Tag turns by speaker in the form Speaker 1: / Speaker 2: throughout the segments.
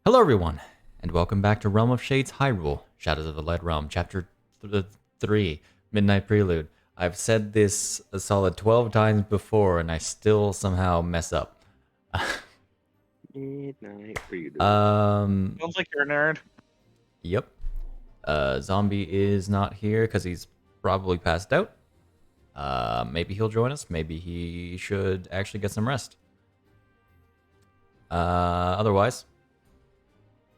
Speaker 1: Hello everyone, and welcome back to Realm of Shades Hyrule, Shadows of the Light Realm, Chapter 3, Midnight Prelude. I've said this a solid 12 times before, and I still somehow mess up.
Speaker 2: Midnight Prelude.
Speaker 3: Sounds like you're a nerd.
Speaker 1: Yep. Zombi is not here because he's probably passed out. Maybe he'll join us, maybe he should actually get some rest. Otherwise,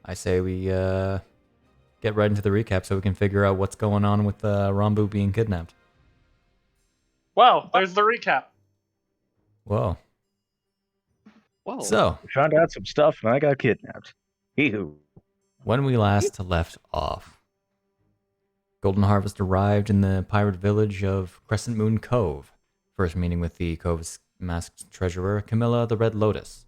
Speaker 1: I say we get right into the recap so we can figure out what's going on with Rambu being kidnapped.
Speaker 3: Wow, there's the recap.
Speaker 1: Whoa.
Speaker 2: Whoa.
Speaker 1: So,
Speaker 4: We found out some stuff and I got kidnapped. Hee-hoo.
Speaker 1: when we last left off, Golden Harvest arrived in the pirate village of Crescent Moon Cove, first meeting with the Cove's masked treasurer, Camilla the Red Lotus,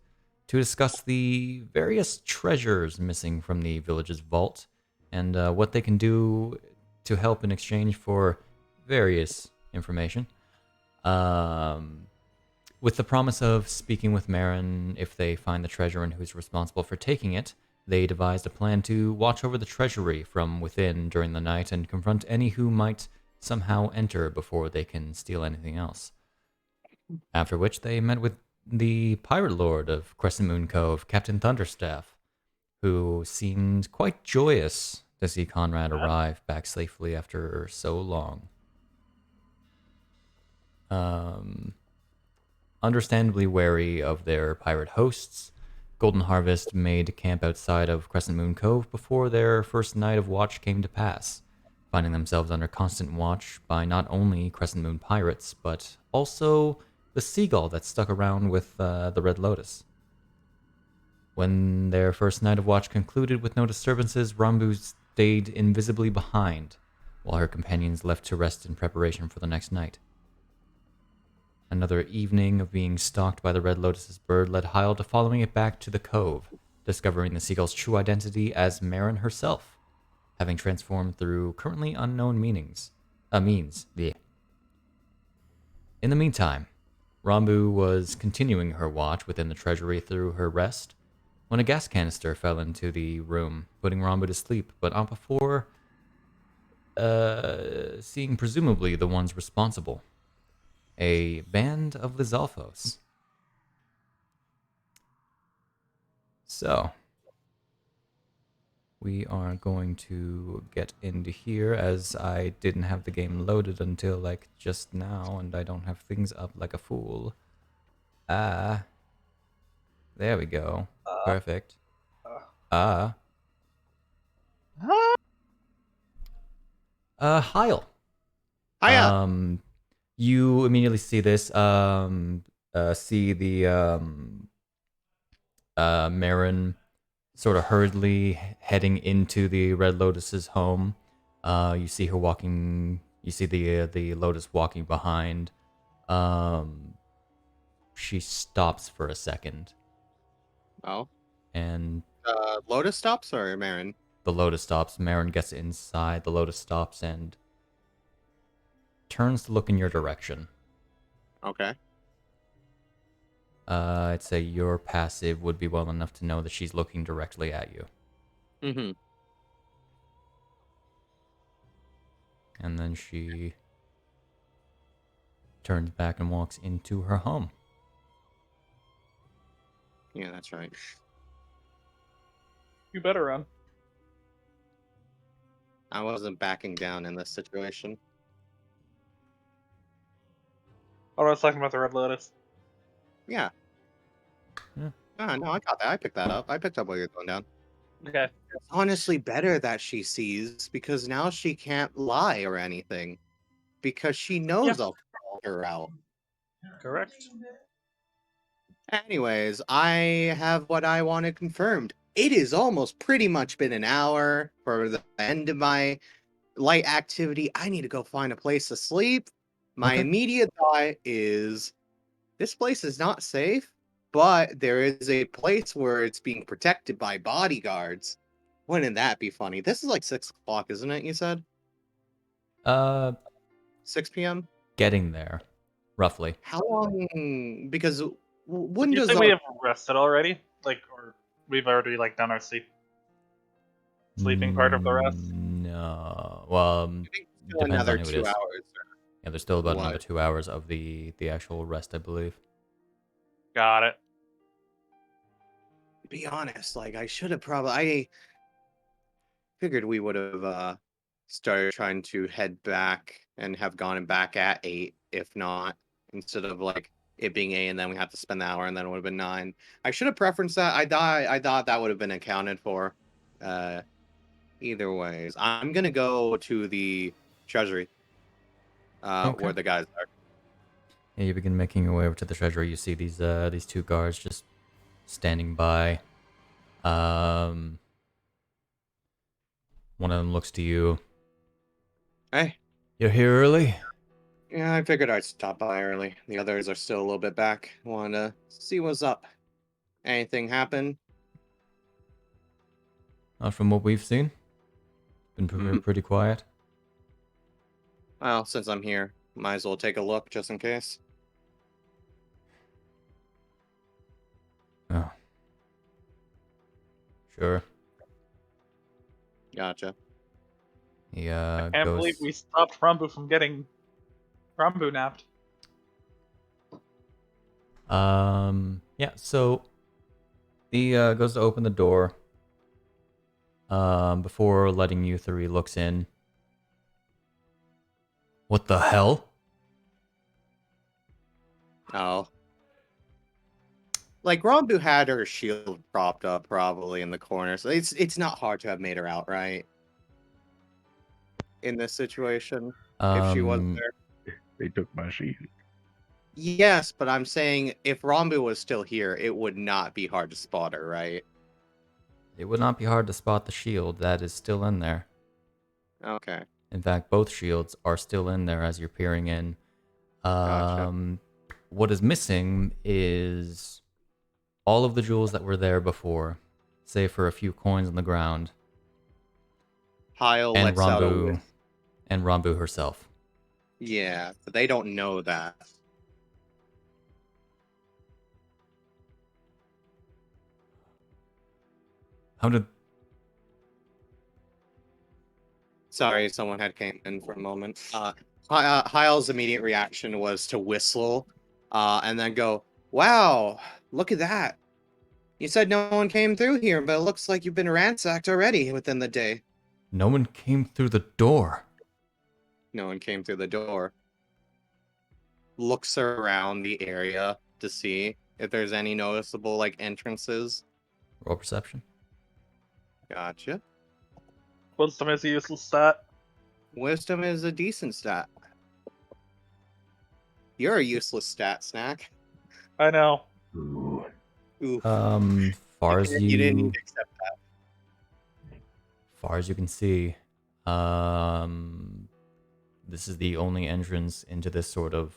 Speaker 1: to discuss the various treasures missing from the village's vault and what they can do to help in exchange for various information. With the promise of speaking with Marin if they find the treasure and who's responsible for taking it, they devised a plan to watch over the treasury from within during the night and confront any who might somehow enter before they can steal anything else. After which they met with the pirate lord of Crescent Moon Cove, Captain Thunderstaff, who seemed quite joyous to see Conrad arrive back safely after so long. Understandably wary of their pirate hosts, Golden Harvest made camp outside of Crescent Moon Cove before their first night of watch came to pass, finding themselves under constant watch by not only Crescent Moon pirates, but also the seagull that stuck around with the Red Lotus. When their first night of watch concluded with no disturbances, Rambu stayed invisibly behind, while her companions left to rest in preparation for the next night. Another evening of being stalked by the Red Lotus's bird led Hyle to following it back to the cove, discovering the seagull's true identity as Marin herself, having transformed through currently unknown means. In the meantime, Rambu was continuing her watch within the treasury through her rest, when a gas canister fell into the room, putting Rambu to sleep, but not before seeing presumably the ones responsible. A band of Lizalfos. So, we are going to get into here as I didn't have the game loaded until like just now and I don't have things up like a fool. There we go. Perfect. Hyle.
Speaker 2: Hiya.
Speaker 1: You immediately see this, see the Marin sort of hurriedly heading into the Red Lotus's home. You see her walking, you see the Lotus walking behind. She stops for a second.
Speaker 2: Oh.
Speaker 1: And
Speaker 2: Lotus stops or Marin?
Speaker 1: the Lotus stops. Marin gets inside, the Lotus stops and turns to look in your direction.
Speaker 2: Okay.
Speaker 1: I'd say your passive would be well enough to know that she's looking directly at you.
Speaker 2: Mm-hmm.
Speaker 1: And then she turns back and walks into her home.
Speaker 2: Yeah, that's right.
Speaker 3: You better run.
Speaker 2: I wasn't backing down in this situation.
Speaker 3: Oh, I was talking about the Red Lotus.
Speaker 2: Yeah.
Speaker 1: Yeah.
Speaker 2: No, I got that. I picked that up. I picked up what you're going down.
Speaker 3: Okay.
Speaker 2: It's honestly better that she sees because now she can't lie or anything. Because she knows I'll call her out.
Speaker 3: Correct.
Speaker 2: Anyways, I have what I wanted confirmed. It is almost pretty much been an hour for the end of my light activity. I need to go find a place to sleep. My immediate thought is this place is not safe, but there is a place where it's being protected by bodyguards. Wouldn't that be funny? This is like 6 o'clock, isn't it, you said? 6 p.m.?
Speaker 1: Getting there, roughly.
Speaker 2: How long? Because when
Speaker 3: You
Speaker 2: does
Speaker 3: think we have rested already? Like, or we've already like done our sleeping part of the rest?
Speaker 1: No. Well,
Speaker 2: I think still
Speaker 1: depends on
Speaker 2: another
Speaker 1: who it
Speaker 2: 2
Speaker 1: is.
Speaker 2: hours.
Speaker 1: Yeah, there's still about
Speaker 2: What?
Speaker 1: another 2 hours of the actual rest, I believe.
Speaker 3: Got it.
Speaker 2: To be honest, like I should have I figured we would have started trying to head back and have gone back at 8, if not, instead of like it being 8 and then we have to spend the hour and then it would have been 9. I should have preferenced that. I thought that would have been accounted for. Either ways, I'm gonna go to the treasury.
Speaker 1: Okay.
Speaker 2: Where the guys are.
Speaker 1: Yeah, you begin making your way over to the treasury. You see these two guards just standing by. One of them looks to you.
Speaker 2: Hey,
Speaker 1: You're here early?
Speaker 2: yeah, I figured I'd stop by early. The others are still a little bit back. Wanted to see what's up. Anything happen?
Speaker 1: Not from what we've seen. Been pretty quiet.
Speaker 2: Well, since I'm here, might as well take a look just in case.
Speaker 1: Oh. Sure.
Speaker 2: Gotcha.
Speaker 1: He
Speaker 3: Can't
Speaker 1: goes.
Speaker 3: believe we stopped Rambu from getting Rambu napped.
Speaker 1: Yeah. So he goes to open the door. Before letting you through, he looks in. What the hell?
Speaker 2: Oh. Like Rambu had her shield propped up probably in the corner, so it's not hard to have made her out, right? In this situation, if she was there.
Speaker 4: They took my shield.
Speaker 2: Yes, but I'm saying if Rambu was still here, it would not be hard to spot her, right?
Speaker 1: It would not be hard to spot the shield that is still in there.
Speaker 2: Okay.
Speaker 1: In fact, both shields are still in there as you're peering in.
Speaker 2: Gotcha.
Speaker 1: What is missing is all of the jewels that were there before, save for a few coins on the ground,
Speaker 2: Hyle
Speaker 1: and
Speaker 2: lets out a
Speaker 1: Rambu,
Speaker 2: whiff.
Speaker 1: and Rambu herself.
Speaker 2: Yeah, but they don't know that.
Speaker 1: How did?
Speaker 2: Sorry, someone had came in for a moment. Hyle's immediate reaction was to whistle, and then go, "Wow, look at that! You said no one came through here, but it looks like you've been ransacked already within the day."
Speaker 1: No one came through the door.
Speaker 2: No one came through the door. Looks around the area to see if there's any noticeable like entrances.
Speaker 1: Roll perception.
Speaker 2: Gotcha.
Speaker 3: Wisdom is a useless stat.
Speaker 2: Wisdom is a decent stat. You're a useless stat, Snak.
Speaker 3: I know.
Speaker 4: Ooh.
Speaker 2: Oof.
Speaker 1: Far as
Speaker 2: You didn't accept that.
Speaker 1: far as you can see, this is the only entrance into this sort of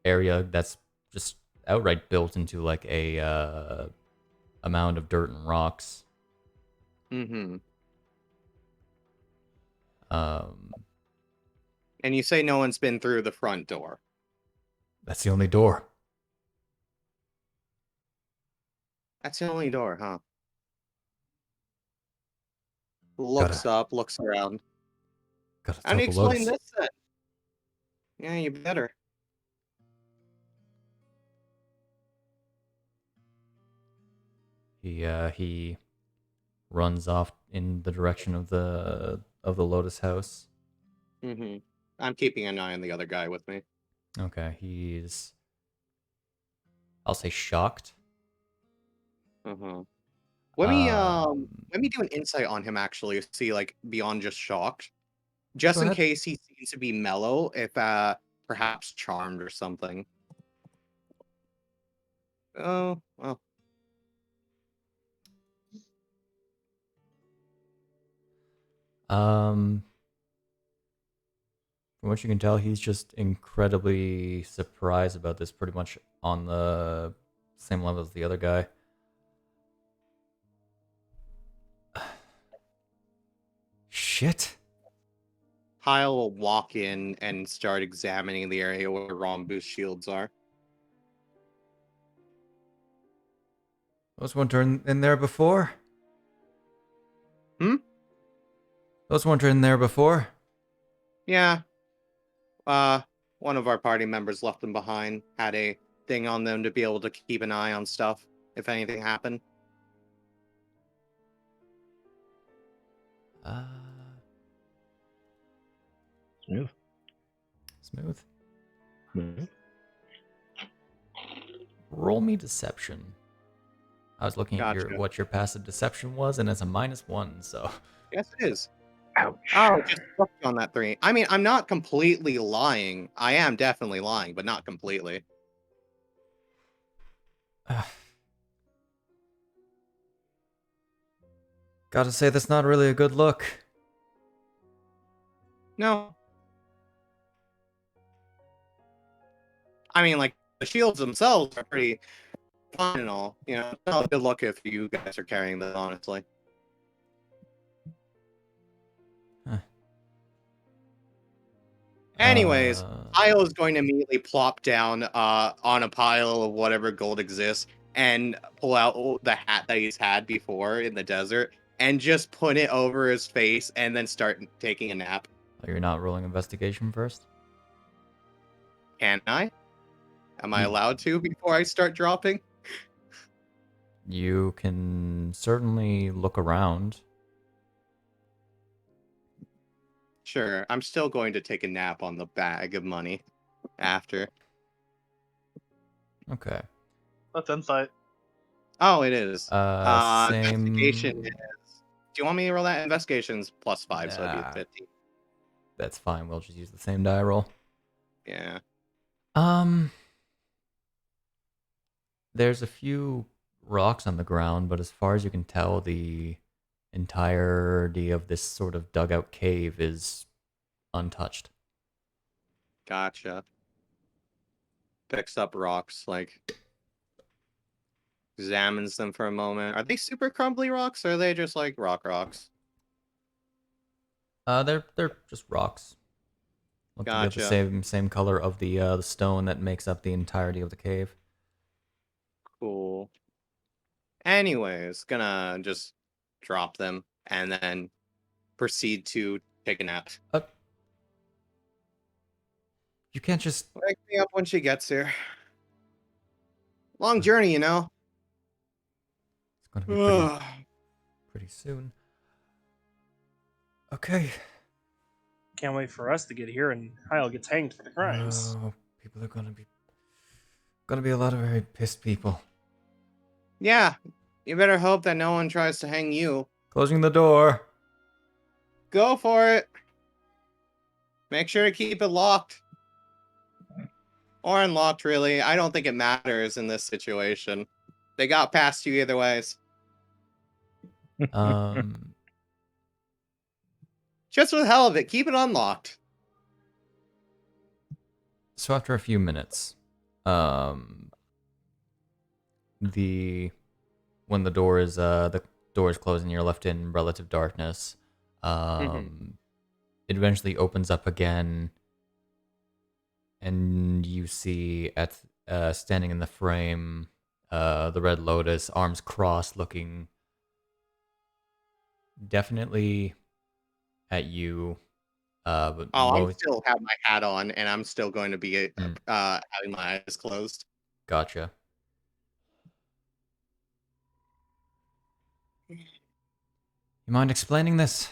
Speaker 1: area that's just outright built into like a mound of dirt and rocks.
Speaker 2: Mm-hmm.
Speaker 1: And
Speaker 2: you say no one's been through the front door.
Speaker 1: That's the only door.
Speaker 2: That's the only door, huh? Looks up, looks around.
Speaker 1: Gotta
Speaker 2: How do you
Speaker 1: tell the
Speaker 2: explain
Speaker 1: Lotus.
Speaker 2: this then? Yeah, you better.
Speaker 1: He runs off in the direction of the Lotus house.
Speaker 2: Mm-hmm. I'm keeping an eye on the other guy with me.
Speaker 1: Okay, he's, I'll say, shocked.
Speaker 2: Uh-huh. Let me do an insight on him actually, see like beyond just shocked. Just
Speaker 1: Go
Speaker 2: in
Speaker 1: ahead.
Speaker 2: case he seems to be mellow, if perhaps charmed or something. Oh, well.
Speaker 1: From what you can tell, he's just incredibly surprised about this, pretty much on the same level as the other guy. Shit.
Speaker 2: Hyle will walk in and start examining the area where Rambu's shields are.
Speaker 1: Those weren't in there before?
Speaker 2: Hmm?
Speaker 1: Those weren't in there before?
Speaker 2: Yeah. One of our party members left them behind. Had a thing on them to be able to keep an eye on stuff if anything happened.
Speaker 4: Smooth.
Speaker 1: Smooth.
Speaker 4: Smooth.
Speaker 1: Roll me deception. I was looking at
Speaker 2: Gotcha.
Speaker 1: what your passive deception was, and it's a -1, so.
Speaker 2: Yes, it is.
Speaker 4: Ouch.
Speaker 2: Oh, just focus on that 3. I mean, I'm not completely lying. I am definitely lying, but not completely.
Speaker 1: Gotta say, that's not really a good look.
Speaker 2: No. I mean, like, the shields themselves are pretty fun and all. You know, it's not a good look if you guys are carrying them, honestly. Anyways, Hyle is going to immediately plop down on a pile of whatever gold exists and pull out the hat that he's had before in the desert and just put it over his face and then start taking a nap.
Speaker 1: Oh, you're not rolling investigation first?
Speaker 2: Can I? Am I allowed to before I start dropping?
Speaker 1: You can certainly look around.
Speaker 2: Sure, I'm still going to take a nap on the bag of money after.
Speaker 1: Okay.
Speaker 3: That's insight.
Speaker 2: Oh, it is. Investigation
Speaker 1: Same.
Speaker 2: is. Do you want me to roll that? Investigation's +5, so it'd
Speaker 1: Nah.
Speaker 2: be 15.
Speaker 1: That's fine. We'll just use the same die roll.
Speaker 2: Yeah.
Speaker 1: There's a few rocks on the ground, but as far as you can tell, the entirety of this sort of dugout cave is untouched.
Speaker 2: Gotcha. Picks up rocks, like examines them for a moment. Are they super crumbly rocks, or are they just like rocks?
Speaker 1: They're just rocks. Look to be of the
Speaker 2: Gotcha.
Speaker 1: same color of the stone that makes up the entirety of the cave.
Speaker 2: Cool. Anyways, gonna just drop them and then proceed to take a nap.
Speaker 1: You can't just.
Speaker 2: Wake me up when she gets here. Long journey, you know.
Speaker 1: It's gonna be pretty soon. Okay.
Speaker 5: Can't wait for us to get here and Hyle gets hanged for the crimes.
Speaker 1: Oh, people are gonna be a lot of very pissed people.
Speaker 2: Yeah, you better hope that no one tries to hang you.
Speaker 1: Closing the door.
Speaker 2: Go for it. Make sure to keep it locked. Or unlocked, really. I don't think it matters in this situation. They got past you either ways. Just for the hell of it, keep it unlocked.
Speaker 1: So after a few minutes, when the door is closed and you're left in relative darkness, it eventually opens up again, and you see standing in the frame, the Red Lotus, arms crossed, looking definitely at you. But
Speaker 2: I still have my hat on, and I'm still going to be having my eyes closed.
Speaker 1: Gotcha. You mind explaining this?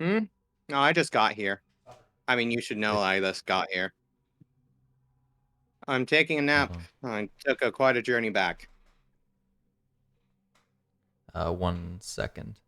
Speaker 2: No, I just got here. I mean, you should know I just got here. I'm taking a nap. I took quite a journey back.
Speaker 1: 1 second.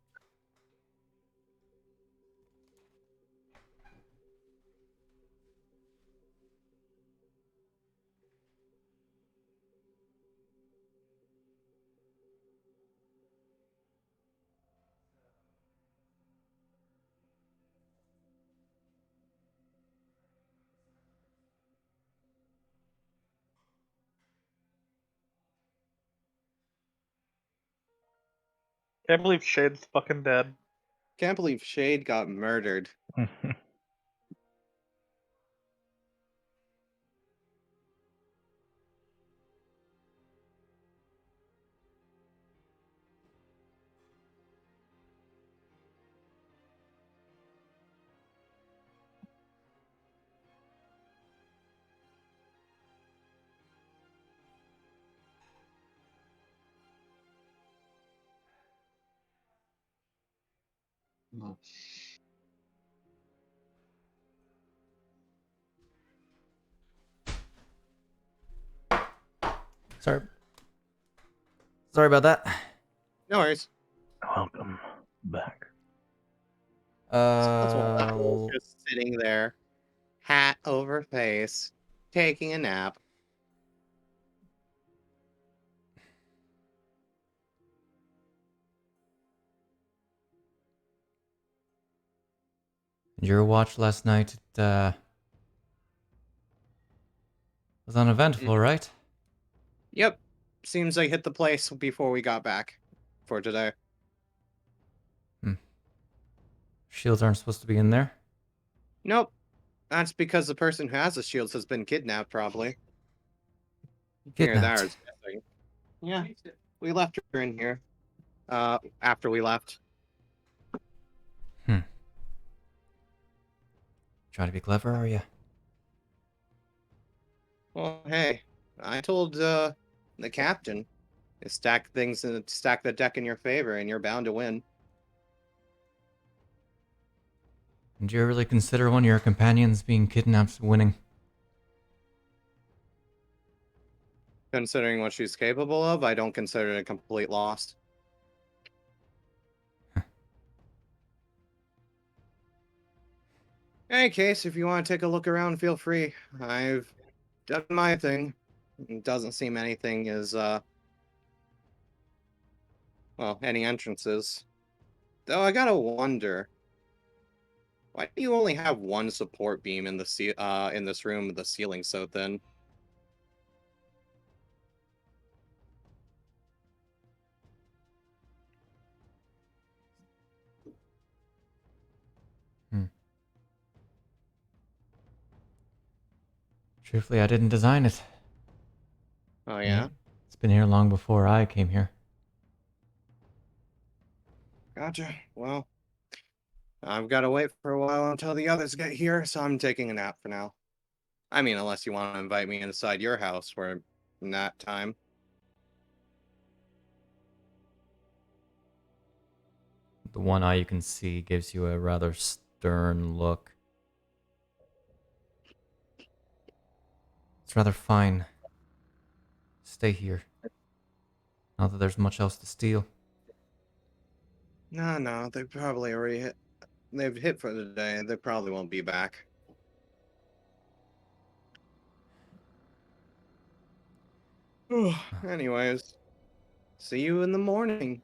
Speaker 3: Can't believe Shade's fucking dead.
Speaker 2: Can't believe Shade got murdered.
Speaker 1: Sorry. Sorry about that.
Speaker 2: No worries.
Speaker 4: Welcome back.
Speaker 2: That's what
Speaker 1: Uh,
Speaker 2: just sitting there, hat over face, taking a nap.
Speaker 1: your watch last night, it was uneventful, right?
Speaker 2: Yep. Seems I hit the place before we got back for today.
Speaker 1: Shields aren't supposed to be in there.
Speaker 2: Nope. That's because the person who has the shields has been kidnapped, probably. Here,
Speaker 1: Kidnapped.
Speaker 2: there's guessing. Yeah. We left her in here. After we left.
Speaker 1: Trying to be clever, are you?
Speaker 2: Well, hey, I told the captain to stack things and stack the deck in your favor, and you're bound to win.
Speaker 1: Do you really consider one of your companions being kidnapped winning?
Speaker 2: Considering what she's capable of, I don't consider it a complete loss. Any case, if you want to take a look around, feel free. I've done my thing. It doesn't seem anything is, well, any entrances. Though I gotta wonder, why do you only have one support beam in the in this room with the ceiling so thin?
Speaker 1: Truthfully, I didn't design it.
Speaker 2: Oh yeah?
Speaker 1: It's been here long before I came here.
Speaker 2: Gotcha. Well, I've got to wait for a while until the others get here, so I'm taking a nap for now. I mean, unless you want to invite me inside your house for that time.
Speaker 1: The one eye you can see gives you a rather stern look. It's rather fine. Stay here. Not that there's much else to steal.
Speaker 2: No, they probably already hit. They've hit for the day. They probably won't be back. Anyways, see you in the morning.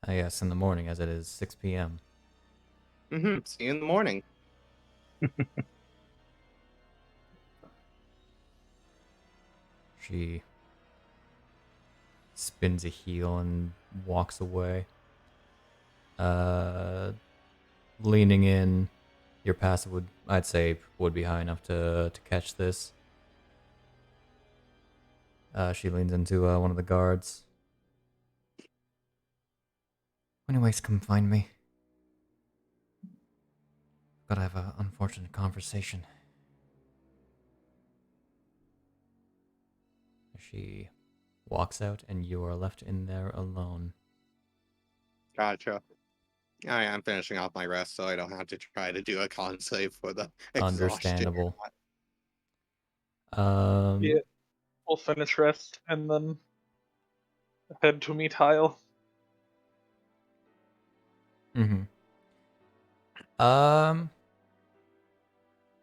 Speaker 1: Yes, in the morning, as it is 6 p.m.
Speaker 2: See you in the morning.
Speaker 1: She spins a heel and walks away. Leaning in, your passive would, I'd say, would be high enough to catch this. She leans into one of the guards. Anyways, come find me. Gotta have an unfortunate conversation. She walks out, and you are left in there alone.
Speaker 2: Gotcha. I'm finishing off my rest, so I don't have to try to do a con save for the exhaustion.
Speaker 1: Understandable.
Speaker 3: Yeah. We'll finish rest and then head to meet Hyle.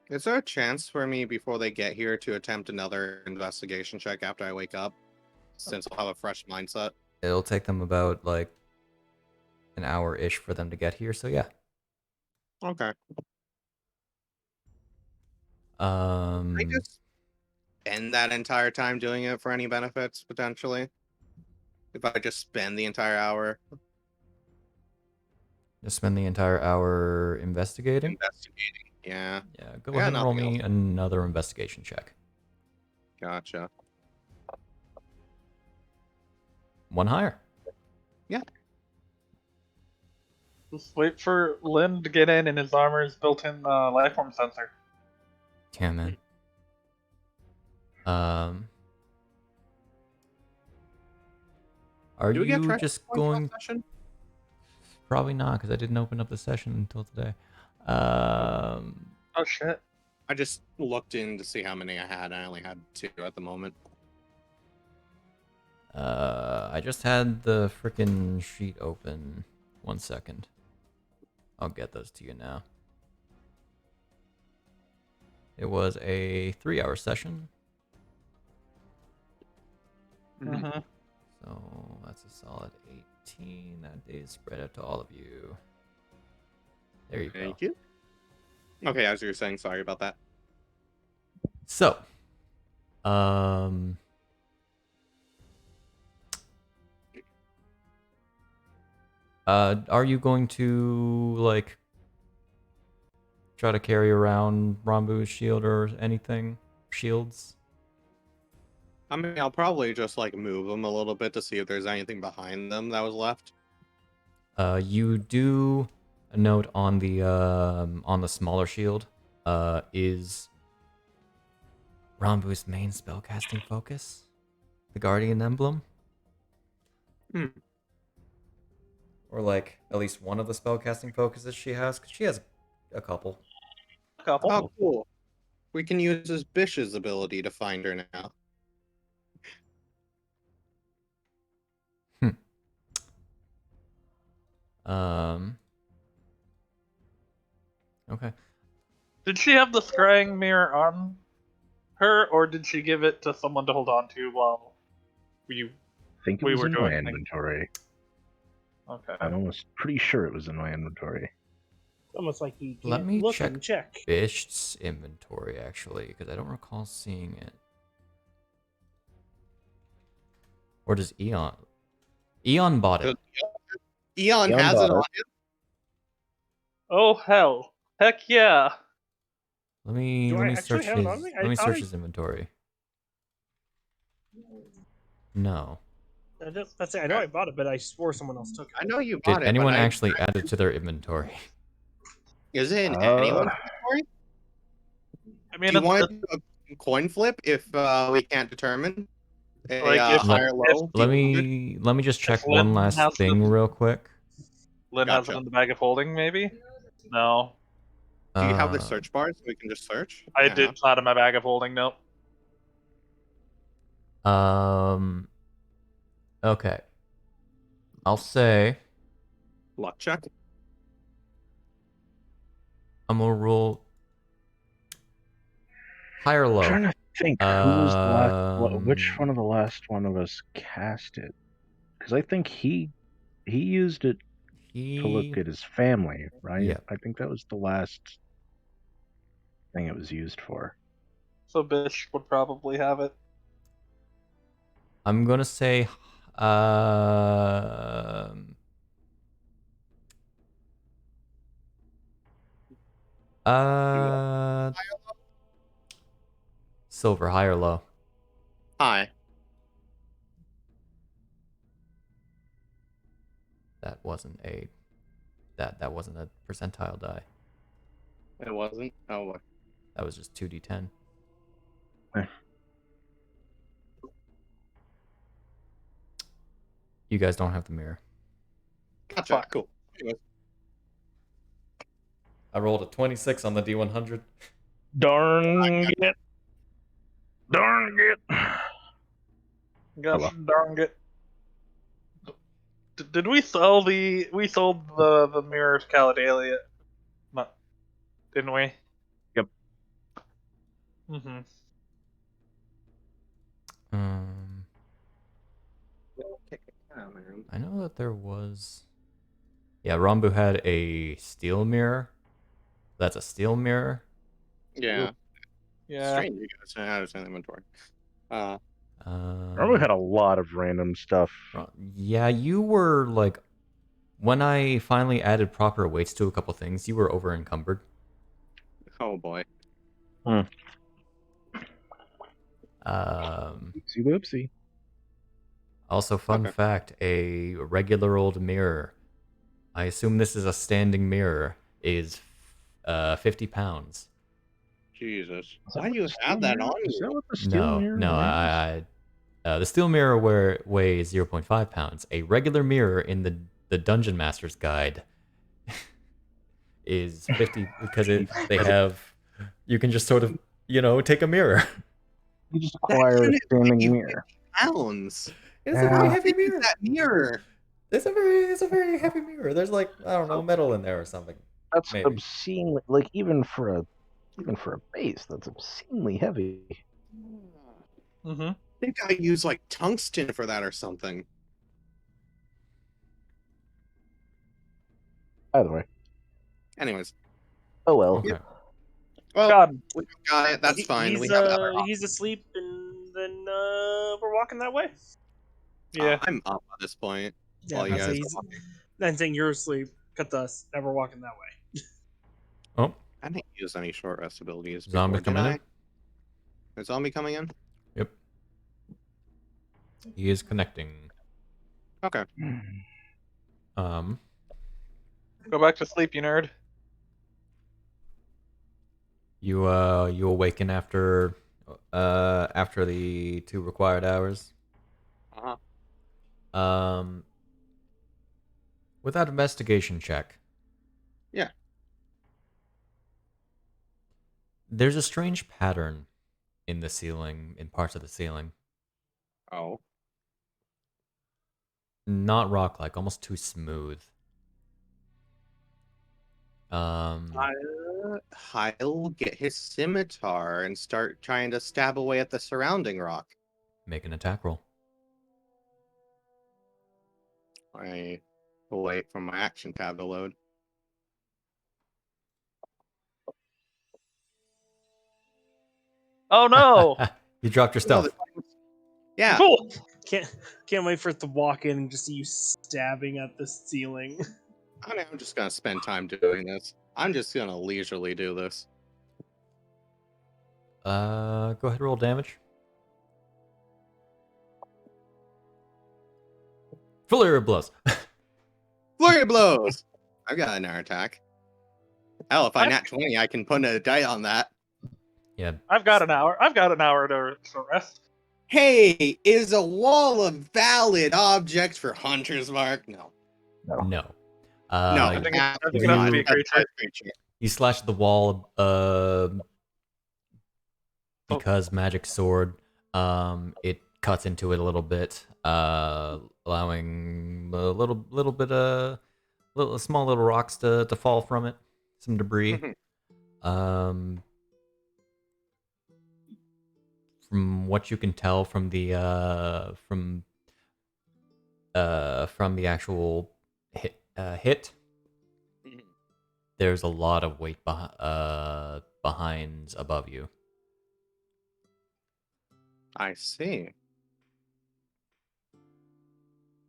Speaker 2: Is there a chance for me before they get here to attempt another investigation check after I wake up? Since I'll have a fresh mindset.
Speaker 1: It'll take them about, like, an hour-ish for them to get here, so yeah.
Speaker 2: Okay. I just spend that entire time doing it for any benefits, potentially? If I just spend the entire hour
Speaker 1: Just spend the entire hour investigating?
Speaker 2: investigating. Yeah.
Speaker 1: Yeah, go ahead and roll
Speaker 2: nothing
Speaker 1: me another investigation check.
Speaker 2: Gotcha.
Speaker 1: One higher.
Speaker 2: Yeah.
Speaker 3: Just wait for Lynn to get in his armor's built-in lifeform sensor.
Speaker 1: Yeah, man. Are
Speaker 2: Do we get
Speaker 1: you
Speaker 2: treasure
Speaker 1: just
Speaker 2: points
Speaker 1: going?
Speaker 2: last session?
Speaker 1: Probably not, because I didn't open up the session until today.
Speaker 3: Oh shit.
Speaker 2: I just looked in to see how many I had. I only had 2 at the moment.
Speaker 1: I just had the frickin' sheet open. 1 second. I'll get those to you now. It was a 3-hour session.
Speaker 3: Mm-hmm.
Speaker 1: So that's a solid 18. That day is spread out to all of you. There you go.
Speaker 2: Thank you. Okay, as you were saying, sorry about that.
Speaker 1: So, are you going to like try to carry around Rambu's shield or anything? Shields?
Speaker 2: I mean, I'll probably just like move them a little bit to see if there's anything behind them that was left.
Speaker 1: You do note on the smaller shield, is Rambu's main spellcasting focus, the Guardian Emblem.
Speaker 2: Hmm.
Speaker 1: Or like at least one of the spellcasting focuses she has, because she has a couple.
Speaker 3: A couple.
Speaker 2: Oh, cool. We can use his Bisht's ability to find her now.
Speaker 1: Okay.
Speaker 3: Did she have the scrying mirror on her, or did she give it to someone to hold on to while
Speaker 4: I think it
Speaker 3: we
Speaker 4: was
Speaker 3: were
Speaker 4: in my
Speaker 3: doing things?
Speaker 4: inventory.
Speaker 3: Okay.
Speaker 4: I'm almost pretty sure it was in my inventory.
Speaker 5: Almost like he
Speaker 1: Let
Speaker 5: can't
Speaker 1: me
Speaker 5: look
Speaker 1: check
Speaker 5: and check.
Speaker 1: Bisht's inventory, actually, because I don't recall seeing it. Or does Eon? Eon bought it.
Speaker 2: Eon
Speaker 4: Eon
Speaker 2: has it
Speaker 4: bought
Speaker 2: on
Speaker 4: it.
Speaker 2: him.
Speaker 3: Oh hell! Heck yeah!
Speaker 1: Let me
Speaker 5: Do
Speaker 1: let
Speaker 5: I
Speaker 1: me
Speaker 5: actually
Speaker 1: search
Speaker 5: have
Speaker 1: his
Speaker 5: it on me?
Speaker 1: let me
Speaker 5: I thought
Speaker 1: search
Speaker 5: I-
Speaker 1: his inventory. No.
Speaker 5: That's it. I know I bought it, but I swore someone else took it.
Speaker 2: I know you
Speaker 1: Did
Speaker 2: bought it.
Speaker 1: anyone
Speaker 2: but I-
Speaker 1: actually add it to their inventory?
Speaker 2: Is it in
Speaker 4: Uh,
Speaker 2: anyone's inventory?
Speaker 3: I mean,
Speaker 2: Do you want
Speaker 3: it's,
Speaker 2: to do a coin flip if we can't determine a
Speaker 3: Like, if-
Speaker 2: higher low?
Speaker 1: Let
Speaker 2: D100?
Speaker 1: me just check
Speaker 3: Lynn
Speaker 1: one last
Speaker 3: has
Speaker 1: thing
Speaker 3: it.
Speaker 1: real quick.
Speaker 3: Lynn has
Speaker 2: Gotcha.
Speaker 3: it in the bag of holding, maybe? No.
Speaker 2: Do you have the
Speaker 1: Uh,
Speaker 2: search bar so we can just search?
Speaker 3: I
Speaker 2: Yeah.
Speaker 3: did. It's not in my bag of holding, no.
Speaker 1: Okay. I'll say
Speaker 2: Luck check.
Speaker 1: I'm gonna roll high or
Speaker 4: I'm
Speaker 1: low.
Speaker 4: trying to think who was the last. Which one
Speaker 1: Um,
Speaker 4: of the last one of us cast it? Because I think he used it to look at his family, right?
Speaker 1: Yeah.
Speaker 4: I think that was the last thing it was used for.
Speaker 3: So Bish would probably have it.
Speaker 1: I'm gonna say um uh silver, high or low.
Speaker 2: Hi.
Speaker 1: That wasn't a that wasn't a percentile die.
Speaker 2: It wasn't. Oh, what?
Speaker 1: That was just 2d10.
Speaker 4: Eh.
Speaker 1: You guys don't have the mirror.
Speaker 2: Gotcha.
Speaker 3: Fuck.
Speaker 2: Cool. Anyways,
Speaker 1: I rolled a 26 on the D100.
Speaker 4: Darn it! Darn it!
Speaker 3: Gosh
Speaker 4: Hello.
Speaker 3: darn it. Did we sell the... We sold the mirror to Caledalia? Not... Didn't we?
Speaker 4: Yep.
Speaker 3: Mm-hmm.
Speaker 1: I know that there was. Yeah, Rambu had a steel mirror. That's a steel mirror.
Speaker 2: Yeah.
Speaker 3: Yeah.
Speaker 2: Strange. You guys don't have an inventory.
Speaker 4: Rambu had a lot of random stuff.
Speaker 1: Yeah, you were like, when I finally added proper weights to a couple things, you were over encumbered.
Speaker 2: Oh boy.
Speaker 4: Whoopsie whoopsie.
Speaker 1: Also, fun
Speaker 2: Okay.
Speaker 1: fact, a regular old mirror, I assume this is a standing mirror, is 50 pounds.
Speaker 2: Jesus.
Speaker 4: Is that
Speaker 2: Why do
Speaker 4: what
Speaker 2: you
Speaker 4: the
Speaker 2: have
Speaker 4: steel
Speaker 2: that
Speaker 4: mirror-
Speaker 2: on
Speaker 4: Is
Speaker 2: you?
Speaker 4: that what the steel mirror
Speaker 1: No,
Speaker 4: weighs?
Speaker 1: The steel mirror weighs 0.5 pounds. A regular mirror in the Dungeon Master's Guide is 50 because they have. You can just sort of take a mirror.
Speaker 4: You just
Speaker 2: That
Speaker 4: acquire a
Speaker 2: unit
Speaker 4: standing
Speaker 2: weighs
Speaker 4: mirror.
Speaker 2: 50 pounds.
Speaker 1: It's a
Speaker 4: Yeah.
Speaker 1: very
Speaker 2: How
Speaker 1: heavy
Speaker 2: big is
Speaker 1: mirror.
Speaker 2: that mirror?
Speaker 1: It's a very heavy mirror. There's like I don't know metal in there or something.
Speaker 4: That's
Speaker 1: Maybe.
Speaker 4: obscenely like even for a base, that's obscenely heavy.
Speaker 3: Mm-hmm.
Speaker 2: I think I use like tungsten for that or something.
Speaker 4: Either way.
Speaker 2: Anyways,
Speaker 4: Oh well.
Speaker 1: Okay.
Speaker 2: well,
Speaker 3: God,
Speaker 2: we got it. That's fine. We have other options.
Speaker 5: He's asleep, and then we're walking that way.
Speaker 3: yeah.
Speaker 2: I'm up at this point.
Speaker 5: Yeah,
Speaker 2: While you
Speaker 5: I say
Speaker 2: guys
Speaker 5: he's.
Speaker 2: are
Speaker 5: Then saying you're asleep. Cut to us. Now we're walking that way.
Speaker 1: Oh,
Speaker 2: I didn't use any short rest abilities before,
Speaker 1: Zombie
Speaker 2: did
Speaker 1: coming
Speaker 2: I?
Speaker 1: in.
Speaker 2: A zombie coming in?
Speaker 1: Yep. He is connecting.
Speaker 2: Okay.
Speaker 1: Um.
Speaker 3: Go back to sleep, you nerd.
Speaker 1: You awaken after the 2 required hours.
Speaker 2: Uh-huh.
Speaker 1: Without investigation check.
Speaker 2: Yeah.
Speaker 1: There's a strange pattern in the ceiling, in parts of the ceiling.
Speaker 2: Oh.
Speaker 1: Not rock-like, almost too smooth.
Speaker 2: Hyle get his scimitar and start trying to stab away at the surrounding rock.
Speaker 1: Make an attack roll.
Speaker 2: I will wait for my action tab to load.
Speaker 3: Oh no!
Speaker 1: You dropped your stuff.
Speaker 2: Yeah.
Speaker 3: Cool.
Speaker 5: Can't wait for it to walk in and just see you stabbing at the ceiling.
Speaker 2: I'm just gonna spend time doing this. I'm just gonna leisurely do this.
Speaker 1: Go ahead, roll damage. Flurry of blows.
Speaker 2: Flurry of blows! I've got an air attack. Hell, if I nat 20, I can put a die on that.
Speaker 1: Yeah.
Speaker 3: I've got an hour. I've got an hour to rest.
Speaker 2: Hey, is a wall a valid object for Hunter's Mark? No.
Speaker 1: No.
Speaker 2: No,
Speaker 3: I think it has to be a
Speaker 2: absolutely
Speaker 3: creature.
Speaker 2: not. Creature.
Speaker 1: You slash the wall because magic sword it cuts into it a little bit, allowing a small little rocks to fall from it, some debris. From what you can tell from the actual hit, there's a lot of weight behind above you.
Speaker 2: I see.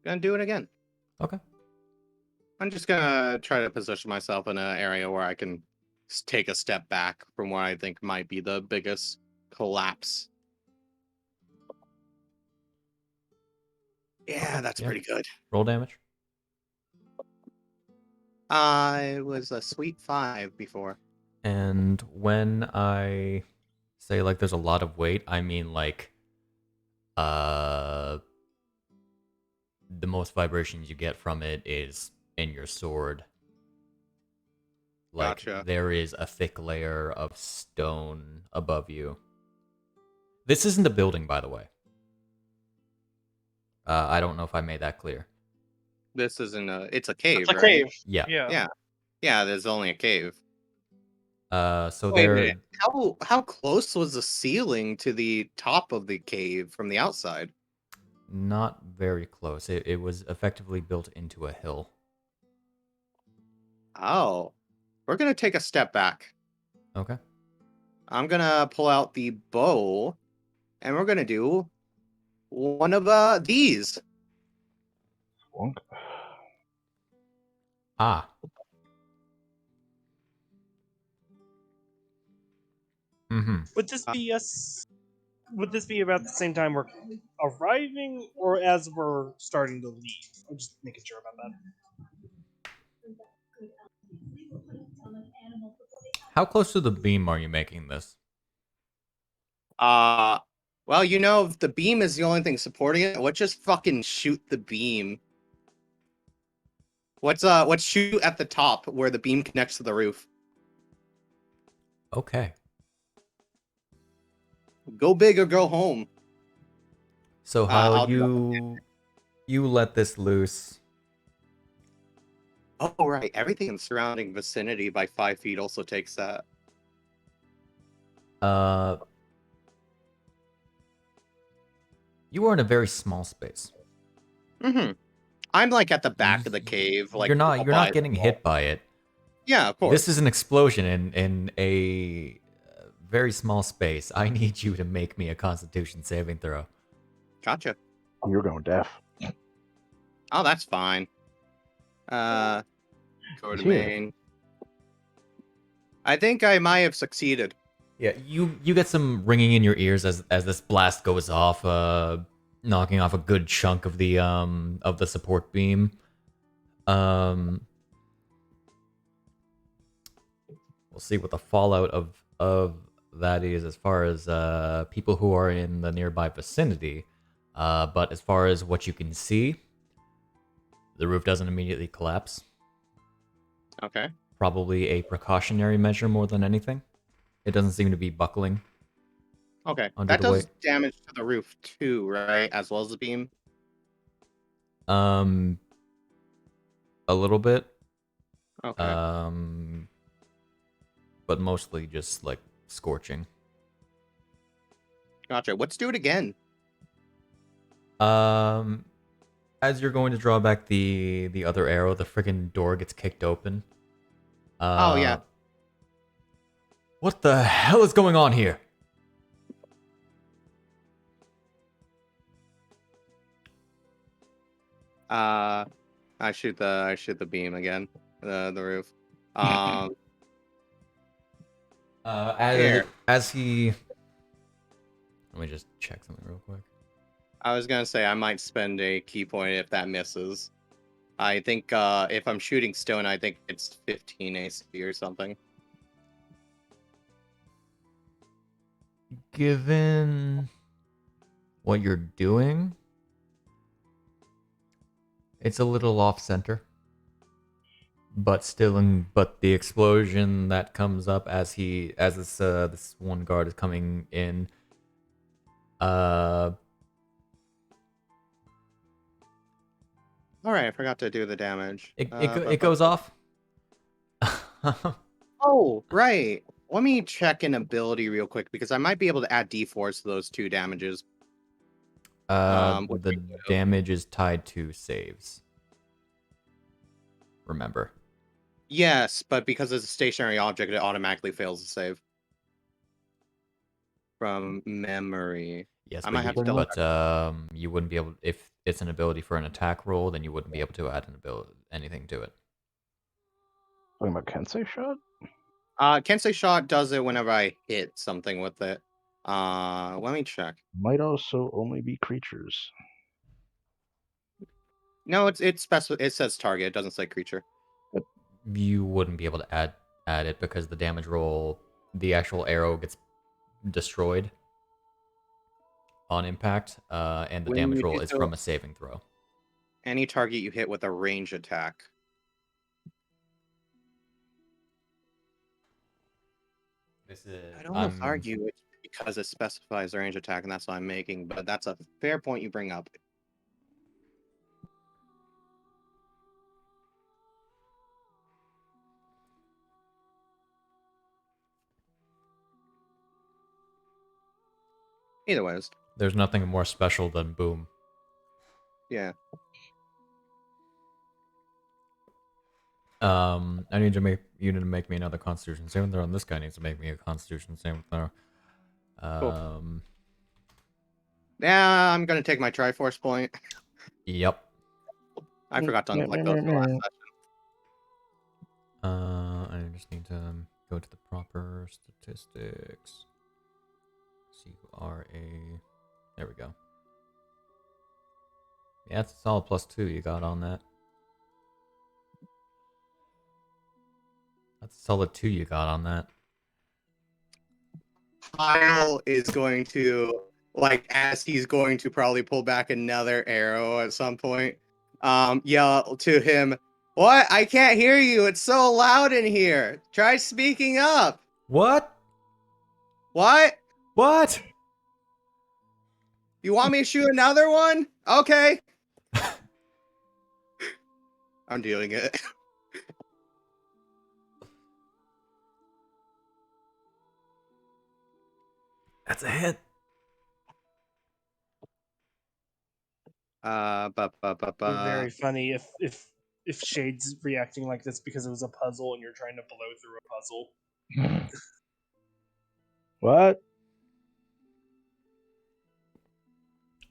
Speaker 2: Gonna do it again.
Speaker 1: Okay.
Speaker 2: I'm just gonna try to position myself in an area where I can take a step back from what I think might be the biggest collapse. Yeah, that's
Speaker 1: Yeah.
Speaker 2: pretty good.
Speaker 1: Roll damage.
Speaker 2: It was a sweet 5 before.
Speaker 1: And when I say like there's a lot of weight, I mean like the most vibrations you get from it is in your sword. Like
Speaker 2: Gotcha.
Speaker 1: there is a thick layer of stone above you. This isn't a building, by the way. I don't know if I made that clear.
Speaker 2: This isn't it's a cave,
Speaker 3: It's a
Speaker 2: right?
Speaker 3: cave.
Speaker 1: Yeah.
Speaker 3: Yeah.
Speaker 2: Yeah, there's only a cave.
Speaker 1: So
Speaker 2: Wait a
Speaker 1: there.
Speaker 2: minute. How close was the ceiling to the top of the cave from the outside?
Speaker 1: Not very close. It was effectively built into a hill.
Speaker 2: Oh. We're gonna take a step back.
Speaker 1: Okay.
Speaker 2: I'm gonna pull out the bow, and we're gonna do one of these.
Speaker 4: Wonk.
Speaker 1: Ah. Mm-hmm.
Speaker 5: Would this be us? Would this be about the same time we're arriving, or as we're starting to leave? I'm just making sure about that.
Speaker 1: How close to the beam are you making this?
Speaker 2: Well, you know, if the beam is the only thing supporting it, let's just fucking shoot the beam. Let's shoot at the top where the beam connects to the roof.
Speaker 1: Okay.
Speaker 2: Go big or go home.
Speaker 1: So Hyle,
Speaker 2: I'll
Speaker 1: you let this loose.
Speaker 2: Oh, right. Everything in the surrounding vicinity by 5 feet also takes that.
Speaker 1: You are in a very small space.
Speaker 2: Mm-hmm. I'm like at the back of the cave. Like
Speaker 1: you're
Speaker 2: by
Speaker 1: not
Speaker 2: the
Speaker 1: getting
Speaker 2: wall.
Speaker 1: hit by it.
Speaker 2: Yeah, of course.
Speaker 1: This is an explosion in a very small space. I need you to make me a Constitution saving throw.
Speaker 2: Gotcha.
Speaker 4: You're going deaf.
Speaker 2: Oh, that's fine. Go to
Speaker 4: He's here.
Speaker 2: main. I think I might have succeeded.
Speaker 1: Yeah, you get some ringing in your ears as this blast goes off, knocking off a good chunk of the support beam. We'll see what the fallout of that is as far as people who are in the nearby vicinity. But as far as what you can see, the roof doesn't immediately collapse.
Speaker 2: Okay.
Speaker 1: Probably a precautionary measure more than anything. It doesn't seem to be buckling.
Speaker 2: Okay.
Speaker 1: Under
Speaker 2: That
Speaker 1: the
Speaker 2: does
Speaker 1: weight.
Speaker 2: damage to the roof too, right? As well as the beam.
Speaker 1: A little bit.
Speaker 2: Okay.
Speaker 1: But mostly just like scorching.
Speaker 2: Gotcha. Let's do it again.
Speaker 1: As you're going to draw back the other arrow, the friggin' door gets kicked open.
Speaker 2: Oh yeah.
Speaker 1: What the hell is going on here?
Speaker 2: I shoot the beam again. The roof. Here.
Speaker 1: As he. Let me just check something real quick.
Speaker 2: I was gonna say I might spend a key point if that misses. I think if I'm shooting stone, I think it's 15 AC or something.
Speaker 1: Given what you're doing, it's a little off center. But but the explosion that comes up as this one guard is coming in,
Speaker 2: All right, I forgot to do the damage.
Speaker 1: it goes off.
Speaker 2: Oh, right. Let me check an ability real quick because I might be able to add D4s to those 2 damages.
Speaker 1: The damage is tied to saves. Remember.
Speaker 2: Yes, but because it's a stationary object, it automatically fails to save. From memory.
Speaker 1: Yes,
Speaker 2: I might have to
Speaker 1: you wouldn't be able, if it's an ability for an attack roll, then you wouldn't be able to add anything to it.
Speaker 4: Talking about Kensei shot?
Speaker 2: Kensei shot does it whenever I hit something with it. Let me check.
Speaker 4: Might also only be creatures.
Speaker 2: No, it says target. It doesn't say creature.
Speaker 1: You wouldn't be able to add it because the damage roll, the actual arrow gets destroyed on impact, and the
Speaker 2: When
Speaker 1: damage
Speaker 2: you
Speaker 1: roll
Speaker 2: do
Speaker 1: is
Speaker 2: so-
Speaker 1: from a saving throw.
Speaker 2: Any target you hit with a range attack. I don't want to argue it because it specifies a range attack, and that's what I'm making, but that's a fair point you bring up. Either ways.
Speaker 1: There's nothing more special than boom.
Speaker 2: Yeah.
Speaker 1: I need to make you to make me another Constitution saving throw, and this guy needs to make me a Constitution saving throw.
Speaker 2: Cool. Yeah, I'm gonna take my Triforce point.
Speaker 1: Yep.
Speaker 2: I forgot to unlock those for last session.
Speaker 1: I just need to go to the proper statistics. CRA. There we go. Yeah, it's a solid +2 you got on that. That's a solid 2 you got on that.
Speaker 2: Hyle is going to like as he's going to probably pull back another arrow at some point, yell to him, "What? I can't hear you. It's so loud in here. Try speaking up."
Speaker 1: What?
Speaker 2: What?
Speaker 1: What?
Speaker 2: You want me to shoot another one? Okay. I'm dealing it.
Speaker 1: That's a hit.
Speaker 5: It'd be very funny if Shade's reacting like this because it was a puzzle and you're trying to blow through a puzzle.
Speaker 4: What?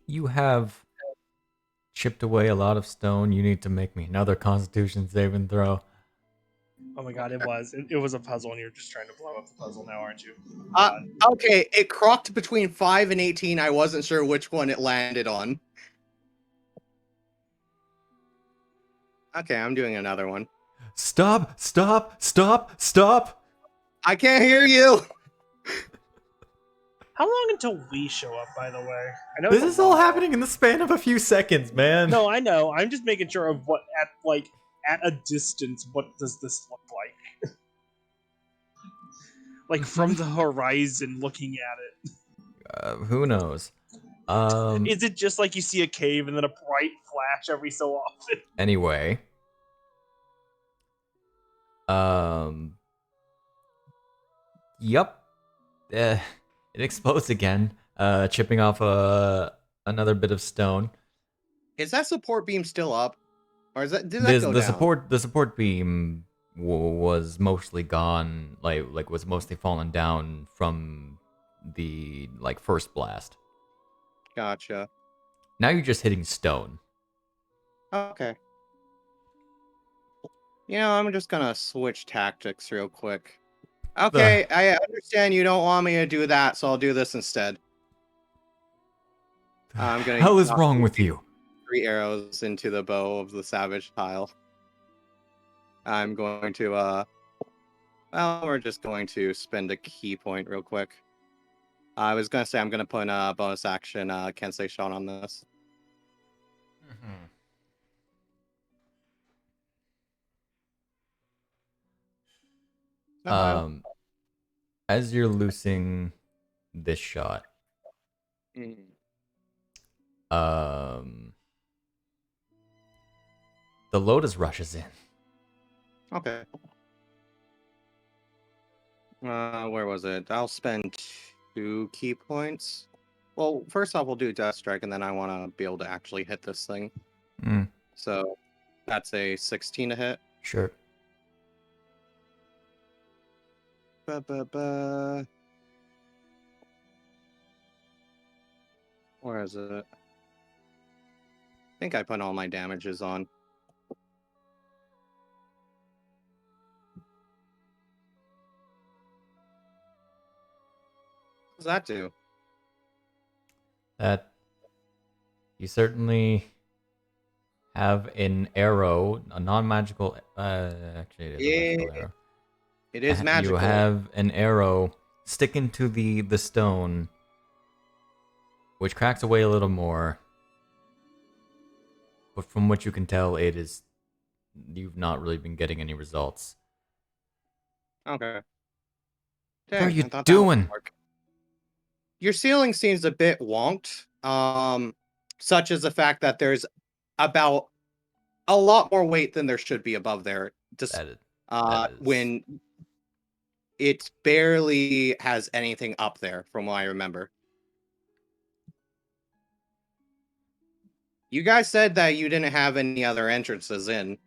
Speaker 1: You have chipped away a lot of stone. You need to make me another Constitution saving throw.
Speaker 5: Oh my god, it was a puzzle and you're just trying to blow up the puzzle now, aren't you?
Speaker 2: Okay, it crocked between 5 and 18. I wasn't sure which one it landed on. Okay, I'm doing another one.
Speaker 1: Stop! Stop! Stop! Stop!
Speaker 2: I can't hear you!
Speaker 5: How long until we show up, by the way? I know
Speaker 1: This
Speaker 5: it's
Speaker 1: is
Speaker 5: a
Speaker 1: all
Speaker 5: while.
Speaker 1: happening in the span of a few seconds, man.
Speaker 5: No, I know. I'm just making sure of what at a distance, what does this look like? Like from the horizon, looking at it.
Speaker 1: Who knows?
Speaker 5: Is it just like you see a cave and then a bright flash every so often?
Speaker 1: Anyway. Yup. It explodes again, chipping off another bit of stone.
Speaker 2: Is that support beam still up? Or is that did that go
Speaker 1: The
Speaker 2: down?
Speaker 1: support beam was mostly gone, like was mostly fallen down from the first blast.
Speaker 2: Gotcha.
Speaker 1: Now you're just hitting stone.
Speaker 2: Okay. You know, I'm just gonna switch tactics real quick. Okay, I understand you don't want me to do that, so I'll do this instead. I'm gonna
Speaker 1: hell is
Speaker 2: knock
Speaker 1: wrong with you?
Speaker 2: 3 arrows into the bow of the savage Hyle. I'm going to well, we're just going to spend a key point real quick. I was gonna say I'm gonna put a bonus action Kensei Shot on this.
Speaker 1: As you're loosing this shot, the Lotus rushes in.
Speaker 2: Okay. Where was it? I'll spend 2 key points. Well, first off, we'll do Death Strike, and then I want to be able to actually hit this thing. So that's a 16 to hit.
Speaker 1: Sure.
Speaker 2: Where is it? I think I put all my damages on. What does that do?
Speaker 1: That you certainly have an arrow, a non-magical. Actually, it is a magical arrow.
Speaker 2: It is magical.
Speaker 1: You have an arrow sticking to the stone, which cracks away a little more. But from what you can tell, you've not really been getting any results.
Speaker 2: Okay.
Speaker 1: What are you doing?
Speaker 2: Your ceiling seems a bit wonked. Such as the fact that there's about a lot more weight than there should be above there. Just when it barely has anything up there, from what I remember. You guys said that you didn't have any other entrances in,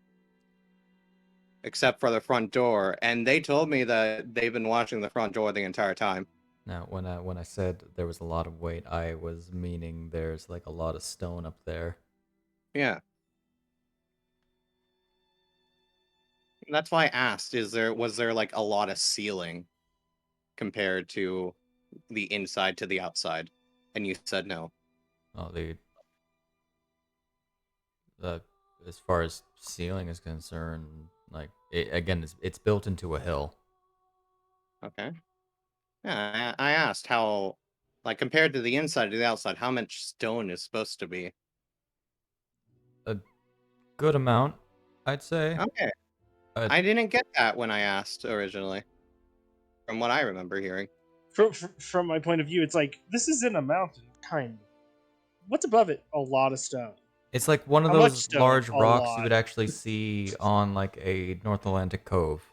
Speaker 2: except for the front door, and they told me that they've been watching the front door the entire time.
Speaker 1: Now, when I said there was a lot of weight, I was meaning there's like a lot of stone up there.
Speaker 2: Yeah. That's why I asked, was there like a lot of ceiling compared to the inside to the outside? And you said no.
Speaker 1: Oh, as far as ceiling is concerned, like it's built into a hill.
Speaker 2: Okay. Yeah, I asked how Like, compared to the inside to the outside, how much stone is supposed to be?
Speaker 1: A good amount, I'd say.
Speaker 2: Okay. I didn't get that when I asked originally. From what I remember hearing.
Speaker 5: From my point of view, it's like, this is in a mountain, kind of. What's above it? A lot of stone.
Speaker 1: It's like one of
Speaker 5: How much
Speaker 1: those
Speaker 5: stone?
Speaker 1: large
Speaker 5: A
Speaker 1: rocks you
Speaker 5: lot.
Speaker 1: would actually see on like a North Atlantic cove.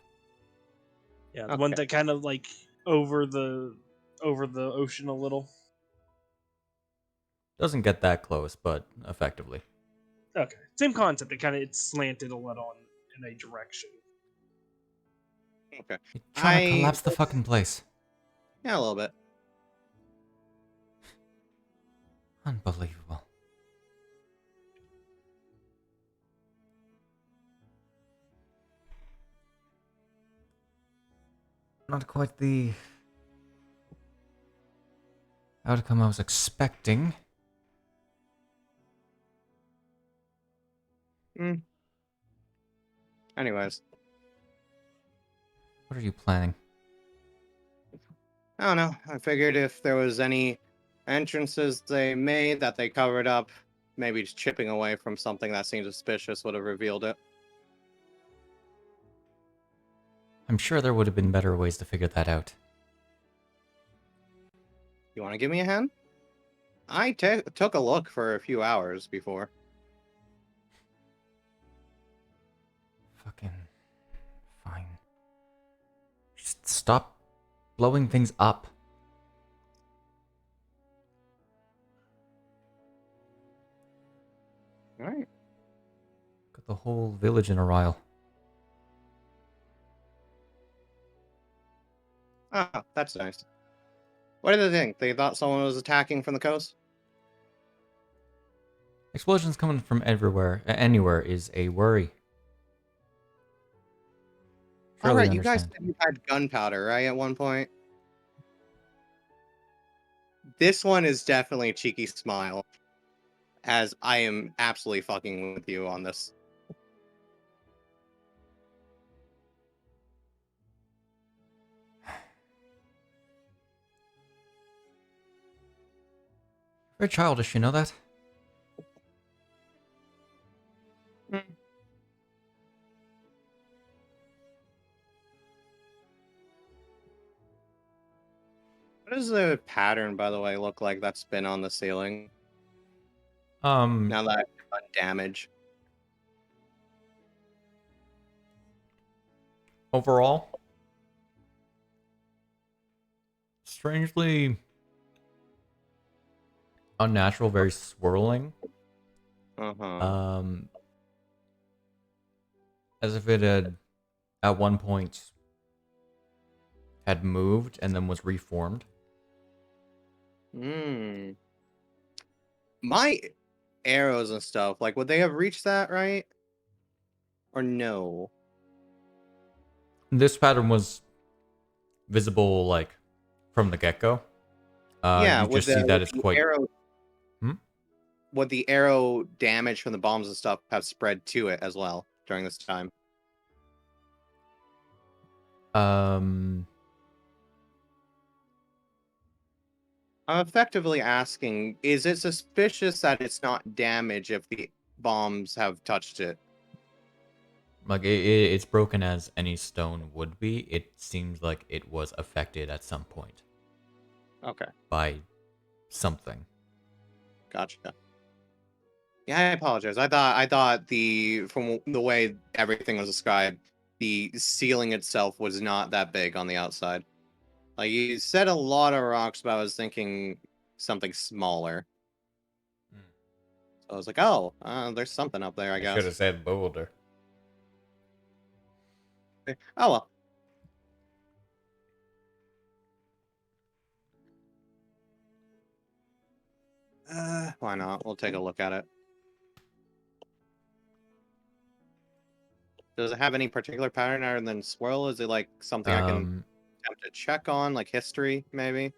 Speaker 5: Yeah, the one
Speaker 2: Okay.
Speaker 5: that kind of like over the ocean a little.
Speaker 1: Doesn't get that close, but effectively.
Speaker 5: Okay, same concept. It's slanted a little in a direction.
Speaker 2: Okay.
Speaker 1: You're trying to
Speaker 2: I-
Speaker 1: collapse the fucking place.
Speaker 2: Yeah, a little bit.
Speaker 1: Unbelievable. Not quite the outcome I was expecting.
Speaker 2: Anyways.
Speaker 1: What are you planning?
Speaker 2: I don't know. I figured if there was any entrances they made that they covered up, maybe just chipping away from something that seemed suspicious would have revealed it.
Speaker 1: I'm sure there would have been better ways to figure that out.
Speaker 2: You want to give me a hand? I took a look for a few hours before.
Speaker 1: Fucking fine. Just stop blowing things up.
Speaker 2: Alright.
Speaker 1: Got the whole village in a rile.
Speaker 2: Ah, that's nice. What did they think? They thought someone was attacking from the coast?
Speaker 1: Explosions coming from everywhere, anywhere is a worry. Surely
Speaker 2: Alright, you guys
Speaker 1: understand.
Speaker 2: said you had gunpowder, right, at one point? This one is definitely a cheeky smile, as I am absolutely fucking with you on this.
Speaker 1: Very childish, you know that?
Speaker 2: What does the pattern, by the way, look like that's been on the ceiling? Now that I've done damage.
Speaker 1: Overall, strangely unnatural, very swirling.
Speaker 2: Uh-huh.
Speaker 1: As if it had, at one point, had moved and then was reformed.
Speaker 2: My arrows and stuff, like, would they have reached that, right? Or no?
Speaker 1: This pattern was visible, like, from the get-go.
Speaker 2: Yeah,
Speaker 1: You just see that it's quite...
Speaker 2: arrow...
Speaker 1: Hmm?
Speaker 2: Would the arrow damage from the bombs and stuff have spread to it as well during this time? I'm effectively asking, is it suspicious that it's not damage if the bombs have touched it?
Speaker 1: Like, it's broken as any stone would be. It seems like it was affected at some point.
Speaker 2: Okay.
Speaker 1: By something.
Speaker 2: Gotcha. Yeah, I apologize. I thought from the way everything was described, the ceiling itself was not that big on the outside. Like, you said a lot of rocks, but I was thinking something smaller. So I was like, oh, there's something up there, I guess.
Speaker 1: Should have said boulder.
Speaker 2: Oh well. Why not? We'll take a look at it. Does it have any particular pattern other than swirl? Is it like something I can attempt to check on, like history, maybe?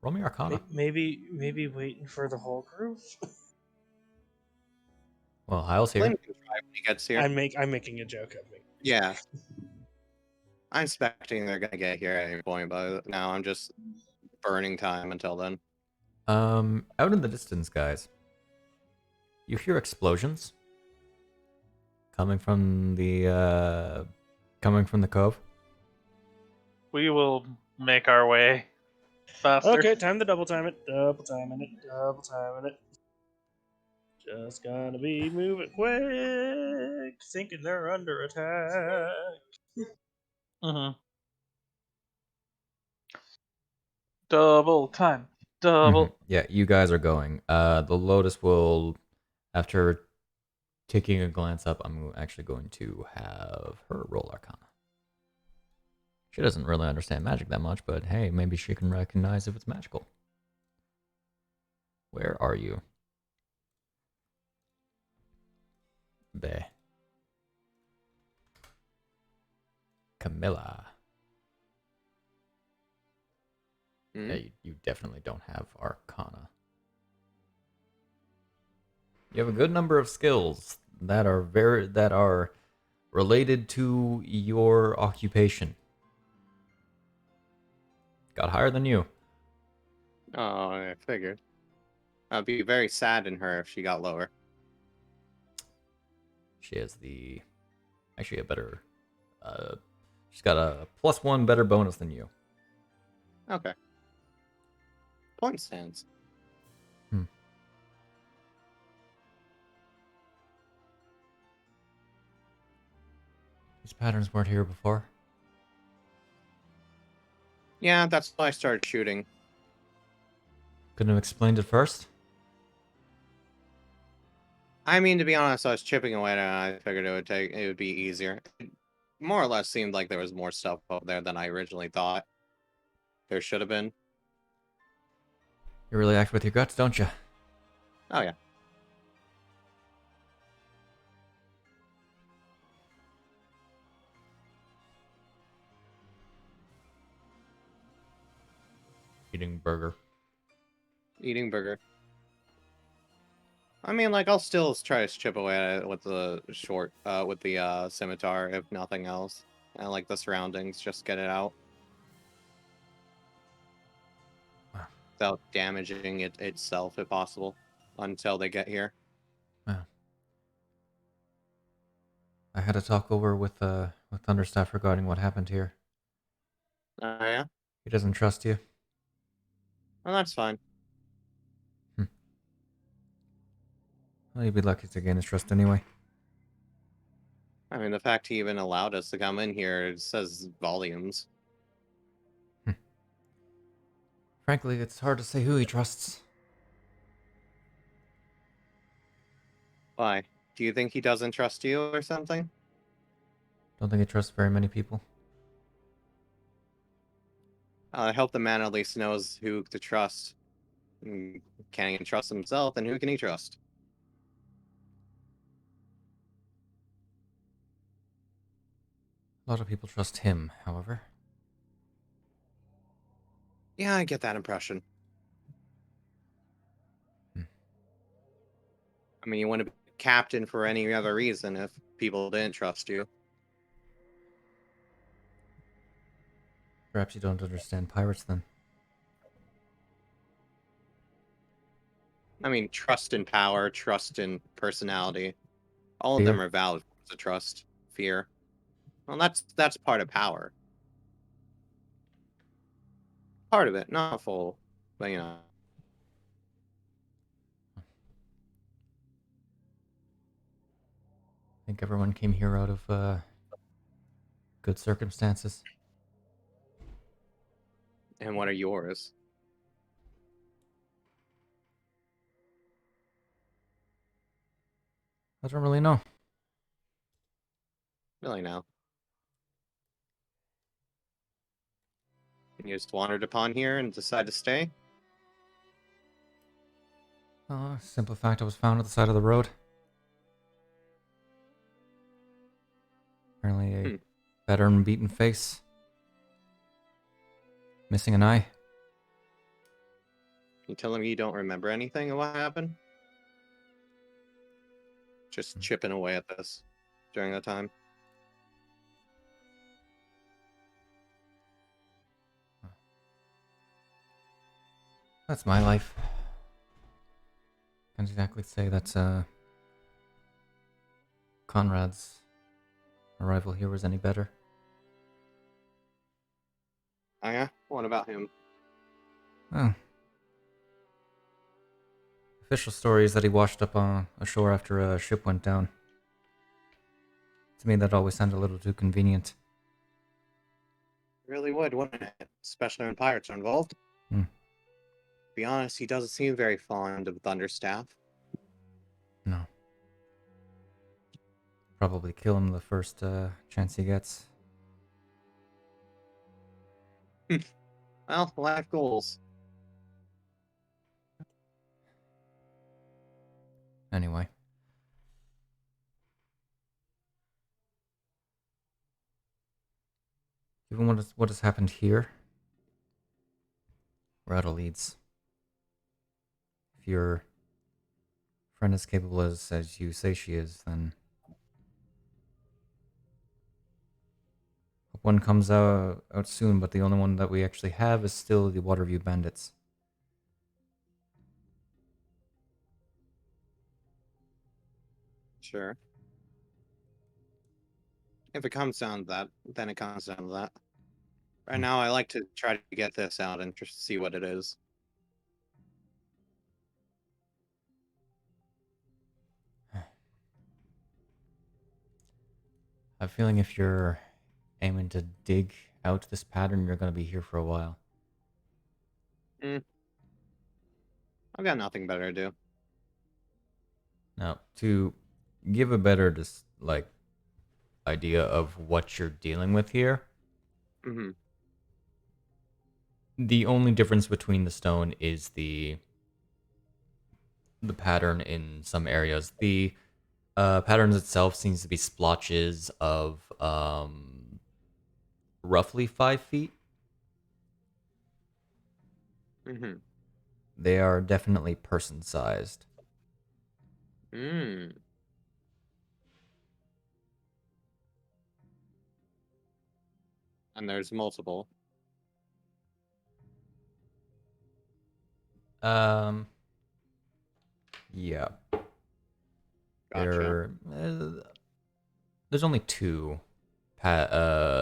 Speaker 1: Roll me Arcana.
Speaker 5: Maybe waiting for the whole group.
Speaker 1: Well, Hyle's here.
Speaker 2: Lynn can try when he gets here.
Speaker 5: I'm making a joke of me.
Speaker 2: Yeah. I'm expecting they're gonna get here at any point, but now I'm just burning time until then.
Speaker 1: Out in the distance, guys, you hear explosions coming from the cove.
Speaker 3: We will make our way faster.
Speaker 5: Okay, time to double time it. Double timing it. Double timing it. Just gonna be moving quick, thinking they're under attack.
Speaker 3: Mm-hmm. Double time. Double.
Speaker 1: Yeah, you guys are going. The Lotus will, after taking a glance up, I'm actually going to have her roll Arcana. She doesn't really understand magic that much, but hey, maybe she can recognize if it's magical. Where are you? Bleh. Camilla.
Speaker 2: Hmm?
Speaker 1: Yeah, you definitely don't have Arcana. You have a good number of skills that are related to your occupation. Got higher than you.
Speaker 2: Oh, I figured. I'd be very sad in her if she got lower.
Speaker 1: She has actually a better, she's got a +1 better bonus than you.
Speaker 2: Okay. Point stands.
Speaker 1: These patterns weren't here before.
Speaker 2: Yeah, that's why I started shooting.
Speaker 1: Couldn't have explained it first.
Speaker 2: I mean, to be honest, I was chipping away and I figured it would be easier. It more or less seemed like there was more stuff out there than I originally thought. There should have been.
Speaker 1: You really act with your guts, don't you?
Speaker 2: Oh yeah.
Speaker 1: Eating burger.
Speaker 2: Eating burger. I mean, like, I'll still try to chip away at it with the scimitar, if nothing else. And like the surroundings, just get it out.
Speaker 1: Wow.
Speaker 2: Without damaging it itself, if possible, until they get here.
Speaker 1: Wow. I had a talk over with Thunderstaff regarding what happened here.
Speaker 2: Oh yeah?
Speaker 1: He doesn't trust you.
Speaker 2: Well, that's fine.
Speaker 1: Well, you'd be lucky to gain his trust anyway.
Speaker 2: I mean, the fact he even allowed us to come in here, it says volumes.
Speaker 1: Frankly, it's hard to say who he trusts.
Speaker 2: Why? Do you think he doesn't trust you or something?
Speaker 1: Don't think he trusts very many people.
Speaker 2: I hope the man at least knows who to trust. Can't even trust himself, then who can he trust?
Speaker 1: A lot of people trust him, however.
Speaker 2: Yeah, I get that impression. I mean, you want to be captain for any other reason if people didn't trust you.
Speaker 1: Perhaps you don't understand pirates then.
Speaker 2: I mean, trust in power, trust in personality. All of
Speaker 1: Fear?
Speaker 2: them are valid forms of trust. Fear. Well, that's part of power. Part of it, not full, but you know.
Speaker 1: I think everyone came here out of good circumstances.
Speaker 2: And what are yours?
Speaker 1: I don't really know.
Speaker 2: Really now. You just wandered upon here and decided to stay?
Speaker 1: Simple fact, I was found at the side of the road. Apparently a battered and beaten face. Missing an eye.
Speaker 2: You telling me you don't remember anything of what happened? Just chipping away at this during the time.
Speaker 1: That's my life. Can't exactly say that Conrad's arrival here was any better.
Speaker 2: Oh yeah? What about him?
Speaker 1: Oh. Official story is that he washed up on ashore after a ship went down. To me, that always sounded a little too convenient.
Speaker 2: Really would, wouldn't it? Especially when pirates are involved.
Speaker 1: Hmm.
Speaker 2: To be honest, he doesn't seem very fond of Thunderstaff.
Speaker 1: No. Probably kill him the first chance he gets.
Speaker 2: Well, life goals.
Speaker 1: Anyway. Given what has happened here, we're out of leads. If your friend is capable as you say she is, then hope one comes out soon, but the only one that we actually have is still the Waterview Bandits.
Speaker 2: Sure. If it comes down to that, then it comes down to that. Right now, I like to try to get this out and just see what it is.
Speaker 1: I have a feeling if you're aiming to dig out this pattern, you're going to be here for a while.
Speaker 2: I've got nothing better to do.
Speaker 1: Now, to give a better idea of what you're dealing with here,
Speaker 2: Mm-hmm.
Speaker 1: the only difference between the stone is the pattern in some areas. The patterns itself seems to be splotches of roughly 5 feet.
Speaker 2: Mm-hmm.
Speaker 1: They are definitely person-sized.
Speaker 2: Mm. And there's multiple.
Speaker 1: Yeah.
Speaker 2: Gotcha.
Speaker 1: There's only 2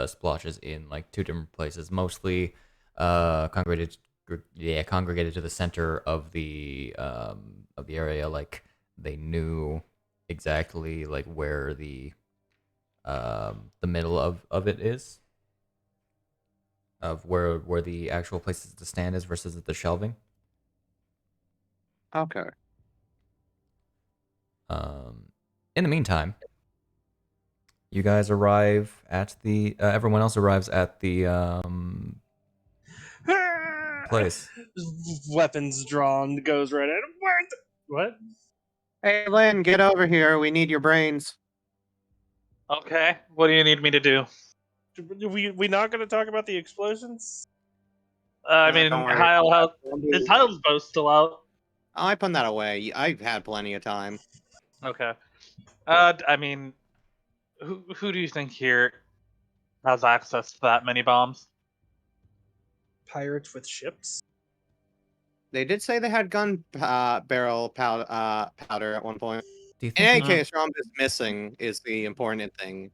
Speaker 1: splotches in like 2 different places, mostly congregated to the center of the area. Like they knew exactly like where the middle of it is, of where the actual places to stand is versus the shelving.
Speaker 2: Okay.
Speaker 1: In the meantime, you guys arrive at the everyone else arrives at the place.
Speaker 5: Weapons drawn, goes right at him. What?
Speaker 2: Hey, Lynn, get over here. We need your brains.
Speaker 3: Okay, what do you need me to do?
Speaker 5: We not going to talk about the explosions?
Speaker 3: I
Speaker 2: Nah,
Speaker 3: mean,
Speaker 2: don't worry.
Speaker 3: is Hyle's bow still out?
Speaker 2: Oh, I put that away. I've had plenty of time.
Speaker 3: Okay. I mean, who do you think here has access to that many bombs?
Speaker 5: Pirates with ships?
Speaker 2: They did say they had gun barrel powder at one point.
Speaker 1: Do you
Speaker 2: In
Speaker 1: think
Speaker 2: any
Speaker 1: we
Speaker 2: case, Rambu is missing is the important thing.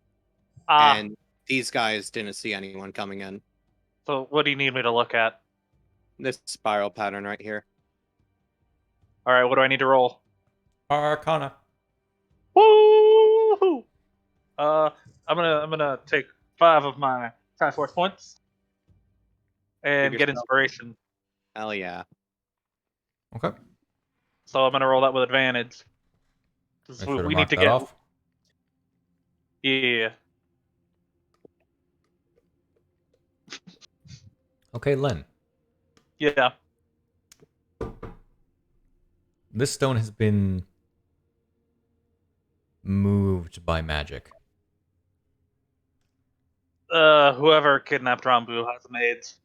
Speaker 3: Ah,
Speaker 2: And these guys didn't see anyone coming in.
Speaker 3: so what do you need me to look at?
Speaker 2: This spiral pattern right here.
Speaker 3: All right, what do I need to roll?
Speaker 1: Arcana?
Speaker 3: Woo! I'm gonna take 5 of my Triforce points and
Speaker 2: Give
Speaker 3: get
Speaker 2: yourself-
Speaker 3: inspiration.
Speaker 2: Hell yeah.
Speaker 1: Okay.
Speaker 3: So I'm gonna roll that with advantage. 'Cause
Speaker 1: Make sure to
Speaker 3: we
Speaker 1: mark
Speaker 3: need to
Speaker 1: that
Speaker 3: get
Speaker 1: off.
Speaker 3: yeah.
Speaker 1: Okay, Lynn.
Speaker 3: Yeah.
Speaker 1: This stone has been moved by magic.
Speaker 3: Whoever kidnapped Rambu has maids.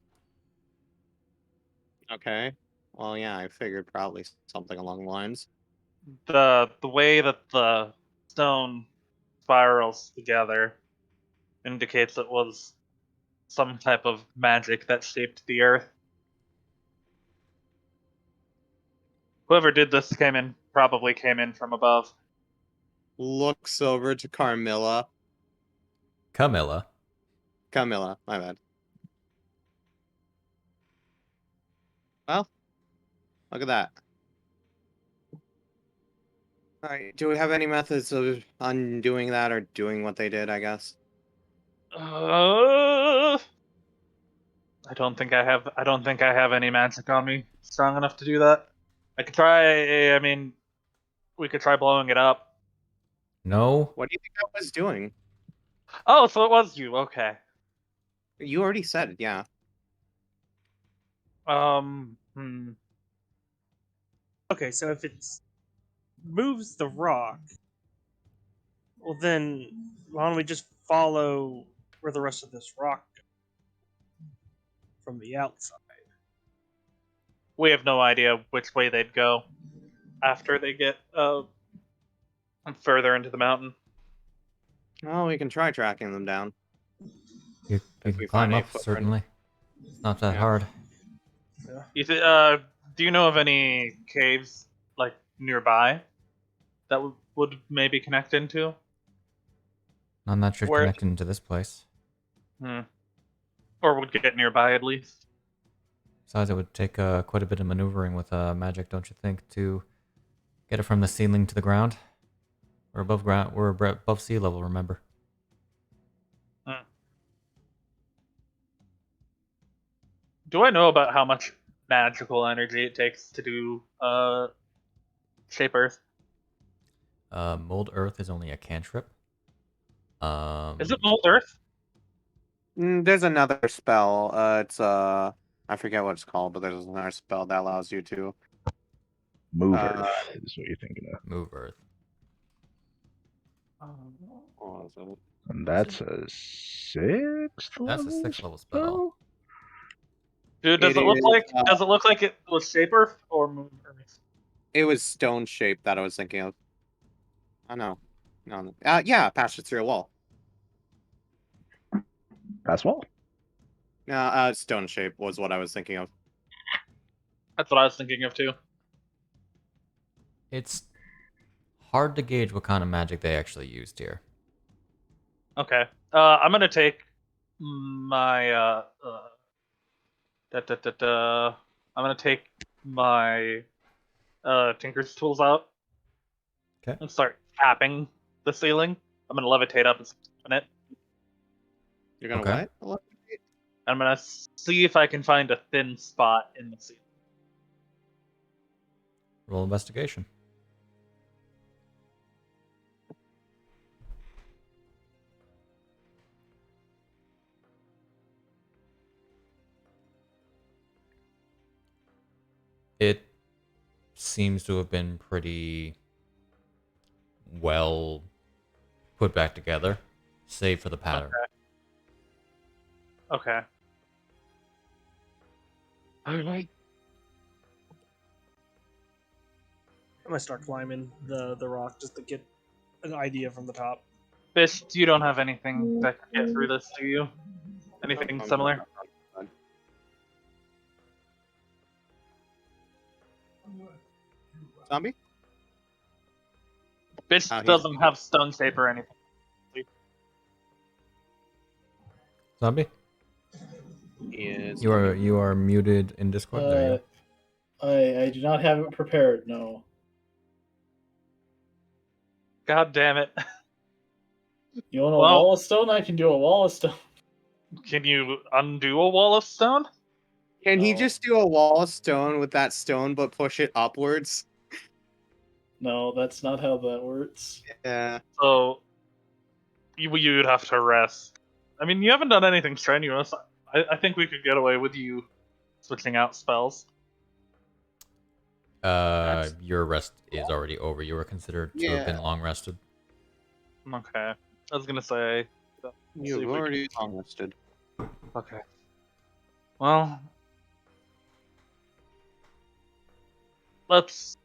Speaker 2: Okay. Well, yeah, I figured probably something along the lines.
Speaker 3: The way that the stone spirals together indicates it was some type of magic that shaped the earth. Whoever did this probably came in from above.
Speaker 2: Looks over to Camilla,
Speaker 1: Camilla.
Speaker 2: my bad. Well, look at that. Alright, do we have any methods of undoing that or doing what they did, I guess?
Speaker 3: I don't think I have. I don't think I have any magic on me strong enough to do that. I could try. I mean, we could try blowing it up.
Speaker 1: No.
Speaker 2: What do you think I was doing?
Speaker 3: Oh, so it was you. Okay.
Speaker 2: You already said it, yeah.
Speaker 5: Okay, so if it moves the rock, well then why don't we just follow where the rest of this rock goes from the outside?
Speaker 3: We have no idea which way they'd go after they get further into the mountain.
Speaker 2: Well, we can try tracking them down.
Speaker 1: You
Speaker 2: If
Speaker 1: can
Speaker 2: we
Speaker 1: climb
Speaker 2: find any
Speaker 1: up,
Speaker 2: footprint.
Speaker 1: certainly. It's not that
Speaker 2: Yeah.
Speaker 1: hard.
Speaker 3: Do you know of any caves like nearby that would maybe connect into?
Speaker 1: None that should
Speaker 3: Where-
Speaker 1: connect into this place.
Speaker 3: Or would get nearby at least?
Speaker 1: Besides, it would take quite a bit of maneuvering with magic, don't you think, to get it from the ceiling to the ground? We're above ground. We're above sea level. Remember?
Speaker 3: Do I know about how much magical energy it takes to do Shape Earth?
Speaker 1: Mold Earth is only a cantrip.
Speaker 3: Is it Mold Earth?
Speaker 2: There's another spell. It's I forget what it's called, but there's another spell that allows you to.
Speaker 4: Move Earth is what you're thinking of.
Speaker 1: Move Earth?
Speaker 2: What was it?
Speaker 4: And that's a 6th level
Speaker 1: That's a 6th level spell.
Speaker 3: Dude, does
Speaker 2: It
Speaker 3: it look
Speaker 2: is,
Speaker 3: like does it look like it was Shape Earth or Moon Earth?
Speaker 2: It was stone shaped that I was thinking of. Oh no. No. Yeah, passed it through a wall.
Speaker 4: Pass wall.
Speaker 2: Stone shape was what I was thinking of.
Speaker 3: That's what I was thinking of too.
Speaker 1: It's hard to gauge what kind of magic they actually used here.
Speaker 3: Okay. I'm gonna take my I'm gonna take my Tinker's tools out.
Speaker 1: Okay.
Speaker 3: And start tapping the ceiling. I'm gonna levitate up and spin it.
Speaker 2: You're gonna
Speaker 1: Okay.
Speaker 2: what?
Speaker 3: I'm gonna see if I can find a thin spot in the ceiling.
Speaker 1: Roll investigation. It seems to have been pretty well put back together, save for the pattern.
Speaker 3: Okay. Alright.
Speaker 5: I'm gonna start climbing the rock just to get an idea from the top.
Speaker 3: Bisht, you don't have anything that can get through this, do you? Anything similar?
Speaker 2: Zombie?
Speaker 3: Bisht
Speaker 2: he's-
Speaker 3: doesn't have stone shape or anything.
Speaker 1: Zombie,
Speaker 2: Is
Speaker 1: you are muted in Discord. There you
Speaker 6: I do not have it prepared. No.
Speaker 3: God damn it.
Speaker 6: You want a
Speaker 3: Well-
Speaker 6: wall of stone? I can do a wall of stone.
Speaker 3: Can you undo a wall of stone?
Speaker 2: Can he
Speaker 6: No.
Speaker 2: just do a wall of stone with that stone but push it upwards?
Speaker 6: No, that's not how that works.
Speaker 2: Yeah.
Speaker 3: So you'd have to rest. I mean, you haven't done anything strenuous. I think we could get away with you switching out spells.
Speaker 1: Your rest is already over. You were considered to have been long rested.
Speaker 3: Okay. I was gonna say. see
Speaker 2: You've
Speaker 3: if we
Speaker 2: already long rested.
Speaker 3: Okay. Well, let's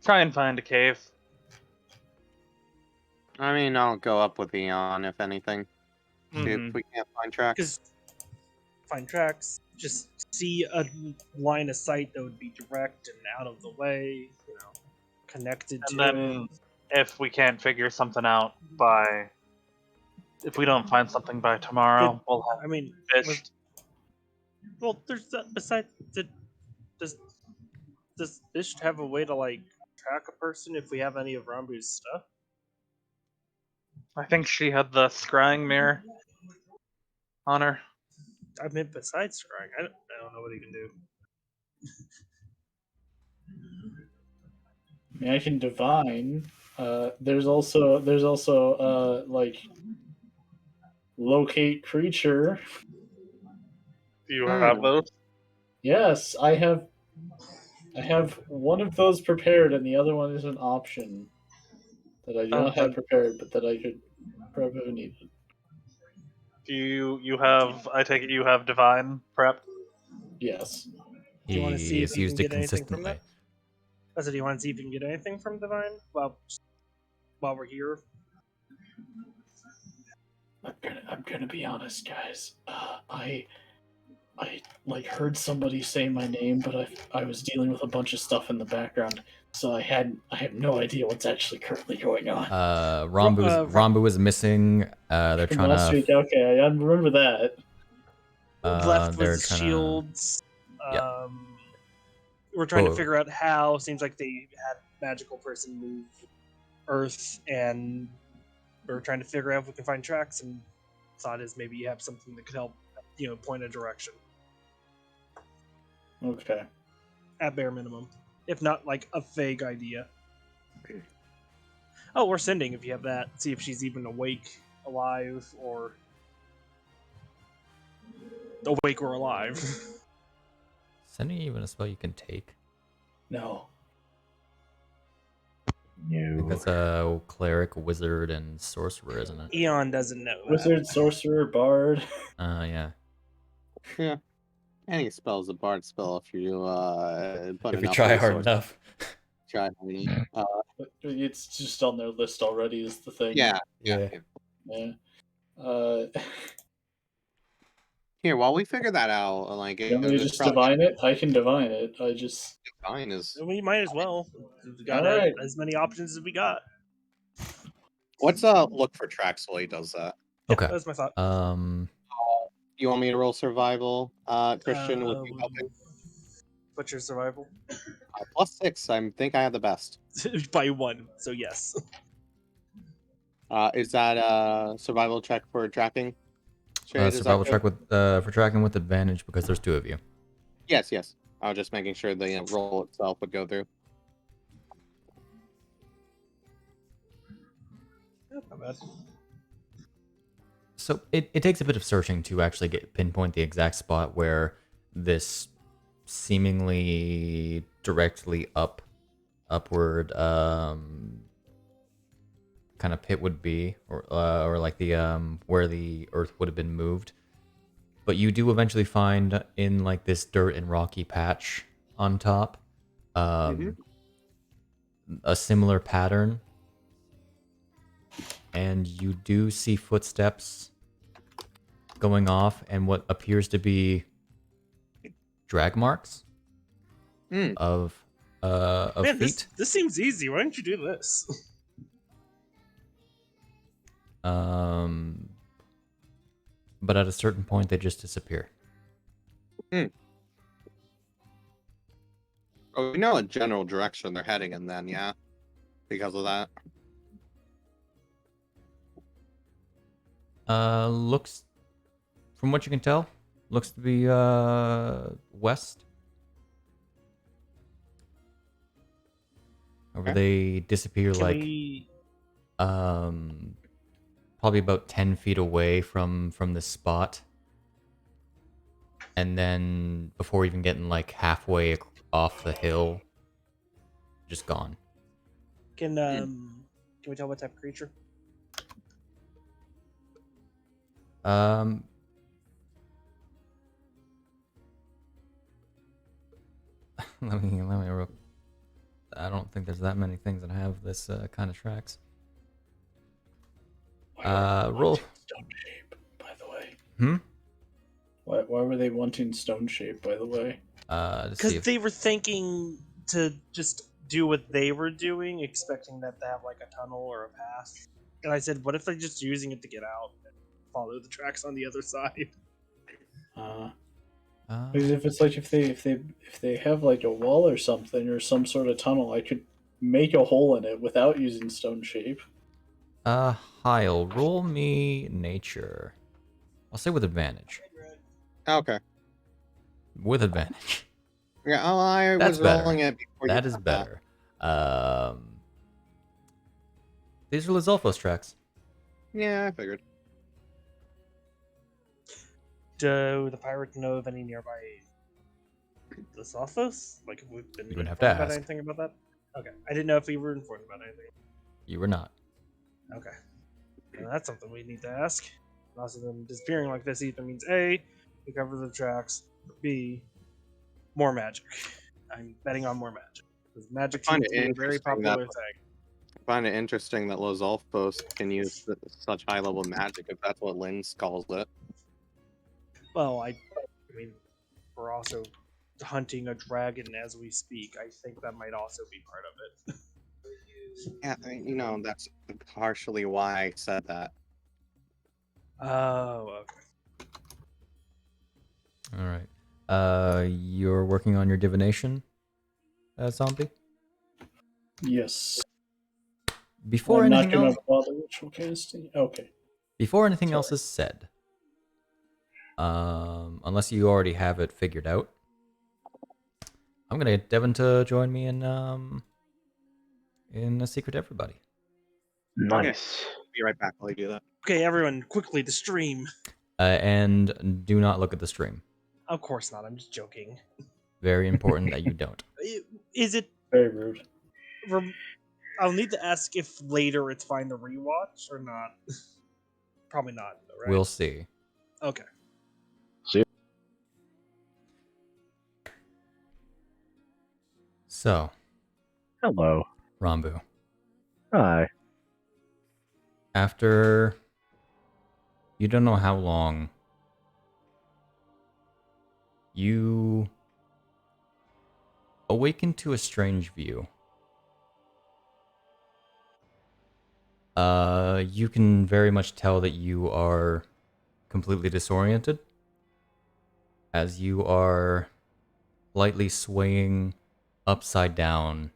Speaker 3: try and find a cave.
Speaker 2: I mean, I'll go up with Eon if anything. See
Speaker 3: Mhm.
Speaker 2: if we can't find tracks.
Speaker 5: Because find tracks. Just see a line of sight that would be direct and out of the way, connected
Speaker 3: And
Speaker 5: to
Speaker 3: then
Speaker 5: it.
Speaker 3: if we can't figure something out if we don't find something by tomorrow, we'll have
Speaker 5: I mean,
Speaker 3: Bisht.
Speaker 5: well, there's besides does Bisht have a way to track a person if we have any of Rambu's stuff?
Speaker 3: I think she had the scrying mirror on her.
Speaker 5: I mean, besides scrying, I don't know what he can do.
Speaker 6: I mean, I can divine. There's also like locate creature.
Speaker 3: Do you have those?
Speaker 6: Yes, I have one of those prepared, and the other one is an option that I do not have prepared, but that I could probably need.
Speaker 3: Do you have? I take it you have divine prep.
Speaker 6: Yes.
Speaker 5: Do you want to see if
Speaker 1: He's
Speaker 5: you
Speaker 1: used
Speaker 5: can
Speaker 1: it
Speaker 5: get anything from
Speaker 1: consistently.
Speaker 5: that? Do you want to see if you can get anything from Divine while we're here?
Speaker 6: I'm gonna be honest, guys. I heard somebody say my name, but I was dealing with a bunch of stuff in the background, so I have no idea what's actually currently going on.
Speaker 1: Rambu is missing. They're
Speaker 6: From
Speaker 1: trying
Speaker 6: last
Speaker 1: to.
Speaker 6: week, okay, I remember that.
Speaker 5: Left
Speaker 1: they're
Speaker 5: with
Speaker 1: trying to.
Speaker 5: shields.
Speaker 1: Yeah.
Speaker 5: We're trying to
Speaker 1: Oh.
Speaker 5: figure out how. Seems like they had a magical person move Earth, and we're trying to figure out if we can find tracks. And thought is maybe you have something that could help, point a direction.
Speaker 6: Okay.
Speaker 5: At bare minimum, if not like a vague idea. Oh, we're sending if you have that. See if she's even awake, alive, or awake or alive.
Speaker 1: Sending even a spell you can take.
Speaker 6: No.
Speaker 1: I think that's a cleric, wizard, and sorcerer, isn't it?
Speaker 5: Eon doesn't know.
Speaker 6: Wizard, sorcerer, bard.
Speaker 1: Yeah.
Speaker 2: Yeah. Any spell's a bard spell if you put
Speaker 1: If you
Speaker 2: enough
Speaker 1: try hard
Speaker 2: resources.
Speaker 1: enough.
Speaker 2: Try hard enough.
Speaker 6: It's just on their list already. Is the thing.
Speaker 2: Yeah.
Speaker 1: Yeah.
Speaker 2: Here, while we figure that out,
Speaker 6: You want me to just divine it? I can divine it. I just
Speaker 2: divine is.
Speaker 5: We might as well. We've got
Speaker 6: All right.
Speaker 5: as many options as we got.
Speaker 2: Let's look for tracks while he does that.
Speaker 1: Okay.
Speaker 5: That's my thought.
Speaker 2: You want me to roll survival, Christian, with you helping?
Speaker 5: What's your survival?
Speaker 2: +6. I think I have the best.
Speaker 5: By 1, so yes.
Speaker 2: Is that a survival check for tracking? Shade, is
Speaker 1: Survival
Speaker 2: that
Speaker 1: check
Speaker 2: good?
Speaker 1: for tracking with advantage because there's 2 of you.
Speaker 2: Yes. I was just making sure the roll itself would go through.
Speaker 5: Not bad.
Speaker 1: So it takes a bit of searching to actually pinpoint the exact spot where this seemingly directly upward kind of pit would be, or like the where the earth would have been moved. But you do eventually find in like this dirt and rocky patch on top a similar pattern, and you do see footsteps going off and what appears to be drag marks of
Speaker 5: Man,
Speaker 1: feet.
Speaker 5: this seems easy. Why don't you do this?
Speaker 1: But at a certain point, they just disappear.
Speaker 2: Oh, we know a general direction they're heading in then, yeah? Because of that.
Speaker 1: Looks, from what you can tell, looks to be west. Where they disappear probably about 10 feet away from this spot. And then before even getting like halfway off the hill, just gone.
Speaker 5: Can we tell what type of creature?
Speaker 1: Let me real. I don't think there's that many things that have this kind of tracks. Roll.
Speaker 6: Stone shape, by the way. Why were they wanting stone shape, by the way?
Speaker 1: To see
Speaker 5: Because
Speaker 1: if
Speaker 5: they were thinking to just do what they were doing, expecting that to have like a tunnel or a path. And I said, what if they're just using it to get out and follow the tracks on the other side?
Speaker 6: Because if it's like if they have like a wall or something or some sort of tunnel, I could make a hole in it without using stone shape.
Speaker 1: Hyle, roll me nature. I'll say with advantage.
Speaker 2: Okay.
Speaker 1: With advantage.
Speaker 2: Yeah, oh, I
Speaker 1: That's
Speaker 2: was
Speaker 1: better.
Speaker 2: rolling it before
Speaker 1: That
Speaker 2: you
Speaker 1: is
Speaker 2: got
Speaker 1: better. These are Lizalfos tracks.
Speaker 2: Yeah, I figured.
Speaker 5: Do the pirates know of any nearby Lizalfos? Like, have we been
Speaker 1: You would have
Speaker 5: informed
Speaker 1: to
Speaker 5: about
Speaker 1: ask.
Speaker 5: anything about that? Okay, I didn't know if we were informed about anything.
Speaker 1: You were not.
Speaker 5: Okay, well, that's something we need to ask. Also, them disappearing like this either means A, we cover the tracks, or B, more magic. I'm betting on more magic because magic
Speaker 2: I find
Speaker 5: seems to
Speaker 2: it
Speaker 5: be a very
Speaker 2: interesting
Speaker 5: popular
Speaker 2: that-
Speaker 5: thing.
Speaker 2: I find it interesting that Los Alfos can use such high level magic if that's what Lynn calls it.
Speaker 5: Well, I mean, we're also hunting a dragon as we speak. I think that might also be part of it.
Speaker 2: Yeah, that's partially why I said that.
Speaker 5: Oh, okay.
Speaker 1: All right. You're working on your divination, zombie.
Speaker 6: Yes.
Speaker 1: Before
Speaker 6: I'm not
Speaker 1: anything
Speaker 6: gonna
Speaker 1: else,
Speaker 6: bother ritual casting. Okay.
Speaker 1: before anything else
Speaker 6: Sorry.
Speaker 1: is said, unless you already have it figured out, I'm gonna get Devon to join me in a secret everybody.
Speaker 4: Nice.
Speaker 2: Be right back while you do that.
Speaker 5: Okay, everyone, quickly, the stream.
Speaker 1: And do not look at the stream.
Speaker 5: Of course not. I'm just joking.
Speaker 1: Very important that you don't.
Speaker 5: Is it?
Speaker 6: Very rude.
Speaker 5: I'll need to ask if later it's fine to rewatch or not. Probably not, though, right?
Speaker 1: We'll see.
Speaker 5: Okay.
Speaker 1: So,
Speaker 4: Hello.
Speaker 1: Rambu,
Speaker 4: Hi.
Speaker 1: after you don't know how long, you awaken to a strange view. You can very much tell that you are completely disoriented as you are lightly swaying upside down,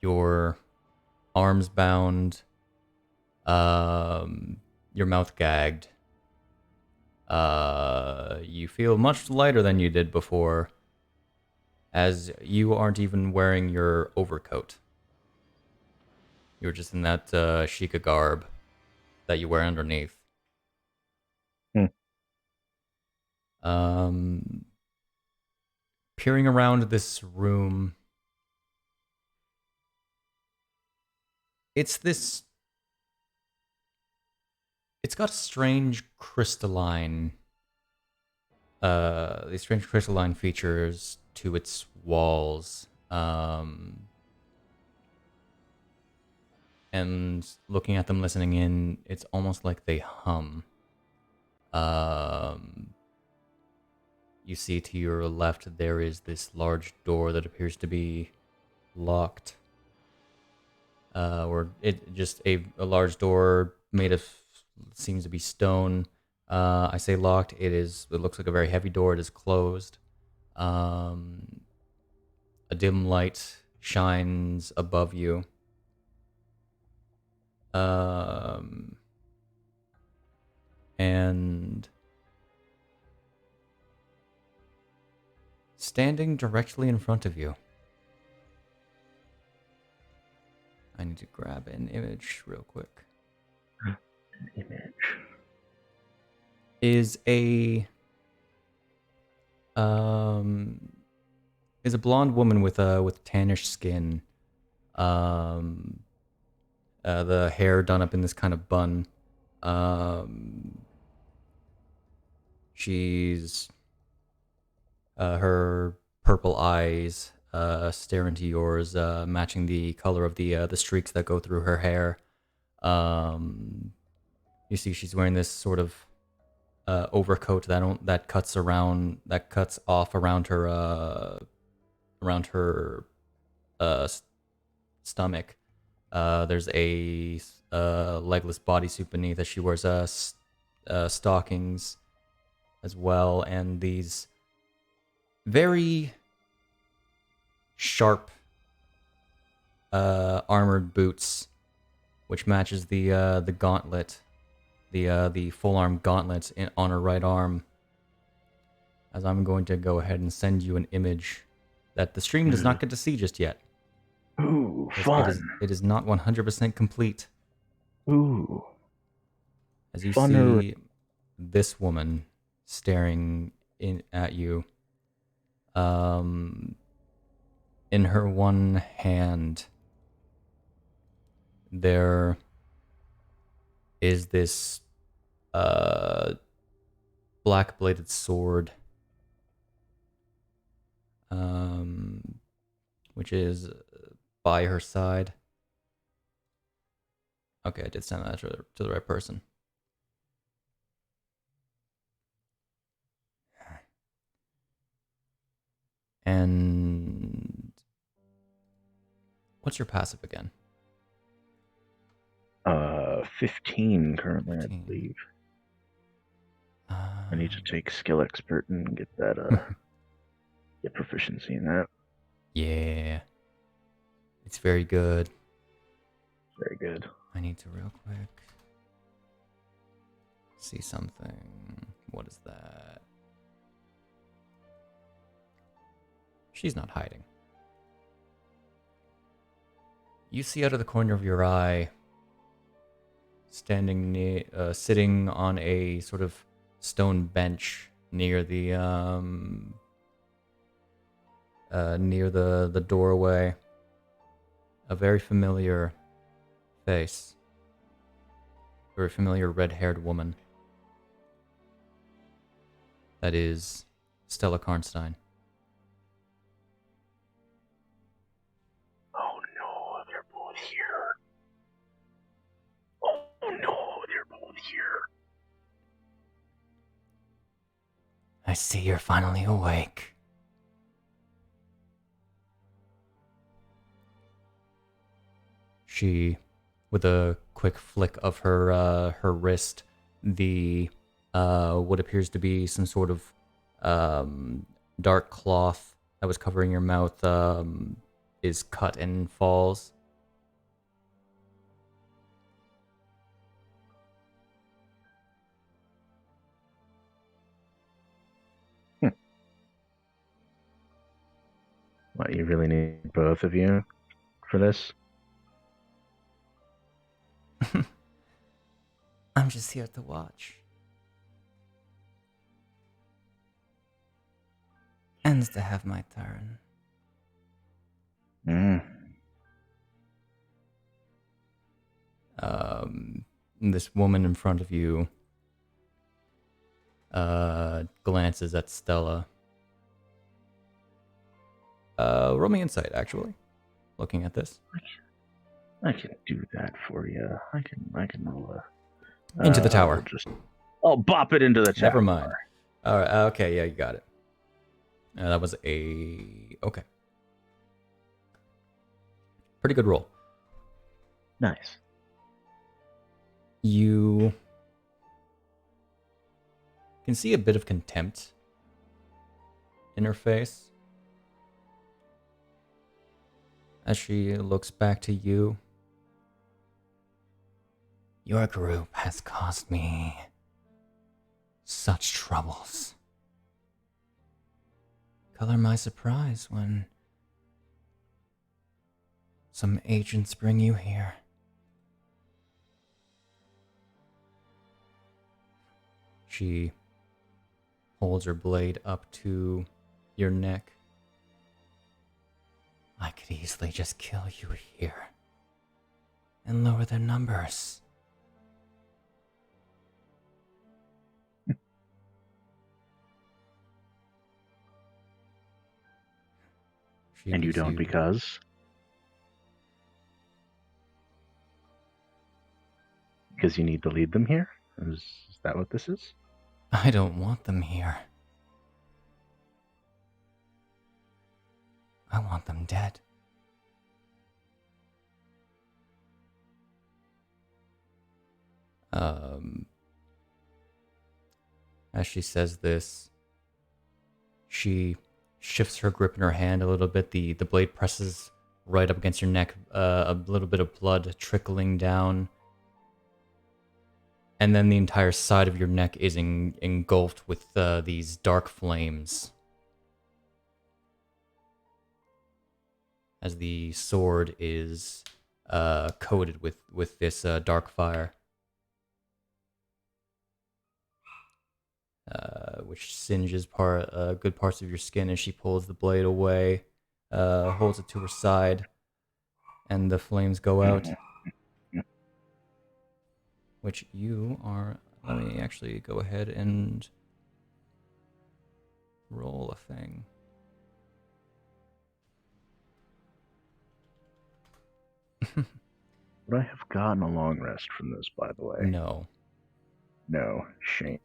Speaker 1: your arms bound, your mouth gagged. You feel much lighter than you did before, as you aren't even wearing your overcoat. You're just in that Sheikah garb that you wear underneath. Peering around this room, it's got strange crystalline, these strange crystalline features to its walls. And looking at them, listening in, it's almost like they hum. You see to your left there is this large door that appears to be locked. Or it just a large door made of seems to be stone. I say locked. It looks like a very heavy door. It is closed. A dim light shines above you. And standing directly in front of you, I need to grab an image real quick.
Speaker 4: Image.
Speaker 1: Is a blonde woman with tannish skin. The hair done up in this kind of bun. She's her purple eyes stare into yours, matching the color of the streaks that go through her hair. You see she's wearing this sort of overcoat that cuts off around her stomach. There's a legless bodysuit beneath that she wears stockings as well, and these very sharp armored boots, which matches the gauntlet, the full arm gauntlet on her right arm. As I'm going to go ahead and send you an image that the stream does not get to see just yet.
Speaker 4: Ooh, fun.
Speaker 1: It is not 100% complete.
Speaker 4: Ooh.
Speaker 1: As you
Speaker 4: Funner.
Speaker 1: see this woman staring at you, in her one hand, there is this black-bladed sword, which is by her side. Okay, I did send that to the right person. And what's your passive again?
Speaker 4: 15 currently,
Speaker 1: 15.
Speaker 4: I believe. I need to take skill expert and get that get proficiency in that.
Speaker 1: Yeah. It's very good.
Speaker 4: Very good.
Speaker 1: I need to real quick see something. What is that? She's not hiding. You see out of the corner of your eye, sitting on a sort of stone bench near the doorway, a very familiar face, very familiar red-haired woman. That is Stella Karnstein.
Speaker 4: Oh no, they're both here. Oh no, they're both here.
Speaker 1: I see you're finally awake. She, with a quick flick of her wrist, the what appears to be some sort of dark cloth that was covering your mouth is cut and falls.
Speaker 4: What, you really need both of you for this?
Speaker 1: I'm just here to watch. And to have my turn. This woman in front of you glances at Stella. Roll me insight, actually. Looking at this.
Speaker 4: I can do that for you. I can roll a...
Speaker 1: Into the tower.
Speaker 4: I'll bop it into the tower.
Speaker 1: Never mind. All right. Okay. Yeah, you got it. That was okay. Pretty good roll.
Speaker 4: Nice.
Speaker 1: You can see a bit of contempt in her face as she looks back to you. Your group has caused me such troubles. Color my surprise when some agents bring you here. She holds her blade up to your neck. I could easily just kill you here and lower their numbers.
Speaker 4: And you don't because? Because you need to lead them here? Is that what this is?
Speaker 1: I don't want them here. I want them dead. As she says this, she shifts her grip in her hand a little bit. The blade presses right up against your neck, a little bit of blood trickling down. And then the entire side of your neck is engulfed with these dark flames. As the sword is coated with this dark fire. Which singes good parts of your skin as she pulls the blade away, holds it to her side, and the flames go out. Which you are... Let me actually go ahead and roll a thing.
Speaker 4: Would I have gotten a long rest from this, by the way?
Speaker 1: No.
Speaker 4: No. Shame.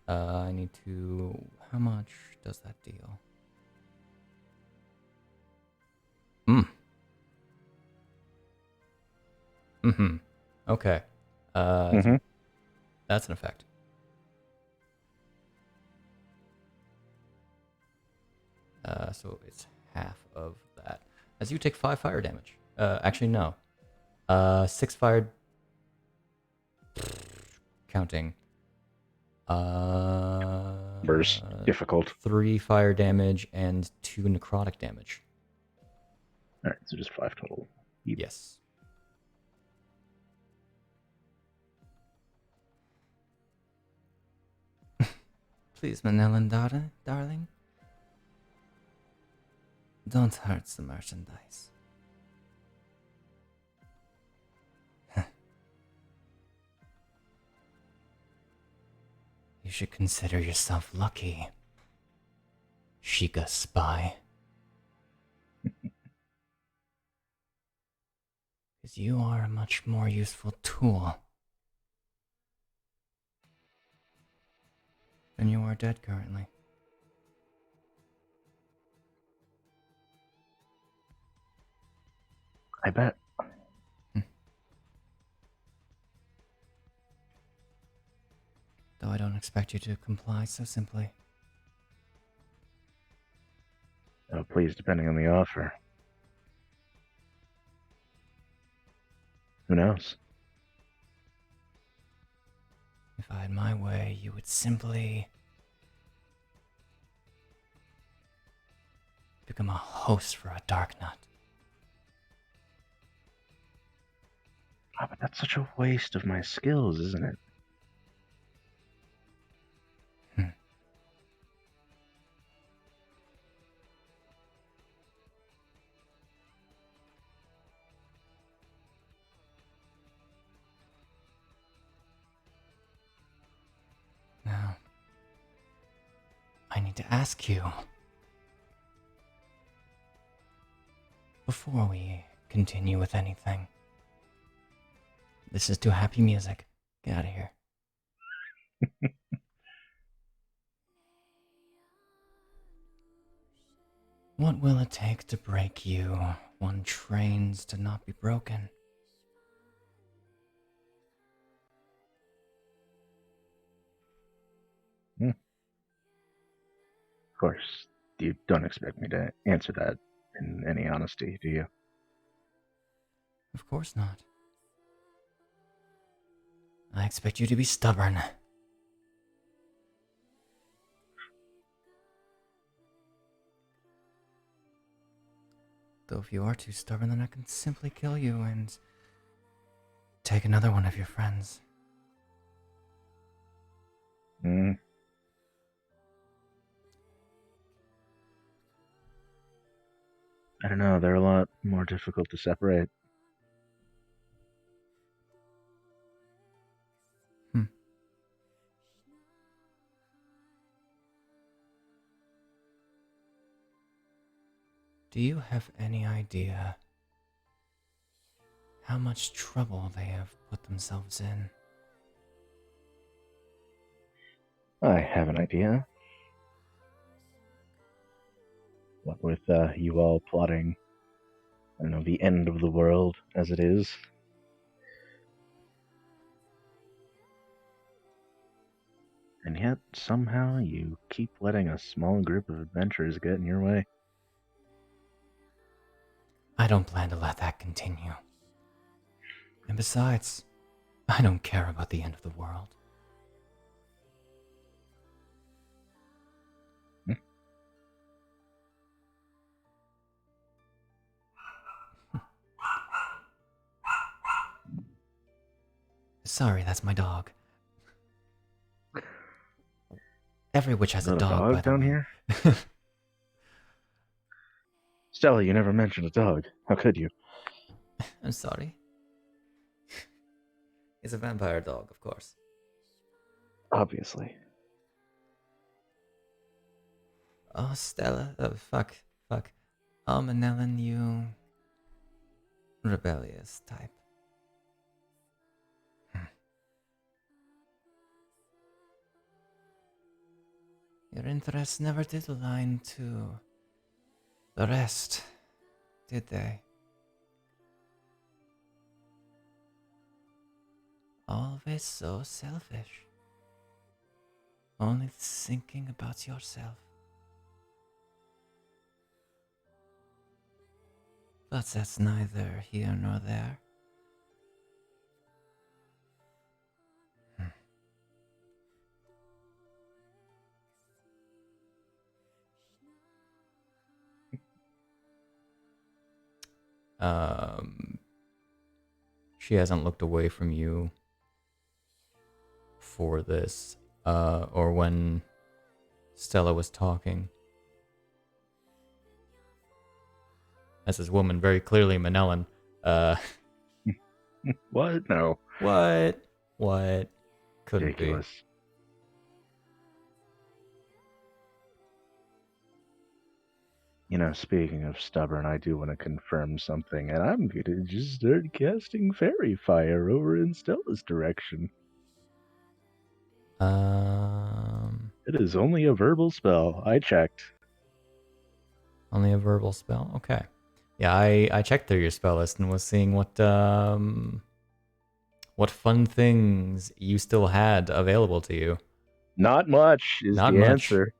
Speaker 1: I need to... How much does that deal? Okay. That's an effect. So it's half of that. As you take 5 fire damage. Actually, no. 6 fire... Counting.
Speaker 4: Burst. Difficult.
Speaker 1: 3 fire damage and 2 necrotic damage.
Speaker 4: Alright, so just 5 total.
Speaker 1: Yes. Please, Manellan, darling. Don't hurt the merchandise. You should consider yourself lucky, Sheikah spy. Because you are a much more useful tool than you are dead currently.
Speaker 4: I bet.
Speaker 1: Though I don't expect you to comply so simply.
Speaker 4: Oh, please, depending on the offer. Who knows?
Speaker 1: If I had my way, you would simply become a host for a Dark Nut.
Speaker 4: Oh, but that's such a waste of my skills, isn't it?
Speaker 1: Now, I need to ask you, before we continue with anything. This is too happy music. Get out of here. What will it take to break you? One trains to not be broken.
Speaker 4: Of course, you don't expect me to answer that in any honesty, do you?
Speaker 1: Of course not. I expect you to be stubborn. Though if you are too stubborn, then I can simply kill you and take another one of your friends.
Speaker 4: I don't know, they're a lot more difficult to separate.
Speaker 1: Do you have any idea how much trouble they have put themselves in?
Speaker 4: I have an idea. What with you all plotting, I don't know, the end of the world as it is. And yet, somehow, you keep letting a small group of adventurers get in your way.
Speaker 1: I don't plan to let that continue. And besides, I don't care about the end of the world. Sorry, that's my dog. Every witch has a
Speaker 4: Not a
Speaker 1: dog,
Speaker 4: dog
Speaker 1: by the
Speaker 4: down
Speaker 1: way.
Speaker 4: here? Stella, you never mentioned a dog. How could you?
Speaker 1: I'm sorry. It's a vampire dog, of course.
Speaker 4: Obviously.
Speaker 1: Oh, Stella. Fuck. Manellan, you... rebellious type. Your interests never did align to the rest, did they? Always so selfish. Only thinking about yourself. But that's neither here nor there. She hasn't looked away from you for this, or when Stella was talking. As this woman, very clearly Manellan.
Speaker 4: What? No.
Speaker 1: What? Couldn't
Speaker 4: Ridiculous. You know, speaking of stubborn, I do want to confirm something, and I'm gonna just start casting fairy fire over in Stella's direction.
Speaker 1: be.
Speaker 4: It is only a verbal spell. I checked.
Speaker 1: Only a verbal spell? Okay. Yeah, I checked through your spell list and was seeing what fun things you still had available to you.
Speaker 4: Not much is
Speaker 1: Not
Speaker 4: the
Speaker 1: much.
Speaker 4: answer.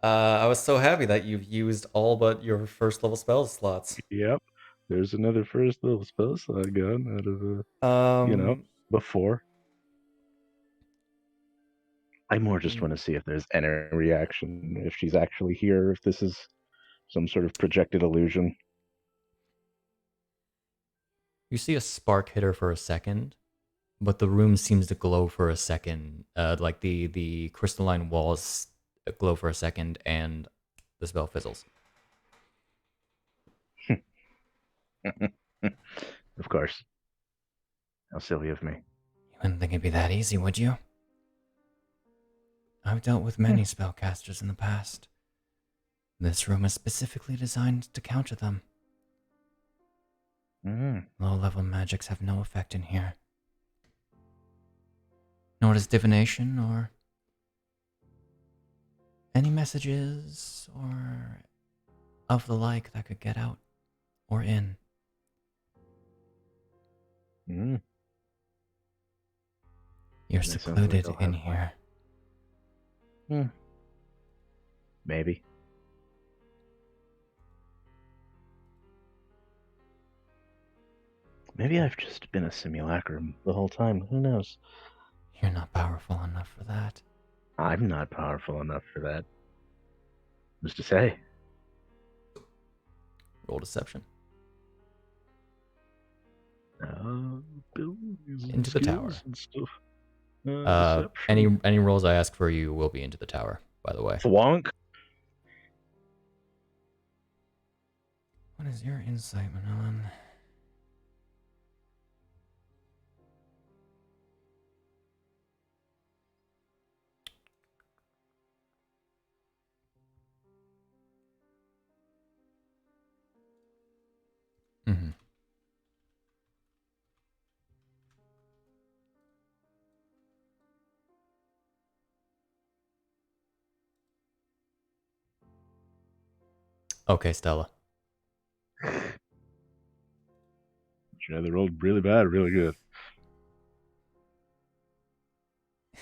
Speaker 1: I was so happy that you've used all but your first level spell slots.
Speaker 4: Yep. There's another first level spell slot gone out of you know, before. I more just want to see if there's any reaction, if she's actually here, if this is some sort of projected illusion.
Speaker 1: You see a spark hit her for a second, but the room seems to glow for a second. Like the crystalline walls glow for a second, and the spell fizzles.
Speaker 4: Of course. How silly of me.
Speaker 1: You wouldn't think it'd be that easy, would you? I've dealt with many spellcasters in the past. This room is specifically designed to counter them. Low-level magics have no effect in here. Nor does divination or any messages or of the like that could get out or in. You're
Speaker 4: That sounds
Speaker 1: secluded
Speaker 4: like I'll
Speaker 1: in
Speaker 4: have one.
Speaker 1: here.
Speaker 4: Maybe. Maybe I've just been a simulacrum the whole time. Who knows?
Speaker 1: You're not powerful enough for that.
Speaker 4: I'm not powerful enough for that. Who's to say?
Speaker 1: Roll deception.
Speaker 4: Abilities and
Speaker 1: Into the tower.
Speaker 4: skills and stuff.
Speaker 1: Any rolls I ask for you will be into the tower, by the way.
Speaker 4: Thwonk.
Speaker 1: What is your insight, Manellan? Mm-hmm. Okay, Stella.
Speaker 4: You either rolled really bad or really good.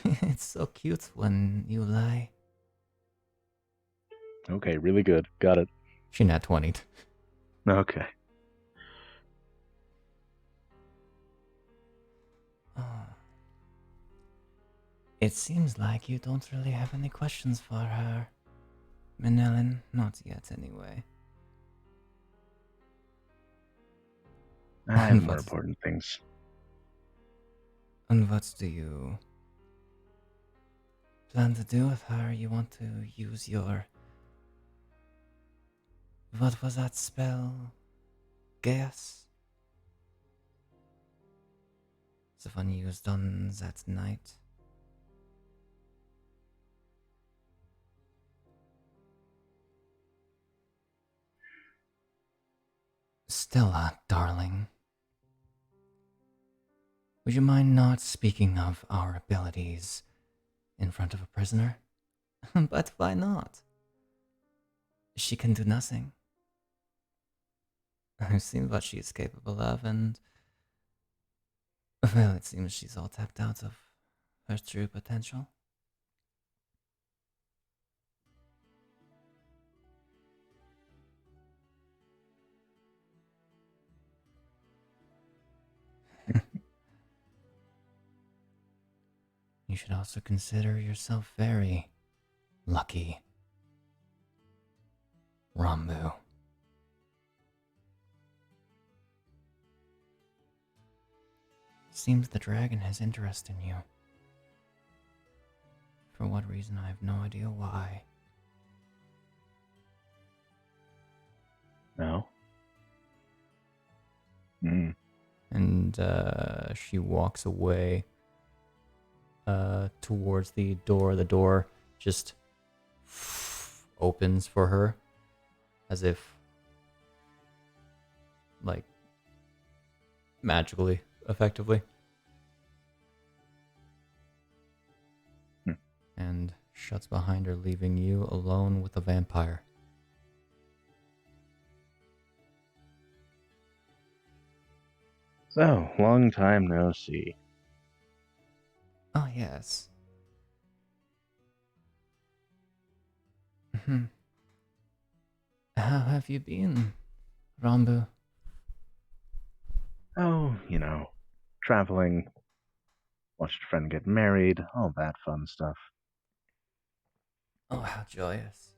Speaker 1: It's so cute when you lie.
Speaker 4: Okay, really good. Got it.
Speaker 1: She nat 20'd.
Speaker 4: Okay.
Speaker 1: Oh. It seems like you don't really have any questions for her. Manellan, not yet anyway.
Speaker 4: I have more
Speaker 1: What-
Speaker 4: important things.
Speaker 1: And what do you plan to do with her? You want to use your... What was that spell? Gas? The one used on that night? Stella, darling. Would you mind not speaking of our abilities in front of a prisoner? But why not? She can do nothing. I've seen what she is capable of, and... Well, it seems she's all tapped out of her true potential. You should also consider yourself very lucky, Rambu. Seems the dragon has interest in you. For what reason, I have no idea why.
Speaker 4: No? Mm.
Speaker 1: And she walks away towards the door. The door just opens for her as if, like, magically, effectively. And shuts behind her, leaving you alone with the vampire.
Speaker 4: So, long time no see.
Speaker 1: Oh, yes. Mhm. How have you been, Rambu?
Speaker 4: Oh, traveling, watched a friend get married, all that fun stuff.
Speaker 1: Oh, how joyous.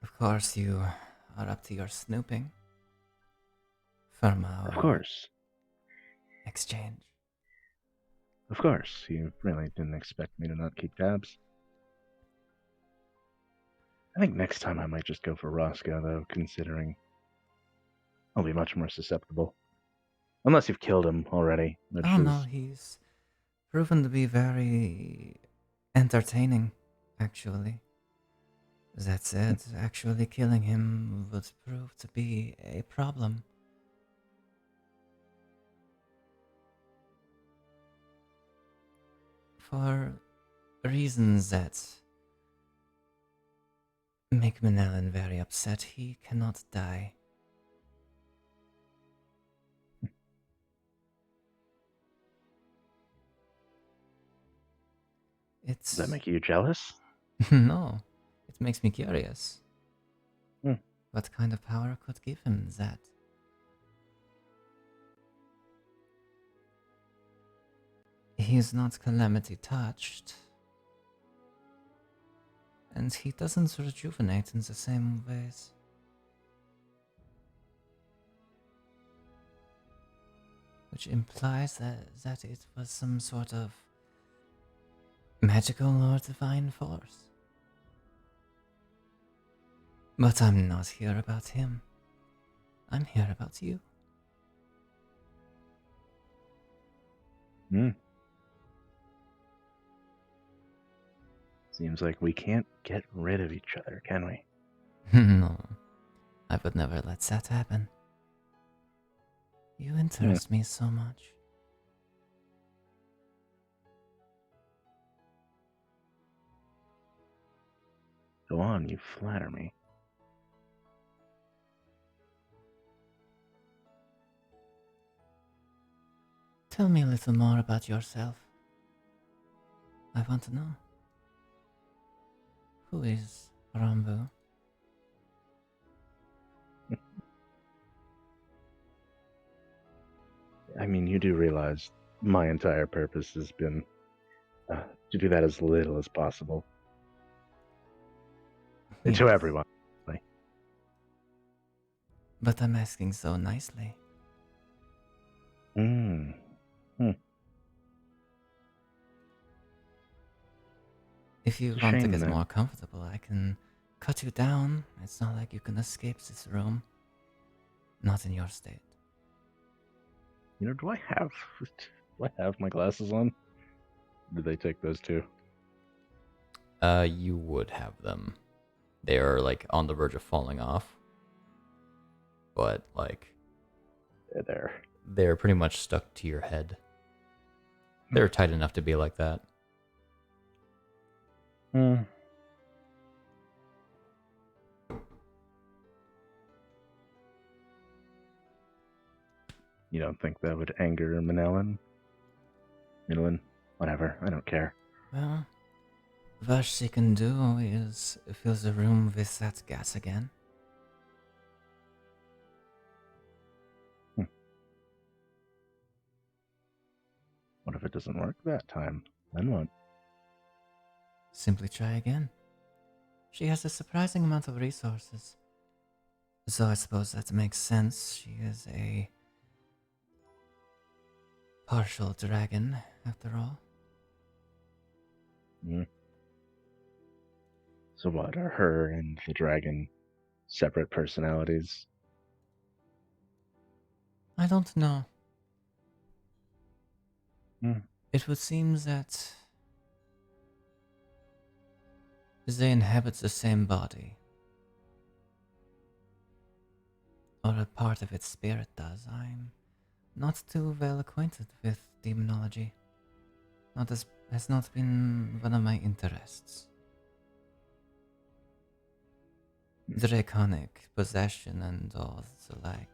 Speaker 1: Of course, you are up to your snooping from our
Speaker 4: Of course.
Speaker 1: exchange.
Speaker 4: Of course. You really didn't expect me to not keep tabs. I think next time I might just go for Roscoe, though, considering I'll be much more susceptible. Unless you've killed him already, which
Speaker 1: Oh
Speaker 4: is...
Speaker 1: no, he's proven to be very entertaining, actually. That said, actually killing him would prove to be a problem. For reasons that make Manellan very upset, he cannot die.
Speaker 4: Does that
Speaker 1: It's...
Speaker 4: make you jealous?
Speaker 1: No, it makes me curious.
Speaker 4: Hmm.
Speaker 1: What kind of power could give him that? He is not calamity touched. And he doesn't rejuvenate in the same ways. Which implies that it was some sort of magical or divine force. But I'm not here about him. I'm here about you.
Speaker 4: Hmm. Seems like we can't get rid of each other, can we?
Speaker 1: No, I would never let that happen. You interest me so much.
Speaker 4: Go on, you flatter me.
Speaker 1: Tell me a little more about yourself. I want to know. Who is Rambu?
Speaker 4: I mean, you do realize my entire purpose has been to do that as little as possible. And to
Speaker 1: Yes.
Speaker 4: everyone.
Speaker 1: But I'm asking so nicely.
Speaker 4: Mm.
Speaker 1: If you
Speaker 4: It's a
Speaker 1: want to
Speaker 4: shame
Speaker 1: get
Speaker 4: that-
Speaker 1: more comfortable, I can cut you down. It's not like you can escape this room. Not in your state.
Speaker 4: You know, do I have my glasses on? Did they take those too?
Speaker 1: You would have them. They are like on the verge of falling off. But like
Speaker 4: They're there.
Speaker 1: they're pretty much stuck to your head. They're tight enough to be like that.
Speaker 4: Hmm. You don't think that would anger Manellan? Manellan? Whatever, I don't care.
Speaker 1: Well, what she can do is fill the room with that gas again.
Speaker 4: What if it doesn't work that time? Then what?
Speaker 1: Simply try again. She has a surprising amount of resources. So I suppose that makes sense. She is a partial dragon, after all.
Speaker 4: Hmm. So what, are her and the dragon separate personalities?
Speaker 1: I don't know.
Speaker 4: Hmm.
Speaker 1: It would seem that they inhabit the same body. Or a part of its spirit does. I'm not too well acquainted with demonology. Has not been one of my interests. Draconic possession and all the like.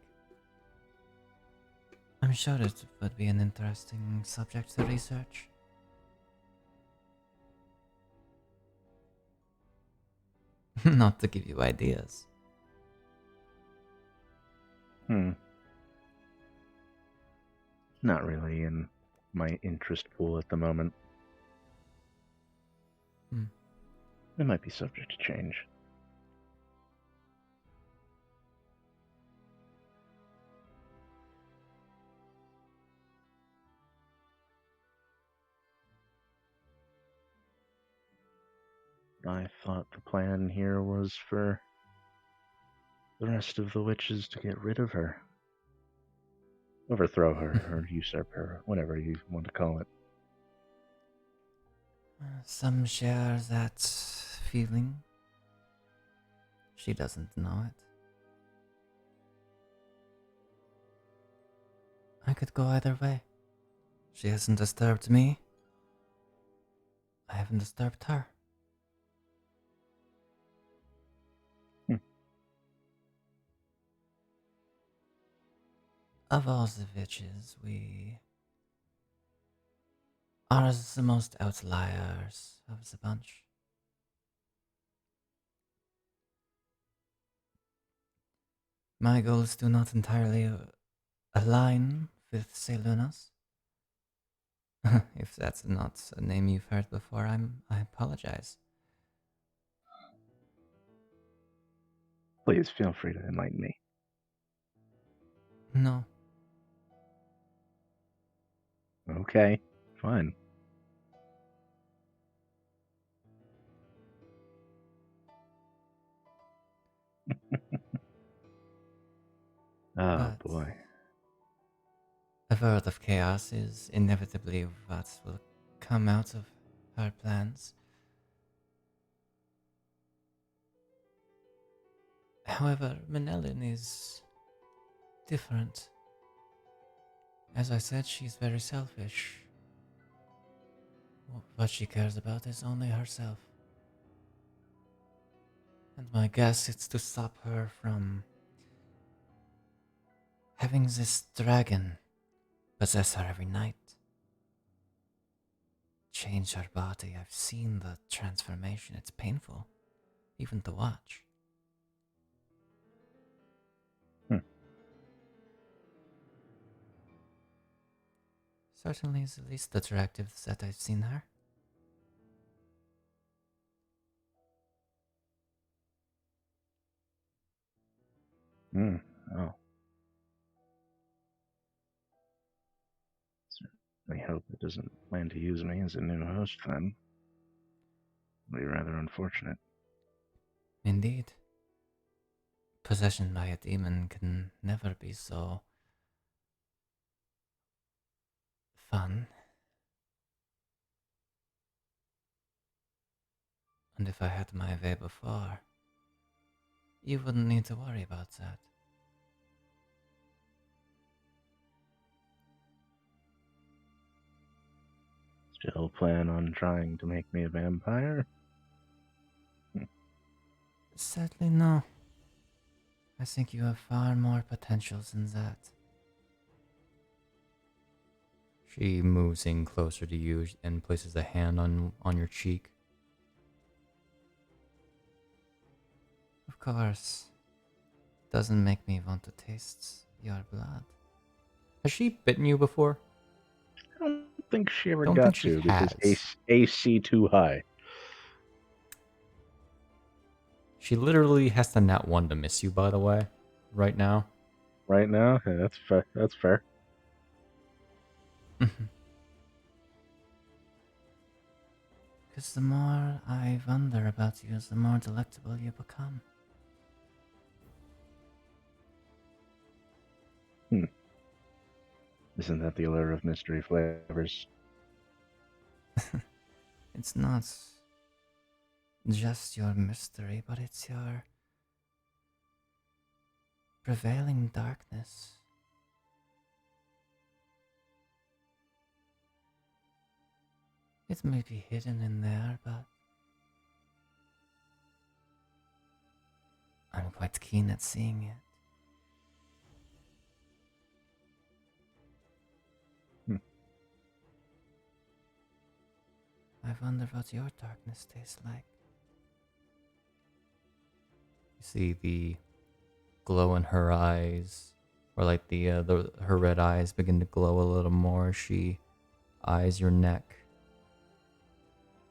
Speaker 1: I'm sure it would be an interesting subject to research. Not to give you ideas.
Speaker 4: Not really in my interest pool at the moment. It might be subject to change. I thought the plan here was for the rest of the witches to get rid of her. Overthrow her, or usurp her, whatever you want to call it.
Speaker 1: Some share that feeling. She doesn't know it. I could go either way. She hasn't disturbed me. I haven't disturbed her. Of all the witches, we are the most outliers of the bunch. My goals do not entirely align with Seluna's. If that's not a name you've heard before, I apologize.
Speaker 4: Please feel free to enlighten me.
Speaker 1: No.
Speaker 4: Okay, fine. Oh
Speaker 1: But
Speaker 4: boy.
Speaker 1: a world of chaos is inevitably what will come out of her plans. However, Manellan is different. As I said, she's very selfish. What she cares about is only herself. And my guess is to stop her from having this dragon possess her every night. Change her body. I've seen the transformation. It's painful, even to watch. Certainly is the least attractive that I've seen her.
Speaker 4: Oh. I hope it doesn't plan to use me as a new host then. It'll be rather unfortunate.
Speaker 1: Indeed. Possession by a demon can never be so fun. And if I had my way before, you wouldn't need to worry about that.
Speaker 4: Still plan on trying to make me a vampire?
Speaker 1: Sadly, no. I think you have far more potential than that. She moves in closer to you and places a hand on your cheek. Of course, doesn't make me want to taste your blood. Has she bitten you before?
Speaker 4: I don't think she ever
Speaker 1: Don't
Speaker 4: got
Speaker 1: think she
Speaker 4: to because
Speaker 1: has.
Speaker 4: AC too high.
Speaker 1: She literally has to nat 1 to miss you, by the way, right now.
Speaker 4: Right now? Yeah, that's fair. That's fair.
Speaker 1: Because the more I wonder about you, the more delectable you become.
Speaker 4: Isn't that the allure of mystery flavors?
Speaker 1: It's not just your mystery, but it's your prevailing darkness. It may be hidden in there, but I'm quite keen at seeing it. I wonder what your darkness tastes like. You see the glow in her eyes, or like her red eyes begin to glow a little more. She eyes your neck.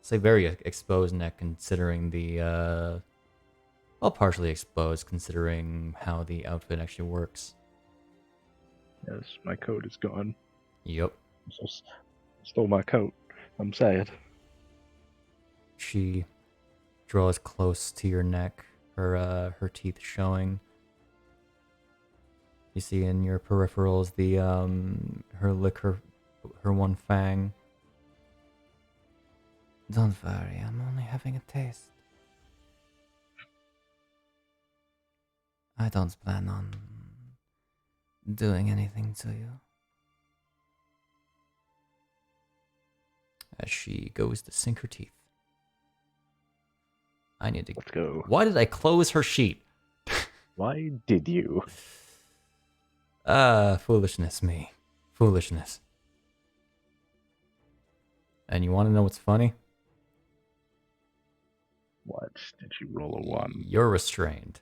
Speaker 1: It's a very exposed neck, considering the well, partially exposed, considering how the outfit actually works.
Speaker 4: Yes, my coat is gone.
Speaker 1: Yup.
Speaker 4: Stole my coat. I'm sad.
Speaker 1: She draws close to your neck, her teeth showing. You see in your peripherals the her lick her one fang. Don't worry, I'm only having a taste. I don't plan on doing anything to you. As she goes to sink her teeth. I need to...
Speaker 4: Let's go.
Speaker 1: Why did I close her sheet?
Speaker 4: Why did you?
Speaker 1: Foolishness me. Foolishness. And you want to know what's funny?
Speaker 4: What? Did you roll a 1?
Speaker 1: You're restrained.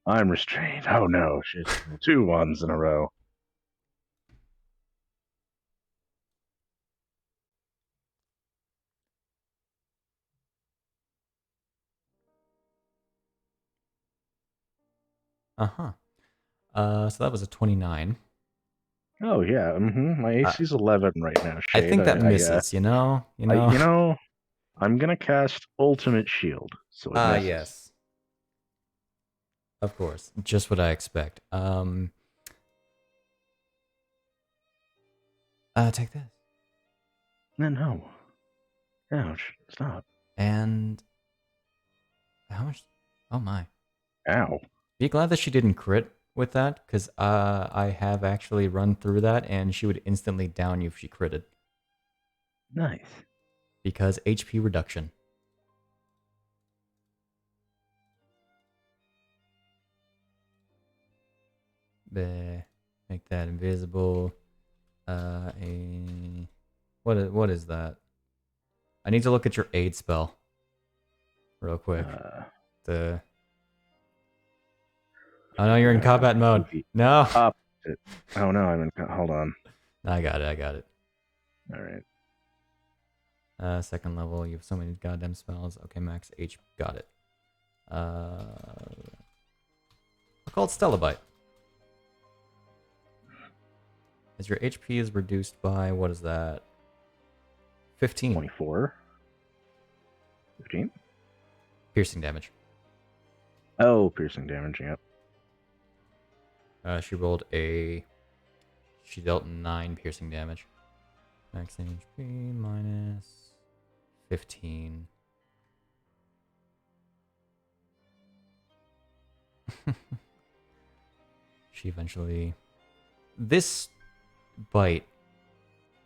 Speaker 4: I'm restrained. Oh no, shit. 2 1s in a row.
Speaker 1: Uh-huh. So that was a 29.
Speaker 4: Oh yeah, my AC's 11 right now,
Speaker 1: I
Speaker 4: Shade.
Speaker 1: think that misses, you know?
Speaker 4: I'm gonna cast Ultimate Shield, so it misses.
Speaker 1: Yes. Of course. Just what I expect. Take this.
Speaker 4: No. Ouch. Stop.
Speaker 1: And... How much? Oh my.
Speaker 4: Ow.
Speaker 1: Be glad that she didn't crit with that, because I have actually run through that, and she would instantly down you if she critted.
Speaker 4: Nice.
Speaker 1: Because HP reduction. Make that invisible. What is that? I need to look at your aid spell real quick. Oh no, you're in combat mode. No.
Speaker 4: Opposite. Oh no, I'm in. Hold on.
Speaker 1: I got it.
Speaker 4: All right.
Speaker 1: Second level, you have so many goddamn spells. Okay, max H, got it. I'll call it Stella Bite. As your HP is reduced by, what is that? 15.
Speaker 4: 24. 15?
Speaker 1: Piercing damage.
Speaker 4: Oh, piercing damage, yep.
Speaker 1: She dealt 9 piercing damage. Max HP minus 15. She eventually... This bite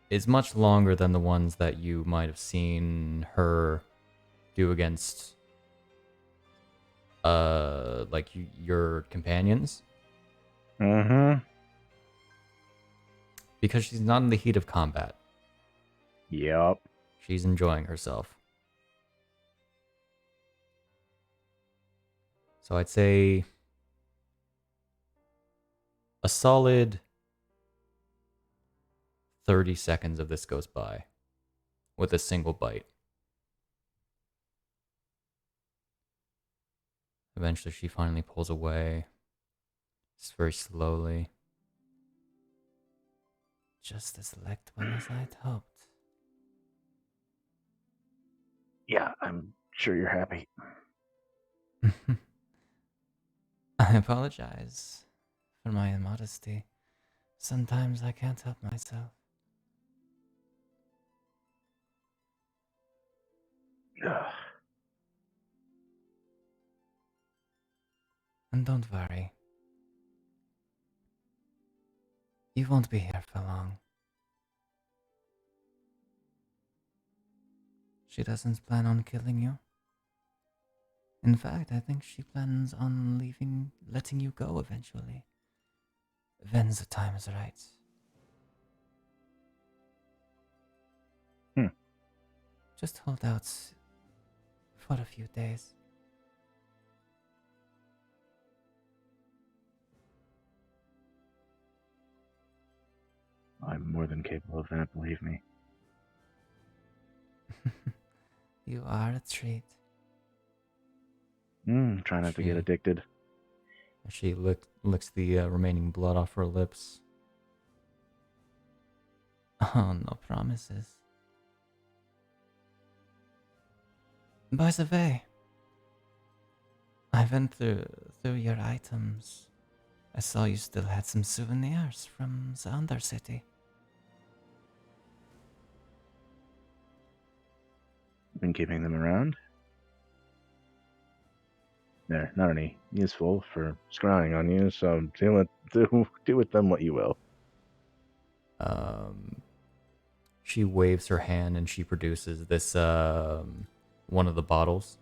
Speaker 1: is much longer than the ones that you might have seen her do against your companions.
Speaker 4: Mm-hmm.
Speaker 1: Because she's not in the heat of combat.
Speaker 4: Yep.
Speaker 1: She's enjoying herself. So I'd say a solid 30 seconds of this goes by with a single bite. Eventually she finally pulls away. Just very slowly. Just as electable as I'd hoped.
Speaker 4: Yeah, I'm sure you're happy.
Speaker 1: I apologize for my immodesty. Sometimes I can't help myself.
Speaker 4: Ugh.
Speaker 1: And don't worry. You won't be here for long. She doesn't plan on killing you. In fact, I think she plans on letting you go eventually. When the time is right. Just hold out for a few days.
Speaker 4: I'm more than capable of that, believe me.
Speaker 1: You are a treat.
Speaker 4: Try not to get addicted.
Speaker 1: She licks the remaining blood off her lips. Oh, no promises. By the way, I went through your items. I saw you still had some souvenirs from the Undercity.
Speaker 4: Been keeping them around. They're not any useful for scrying on you, so do with them what you will.
Speaker 1: She waves her hand and she produces this one of the bottles.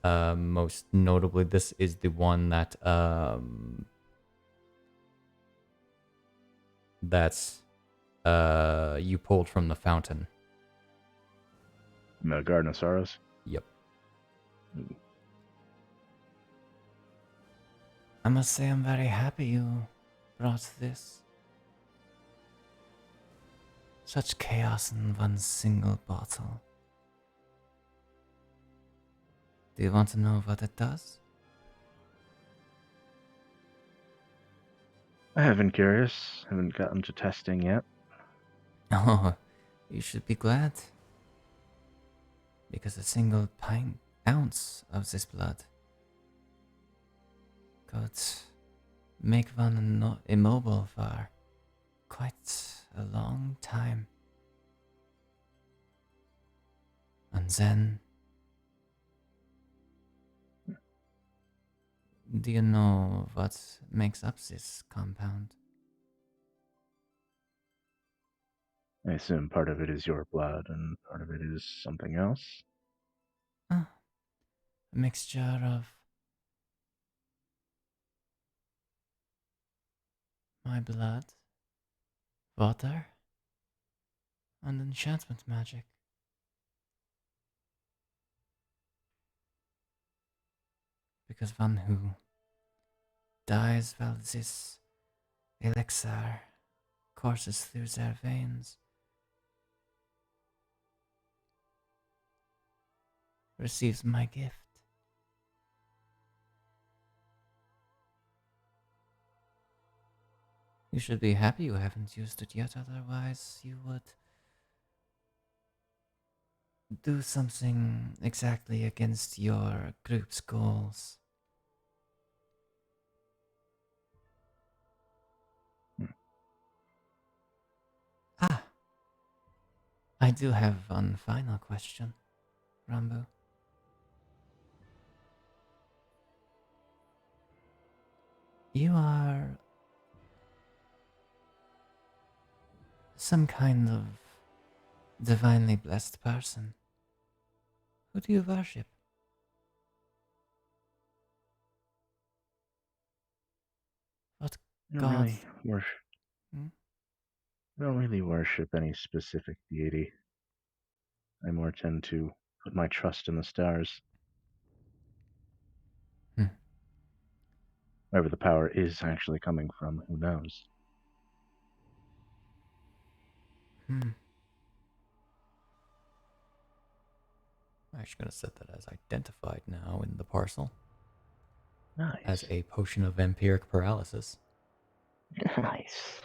Speaker 1: Most notably, this is the one that you pulled from the fountain.
Speaker 4: The Garden of Sorrows?
Speaker 1: Yep. I must say I'm very happy you brought this. Such chaos in one single bottle. Do you want to know what it does?
Speaker 4: I have been curious. Haven't gotten to testing yet.
Speaker 1: Oh, you should be glad. Because a single ounce of this blood could make one immobile for quite a long time. And then... Do you know what makes up this compound?
Speaker 4: I assume part of it is your blood and part of it is something else.
Speaker 1: A mixture of my blood, water, and enchantment magic. Because one who dies while this elixir courses through their veins receives my gift. You should be happy you haven't used it yet, otherwise you would do something exactly against your group's goals. Ah, I do have one final question, Rambu. You are some kind of divinely blessed person. Who do you worship? What
Speaker 4: I don't
Speaker 1: god?
Speaker 4: really worship.
Speaker 1: Hmm?
Speaker 4: I don't really worship any specific deity. I more tend to put my trust in the stars.
Speaker 1: Hmm.
Speaker 4: Wherever the power is actually coming from, who knows?
Speaker 1: Hmm. I'm actually gonna set that as identified now in the parcel as
Speaker 4: Nice.
Speaker 1: a potion of vampiric paralysis.
Speaker 4: Nice.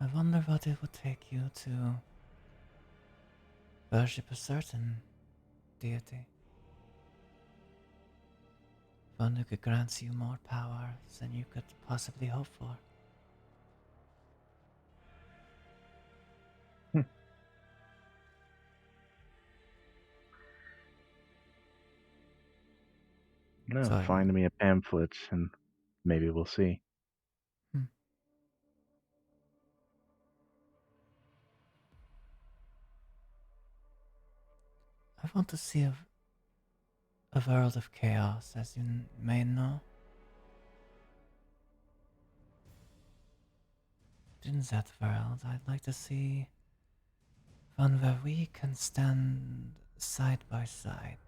Speaker 1: I wonder what it would take you to worship a certain deity. One who could grant you more power than you could possibly hope for.
Speaker 4: No,
Speaker 1: So
Speaker 4: find me a pamphlet and maybe we'll see.
Speaker 1: I want to see a world of chaos, as you may know. In that world, I'd like to see one where we can stand side by side.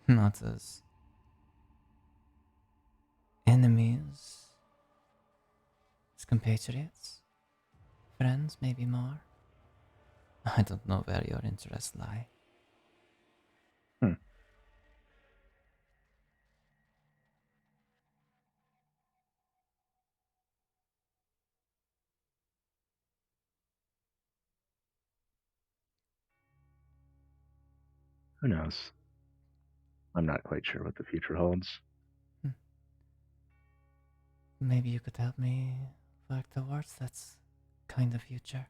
Speaker 1: Not as enemies, as compatriots, friends, maybe more. I don't know where your interests lie.
Speaker 4: Hmm. Who knows? I'm not quite sure what the future holds.
Speaker 1: Maybe you could help me work towards that kind of future.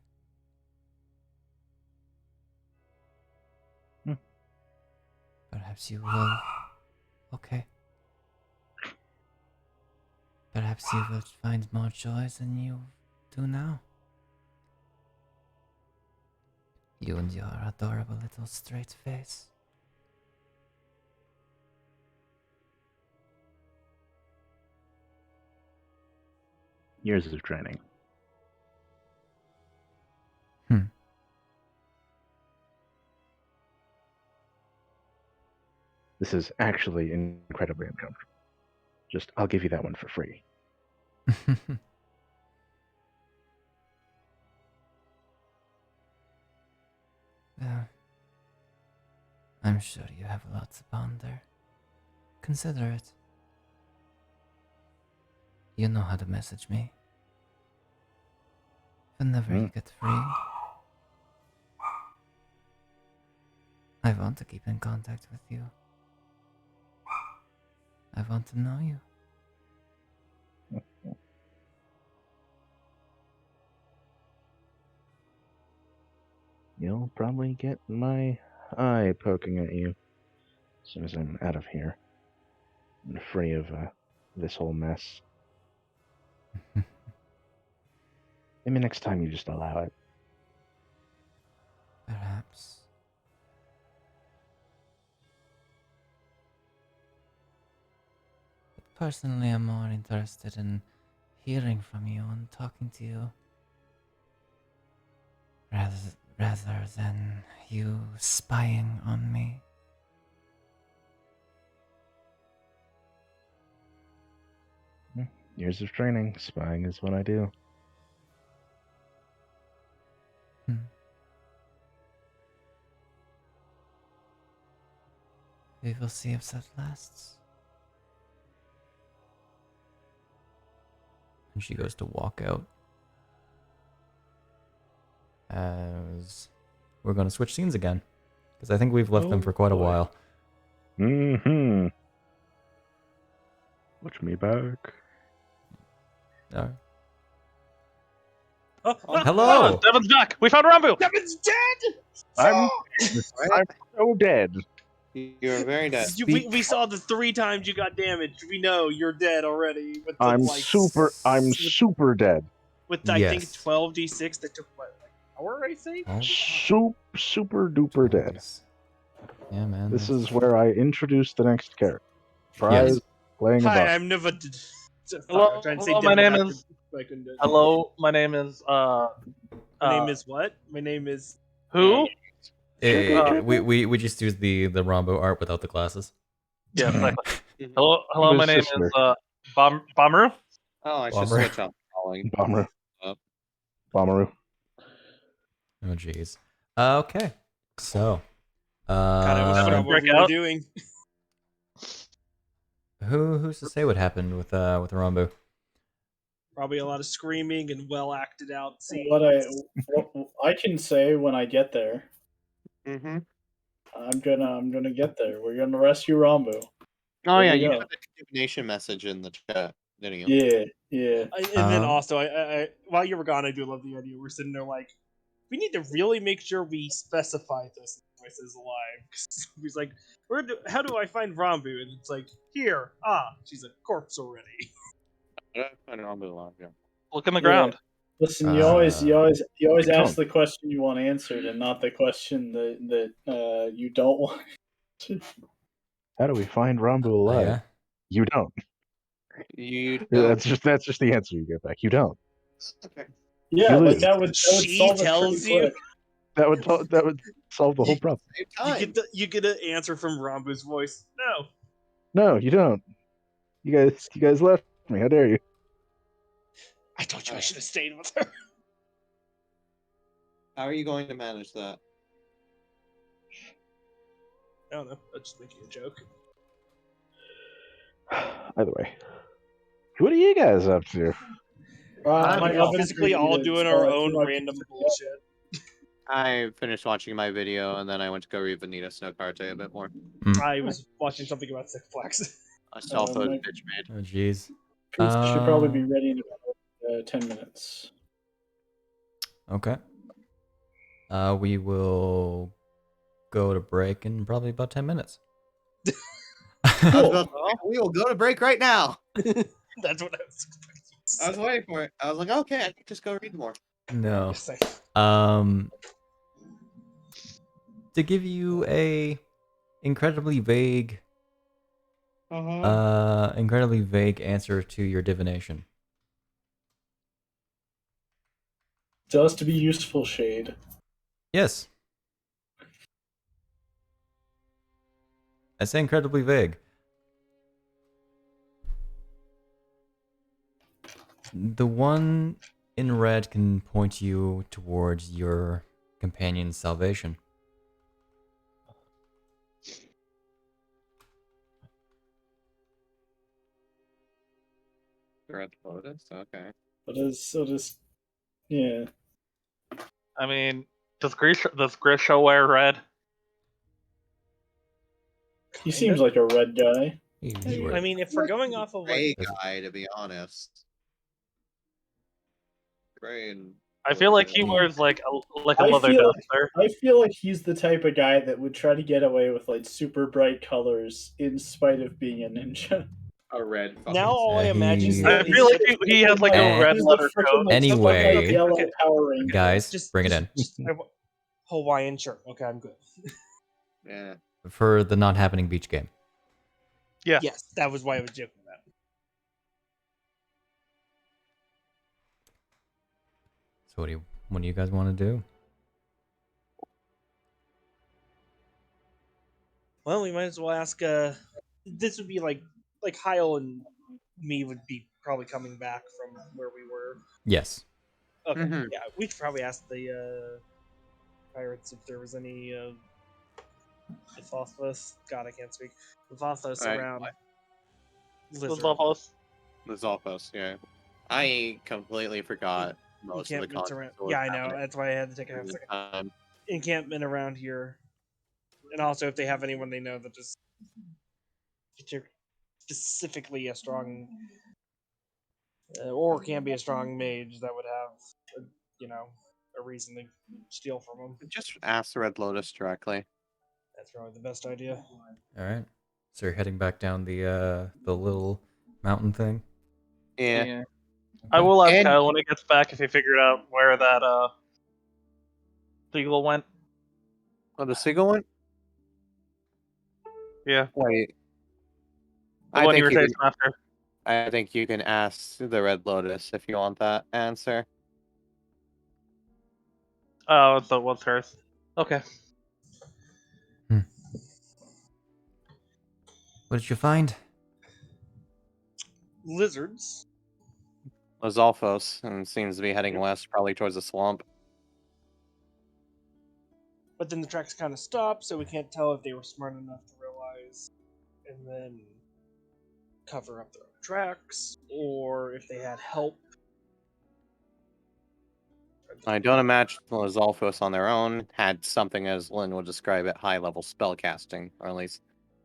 Speaker 4: Hmm.
Speaker 1: Perhaps you will. Okay. Perhaps you will find more joy than you do now. You and your adorable little straight face.
Speaker 4: Years of training.
Speaker 1: Hmm.
Speaker 4: This is actually incredibly uncomfortable. Just, I'll give you that one for free.
Speaker 1: Well, I'm sure you have a lot to ponder. Consider it. You know how to message me. Whenever you get free. I want to keep in contact with you. I want to know you.
Speaker 4: You'll probably get my eye poking at you as soon as I'm out of here and free of this whole mess. Maybe next time you just allow it.
Speaker 1: Perhaps. But personally, I'm more interested in hearing from you and talking to you. Rather than you spying on me.
Speaker 4: Years of training. Spying is what I do.
Speaker 1: We will see if that lasts. And she goes to walk out. As we're going to switch scenes again. Because I think we've left them for quite a while.
Speaker 4: Mm-hmm. Watch me back.
Speaker 1: Alright.
Speaker 5: Oh,
Speaker 1: Hello!
Speaker 3: Devon's back! We found Rambu!
Speaker 5: Devin's dead!
Speaker 4: I'm so dead.
Speaker 2: You're very dead.
Speaker 5: We saw the 3 times you got damaged. We know you're dead already. With the,
Speaker 4: I'm
Speaker 5: like,
Speaker 4: super dead.
Speaker 5: With I think
Speaker 1: Yes.
Speaker 5: 12d6 that took what, like an hour, I think?
Speaker 1: Oh,
Speaker 4: Super duper dead.
Speaker 1: yeah, man.
Speaker 4: This is where I introduce the next character. Prize playing
Speaker 5: Hi,
Speaker 4: about.
Speaker 5: I'm Nova.
Speaker 3: Hello, my name is.
Speaker 5: Hello,
Speaker 3: My name is.
Speaker 5: my name is what? My name is.
Speaker 3: Who?
Speaker 1: We just use the Rambo art without the glasses.
Speaker 3: Yeah, exactly. Hello.
Speaker 4: His
Speaker 3: My name
Speaker 4: sister.
Speaker 3: is Bomberu.
Speaker 2: Oh, I should
Speaker 1: Bomber.
Speaker 2: switch up calling.
Speaker 4: Bomber.
Speaker 2: Up.
Speaker 4: Bomberoo.
Speaker 1: Oh, jeez. Okay. So,
Speaker 5: God, I was
Speaker 3: Devon,
Speaker 5: what
Speaker 3: break
Speaker 5: we were
Speaker 3: out.
Speaker 5: doing.
Speaker 1: who's to say what happened with Rambo?
Speaker 5: Probably a lot of screaming and well acted out scenes.
Speaker 6: What I can say when I get there,
Speaker 2: Mm-hmm.
Speaker 6: I'm gonna get there. We're gonna rescue Rambu.
Speaker 2: Oh
Speaker 6: There
Speaker 2: yeah,
Speaker 6: we
Speaker 2: you
Speaker 6: go.
Speaker 2: put the divination message in the chat, didn't you?
Speaker 6: Yeah.
Speaker 5: And then
Speaker 1: Um,
Speaker 5: also, I while you were gone, I do love the idea. We're sitting there like, we need to really make sure we specify this voice is alive. 'Cause he's like, how do I find Rambu? And it's like, here, she's a corpse already.
Speaker 2: I find it on the log, yeah.
Speaker 3: Look in the
Speaker 6: Yeah.
Speaker 3: ground.
Speaker 6: Listen, you always
Speaker 4: Don't.
Speaker 6: ask the question you want answered, and not the question that you don't want.
Speaker 4: How do we find Rambu
Speaker 1: Oh,
Speaker 4: alive?
Speaker 1: yeah.
Speaker 4: You don't.
Speaker 2: You
Speaker 4: That's just the answer you get back. You don't.
Speaker 6: Yeah,
Speaker 4: You
Speaker 6: like
Speaker 4: lose.
Speaker 6: that would
Speaker 5: She
Speaker 6: solve it
Speaker 5: tells
Speaker 6: pretty
Speaker 5: you.
Speaker 6: quick.
Speaker 4: That would solve the whole problem.
Speaker 5: You get an answer from Rambu's voice. No.
Speaker 4: No, you don't. You guys left me. How dare you?
Speaker 5: I told you I should have stayed with her.
Speaker 2: How are you going to manage that?
Speaker 5: I don't know. I'm just making a joke.
Speaker 4: Either way, what are you guys up to?
Speaker 6: My
Speaker 5: We're
Speaker 6: oven's
Speaker 5: physically all
Speaker 6: preheated,
Speaker 5: doing
Speaker 6: so
Speaker 5: our
Speaker 6: I
Speaker 5: own
Speaker 6: threw my
Speaker 5: random
Speaker 6: pizza
Speaker 5: bullshit.
Speaker 2: I finished watching my video and then I went to go read Vanita Snowcarte a bit more.
Speaker 5: I was watching something about Six Flags.
Speaker 2: I self-voted
Speaker 6: my-
Speaker 2: bitch made.
Speaker 1: Oh, jeez.
Speaker 6: Pizza should probably be ready in about 10 minutes.
Speaker 1: Okay. We will go to break in probably about 10 minutes.
Speaker 2: We will go to break right now.
Speaker 5: That's what I was expecting.
Speaker 2: I was waiting for it. I was like, okay, I can just go read more.
Speaker 1: No.
Speaker 5: Yes,
Speaker 1: To give you a incredibly vague answer to your divination.
Speaker 6: Just to be useful, Shade.
Speaker 1: Yes. I say incredibly vague. The one in red can point you towards your companion's salvation.
Speaker 2: Red Lotus? Okay.
Speaker 6: So does yeah.
Speaker 3: I mean, does Grisha wear red?
Speaker 6: He seems like a red guy.
Speaker 5: I mean, if we're going off of
Speaker 2: Gray
Speaker 5: like,
Speaker 2: guy, to be honest. Gray and
Speaker 3: I feel like he wears like a
Speaker 6: I
Speaker 3: leather
Speaker 6: feel
Speaker 3: duster.
Speaker 6: I feel like he's the type of guy that would try to get away with like super bright colors in spite of being a ninja.
Speaker 2: a red.
Speaker 5: now all I imagine is
Speaker 3: I
Speaker 5: that
Speaker 3: feel like he has like a
Speaker 1: Eh.
Speaker 3: red
Speaker 6: He's the
Speaker 3: leather
Speaker 6: frickin',
Speaker 3: coat.
Speaker 6: like,
Speaker 1: Anyway.
Speaker 6: yellow
Speaker 5: Okay.
Speaker 6: Power Ranger.
Speaker 1: Guys, bring it in.
Speaker 5: Hawaiian shirt. Okay, I'm good.
Speaker 2: Yeah.
Speaker 1: For the not happening beach game.
Speaker 3: Yeah.
Speaker 5: Yes, that was why I was joking about.
Speaker 1: So what do you guys want to do?
Speaker 5: Well, we might as well ask. This would be like Hyle and me would be probably coming back from where we were.
Speaker 1: Yes.
Speaker 5: Okay,
Speaker 2: Mhm.
Speaker 5: yeah, we should probably ask the pirates if there was any Lefathos. God, I can't speak. Lefathos
Speaker 2: Right.
Speaker 5: around.
Speaker 3: The
Speaker 5: Lizard.
Speaker 3: Zolfos.
Speaker 2: The Zolfos, yeah. I completely forgot most of the
Speaker 5: Encampments around.
Speaker 2: content.
Speaker 5: Yeah, I know. That's why I had to take a half second. Encampment around here, and also if they have anyone they know that just specifically a strong, or can be a strong mage that would have, a reason to steal from them.
Speaker 2: Just ask the Red Lotus directly.
Speaker 5: That's probably the best idea.
Speaker 1: All right. So you're heading back down the little mountain thing.
Speaker 2: Yeah.
Speaker 3: I will ask
Speaker 2: And-
Speaker 3: Kyle when he gets back if he figured out where that seagull went.
Speaker 2: Oh, the seagull one?
Speaker 3: Yeah.
Speaker 2: Wait.
Speaker 3: The
Speaker 2: I
Speaker 3: one you
Speaker 2: think
Speaker 3: were
Speaker 2: you
Speaker 3: chasing
Speaker 2: can,
Speaker 3: after.
Speaker 2: I think you can ask the Red Lotus if you want that answer.
Speaker 3: Oh, so it was hers. Okay.
Speaker 1: What did you find?
Speaker 5: Lizards.
Speaker 2: Lizalfos, and seems to be heading west, probably towards the swamp.
Speaker 5: But then the tracks kind of stop, so we can't tell if they were smart enough to realize and then cover up their own tracks, or if they had help.
Speaker 2: I don't imagine the Lizalfos on their own had something, as Lynn would describe it, high-level spellcasting, or at least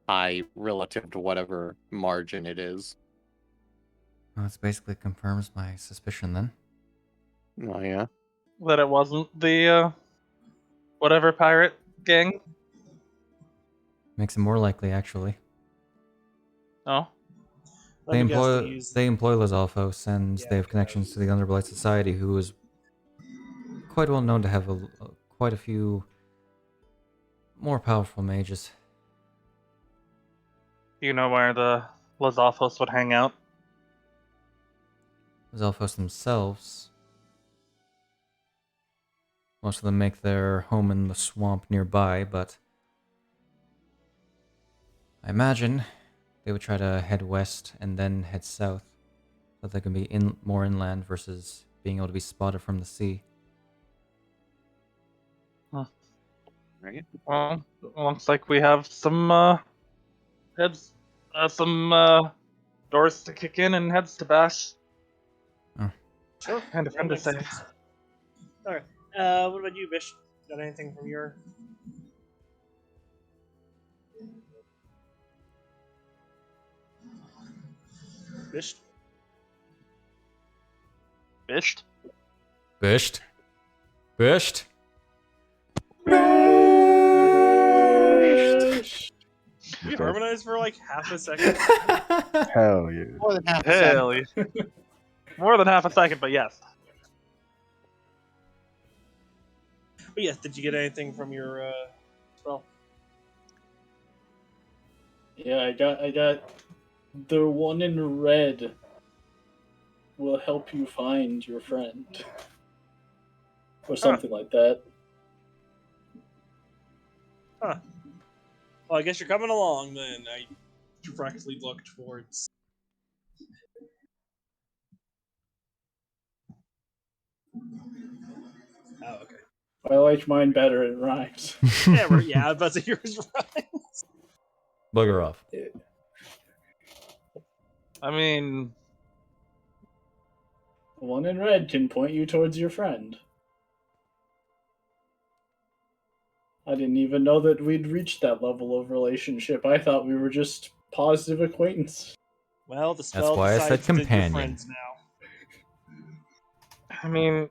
Speaker 2: high relative to whatever margin it is.
Speaker 1: Well, this basically confirms my suspicion then.
Speaker 2: Oh, yeah?
Speaker 3: That it wasn't the whatever pirate gang.
Speaker 1: Makes it more likely, actually.
Speaker 3: Oh.
Speaker 5: Let me guess, they use
Speaker 1: They employ Lizalfos, and
Speaker 5: Yeah,
Speaker 1: they have connections to the Underblight Society, who is quite well known to have quite a few more powerful mages.
Speaker 3: Do you know where the Lizalfos would hang out?
Speaker 1: Lizalfos themselves, most of them make their home in the swamp nearby, but I imagine they would try to head west and then head south, so that they can be more inland versus being able to be spotted from the sea.
Speaker 2: Right?
Speaker 3: Well, looks like we have some heads, some doors to kick in and heads to bash.
Speaker 5: Sure.
Speaker 3: And a friend to
Speaker 5: That
Speaker 3: save.
Speaker 5: makes sense. Alright. What about you, Bisht? Got anything from your... Bisht?
Speaker 3: Bisht?
Speaker 1: Bisht? Bisht?
Speaker 5: We harmonized for like half a second.
Speaker 4: Hell yeah.
Speaker 2: More than half a second.
Speaker 3: Hell yeah. More than half a second, but yes.
Speaker 5: But yes, did you get anything from your spell?
Speaker 6: Yeah, I got the one in red will help you find your friend. Or something like that.
Speaker 5: Huh. Well, I guess you're coming along then. I directly look towards... Oh, okay.
Speaker 6: I like mine better, it rhymes.
Speaker 5: Yeah, I was about to say yours right.
Speaker 1: Bugger off.
Speaker 3: I mean,
Speaker 6: The one in red can point you towards your friend. I didn't even know that we'd reached that level of relationship. I thought we were just positive acquaintance.
Speaker 5: Well, the spell
Speaker 1: why I said
Speaker 5: decides that you're
Speaker 1: companion.
Speaker 5: friends now.
Speaker 3: I mean,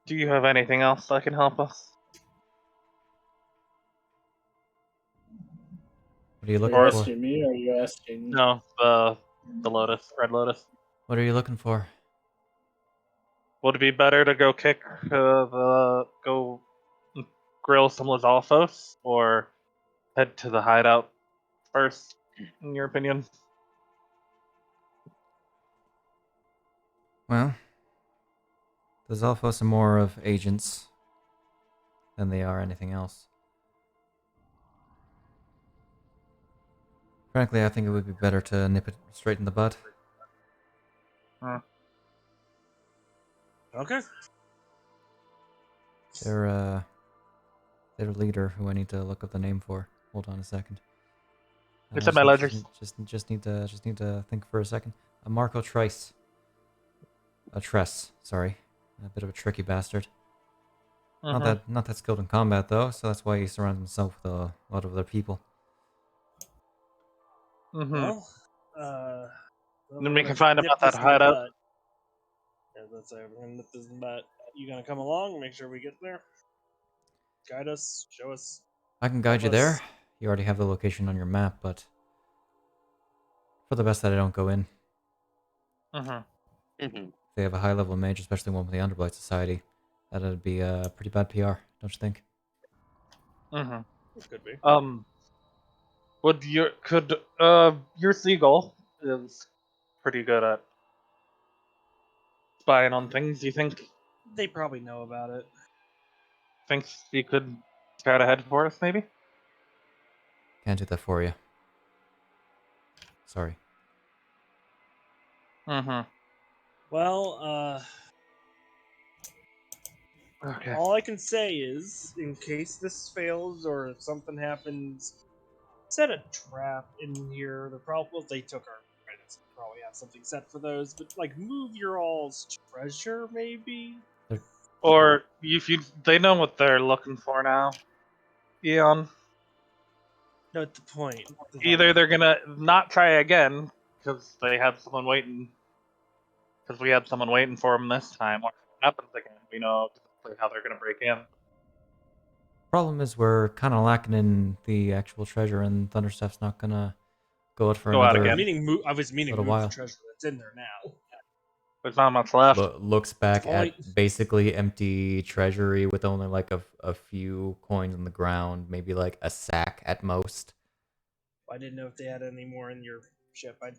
Speaker 3: do you have anything else that can help us?
Speaker 1: What are you
Speaker 6: Are
Speaker 1: looking
Speaker 6: you
Speaker 1: for?
Speaker 6: asking me or are you asking...
Speaker 3: No, the Lotus, Red Lotus.
Speaker 1: What are you looking for?
Speaker 3: Would it be better to go go grill some Lizalfos, or head to the hideout first, in your opinion?
Speaker 1: Well, the Zalfos are more of agents than they are anything else. Frankly, I think it would be better to nip it straight in the bud.
Speaker 5: Okay.
Speaker 1: Their leader, who I need to look up the name for. Hold on a second.
Speaker 3: It's in my ledgers.
Speaker 1: Just need to think for a second. Marco Trice. Tress, sorry. A bit of a tricky bastard. Not that skilled in combat though, so that's why he surrounds himself with a lot of other people.
Speaker 5: Well,
Speaker 3: Then we can find about that hideout.
Speaker 5: Yeah, that's everything. Nip this in the butt. You gonna come along? Make sure we get there. Guide us. Show us.
Speaker 1: I can guide you
Speaker 5: Help us.
Speaker 1: there. You already have the location on your map, but for the best that I don't go in. If they have a high level mage, especially one with the Underblight Society, that'd be a pretty bad PR, don't you think?
Speaker 5: It could be.
Speaker 3: Your seagull is pretty good at spying on things. Do you think
Speaker 5: They probably know about it.
Speaker 3: thinks he could scout ahead for us, maybe?
Speaker 1: Can't do that for you. Sorry.
Speaker 5: Well,
Speaker 3: Okay.
Speaker 5: all I can say is, in case this fails or if something happens, set a trap in here. The problem was they took our credits. We probably have something set for those, but like move your all's treasure, maybe.
Speaker 3: Or they know what they're looking for now. Eon.
Speaker 5: Note the point.
Speaker 3: Either they're gonna not try again because they had someone waiting, because we had someone waiting for them this time, or if it happens again, we know exactly how they're gonna break in.
Speaker 1: Problem is we're kind of lacking in the actual treasure, and Thunderstaff's not gonna go out for
Speaker 3: Go out
Speaker 1: another
Speaker 3: again.
Speaker 5: I was meaning
Speaker 1: little
Speaker 5: move
Speaker 1: while.
Speaker 5: the treasure that's in there now.
Speaker 3: There's not much left.
Speaker 1: Looks back
Speaker 5: Point.
Speaker 1: at basically empty treasury with only like a few coins on the ground, maybe like a sack at most.
Speaker 5: I didn't know if they had any more in your ship. I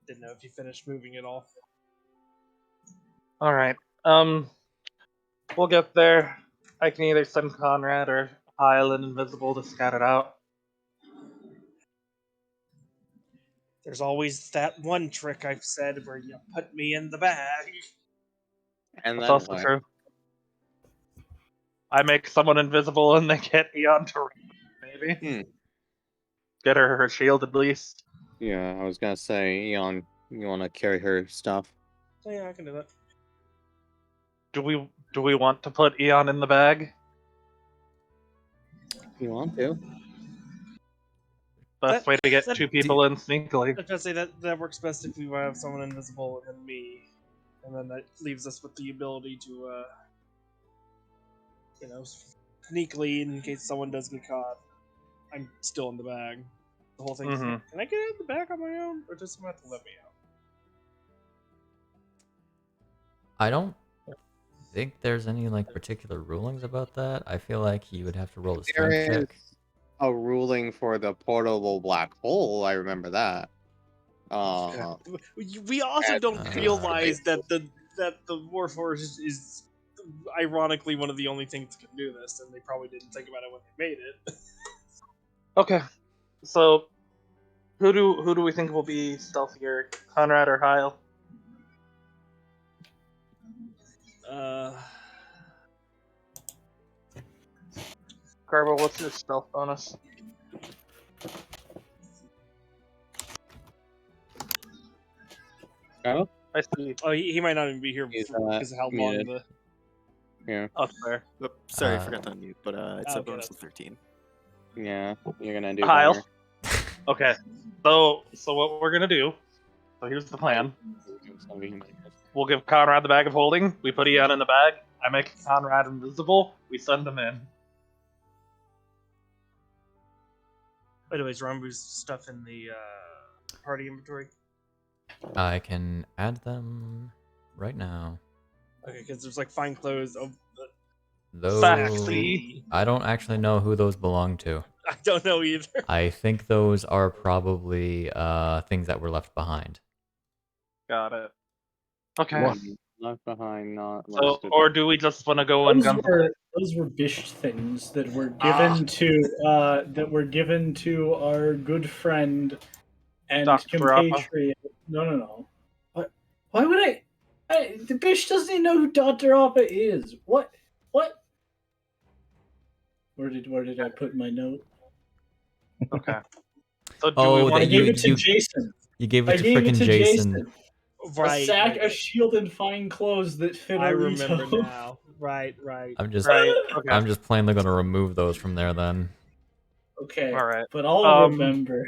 Speaker 5: didn't know if you finished moving it all.
Speaker 3: All right. We'll get there. I can either send Conrad or Hyle and Invisible to scout it out.
Speaker 5: There's always that one trick I've said where you put me in the bag.
Speaker 2: And
Speaker 3: That's
Speaker 2: then
Speaker 3: also
Speaker 2: what?
Speaker 3: true. I make someone invisible and they get Eon to run, maybe. Get her shield at least.
Speaker 2: Yeah, I was gonna say, Eon, you wanna carry her stuff?
Speaker 5: So yeah, I can do that.
Speaker 3: Do we want to put Eon in the bag?
Speaker 2: You want to?
Speaker 3: Best way to get two people in sneakily.
Speaker 5: I was gonna say that works best if we have someone invisible and me, and then that leaves us with the ability to, sneakily in case someone does get caught. I'm still in the bag. The whole thing. Can I get out the bag on my own, or does someone have to let me out?
Speaker 1: I don't think there's any like particular rulings about that. I feel like you would have to roll a
Speaker 2: There
Speaker 1: strength check.
Speaker 2: is a ruling for the portable black hole. I remember that.
Speaker 5: We also don't realize that the Warforged is ironically one of the only things that can do this, and they probably didn't think about it when they made it.
Speaker 3: Okay, so who do we think will be stealthier, Conrad or Hyle? Garbo, what's your stealth bonus?
Speaker 2: Oh?
Speaker 3: I see.
Speaker 5: Oh, he might not even be here
Speaker 2: He's,
Speaker 5: because of how long
Speaker 2: muted.
Speaker 5: the.
Speaker 2: Yeah.
Speaker 3: Oh, fair.
Speaker 7: Oh, sorry, I forgot to unmute, but it's a
Speaker 5: okay,
Speaker 7: bonus
Speaker 5: that's-
Speaker 7: of 13.
Speaker 2: Yeah, you're gonna do
Speaker 3: Hyle.
Speaker 2: better.
Speaker 3: Okay, so what we're gonna do? So here's the plan. We'll give Conrad the bag of holding. We put Eon in the bag. I make Conrad invisible. We send him in.
Speaker 5: Anyways, Rambu's stuff in the party inventory.
Speaker 1: I can add them right now.
Speaker 5: Okay, because there's like fine clothes.
Speaker 1: Those
Speaker 3: Sexy.
Speaker 1: I don't actually know who those belong to.
Speaker 5: I don't know either.
Speaker 1: I think those are probably things that were left behind.
Speaker 3: Got it. Okay.
Speaker 8: What? Left behind, not
Speaker 3: So,
Speaker 8: listed.
Speaker 3: or do we just want to go and gun?
Speaker 6: Those were Bisht things that were given to our good friend and
Speaker 3: Dr. Rappa.
Speaker 6: compatriot. No. What? Why would I? The Bisht doesn't even know who Dr. Appa is. What? Where did I put my note?
Speaker 3: Okay. So do
Speaker 1: Oh,
Speaker 3: we want
Speaker 6: I
Speaker 1: that
Speaker 3: to
Speaker 6: gave it to Jason.
Speaker 1: You gave
Speaker 6: I
Speaker 1: it to
Speaker 6: gave it
Speaker 1: frickin'
Speaker 6: to
Speaker 1: Jason.
Speaker 5: Right.
Speaker 6: A sack, a shield, and fine clothes that fit
Speaker 5: I
Speaker 6: a
Speaker 5: remember
Speaker 6: Rito.
Speaker 5: now. Right.
Speaker 1: I'm just
Speaker 3: Right. Okay.
Speaker 1: I'm just plainly gonna remove those from there then.
Speaker 6: Okay,
Speaker 3: All right.
Speaker 6: but I'll remember.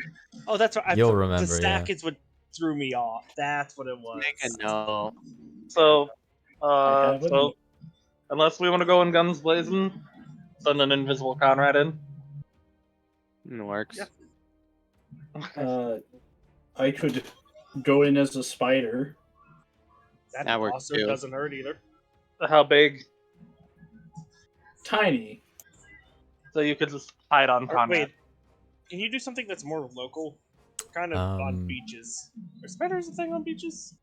Speaker 5: Oh, that's what
Speaker 1: You'll
Speaker 5: the
Speaker 1: remember,
Speaker 5: stack
Speaker 1: yeah.
Speaker 5: is what threw me off. That's what it was.
Speaker 7: No.
Speaker 3: So,
Speaker 6: I have
Speaker 3: so unless we want to go in guns blazing, send an invisible Conrad in.
Speaker 7: It works.
Speaker 5: Yeah.
Speaker 6: I could go in as a spider.
Speaker 3: That
Speaker 7: works
Speaker 5: also
Speaker 7: too.
Speaker 5: doesn't hurt either.
Speaker 3: How big?
Speaker 6: Tiny.
Speaker 3: So you could just hide on Conrad.
Speaker 5: Wait, can you do something that's more local? Kind of on beaches. Are spiders a thing on beaches?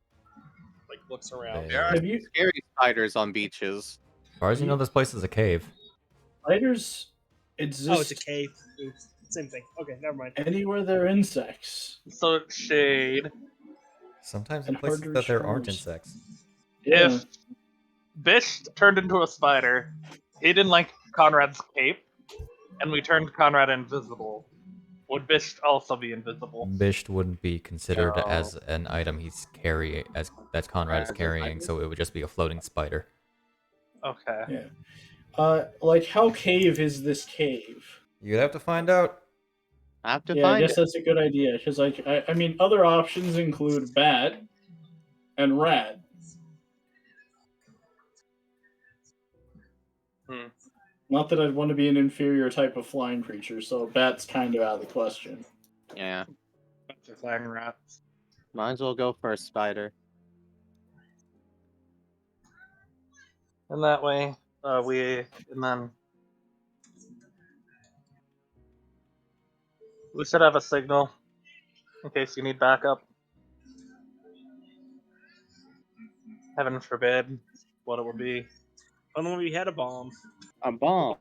Speaker 5: Like looks around.
Speaker 2: There are
Speaker 6: Have you-
Speaker 2: scary spiders on beaches.
Speaker 1: As far as you know, this place is a cave.
Speaker 6: Spiders exist
Speaker 5: Oh, it's a cave. Oops. Same thing. Okay, never mind.
Speaker 6: anywhere there are insects.
Speaker 3: So shade.
Speaker 1: Sometimes
Speaker 6: And
Speaker 1: in places
Speaker 6: harder
Speaker 1: that there aren't
Speaker 6: shores.
Speaker 1: insects.
Speaker 6: Yeah.
Speaker 3: If Bisht turned into a spider, he didn't like Conrad's cape, and we turned Conrad invisible, would Bisht also be invisible?
Speaker 1: Bisht wouldn't be considered
Speaker 7: No.
Speaker 1: as an item he's carrying, as that Conrad is
Speaker 7: As an
Speaker 1: carrying,
Speaker 7: item?
Speaker 1: so it would just be a floating spider.
Speaker 3: Okay.
Speaker 6: Yeah. Like, how cave is this cave?
Speaker 1: You'd have to find out.
Speaker 2: I have to
Speaker 6: Yeah, I
Speaker 2: find
Speaker 6: guess
Speaker 2: it.
Speaker 6: that's a good idea. Because, like, I mean, other options include bat and rat.
Speaker 3: Hmm.
Speaker 6: Not that I'd want to be an inferior type of flying creature, so bat's kind of out of the question.
Speaker 2: Yeah.
Speaker 3: That's a flying rat.
Speaker 2: Might as well go for a spider.
Speaker 3: And that way, and then we should have a signal in case you need backup. Heaven forbid what it would be.
Speaker 5: Only we had a bomb.
Speaker 8: A bomb.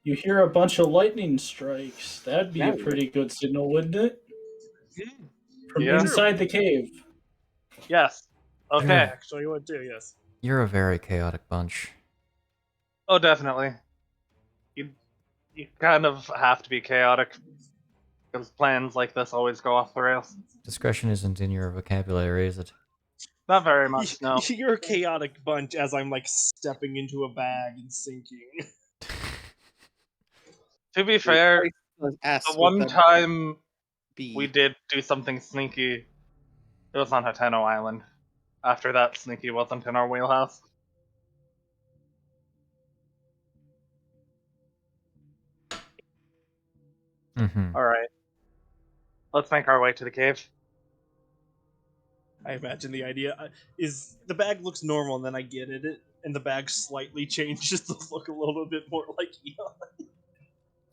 Speaker 6: You hear a bunch of lightning strikes. That'd be a
Speaker 8: That
Speaker 6: pretty good signal, wouldn't it? From
Speaker 3: Yeah.
Speaker 6: inside the cave.
Speaker 3: Yes. Okay.
Speaker 5: Actually, you would too, yes.
Speaker 1: You're a very chaotic bunch.
Speaker 3: Oh, definitely. You kind of have to be chaotic because plans like this always go off the rails.
Speaker 1: Discretion isn't in your vocabulary, is it?
Speaker 3: Not very much, no.
Speaker 5: You're a chaotic bunch as I'm like stepping into a bag and sinking.
Speaker 3: To be fair,
Speaker 2: S
Speaker 3: the
Speaker 2: with
Speaker 3: one
Speaker 2: a
Speaker 3: time
Speaker 2: B.
Speaker 3: we did do something sneaky, it was on Hateno Island. After that, sneaky wasn't in our wheelhouse.
Speaker 1: Mm-hmm.
Speaker 3: Alright. Let's make our way to the cave.
Speaker 5: I imagine the idea is the bag looks normal, and then I get it, and the bag slightly changes to look a little bit more like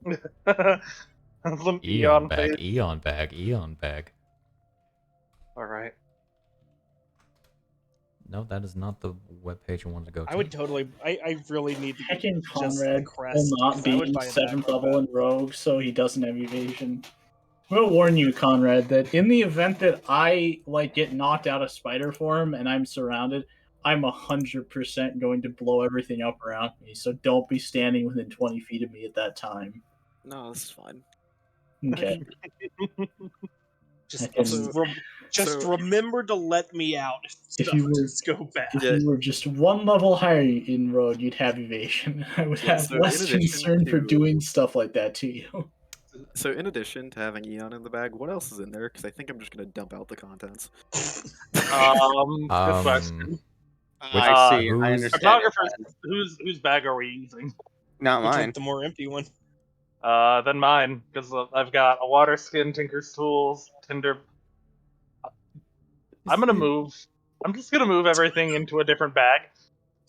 Speaker 5: Eon.
Speaker 3: Some
Speaker 1: Eon
Speaker 3: face.
Speaker 1: bag, Eon bag, Eon bag.
Speaker 3: Alright.
Speaker 6: No, that is not the webpage I wanted to go to.
Speaker 5: I would totally. I really need to get
Speaker 6: Heckin'
Speaker 5: just the
Speaker 6: Conrad
Speaker 5: crest.
Speaker 6: will not
Speaker 5: I would
Speaker 6: be
Speaker 5: buy a
Speaker 6: 7th
Speaker 5: back
Speaker 6: level in Rogue, so he doesn't have evasion. I'm gonna warn you, Conrad, that in the event that I get knocked out of spider form and I'm surrounded, I'm 100% going to blow everything up around me. So don't be standing within 20 feet of me at that time.
Speaker 7: No, this is fine.
Speaker 6: Okay.
Speaker 5: Just remember to let me out.
Speaker 6: If you were-
Speaker 5: just go back.
Speaker 6: If you were just one level higher in Road, you'd have evasion. I would have
Speaker 7: so
Speaker 6: less
Speaker 7: in addition
Speaker 6: concern for
Speaker 7: to-
Speaker 6: doing stuff like that to you.
Speaker 7: So in addition to having Eon in the bag, what else is in there? Because I think I'm just gonna dump out the contents.
Speaker 3: Good question.
Speaker 2: I see.
Speaker 1: who's-
Speaker 2: I understand.
Speaker 3: Photographers, whose bag are we using?
Speaker 2: Not
Speaker 5: You
Speaker 2: mine.
Speaker 5: took the more empty one.
Speaker 3: Then mine, because I've got a water skin, Tinker's tools, Tinder. I'm gonna move. I'm just gonna move everything into a different bag.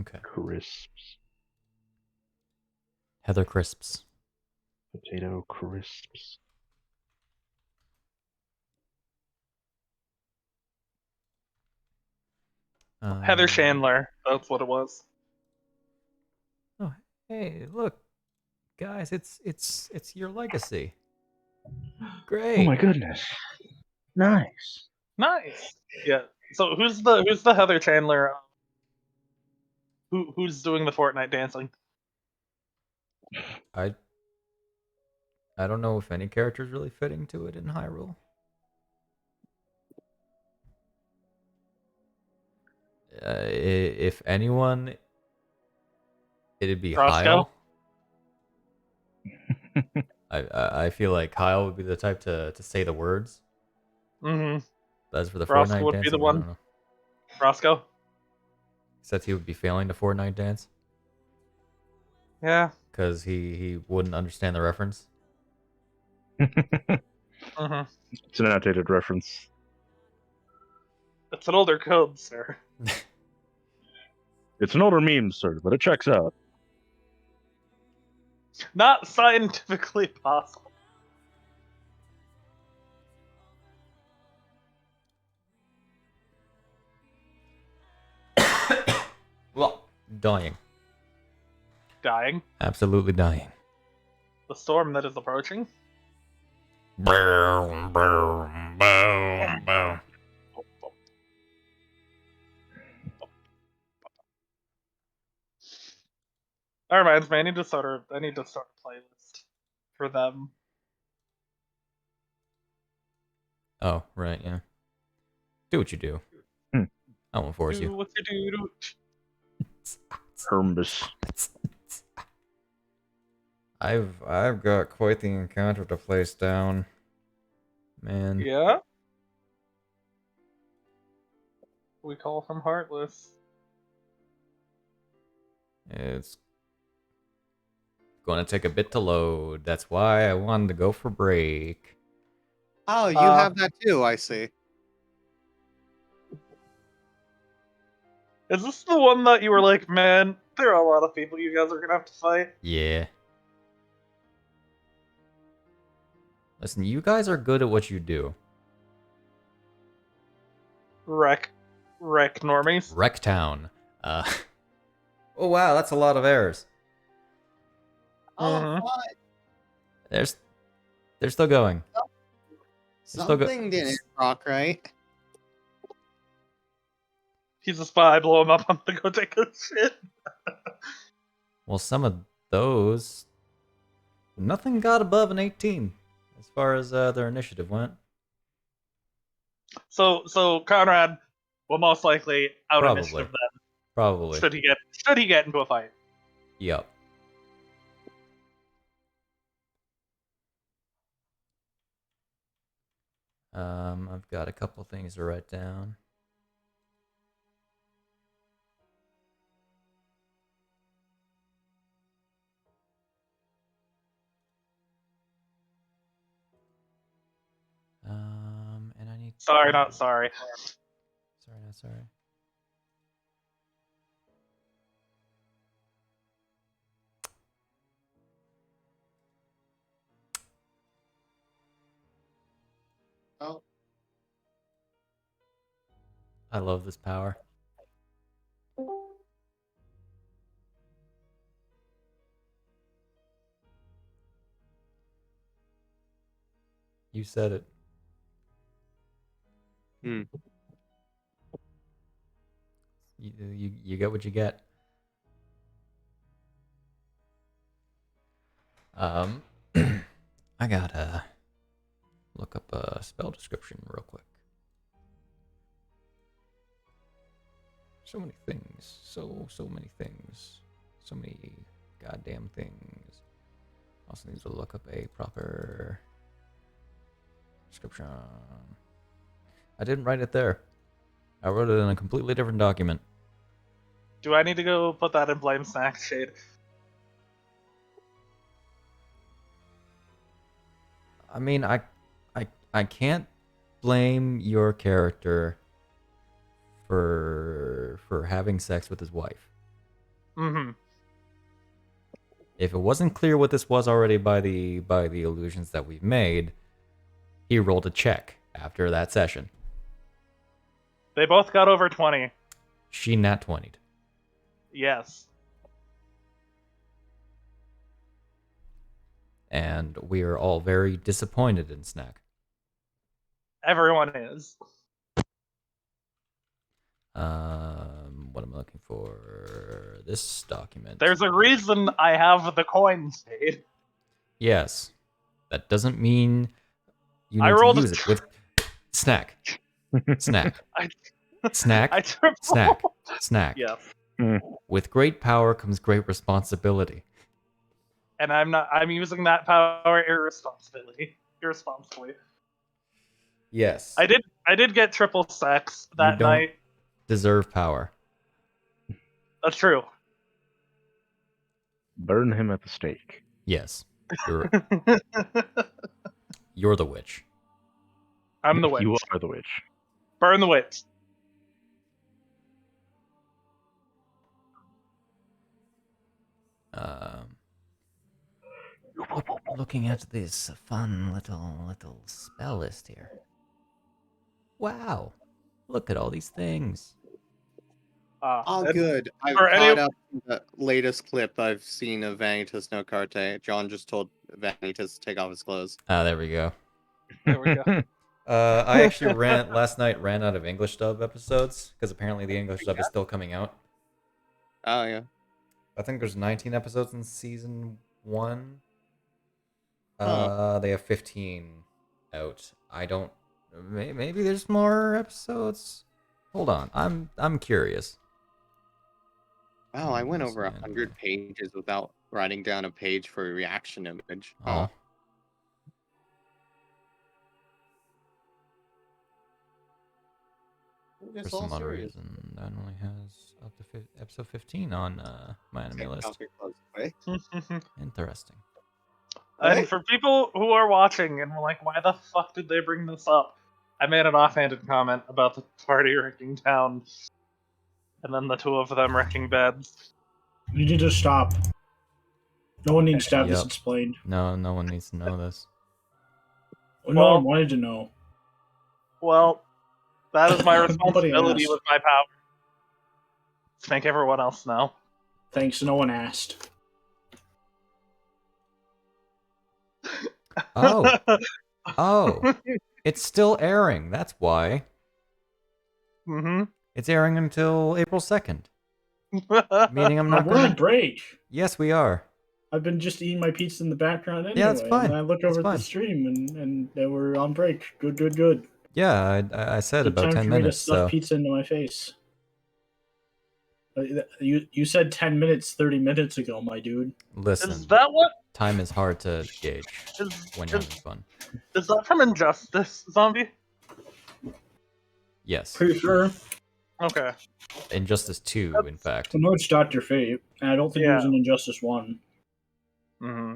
Speaker 1: Okay.
Speaker 4: Crisps.
Speaker 1: Heather Crisps.
Speaker 4: Potato crisps.
Speaker 3: Heather
Speaker 1: Um,
Speaker 3: Chandler. That's what it was.
Speaker 1: Oh, hey, look, guys, it's your legacy. Great.
Speaker 4: Oh my goodness. Nice.
Speaker 3: Nice. Yeah. So who's the Heather Chandler? Who's doing the Fortnite dancing?
Speaker 1: I don't know if any character is really fitting to it in Hyrule. If anyone, it'd be
Speaker 3: Roscoe?
Speaker 1: Hyle. I feel like Hyle would be the type to say the words.
Speaker 3: Mm-hmm.
Speaker 1: But as for the
Speaker 3: Roscoe
Speaker 1: Fortnite
Speaker 3: would be
Speaker 1: dancing,
Speaker 3: the
Speaker 1: I
Speaker 3: one.
Speaker 1: don't know.
Speaker 3: Roscoe?
Speaker 1: Except he would be failing to Fortnite dance
Speaker 3: Yeah.
Speaker 1: because he wouldn't understand the reference.
Speaker 3: Mm-hmm.
Speaker 4: It's an outdated reference.
Speaker 3: It's an older code, sir.
Speaker 4: It's an older meme, sir, but it checks out.
Speaker 3: Not scientifically possible.
Speaker 1: Well, dying.
Speaker 3: Dying.
Speaker 1: Absolutely dying.
Speaker 3: The storm that is approaching.
Speaker 1: Boom, boom, boom, boom.
Speaker 3: That reminds me, I need to start a playlist for them.
Speaker 1: Oh, right, yeah. Do what you do.
Speaker 4: Hmm.
Speaker 1: I won't force
Speaker 3: Do
Speaker 1: you.
Speaker 3: what you do.
Speaker 4: Hermbus.
Speaker 1: I've got quite the encounter to place down. Man.
Speaker 3: Yeah? We call from Heartless.
Speaker 1: It's gonna take a bit to load. That's why I wanted to go for break.
Speaker 2: Oh, you have that too, I see.
Speaker 3: Is this the one that you were like, man, there are a lot of people you guys are gonna have to fight?
Speaker 1: Yeah. Listen, you guys are good at what you do.
Speaker 3: Wreck normies.
Speaker 1: Wrecktown. Oh wow, that's a lot of errors.
Speaker 3: Mhm.
Speaker 1: They're still going. still go-
Speaker 2: Something didn't rock right.
Speaker 3: He's a spy, blow him up, I'm gonna go take a shit.
Speaker 1: Well, some of those, nothing got above an 18 as far as their initiative went.
Speaker 3: So Conrad will most likely out
Speaker 1: Probably.
Speaker 3: initiative them.
Speaker 1: Probably.
Speaker 3: Should he get into a fight?
Speaker 1: Yep. I've got a couple things to write down. And I need.
Speaker 3: Sorry, not sorry.
Speaker 1: Sorry, not sorry.
Speaker 2: Oh,
Speaker 1: I love this power. You said it. You get what you get. I gotta look up a spell description real quick. So many things. So many things. So many goddamn things. Also need to look up a proper description. I didn't write it there. I wrote it in a completely different document.
Speaker 3: Do I need to go put that in blame Snak shade?
Speaker 1: I mean, I can't blame your character for having sex with his wife.
Speaker 3: Mm-hmm.
Speaker 1: If it wasn't clear what this was already by the illusions that we've made, he rolled a check after that session.
Speaker 3: They both got over 20.
Speaker 1: She nat 20'd.
Speaker 3: Yes.
Speaker 1: And we are all very disappointed in Snak.
Speaker 3: Everyone is.
Speaker 1: What am I looking for? This document.
Speaker 3: There's a reason I have the coin spade.
Speaker 1: Yes. That doesn't mean you
Speaker 3: I
Speaker 1: need
Speaker 3: rolled
Speaker 1: to
Speaker 3: a
Speaker 1: use it with Snak. Snak. Snak.
Speaker 3: I triple.
Speaker 1: Snak. Snak.
Speaker 3: Yeah.
Speaker 1: With great power comes great responsibility.
Speaker 3: And I'm using that power irresponsibly.
Speaker 1: Yes.
Speaker 3: I did get triple sex that
Speaker 1: You don't
Speaker 3: night.
Speaker 1: deserve power.
Speaker 3: That's true.
Speaker 4: Burn him at the stake.
Speaker 1: Yes. You're the witch.
Speaker 3: I'm the witch.
Speaker 4: You are the witch.
Speaker 3: Burn the witch.
Speaker 1: Looking at this fun little spell list here. Wow. Look at all these things.
Speaker 2: All good. I've
Speaker 3: for any-
Speaker 2: caught up to the latest clip I've seen of Vanitas no Carte. John just told Vanitas to take off his clothes.
Speaker 1: Ah, there we go.
Speaker 3: There we go.
Speaker 1: I actually last night ran out of English dub episodes because apparently the English dub is still coming out.
Speaker 2: Oh yeah.
Speaker 1: I think there's 19 episodes in season 1.
Speaker 2: Huh.
Speaker 1: They have 15 out. I don't. Maybe there's more episodes. Hold on, I'm curious.
Speaker 2: Wow, I went over
Speaker 1: Understand.
Speaker 2: 100 pages without writing down a page for a reaction image.
Speaker 1: Oh. For some odd reason, that only has up to episode 15 on my anime list. Interesting.
Speaker 3: And for people who are watching and were like, why the fuck did they bring this up? I made an offhanded comment about the party wrecking town. And then the two of them wrecking beds.
Speaker 6: You need to stop. No one needs to have this
Speaker 1: Yep.
Speaker 6: explained.
Speaker 1: No one needs to know this.
Speaker 6: Well, no one wanted to know.
Speaker 3: Well, that is my
Speaker 6: Nobody
Speaker 3: responsibility
Speaker 6: asked.
Speaker 3: with my power. To make everyone else know.
Speaker 6: Thanks, no one asked.
Speaker 1: Oh. Oh. It's still airing. That's why.
Speaker 3: Mm-hmm.
Speaker 1: It's airing until April 2nd. Meaning I'm not
Speaker 6: We're on
Speaker 1: going to...
Speaker 6: break.
Speaker 1: Yes, we are.
Speaker 6: I've been just eating my pizza in the background anyway.
Speaker 1: Yeah, that's fine.
Speaker 6: And I look
Speaker 1: That's
Speaker 6: over at
Speaker 1: fine.
Speaker 6: the stream and they were on break. Good.
Speaker 1: Yeah, I said
Speaker 6: Good
Speaker 1: about
Speaker 6: time
Speaker 1: 10
Speaker 6: for me to
Speaker 1: minutes,
Speaker 6: stuff
Speaker 1: so...
Speaker 6: pizza into my face. You said 10 minutes 30 minutes ago, my dude.
Speaker 1: Listen,
Speaker 3: Is that what?
Speaker 1: time is hard to gauge when you're
Speaker 3: Is,
Speaker 1: having fun.
Speaker 3: is that from Injustice, Zombie?
Speaker 1: Yes.
Speaker 6: Pretty sure.
Speaker 3: Okay.
Speaker 1: Injustice 2, in fact.
Speaker 6: I know it's Dr. Fate, and I don't think it was
Speaker 3: Yeah.
Speaker 6: in Injustice 1.
Speaker 3: Mm-hmm.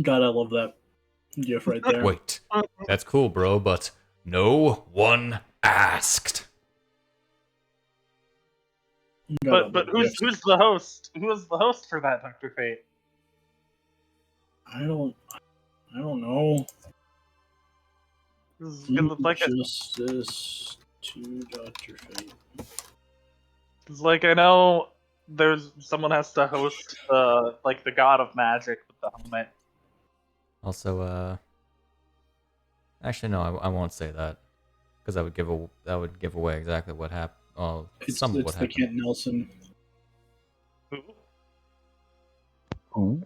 Speaker 6: God, I love that gif right there.
Speaker 1: Wait. That's cool, bro, but no one asked.
Speaker 6: God, I love
Speaker 3: But who's
Speaker 6: gifs.
Speaker 3: the host? Who is the host for that, Dr. Fate?
Speaker 6: I don't know.
Speaker 3: This is gonna look like
Speaker 6: Justice to Dr. Fate.
Speaker 3: it's like I know there's someone has to host like the God of Magic with the helmet.
Speaker 1: Also, actually, no, I won't say that. Because that would give away exactly what happened. Well, some of
Speaker 6: It's
Speaker 1: what
Speaker 6: the
Speaker 1: happened.
Speaker 6: Kent Nelson.
Speaker 3: Who?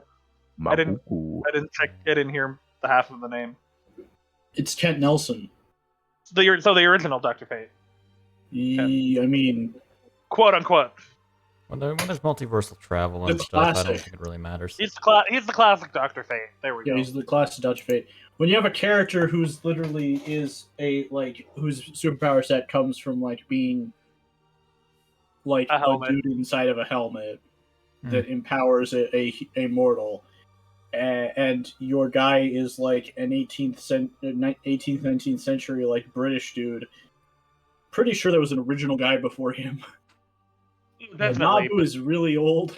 Speaker 4: I
Speaker 3: didn't check. I didn't hear the half of the name.
Speaker 6: It's Kent Nelson.
Speaker 3: So the original Dr. Fate,
Speaker 6: I mean,
Speaker 3: quote unquote.
Speaker 1: When there's multiversal travel and
Speaker 6: The
Speaker 1: stuff, I don't
Speaker 6: classic.
Speaker 1: think it really matters.
Speaker 3: He's the classic Dr. Fate. There we
Speaker 6: yeah,
Speaker 3: go.
Speaker 6: he's the classic Dr. Fate. When you have a character who's literally is a whose superpower set comes from being
Speaker 3: A
Speaker 6: a
Speaker 3: helmet.
Speaker 6: dude inside of a helmet that empowers a mortal, and your guy is like an 18th 19th century British dude. Pretty sure there was an original guy before him.
Speaker 3: Definitely.
Speaker 9: Nabu is really old.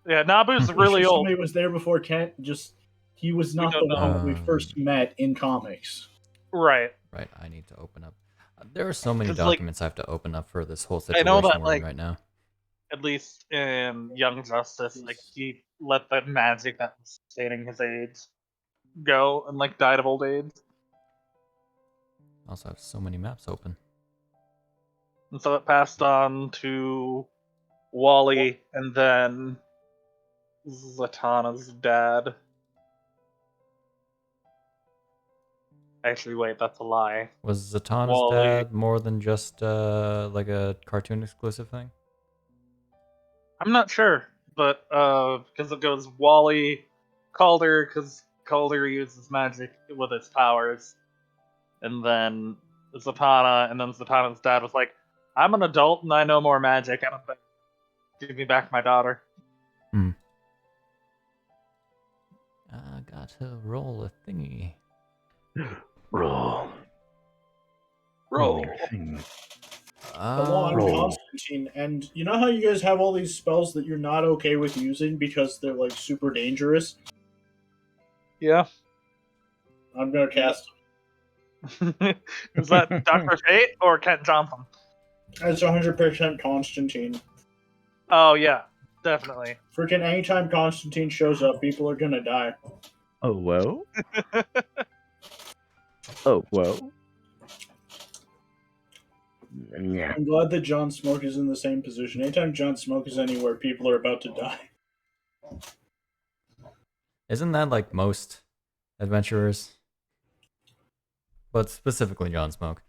Speaker 3: Yeah, Nabu's
Speaker 9: Pretty
Speaker 3: really
Speaker 9: sure
Speaker 3: old.
Speaker 9: somebody was there before Kent. Just he was not the
Speaker 3: don't know.
Speaker 9: one that we first met in comics.
Speaker 3: Right.
Speaker 1: Right, I need to open up. There are so many
Speaker 3: 'Cause, like,
Speaker 1: documents I have to open up for this whole
Speaker 3: I
Speaker 1: situation
Speaker 3: know that,
Speaker 1: we're in
Speaker 3: like,
Speaker 1: right now.
Speaker 3: at least in Young Justice, like, he let the magic that was sustaining his age go and, like, died of old age.
Speaker 1: I also have so many maps open.
Speaker 3: And so it passed on to Wally and then Zatanna's dad. Actually, wait, that's a lie.
Speaker 1: Was Zatanna's
Speaker 3: Wally.
Speaker 1: dad more than just like a cartoon exclusive thing?
Speaker 3: I'm not sure, but because it goes Wally, Calder, because Calder uses magic with its powers, and then Zatanna, and then Zatanna's dad was like, "I'm an adult and I know more magic. I don't think. Give me back my daughter."
Speaker 1: I got to roll a thingy.
Speaker 4: Roll.
Speaker 3: Roll.
Speaker 4: Your thing.
Speaker 9: Hello, I'm
Speaker 4: Roll.
Speaker 9: Constantine, and you know how you guys have all these spells that you're not okay with using because they're like super dangerous?
Speaker 3: Yeah.
Speaker 9: I'm gonna cast
Speaker 3: Is that Dr. Fate or Kent Johnson?
Speaker 9: them. It's 100% Constantine.
Speaker 3: Oh yeah, definitely.
Speaker 9: Freaking anytime Constantine shows up, people are gonna die.
Speaker 4: Oh, well? Oh, well? Yeah.
Speaker 9: I'm glad that John Smoke is in the same position. Anytime John Smoke is anywhere, people are about to die.
Speaker 1: Isn't that like most adventurers? But specifically John Smoke.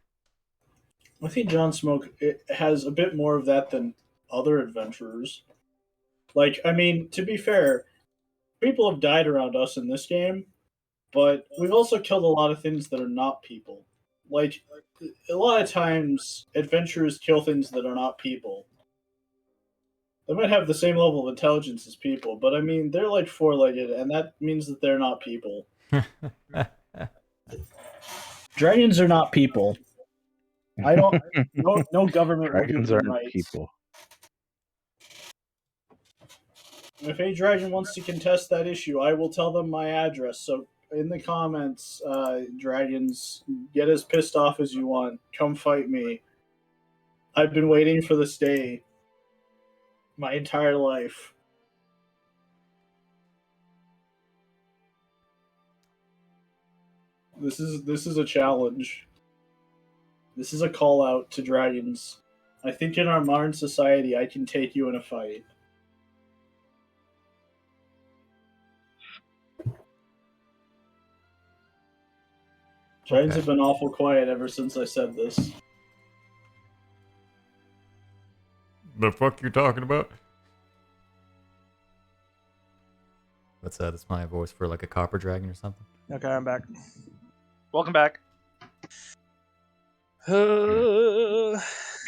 Speaker 9: I think John Smoke has a bit more of that than other adventurers. Like, I mean, to be fair, people have died around us in this game, but we've also killed a lot of things that are not people. Like, a lot of times, adventurers kill things that are not people. They might have the same level of intelligence as people, but I mean, they're like four-legged, and that means that they're not people. Dragons are not people. I don't. No government will give
Speaker 4: Dragons
Speaker 9: them
Speaker 4: aren't
Speaker 9: rights.
Speaker 4: people.
Speaker 9: If a dragon wants to contest that issue, I will tell them my address. So in the comments, dragons, get as pissed off as you want. Come fight me. I've been waiting for this day my entire life. This is a challenge. This is a call out to dragons. I think in our modern society, I can take you in a fight. Dragons have been awful quiet ever since I said this.
Speaker 1: The fuck you talking about? What's that? That's my voice for like a copper dragon or something.
Speaker 5: Okay, I'm back.
Speaker 3: Welcome back.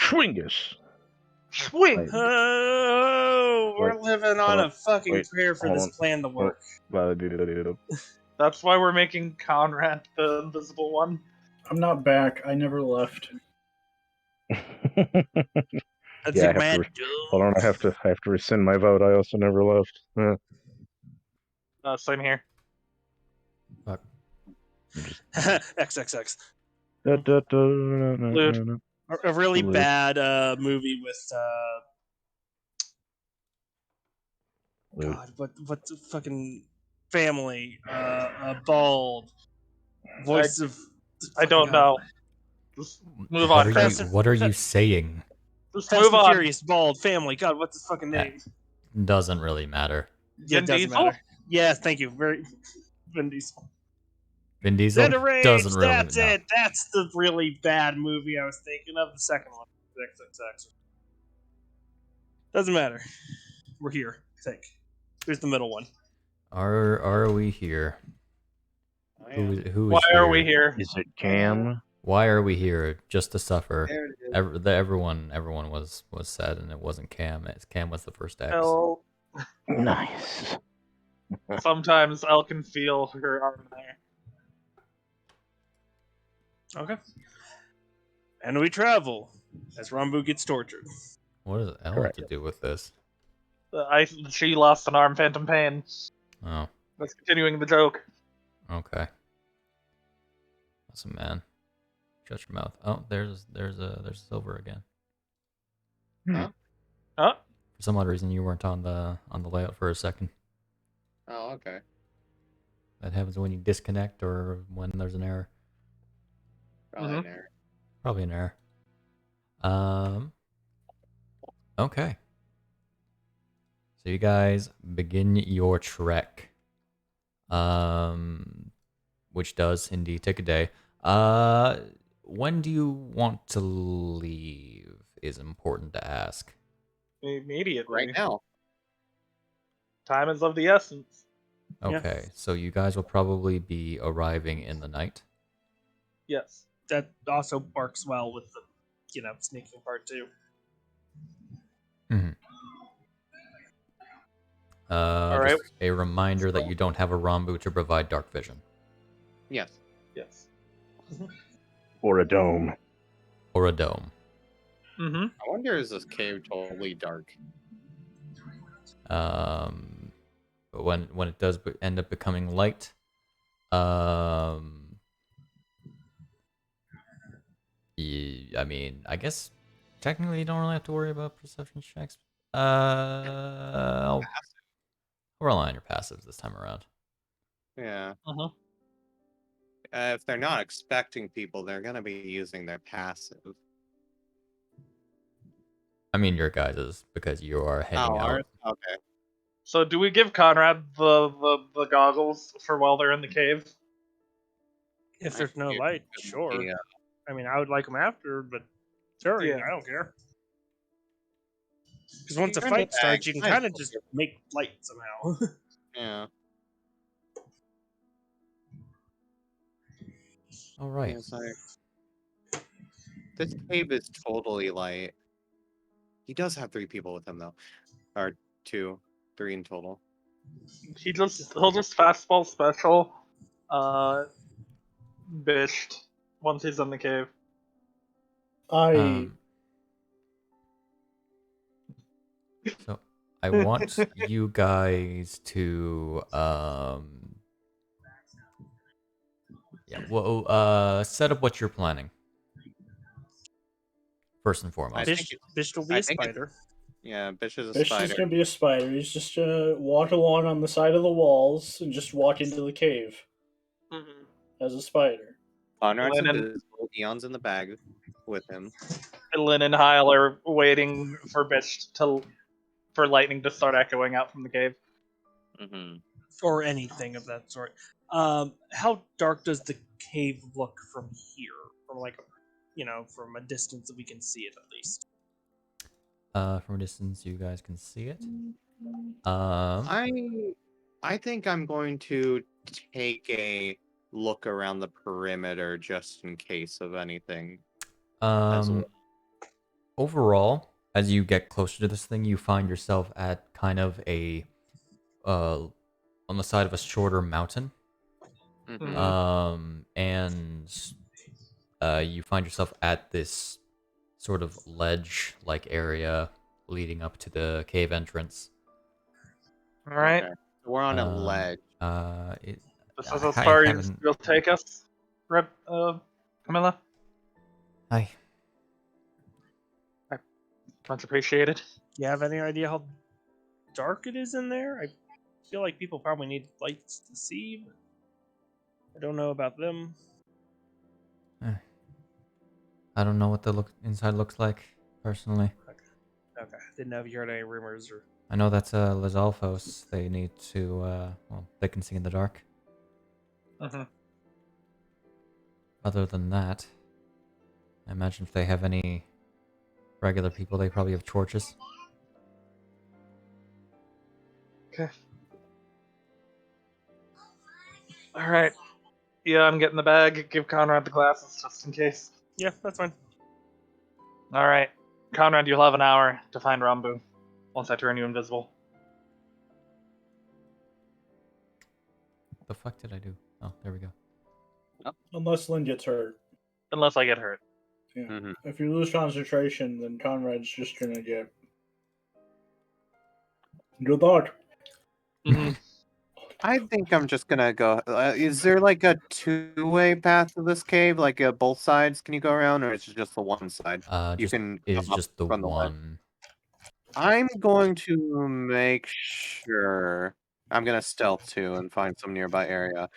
Speaker 4: Schwingus.
Speaker 3: Swing.
Speaker 5: Oh, we're
Speaker 4: Wait,
Speaker 5: living
Speaker 4: hold
Speaker 5: on
Speaker 4: on.
Speaker 5: a fucking
Speaker 4: Wait,
Speaker 5: prayer for
Speaker 4: hold
Speaker 5: this
Speaker 4: on.
Speaker 5: plan to work.
Speaker 3: That's why we're making Conrad the invisible one.
Speaker 9: I'm not back. I never left.
Speaker 5: That's
Speaker 4: Yeah,
Speaker 5: your
Speaker 4: I have
Speaker 5: mad
Speaker 4: to. Hold on, I have to rescind my vote. I also never left.
Speaker 3: Same here.
Speaker 1: Fuck.
Speaker 5: XXX.
Speaker 3: Lude.
Speaker 5: A really
Speaker 4: Lude.
Speaker 5: bad movie with
Speaker 4: Lude.
Speaker 5: God, what the fucking family? Bald voice of.
Speaker 3: I don't know. Just move
Speaker 1: What
Speaker 3: on.
Speaker 1: are you?
Speaker 3: Chris.
Speaker 1: What are you saying?
Speaker 3: Just
Speaker 5: Fast
Speaker 3: move
Speaker 5: and
Speaker 3: on.
Speaker 5: Furious bald family. God, what's his fucking name?
Speaker 1: Doesn't really matter.
Speaker 5: Yeah, it
Speaker 3: Vin
Speaker 5: doesn't
Speaker 3: Diesel?
Speaker 5: matter. Yeah, thank you. Very Vin Diesel.
Speaker 1: Vin Diesel
Speaker 5: Center Rage,
Speaker 1: doesn't really.
Speaker 5: that's
Speaker 1: no.
Speaker 5: it. That's the really bad movie I was thinking of. The second one. XXX. Doesn't matter. We're here, I think. Here's the middle one.
Speaker 1: Are we here? Who is
Speaker 3: Why
Speaker 1: here?
Speaker 3: are we here?
Speaker 4: Is it Cam?
Speaker 1: Why are we here? Just to suffer.
Speaker 2: There it is.
Speaker 1: Everyone was said, and it wasn't Cam. Cam was the first X.
Speaker 3: Elle,
Speaker 4: Nice.
Speaker 3: sometimes Elle can feel her arm there.
Speaker 5: Okay. And we travel as Rambu gets tortured.
Speaker 1: What does L have
Speaker 4: Correct.
Speaker 1: to do with this?
Speaker 3: She lost an arm, Phantom Pain.
Speaker 1: Oh,
Speaker 3: That's continuing the joke.
Speaker 1: okay. Awesome, man. Shut your mouth. Oh, there's Silver again.
Speaker 3: Huh?
Speaker 1: For some odd reason, you weren't on the layout for a second.
Speaker 2: Oh, okay.
Speaker 1: That happens when you disconnect or when there's an error.
Speaker 2: Probably an error.
Speaker 1: Probably an error. Okay. So you guys begin your trek. Which does indeed take a day. When do you want to leave is important to ask.
Speaker 3: Immediately.
Speaker 2: Right now.
Speaker 3: Time is of the essence.
Speaker 1: Okay, so you guys will probably be arriving in the night.
Speaker 3: Yes.
Speaker 5: That also barks well with the, sneaking part too.
Speaker 1: Mm-hmm.
Speaker 3: Alright.
Speaker 1: Just a reminder that you don't have a Rambu to provide dark vision.
Speaker 2: Yes.
Speaker 3: Yes.
Speaker 4: Or a dome.
Speaker 1: Or a dome.
Speaker 3: Mm-hmm.
Speaker 2: I wonder, is this cave totally dark?
Speaker 1: But when it does end up becoming light, I mean, I guess technically you don't really have to worry about perception checks. I'll rely on your passives this time around.
Speaker 2: Yeah.
Speaker 3: Uh-huh.
Speaker 2: If they're not expecting people, they're gonna be using their passive.
Speaker 1: I mean, your guys's because you are heading out.
Speaker 2: Ours? Okay.
Speaker 3: So do we give Conrad the goggles for while they're in the cave?
Speaker 5: If there's no light, sure.
Speaker 2: Yeah.
Speaker 5: I mean, I would like them after, but during,
Speaker 3: Yeah.
Speaker 5: I don't care. Because once a
Speaker 2: You're in the
Speaker 5: fight starts, you
Speaker 2: bag.
Speaker 5: can kind of just make light somehow.
Speaker 2: Yeah.
Speaker 1: All right.
Speaker 2: It's like, this cave is totally light. He does have 3 people with him though, or 2, 3 in total.
Speaker 3: He'll just fastball special, Bisht once he's in the cave.
Speaker 1: So I want you guys to set up what you're planning. First and foremost.
Speaker 5: Bisht will be a spider.
Speaker 2: Yeah, Bisht is a
Speaker 9: Bisht
Speaker 2: spider.
Speaker 9: is gonna be a spider. He's just gonna walk along on the side of the walls and just walk into the cave as a spider.
Speaker 2: Conrad's
Speaker 3: Lynn and-
Speaker 2: invisible. Eon's in the bag with him.
Speaker 3: Lynn and Hyle are waiting for Bisht for lightning to start echoing out from the cave.
Speaker 5: Or anything of that sort. How dark does the cave look from here? From a distance that we can see it at least.
Speaker 1: From a distance, you guys can see it.
Speaker 2: I think I'm going to take a look around the perimeter just in case of anything.
Speaker 1: Overall, as you get closer to this thing, you find yourself at kind of a on the side of a shorter mountain. And you find yourself at this sort of ledge-like area leading up to the cave entrance.
Speaker 3: All right.
Speaker 2: Okay. We're on a ledge.
Speaker 3: This is as far as you'll take us, Camilla.
Speaker 1: Hi.
Speaker 3: Much appreciated.
Speaker 5: Do you have any idea how dark it is in there? I feel like people probably need lights to see, but I don't know about them.
Speaker 1: I don't know what the inside looks like, personally.
Speaker 5: Okay. Didn't know if you heard any rumors or...
Speaker 1: I know that's Les Alphos. They need to, they can see in the dark. Other than that, I imagine if they have any regular people, they probably have torches.
Speaker 3: Okay. Alright. Yeah, I'm getting the bag. Give Conrad the glasses just in case.
Speaker 5: Yeah, that's fine.
Speaker 3: Alright. Conrad, you'll have an hour to find Rambu once I turn you invisible.
Speaker 1: What the fuck did I do? Oh, there we go.
Speaker 9: Unless Lynn gets hurt.
Speaker 3: Unless I get hurt.
Speaker 9: Yeah. If you lose concentration, then Conrad's just gonna get Good luck.
Speaker 3: Mhm.
Speaker 2: I think I'm just gonna go. Is there like a two-way path to this cave? Like both sides? Can you go around, or is it just the one side? You
Speaker 1: Just
Speaker 2: can
Speaker 1: is
Speaker 2: come up
Speaker 1: just the
Speaker 2: from the left.
Speaker 1: one.
Speaker 2: I'm going to make sure. I'm gonna stealth too and find some nearby area.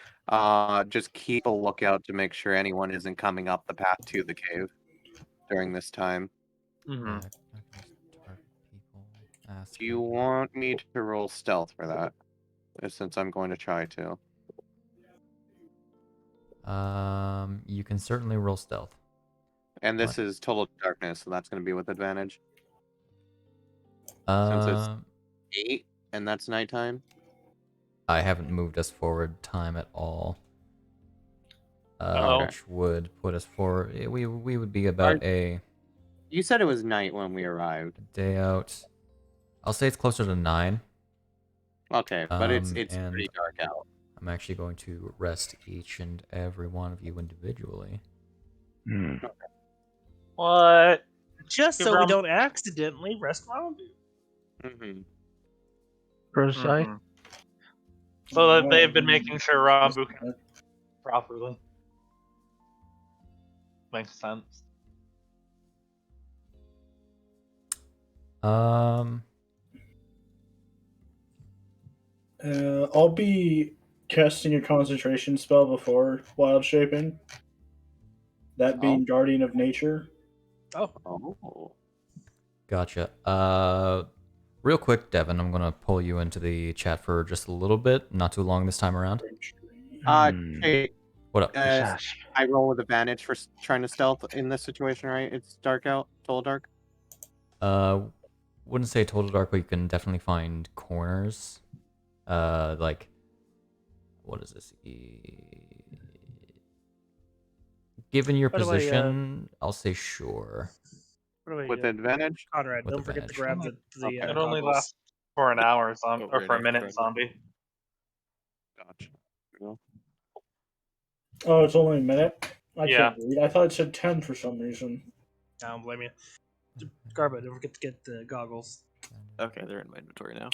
Speaker 2: Just keep a lookout to make sure anyone isn't coming up the path to the cave during this time.
Speaker 3: Mhm.
Speaker 1: Not gonna start people
Speaker 2: Do you
Speaker 1: asking.
Speaker 2: want me to roll stealth for that? Since I'm going to try to.
Speaker 1: You can certainly roll stealth.
Speaker 2: And this
Speaker 1: What?
Speaker 2: is total darkness, so that's going to be with advantage. Since it's
Speaker 1: Uh,
Speaker 2: 8 and that's nighttime.
Speaker 1: I haven't moved us forward time at all.
Speaker 3: Oh.
Speaker 1: Which would put us forward. We would be about a
Speaker 2: You said it was night when we arrived.
Speaker 1: day out. I'll say it's closer to 9.
Speaker 2: Okay, but it's
Speaker 1: And
Speaker 2: pretty dark out.
Speaker 1: I'm actually going to rest each and every one of you individually.
Speaker 4: Hmm.
Speaker 3: What?
Speaker 5: Just
Speaker 3: Give
Speaker 5: so we
Speaker 3: Ram-
Speaker 5: don't accidentally rest Rambu.
Speaker 2: Mm-hmm.
Speaker 4: Precisely.
Speaker 3: Mhm. So that they've been making sure Rambu can properly. Makes sense.
Speaker 9: I'll be casting a concentration spell before wild shaping. That being Guardian of Nature.
Speaker 2: Oh.
Speaker 1: Gotcha. Real quick, Devon, I'm gonna pull you into the chat for just a little bit. Not too long this time around.
Speaker 2: Hey,
Speaker 1: What up?
Speaker 2: I roll with advantage for trying to stealth in this situation, right? It's dark out, total dark.
Speaker 1: Wouldn't say total dark, but you can definitely find corners. Like, what is this? Given your
Speaker 5: By the way,
Speaker 1: position, I'll say sure.
Speaker 2: With advantage?
Speaker 5: Conrad,
Speaker 1: With
Speaker 5: don't forget to
Speaker 1: advantage.
Speaker 5: grab the
Speaker 3: It only
Speaker 5: goggles.
Speaker 3: lasts for an hour, or
Speaker 7: right
Speaker 3: for a
Speaker 7: after
Speaker 3: minute,
Speaker 7: that.
Speaker 3: zombie.
Speaker 2: Gotcha.
Speaker 9: Oh, it's only a minute? I
Speaker 3: Yeah.
Speaker 9: can't read. I thought it said 10 for some reason.
Speaker 5: I don't blame you. Garbo, don't forget to get the goggles.
Speaker 7: Okay, they're in my inventory now.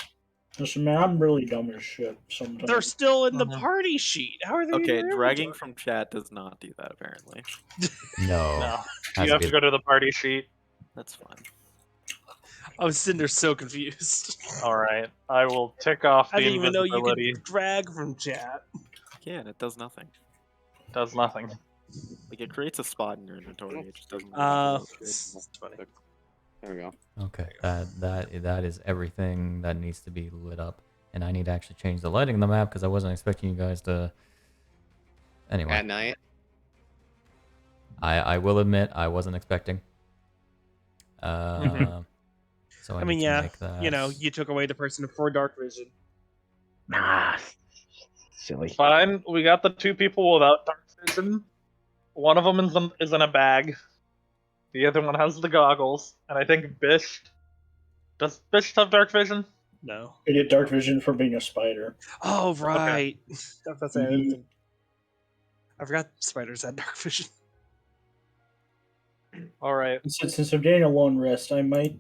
Speaker 9: Listen, man, I'm really dumb as shit sometimes.
Speaker 5: They're still in the party sheet. How are they in
Speaker 7: Okay,
Speaker 5: your
Speaker 7: dragging
Speaker 5: inventory?
Speaker 7: from chat does not do that apparently.
Speaker 1: No.
Speaker 3: No.
Speaker 1: Has
Speaker 3: You have
Speaker 1: be-
Speaker 3: to go to the party sheet.
Speaker 7: That's fine.
Speaker 5: I was sitting there so confused.
Speaker 3: Alright. I will tick off the
Speaker 5: I didn't even know you
Speaker 3: invisibility.
Speaker 5: could drag from chat.
Speaker 7: Yeah, and it does nothing.
Speaker 3: Does nothing.
Speaker 7: Like it creates a spot in your inventory. It just doesn't.
Speaker 5: It's funny.
Speaker 2: There we go.
Speaker 1: Okay, that is everything that needs to be lit up, and I need to actually change the lighting on the map because I wasn't expecting you guys to. Anyway,
Speaker 2: At night.
Speaker 1: I will admit I wasn't expecting. So I
Speaker 5: I mean,
Speaker 1: need to
Speaker 5: yeah,
Speaker 1: make that.
Speaker 5: you know, you took away the person for dark vision.
Speaker 4: Nah, silly.
Speaker 3: Fine. We got the 2 people without dark vision. One of them is in a bag. The other one has the goggles. And I think Bisht. Does Bisht have dark vision?
Speaker 5: No.
Speaker 9: I get dark vision from being a spider.
Speaker 5: Oh right. That's I didn't
Speaker 9: Mhm.
Speaker 5: think. I forgot spiders had dark vision.
Speaker 3: Alright.
Speaker 9: Since I'm getting a long rest, I might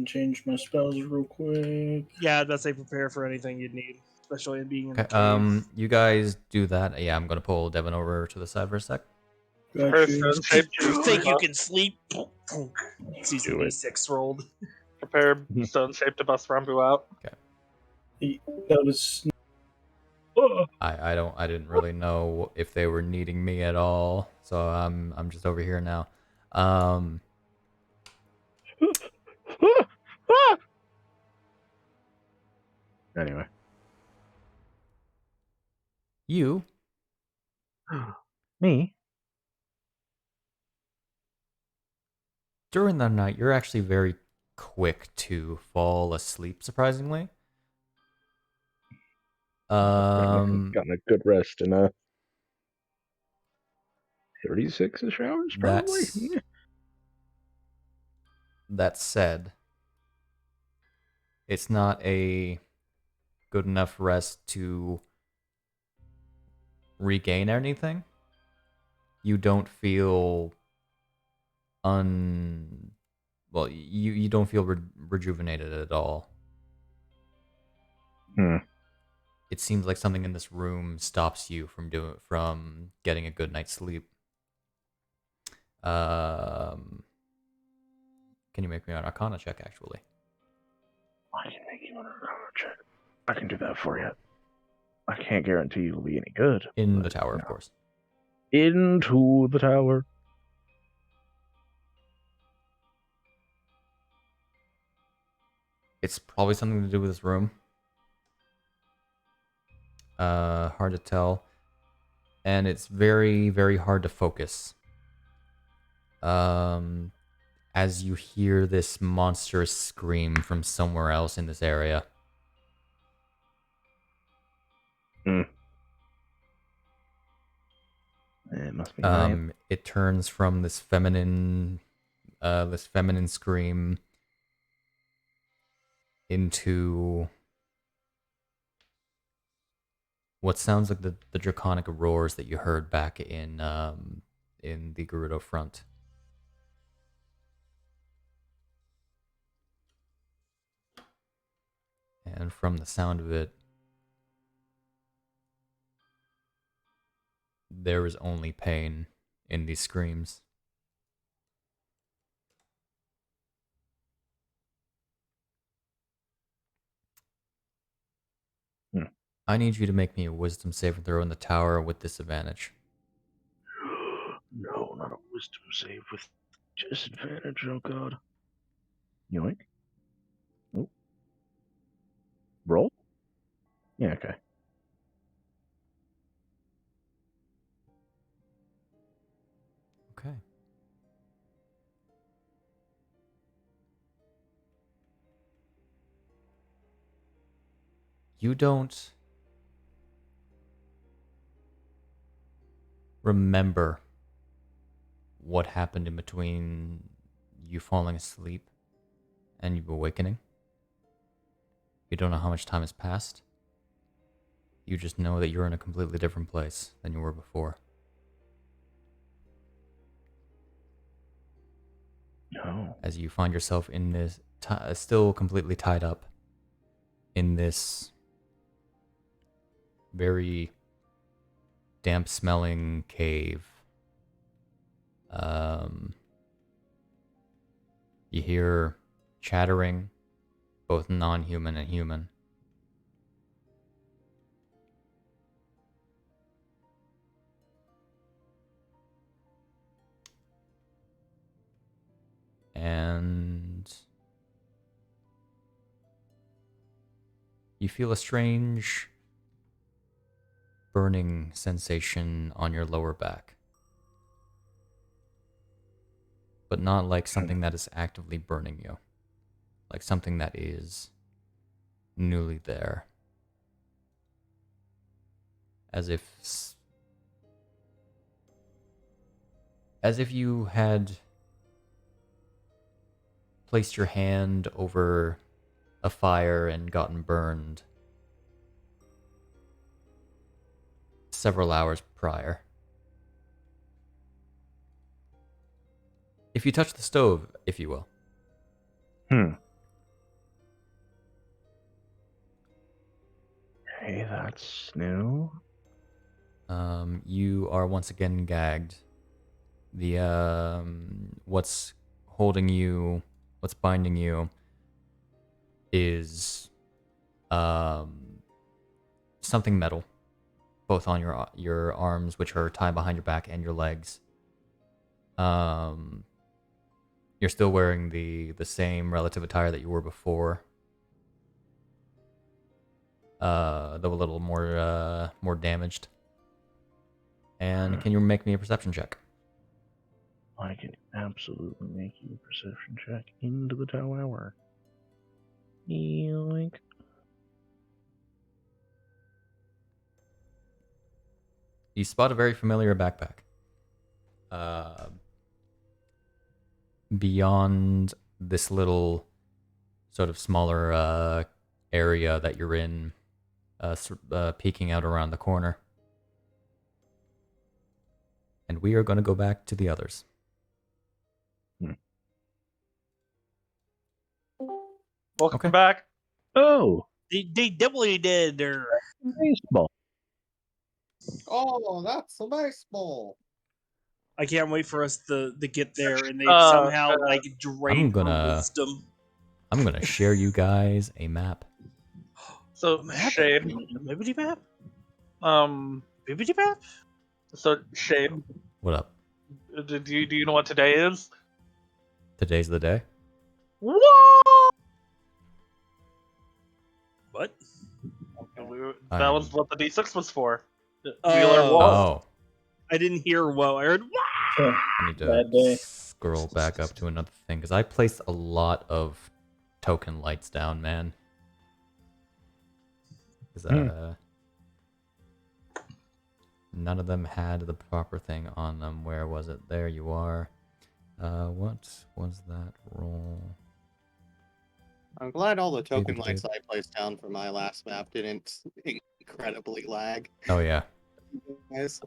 Speaker 9: change my spells real quick.
Speaker 5: Yeah, that's a prepare for anything you'd need, especially in being in the
Speaker 1: Okay,
Speaker 5: cave.
Speaker 1: you guys do that. Yeah, I'm gonna pull Devon over to the side for a sec.
Speaker 3: Stone shape
Speaker 5: You think you
Speaker 3: bust.
Speaker 5: can sleep? Sees the D6 rolled.
Speaker 3: Prepare stone shape to bust Rambu out.
Speaker 9: That was.
Speaker 1: I didn't really know if they were needing me at all, so I'm just over here now.
Speaker 4: Anyway.
Speaker 1: You
Speaker 4: Me?
Speaker 1: during the night, you're actually very quick to fall asleep, surprisingly.
Speaker 4: Gotten a good rest in 36-ish hours, probably. Yeah.
Speaker 1: That said, it's not a good enough rest to regain anything. You don't feel well, you don't feel rejuvenated at all.
Speaker 4: Hmm.
Speaker 1: It seems like something in this room stops you from getting a good night's sleep. Can you make me an Arcana check, actually?
Speaker 4: I can make you an Arcana check. I can do that for you. I can't guarantee it'll be any good.
Speaker 1: In
Speaker 4: but,
Speaker 1: the tower,
Speaker 4: you
Speaker 1: of
Speaker 4: know.
Speaker 1: course.
Speaker 4: Into the tower.
Speaker 1: It's probably something to do with this room. Hard to tell. And it's very, very hard to focus. As you hear this monstrous scream from somewhere else in this area.
Speaker 4: Hmm. It must be night.
Speaker 1: It turns from this feminine scream into what sounds like the draconic roars that you heard back in the Gerudo front. And from the sound of it, there is only pain in these screams. I need you to make me a wisdom saving throw in the tower with disadvantage.
Speaker 4: No, not a wisdom save with disadvantage, oh god. Yoink. Oh. Roll? Yeah, okay.
Speaker 1: Okay. You don't remember what happened in between you falling asleep and you awakening. You don't know how much time has passed. You just know that you're in a completely different place than you were before.
Speaker 4: No.
Speaker 1: As you find yourself in this, still completely tied up in this very damp smelling cave. You hear chattering, both non-human and human. And you feel a strange burning sensation on your lower back. But not like something that is actively burning you. Like something that is newly there. As if you had placed your hand over a fire and gotten burned several hours prior. If you touch the stove, if you will.
Speaker 4: Hey, that's new.
Speaker 1: You are once again gagged. The what's holding you, what's binding you, is something metal, both on your arms, which are tied behind your back, and your legs. You're still wearing the same relative attire that you were before, though a little more damaged. And can you make me a perception check?
Speaker 4: I can absolutely make you a perception check into the tower. Yoink.
Speaker 1: You spot a very familiar backpack. Beyond this little sort of smaller area that you're in, peeking out around the corner. And we are going to go back to the others.
Speaker 3: Welcome back.
Speaker 4: Oh,
Speaker 5: They definitely did.
Speaker 4: Baseball.
Speaker 2: Oh, that's a baseball.
Speaker 5: I can't wait for us to get there and they
Speaker 3: Uh,
Speaker 5: somehow
Speaker 3: uh,
Speaker 5: like drain her wisdom.
Speaker 1: I'm gonna share you guys a map.
Speaker 3: So
Speaker 5: Map?
Speaker 3: Shane,
Speaker 5: Bibbidi map?
Speaker 3: um,
Speaker 5: Bibbidi map?
Speaker 3: so Shane,
Speaker 1: What up?
Speaker 3: do you know what today is?
Speaker 1: Today's the day.
Speaker 3: What?
Speaker 5: What?
Speaker 3: That was what the D6 was for.
Speaker 5: Oh.
Speaker 3: Wheeler Wall.
Speaker 1: Oh,
Speaker 5: I didn't hear whoa. I heard whoa.
Speaker 1: I need to
Speaker 9: Bad day.
Speaker 1: scroll back up to another thing because I placed a lot of token lights down, man. 'Cause, none of them had the proper thing on them. Where was it? There you are. What was that roll?
Speaker 2: I'm glad all the token lights I placed down for my last map didn't incredibly lag.
Speaker 1: Oh yeah.
Speaker 2: Guys.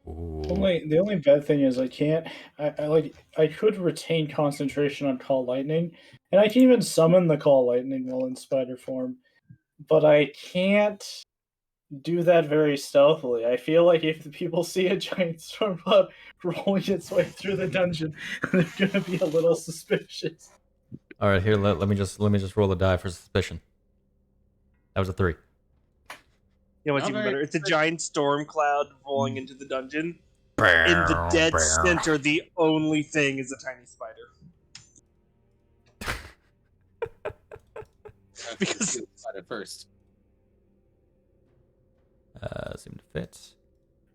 Speaker 1: Ooh.
Speaker 9: The only bad thing is I can't. I could retain concentration on Call Lightning, and I can even summon the Call Lightning while in spider form, but I can't do that very stealthily. I feel like if the people see a giant storm cloud rolling its way through the dungeon, they're gonna be a little suspicious.
Speaker 1: All right, here. Let me just roll a die for suspicion. That was a 3.
Speaker 5: You know what's
Speaker 2: Not
Speaker 5: even
Speaker 2: very
Speaker 5: better? It's a giant storm cloud rolling into the dungeon. In
Speaker 1: In
Speaker 5: the dead center, the only thing is a tiny spider. Because
Speaker 2: at first.
Speaker 1: Seemed to fit.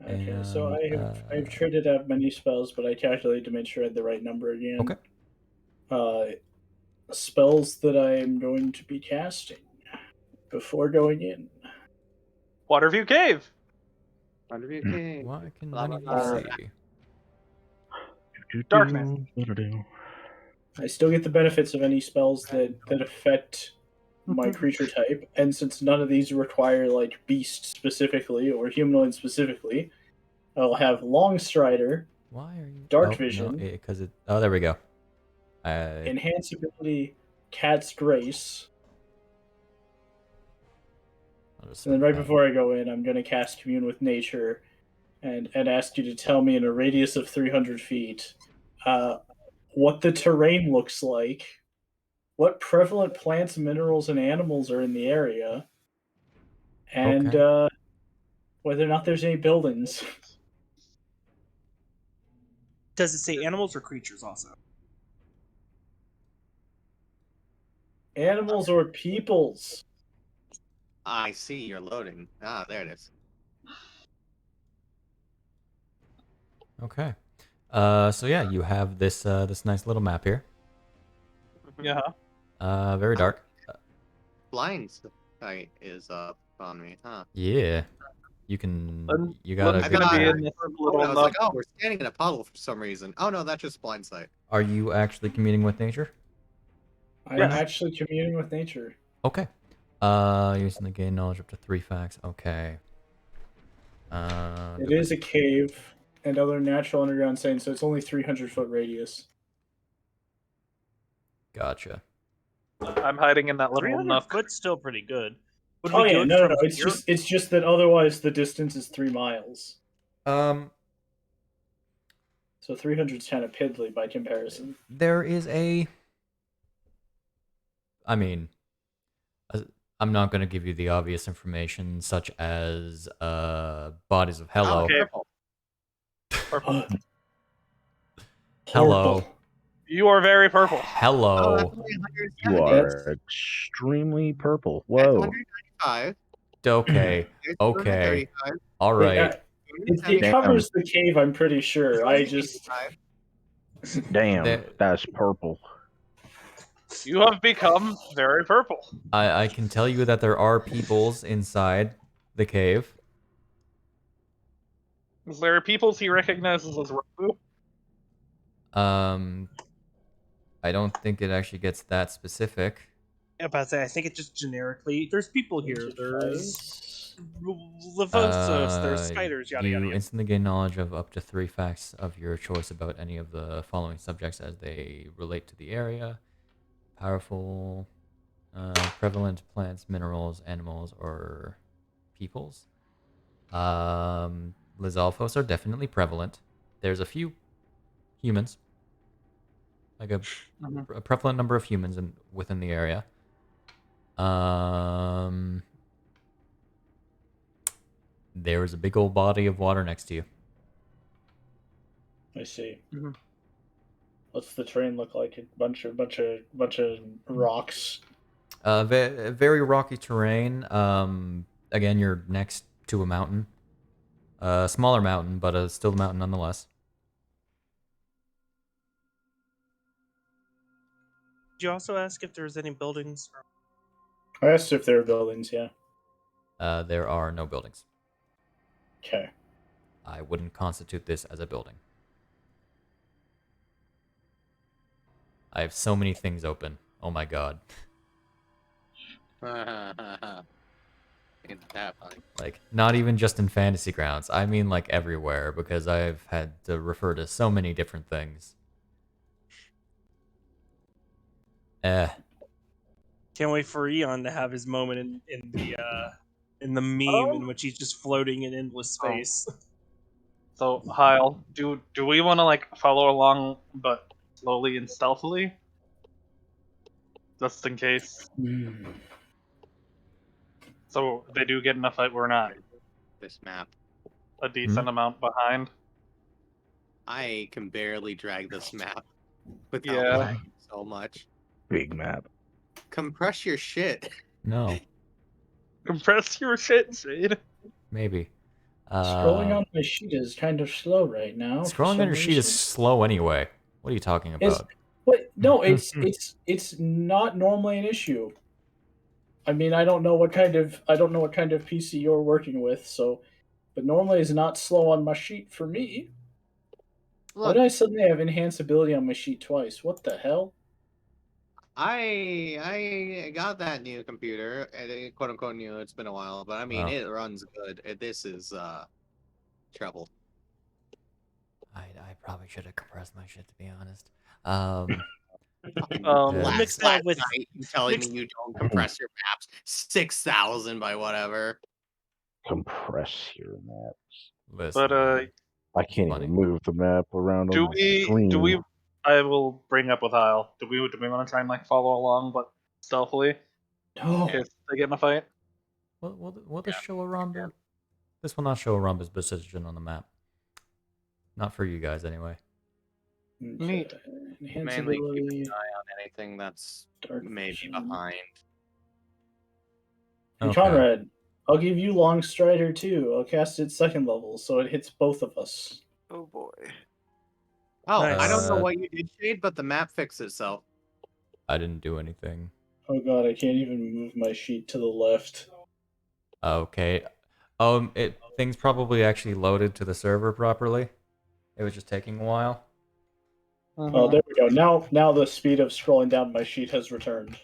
Speaker 9: Okay, so
Speaker 1: And,
Speaker 9: I've traded out many spells, but I calculated to make sure I had the right number again.
Speaker 1: Okay.
Speaker 9: Spells that I am going to be casting before going in.
Speaker 3: Waterview Cave.
Speaker 2: Waterview Cave.
Speaker 1: Why can
Speaker 2: Blah,
Speaker 1: none
Speaker 2: blah,
Speaker 1: of
Speaker 2: blah.
Speaker 1: you see?
Speaker 3: Darkness.
Speaker 9: I still get the benefits of any spells that affect my creature type, and since none of these require like beast specifically or humanoid specifically, I'll have Long Strider,
Speaker 1: Why are you?
Speaker 9: Dark
Speaker 1: oh,
Speaker 9: Vision,
Speaker 1: No, because it. Oh, there we go.
Speaker 9: Enhance Ability, Cat's Grace, and then right before I go in, I'm going to cast Commune with Nature, and ask you to tell me in a radius of 300 feet, what the terrain looks like, what prevalent plants, minerals, and animals are in the area, and whether or not there's any buildings.
Speaker 5: does it say animals or creatures also?
Speaker 9: Animals or peoples.
Speaker 2: I see you're loading. Ah, there it is.
Speaker 1: Okay. So yeah, you have this this nice little map here.
Speaker 3: Yeah.
Speaker 1: Very dark.
Speaker 2: Blind sight is up on me, huh?
Speaker 1: Yeah. You can.
Speaker 3: And
Speaker 1: You got
Speaker 3: Lynn's
Speaker 1: a
Speaker 3: gonna
Speaker 1: good.
Speaker 3: be in this
Speaker 2: I
Speaker 3: little
Speaker 2: was like,
Speaker 3: nook.
Speaker 2: oh, we're standing in a puddle for some reason. Oh no, that's just blind sight.
Speaker 1: Are you actually communing with nature?
Speaker 9: I'm
Speaker 3: Yes.
Speaker 9: actually communing with nature.
Speaker 1: Okay. Using the gain knowledge up to 3 facts. Okay.
Speaker 9: It is a cave and other natural underground saying, so it's only 300-foot radius.
Speaker 1: Gotcha.
Speaker 3: I'm hiding in that little
Speaker 5: 300
Speaker 3: nook.
Speaker 5: foot's still pretty good. Would
Speaker 9: Oh
Speaker 5: we
Speaker 9: yeah,
Speaker 5: go
Speaker 9: no.
Speaker 5: from
Speaker 9: It's
Speaker 5: here?
Speaker 9: just that otherwise the distance is 3 miles. So 300 is kind of piddly by comparison.
Speaker 1: There is a. I mean, I'm not going to give you the obvious information, such as bodies of hello.
Speaker 3: Okay.
Speaker 2: Purple.
Speaker 1: Hello.
Speaker 9: Purple.
Speaker 3: You are very purple.
Speaker 2: Oh, that's
Speaker 1: Hello.
Speaker 2: only
Speaker 4: You
Speaker 2: 170.
Speaker 4: are extremely purple.
Speaker 2: That's
Speaker 4: Whoa.
Speaker 2: 195.
Speaker 1: Okay.
Speaker 2: There's
Speaker 1: Okay.
Speaker 2: 235.
Speaker 1: All
Speaker 9: Wait,
Speaker 1: right.
Speaker 9: it covers the cave, I'm pretty sure. I just...
Speaker 2: 285.
Speaker 4: Damn,
Speaker 1: There-
Speaker 4: that's purple.
Speaker 3: You have become very purple.
Speaker 1: I can tell you that there are peoples inside the cave.
Speaker 3: There are peoples he recognizes as Rambu.
Speaker 1: I don't think it actually gets that specific.
Speaker 5: Yeah, but I think it just generically. There's people here. There's Levosos. There's spiders. Yada
Speaker 1: You
Speaker 5: yada yada.
Speaker 1: instantly gain knowledge of up to 3 facts of your choice about any of the following subjects as they relate to the area. Powerful. Prevalent plants, minerals, animals, or peoples. Lizalfos are definitely prevalent. There's a few humans, like a prevalent number of humans within the area. There is a big old body of water next to you.
Speaker 9: I see. What's the terrain look like? A bunch of rocks.
Speaker 1: Very rocky terrain. Again, you're next to a mountain. A smaller mountain, but still a mountain nonetheless.
Speaker 5: Did you also ask if there's any buildings?
Speaker 9: I asked if there are buildings. Yeah.
Speaker 1: There are no buildings.
Speaker 9: Okay.
Speaker 1: I wouldn't constitute this as a building. I have so many things open. Oh my god.
Speaker 2: It's that funny.
Speaker 1: Like, not even just in Fantasy Grounds. I mean, like, everywhere, because I've had to refer to so many different things.
Speaker 5: Can't wait for Eon to have his moment in the meme in which he's just floating in endless space.
Speaker 3: So, Hyle, do we want to like follow along, but slowly and stealthily, just in case? So they do get in a fight. We're not
Speaker 2: This map.
Speaker 3: a decent amount behind.
Speaker 2: I can barely drag this map without
Speaker 3: Yeah.
Speaker 2: lagging so much.
Speaker 4: Big map.
Speaker 2: Compress your shit.
Speaker 1: No.
Speaker 3: Compress your shit, Shade.
Speaker 1: Maybe.
Speaker 9: Scrolling on my sheet is kind of slow right now.
Speaker 1: Scrolling on your sheet is slow anyway. What are you talking about?
Speaker 9: No, it's not normally an issue. I mean, I don't know what kind of PC you're working with, but normally it's not slow on my sheet for me. Why
Speaker 2: Look,
Speaker 9: did I suddenly have enhanceability on my sheet twice? What the hell?
Speaker 2: I got that new computer, quote unquote new. It's been a while, but I mean
Speaker 1: Wow.
Speaker 2: it runs good. This is trouble.
Speaker 1: I probably should have compressed my shit, to be honest.
Speaker 5: Mix that with
Speaker 2: night, you telling me you don't compress your maps 6,000 by whatever.
Speaker 4: Compress your maps.
Speaker 1: Listen,
Speaker 3: But
Speaker 4: I can't
Speaker 1: funny.
Speaker 4: even move the map around
Speaker 3: do
Speaker 4: on the screen.
Speaker 3: we? I will bring up with Hyle. Do we want to try and like follow along, but stealthily,
Speaker 9: No.
Speaker 3: in case they get in a fight?
Speaker 1: Will this show a Rambu? This will not show a Rambu's position on the map. Not for you guys, anyway.
Speaker 3: Neat.
Speaker 2: Mainly keep an
Speaker 9: Enhanceability.
Speaker 2: eye on anything that's
Speaker 9: Dark
Speaker 2: maybe
Speaker 9: vision.
Speaker 2: behind.
Speaker 9: Hey,
Speaker 1: Okay.
Speaker 9: Conrad, I'll give you Long Strider too. I'll cast it 2nd level, so it hits both of us.
Speaker 7: Oh boy.
Speaker 2: Oh,
Speaker 5: Nice.
Speaker 2: I don't know what you did, Shade, but the map fixed itself.
Speaker 1: I didn't do anything.
Speaker 9: Oh god, I can't even move my sheet to the left.
Speaker 1: Okay. Things probably actually loaded to the server properly. It was just taking a while.
Speaker 9: Oh, there we go. Now the speed of scrolling down my sheet has returned.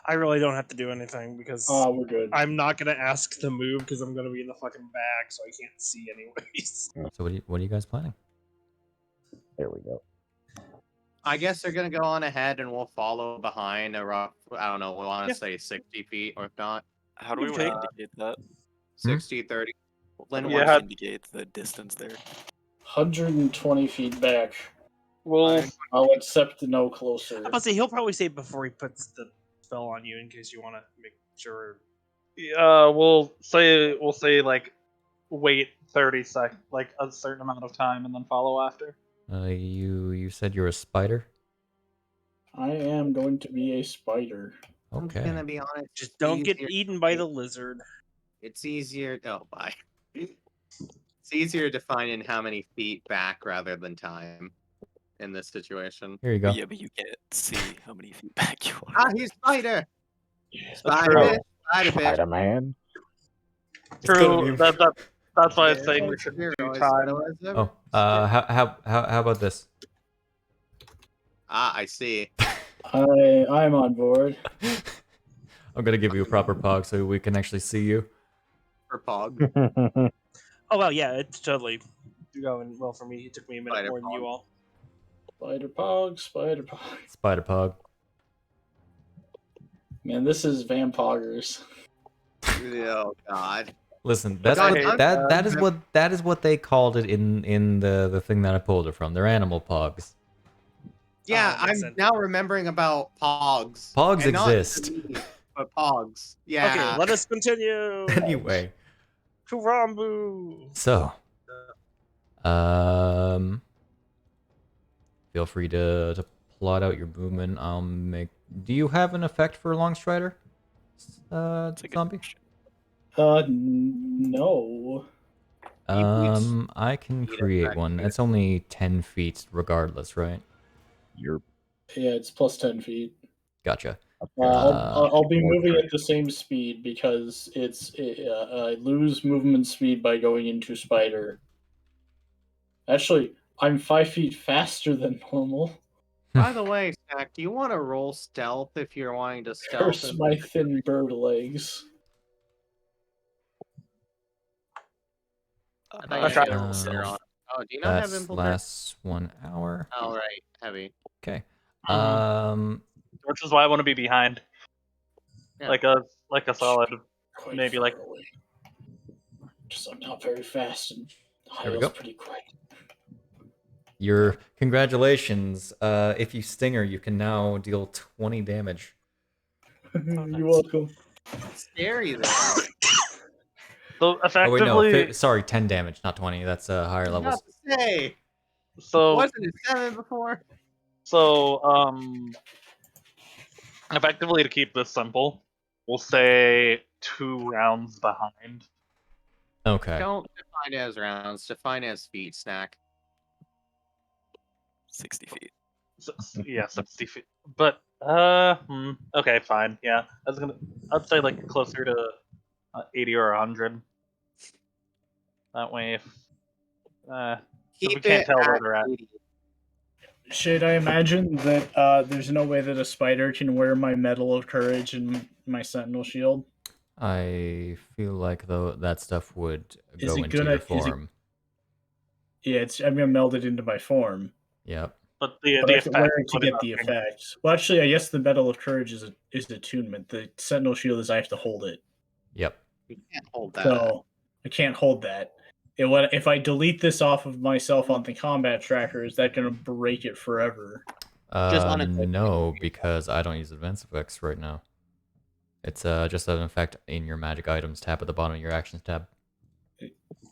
Speaker 5: I really don't have to do anything because
Speaker 9: We're good.
Speaker 5: I'm not gonna ask to move because I'm gonna be in the fucking bag, so I can't see anyways.
Speaker 1: So what are you guys planning?
Speaker 4: There we go.
Speaker 2: I guess they're gonna go on ahead and we'll follow behind a rough, I don't know, we want to say 60 feet or if not.
Speaker 7: How do we want to indicate that?
Speaker 2: 60, 30. Lynn
Speaker 3: Yeah,
Speaker 2: wants
Speaker 3: how-
Speaker 2: to
Speaker 7: Indicate the distance there.
Speaker 9: 120 feet back.
Speaker 3: Well,
Speaker 9: I'll accept no closer.
Speaker 5: I'm about to say he'll probably say it before he puts the spell on you in case you want to make sure.
Speaker 3: we'll say like wait 30 seconds, like a certain amount of time, and then follow after.
Speaker 1: You said you're a spider?
Speaker 9: I am going to be a spider.
Speaker 2: I'm
Speaker 1: Okay.
Speaker 2: gonna be honest.
Speaker 5: Just don't get eaten by the lizard.
Speaker 2: It's easier. Oh, bye. It's easier to find in how many feet back rather than time in this situation.
Speaker 1: Here you go.
Speaker 7: Yeah, but you can't see how many feet back you are.
Speaker 2: Ah, he's spider.
Speaker 3: True.
Speaker 2: Spider. Spider.
Speaker 4: Spider-Man.
Speaker 3: True. That's why I was saying we should do time.
Speaker 1: Oh, how about this?
Speaker 2: Ah, I see.
Speaker 9: I'm on board.
Speaker 1: I'm gonna give you a proper pog so we can actually see you.
Speaker 2: For Pog.
Speaker 5: Oh well, yeah, it's totally going well for me. It took me a minute
Speaker 2: Spider
Speaker 5: more than you all.
Speaker 9: Spider Pog, Spider Pog.
Speaker 1: Spider pog.
Speaker 9: Man, this is Vampoggers.
Speaker 2: Oh God.
Speaker 1: Listen, that's
Speaker 2: God,
Speaker 1: what,
Speaker 2: I'm-
Speaker 1: that is what they called it in the thing that I pulled it from. They're animal pogs.
Speaker 2: Yeah,
Speaker 5: makes
Speaker 2: I'm
Speaker 5: sense.
Speaker 2: now remembering about Pogs.
Speaker 1: Pogs
Speaker 2: And not
Speaker 1: exist.
Speaker 2: the meme, but Pogs. Yeah.
Speaker 5: Okay, let us continue.
Speaker 1: Anyway,
Speaker 5: To Rambu.
Speaker 1: so feel free to plot out your movement. I'll make. Do you have an effect for Longstrider?
Speaker 7: That's a good
Speaker 1: Zombie.
Speaker 7: question.
Speaker 9: No.
Speaker 1: I can create one. It's only 10 feet regardless, right?
Speaker 4: You're
Speaker 9: Yeah, it's plus 10 feet.
Speaker 1: Gotcha.
Speaker 9: I'll be moving at the same speed because I lose movement speed by going into spider. Actually, I'm 5 feet faster than normal.
Speaker 2: By the way, Snak, do you want to roll stealth if you're wanting to stealth?
Speaker 9: Curse my thin bird legs.
Speaker 2: I thought
Speaker 3: I'll
Speaker 2: you
Speaker 3: try
Speaker 2: had
Speaker 3: to
Speaker 2: a
Speaker 3: roll
Speaker 2: roll
Speaker 3: stealth.
Speaker 2: on. Oh, do you not have
Speaker 1: That's
Speaker 2: infiltrate?
Speaker 1: lasts 1 hour.
Speaker 2: Oh, right. Heavy.
Speaker 1: Okay.
Speaker 3: Which is why I want to be behind.
Speaker 2: Yeah.
Speaker 3: Like a solid.
Speaker 9: Quite
Speaker 3: Maybe
Speaker 9: far
Speaker 3: like-
Speaker 9: away. Just I'm not very fast and
Speaker 1: There we
Speaker 9: Hyle's
Speaker 1: go.
Speaker 9: pretty quick.
Speaker 1: Your congratulations. If you stinger, you can now deal 20 damage.
Speaker 9: You're welcome.
Speaker 2: Scary though.
Speaker 3: So
Speaker 1: Oh
Speaker 3: effectively,
Speaker 1: wait, no. Sorry, 10 damage, not 20. That's higher levels.
Speaker 2: Not to say.
Speaker 3: so
Speaker 2: Wasn't it 7 before?
Speaker 3: effectively to keep this simple, we'll say 2 rounds behind.
Speaker 1: Okay.
Speaker 2: Don't define as rounds. Define as feet, Snack.
Speaker 7: 60 feet.
Speaker 3: Yeah, 60 feet. But okay, fine. Yeah, I'd say like closer to 80 or 100. That way, if we
Speaker 2: Keep
Speaker 3: can't
Speaker 2: it
Speaker 3: tell where
Speaker 2: at
Speaker 3: they're at.
Speaker 2: 80.
Speaker 9: Should I imagine that there's no way that a spider can wear my Medal of Courage and my Sentinel Shield?
Speaker 1: I feel like though that stuff would
Speaker 9: Is
Speaker 1: go
Speaker 9: it
Speaker 1: into
Speaker 9: gonna-
Speaker 1: your
Speaker 9: is it-
Speaker 1: form.
Speaker 9: Yeah, I'm gonna meld it into my form.
Speaker 1: Yep.
Speaker 3: But the
Speaker 9: But I
Speaker 3: effect
Speaker 9: can wear it to
Speaker 3: would
Speaker 9: get
Speaker 3: end
Speaker 9: the
Speaker 3: up being-
Speaker 9: effect. Well, actually, I guess the Medal of Courage is attunement. The Sentinel Shield is I have to hold it.
Speaker 1: Yep.
Speaker 2: You can't hold that.
Speaker 9: So I can't hold that. If I delete this off of myself on the combat tracker, is that going to break it forever?
Speaker 2: Just unequip it.
Speaker 1: No, because I don't use advanced effects right now. It's just an effect in your magic items tab at the bottom of your actions tab.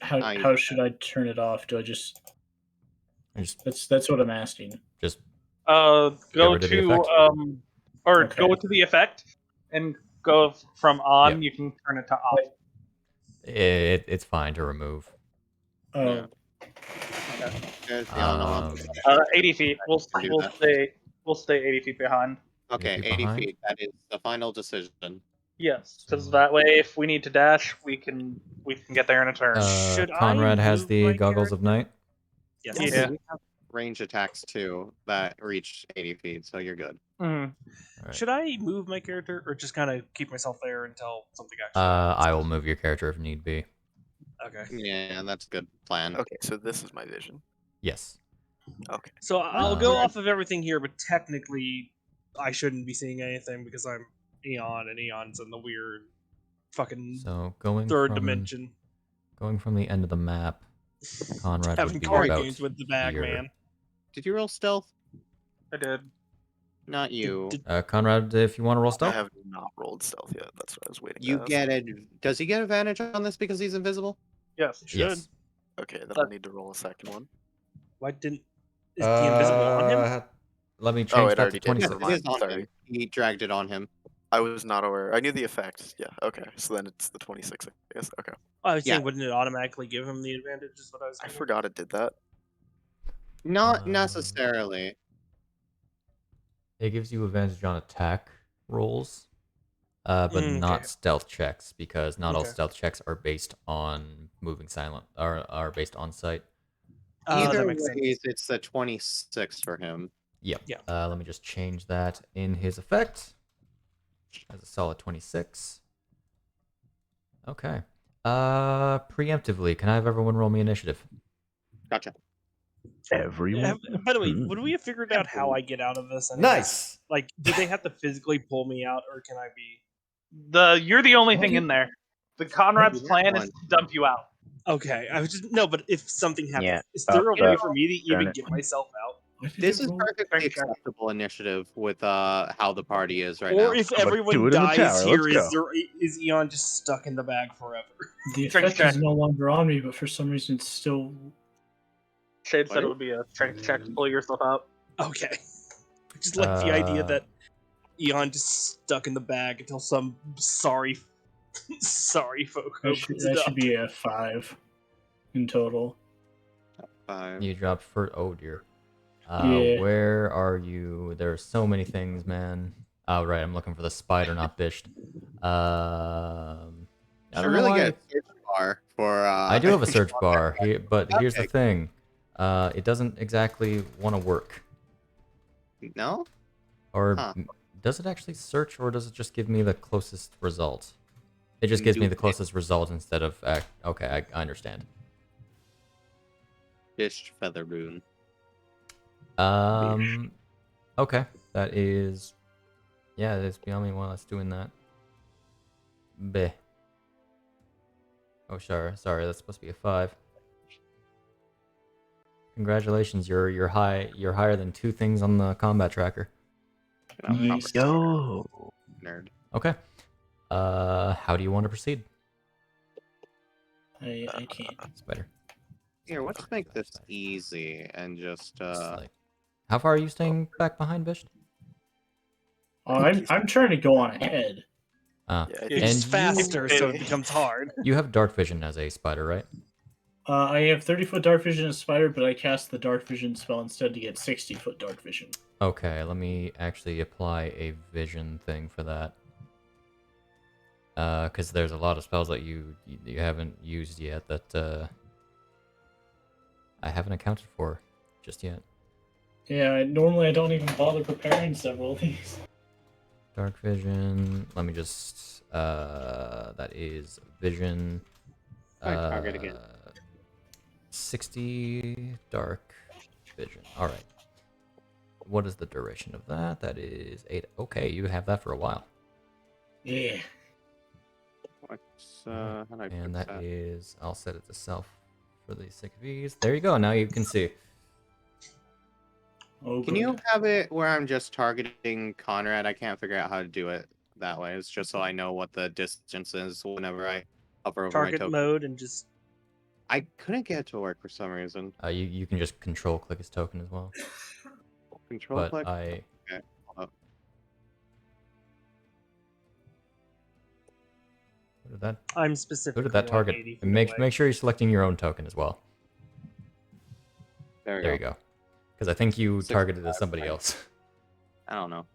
Speaker 9: How should I turn it off? Do I just?
Speaker 1: Just
Speaker 9: That's what I'm asking.
Speaker 3: Go
Speaker 1: rid of the
Speaker 3: to
Speaker 1: effect.
Speaker 3: or
Speaker 9: Okay.
Speaker 3: go to the effect and go from on.
Speaker 1: Yep.
Speaker 3: You can turn it to off.
Speaker 1: It's fine to remove.
Speaker 9: Oh,
Speaker 2: Yeah. There's the on.
Speaker 3: 80 feet. We'll
Speaker 2: can do
Speaker 3: we'll
Speaker 2: that.
Speaker 3: stay 80 feet behind.
Speaker 2: Okay,
Speaker 1: 80 feet
Speaker 2: 80
Speaker 1: behind?
Speaker 2: feet. That is the final decision.
Speaker 3: Yes, because that way, if we need to dash, we can get there in a turn.
Speaker 5: Should I
Speaker 1: Conrad has
Speaker 5: move
Speaker 1: the
Speaker 5: my
Speaker 1: goggles of night.
Speaker 5: Yes.
Speaker 3: Yeah.
Speaker 2: We have range attacks too that reach 80 feet, so you're good.
Speaker 3: Mhm.
Speaker 1: Alright.
Speaker 5: Should I move my character or just kind of keep myself there until something actually?
Speaker 1: I will move your character if need be.
Speaker 5: Okay.
Speaker 2: Yeah, that's a good plan.
Speaker 7: Okay, so this is my vision.
Speaker 1: Yes.
Speaker 7: Okay.
Speaker 5: So I'll go
Speaker 1: Uh,
Speaker 5: off of everything here, but technically, I shouldn't be seeing anything because I'm Eon, and Eon's in the weird, fucking
Speaker 1: So going
Speaker 5: third
Speaker 1: from
Speaker 5: dimension.
Speaker 1: going from the end of the map, Conrad
Speaker 5: Having
Speaker 1: would be
Speaker 5: card
Speaker 1: about
Speaker 5: games with the bag,
Speaker 1: here.
Speaker 5: man.
Speaker 2: Did you roll stealth?
Speaker 3: I did.
Speaker 2: Not you.
Speaker 1: Conrad, if you want to roll
Speaker 7: I
Speaker 1: stealth,
Speaker 7: have not rolled stealth yet. That's what I was waiting
Speaker 2: You
Speaker 7: to ask.
Speaker 2: get it. Does he get advantage on this because he's invisible?
Speaker 3: Yes.
Speaker 5: Should.
Speaker 1: yes.
Speaker 7: Okay, then I'll need to roll a second one.
Speaker 5: Why didn't? Is the invisible on him?
Speaker 1: Let me
Speaker 7: Oh,
Speaker 1: change
Speaker 7: it
Speaker 1: that
Speaker 7: already
Speaker 1: to
Speaker 7: did.
Speaker 1: 26.
Speaker 7: Never
Speaker 2: It is
Speaker 7: mind.
Speaker 2: on
Speaker 7: Sorry.
Speaker 2: him. He dragged it on him.
Speaker 7: I was not aware. I knew the effect. Yeah, okay. So then it's the 26, I guess. Okay.
Speaker 5: I was
Speaker 2: Yeah.
Speaker 5: saying, wouldn't it automatically give him the advantage? Is what I was.
Speaker 7: I
Speaker 5: Thinking.
Speaker 7: forgot it did that.
Speaker 2: Not
Speaker 1: Um,
Speaker 2: necessarily.
Speaker 1: It gives you advantage on attack rolls, but not
Speaker 5: Okay.
Speaker 1: stealth checks because not all
Speaker 5: Okay.
Speaker 1: stealth checks are based on moving silent or are based on sight.
Speaker 2: Either
Speaker 5: that
Speaker 2: way,
Speaker 5: makes sense.
Speaker 2: it's a 26 for him.
Speaker 1: Yep.
Speaker 5: Yeah.
Speaker 1: Let me just change that in his effect as a solid 26. Okay. Preemptively, can I have everyone roll me initiative?
Speaker 2: Gotcha.
Speaker 4: Everyone.
Speaker 5: By the way, would we have figured out how I get out of this? anyways?
Speaker 1: Nice.
Speaker 5: Like, do they have to physically pull me out, or can I be?
Speaker 3: You're the only thing in there. The Conrad's plan is to dump you out.
Speaker 5: Okay, I was just no, but if something happens,
Speaker 4: Yeah,
Speaker 5: is there a
Speaker 4: stop
Speaker 5: way
Speaker 4: that.
Speaker 5: for me to
Speaker 4: Darn
Speaker 5: even
Speaker 4: it.
Speaker 5: get myself out?
Speaker 2: This is perfectly
Speaker 3: Check, check.
Speaker 2: acceptable initiative with how the party is right now.
Speaker 5: Or if
Speaker 4: do
Speaker 5: everyone
Speaker 4: it in the
Speaker 5: dies
Speaker 4: tower,
Speaker 5: here,
Speaker 4: let's
Speaker 5: is Eon just stuck in the bag forever?
Speaker 9: The
Speaker 3: Check,
Speaker 9: effect
Speaker 3: check.
Speaker 9: is no longer on me, but for some reason it's still.
Speaker 3: Shade said
Speaker 2: What?
Speaker 3: it would be a check to pull yourself out.
Speaker 5: Okay. I just like the idea
Speaker 1: Uh,
Speaker 5: that Eon just stuck in the bag until some sorry folk
Speaker 9: That
Speaker 5: opens it
Speaker 9: should
Speaker 5: up.
Speaker 9: be a 5 in total.
Speaker 1: You dropped for oh dear.
Speaker 9: Yeah.
Speaker 1: Where are you? There are so many things, man. Oh right, I'm looking for the spider, not Bisht. I
Speaker 2: Should
Speaker 1: don't know
Speaker 2: really
Speaker 1: why.
Speaker 2: get a search bar for.
Speaker 1: I do have a search bar, but here's the
Speaker 2: Okay.
Speaker 1: thing. It doesn't exactly want to work.
Speaker 2: No.
Speaker 1: Or
Speaker 2: Huh.
Speaker 1: does it actually search, or does it just give me the closest result? It just
Speaker 2: Can
Speaker 1: gives me
Speaker 2: do
Speaker 1: the closest result instead of... okay, I understand.
Speaker 2: Bisht Featherune.
Speaker 1: Okay, that is... Yeah, that's beyond me while it's doing that. Bleh. Oh, sorry, that's supposed to be a 5. Congratulations, you're higher than 2 things on the combat tracker.
Speaker 9: Nice.
Speaker 4: Yo.
Speaker 2: Nerd.
Speaker 1: Okay. How do you want to proceed?
Speaker 9: I can't.
Speaker 1: Spider.
Speaker 2: Here, let's make this easy and just.
Speaker 1: How far are you staying back behind, Bisht?
Speaker 9: I'm trying to go on ahead.
Speaker 7: Yeah, I
Speaker 1: And
Speaker 7: think
Speaker 5: It's
Speaker 1: you-
Speaker 5: faster, so it becomes hard.
Speaker 1: You have dark vision as a spider, right?
Speaker 9: I have 30-foot dark vision as spider, but I cast the dark vision spell instead to get 60-foot dark vision.
Speaker 1: Okay, let me actually apply a vision thing for that. Because there's a lot of spells that you haven't used yet that I haven't accounted for just yet.
Speaker 9: Yeah, normally I don't even bother preparing several of these.
Speaker 1: Dark vision. Let me just. That is vision.
Speaker 2: Alright, target again.
Speaker 1: 60 dark vision. All right. What is the duration of that? That is 8. Okay, you have that for a while.
Speaker 9: Yeah.
Speaker 2: What's how do I
Speaker 1: And
Speaker 2: fix
Speaker 1: that is. I'll set it to self for the sake of ease. There you go. Now you can see.
Speaker 9: Oh,
Speaker 2: Can you have it where I'm just targeting Conrad? I can't figure out how to do it that way. It's just so I know what the distance is whenever I hover over my
Speaker 5: Target
Speaker 2: token.
Speaker 5: mode and just
Speaker 2: I couldn't get it to work for some reason.
Speaker 1: You can just control click his token as well.
Speaker 2: Control
Speaker 1: But
Speaker 2: click.
Speaker 1: I.
Speaker 2: Okay, hold up.
Speaker 1: Who did that?
Speaker 5: I'm specifically
Speaker 1: Who did that
Speaker 5: like
Speaker 1: target?
Speaker 5: 80 feet
Speaker 1: And make
Speaker 5: away.
Speaker 1: sure you're selecting your own token as well.
Speaker 2: There we
Speaker 1: There you
Speaker 2: go.
Speaker 1: go. Because I think you
Speaker 2: 65,
Speaker 1: targeted as somebody
Speaker 2: right.
Speaker 1: else.
Speaker 2: I don't know.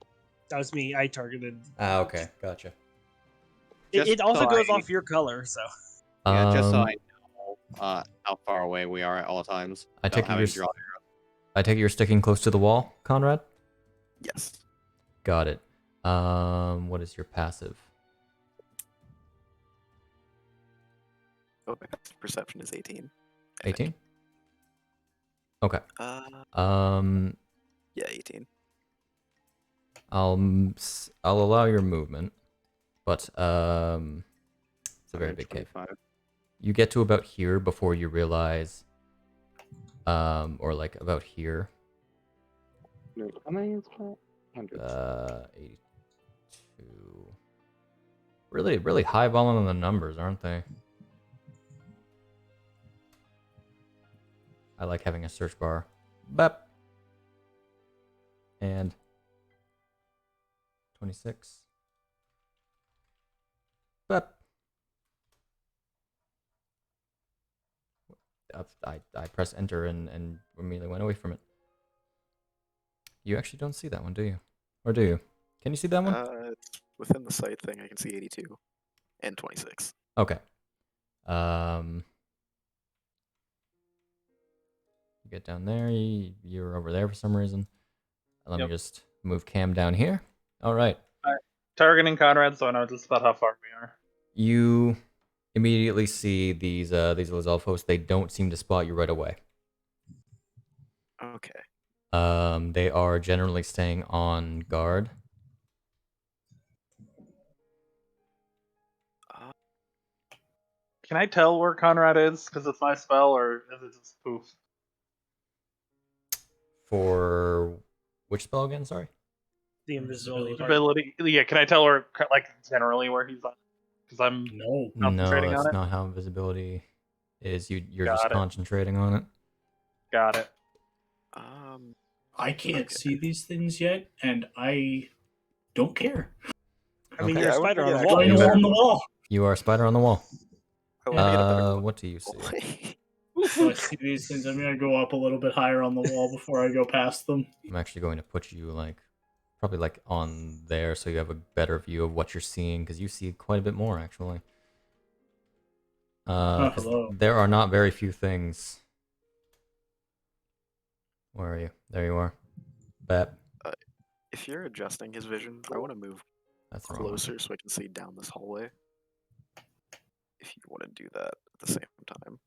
Speaker 5: That was me. I targeted.
Speaker 1: Ah, okay, gotcha.
Speaker 2: Just
Speaker 5: It also
Speaker 2: so
Speaker 5: goes
Speaker 2: I-
Speaker 5: off your color, so.
Speaker 2: Yeah, just so
Speaker 1: Um,
Speaker 2: I know how far away we are at all times.
Speaker 1: I
Speaker 2: without
Speaker 1: take it
Speaker 2: having
Speaker 1: you're
Speaker 2: to draw
Speaker 1: I take it you're sticking close to the wall, Conrad.
Speaker 7: yes.
Speaker 1: Got it. What is your passive?
Speaker 7: Oh, my perception is 18. I think.
Speaker 1: 18. Okay.
Speaker 7: Uh, yeah, 18.
Speaker 1: I'll allow your movement, but it's a very big cave.
Speaker 2: 125.
Speaker 1: You get to about here before you realize, or like about here.
Speaker 2: No, how many is that? 100.
Speaker 1: 82. Really highballing on the numbers, aren't they? I like having a search bar. Bep. And 26. Bep. I press enter and immediately went away from it. You actually don't see that one, do you? Or do you? Can you see that one?
Speaker 7: It's within the site thing. I can see 82 and 26.
Speaker 1: Okay. You get down there. You're over there for some reason. Let me just move Cam down here. All right.
Speaker 3: Targeting Conrad, so I know just about how far we are.
Speaker 1: You immediately see these Lizalfos. They don't seem to spot you right away.
Speaker 7: Okay.
Speaker 1: They are generally staying on guard.
Speaker 3: Can I tell where Conrad is because it's my spell, or is it just poof?
Speaker 1: For which spell again? Sorry.
Speaker 5: The invisibility.
Speaker 3: Ability. Yeah, can I tell where, like, generally where he's at? Because I'm
Speaker 9: No.
Speaker 1: No,
Speaker 3: concentrating
Speaker 1: that's
Speaker 3: on it.
Speaker 1: not how invisibility is. You're
Speaker 3: Got
Speaker 1: just
Speaker 3: it.
Speaker 1: concentrating on it.
Speaker 3: Got it.
Speaker 9: I can't
Speaker 7: Okay.
Speaker 9: see these things yet, and I don't care.
Speaker 5: I mean,
Speaker 1: Okay.
Speaker 5: you're a
Speaker 7: I wanna
Speaker 5: spider
Speaker 7: get
Speaker 5: on the
Speaker 7: actually
Speaker 5: wall.
Speaker 9: Join
Speaker 1: you
Speaker 9: on the wall.
Speaker 1: You are a spider on the wall.
Speaker 7: I wanna get a better
Speaker 1: What do you see?
Speaker 9: So I see these things. I'm gonna go up a little bit higher on the wall before I go past them.
Speaker 1: I'm actually going to put you probably on there so you have a better view of what you're seeing because you see quite a bit more actually. 'Cause
Speaker 9: hello.
Speaker 1: there are not very few things. Where are you? There you are. Bap.
Speaker 7: If you're adjusting his vision, I want to move
Speaker 1: That's wrong.
Speaker 7: closer so I can see down this hallway. If you want to do that at the same time.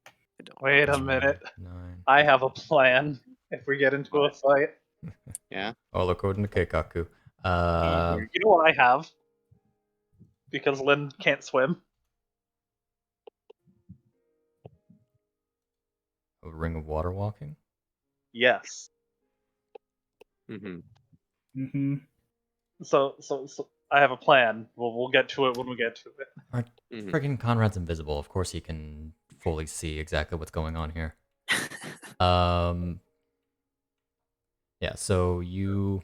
Speaker 7: I don't.
Speaker 3: Wait a minute.
Speaker 1: 9.
Speaker 3: I have a plan. If we get into a fight,
Speaker 1: All according to Keikaku.
Speaker 3: you know what I have? Because Lynn can't swim.
Speaker 1: A ring of water walking.
Speaker 3: Yes.
Speaker 9: Mm-hmm.
Speaker 3: So I have a plan. We'll get to it when we get to it.
Speaker 1: Freaking Conrad's invisible. Of course he can fully see exactly what's going on here. Yeah, so you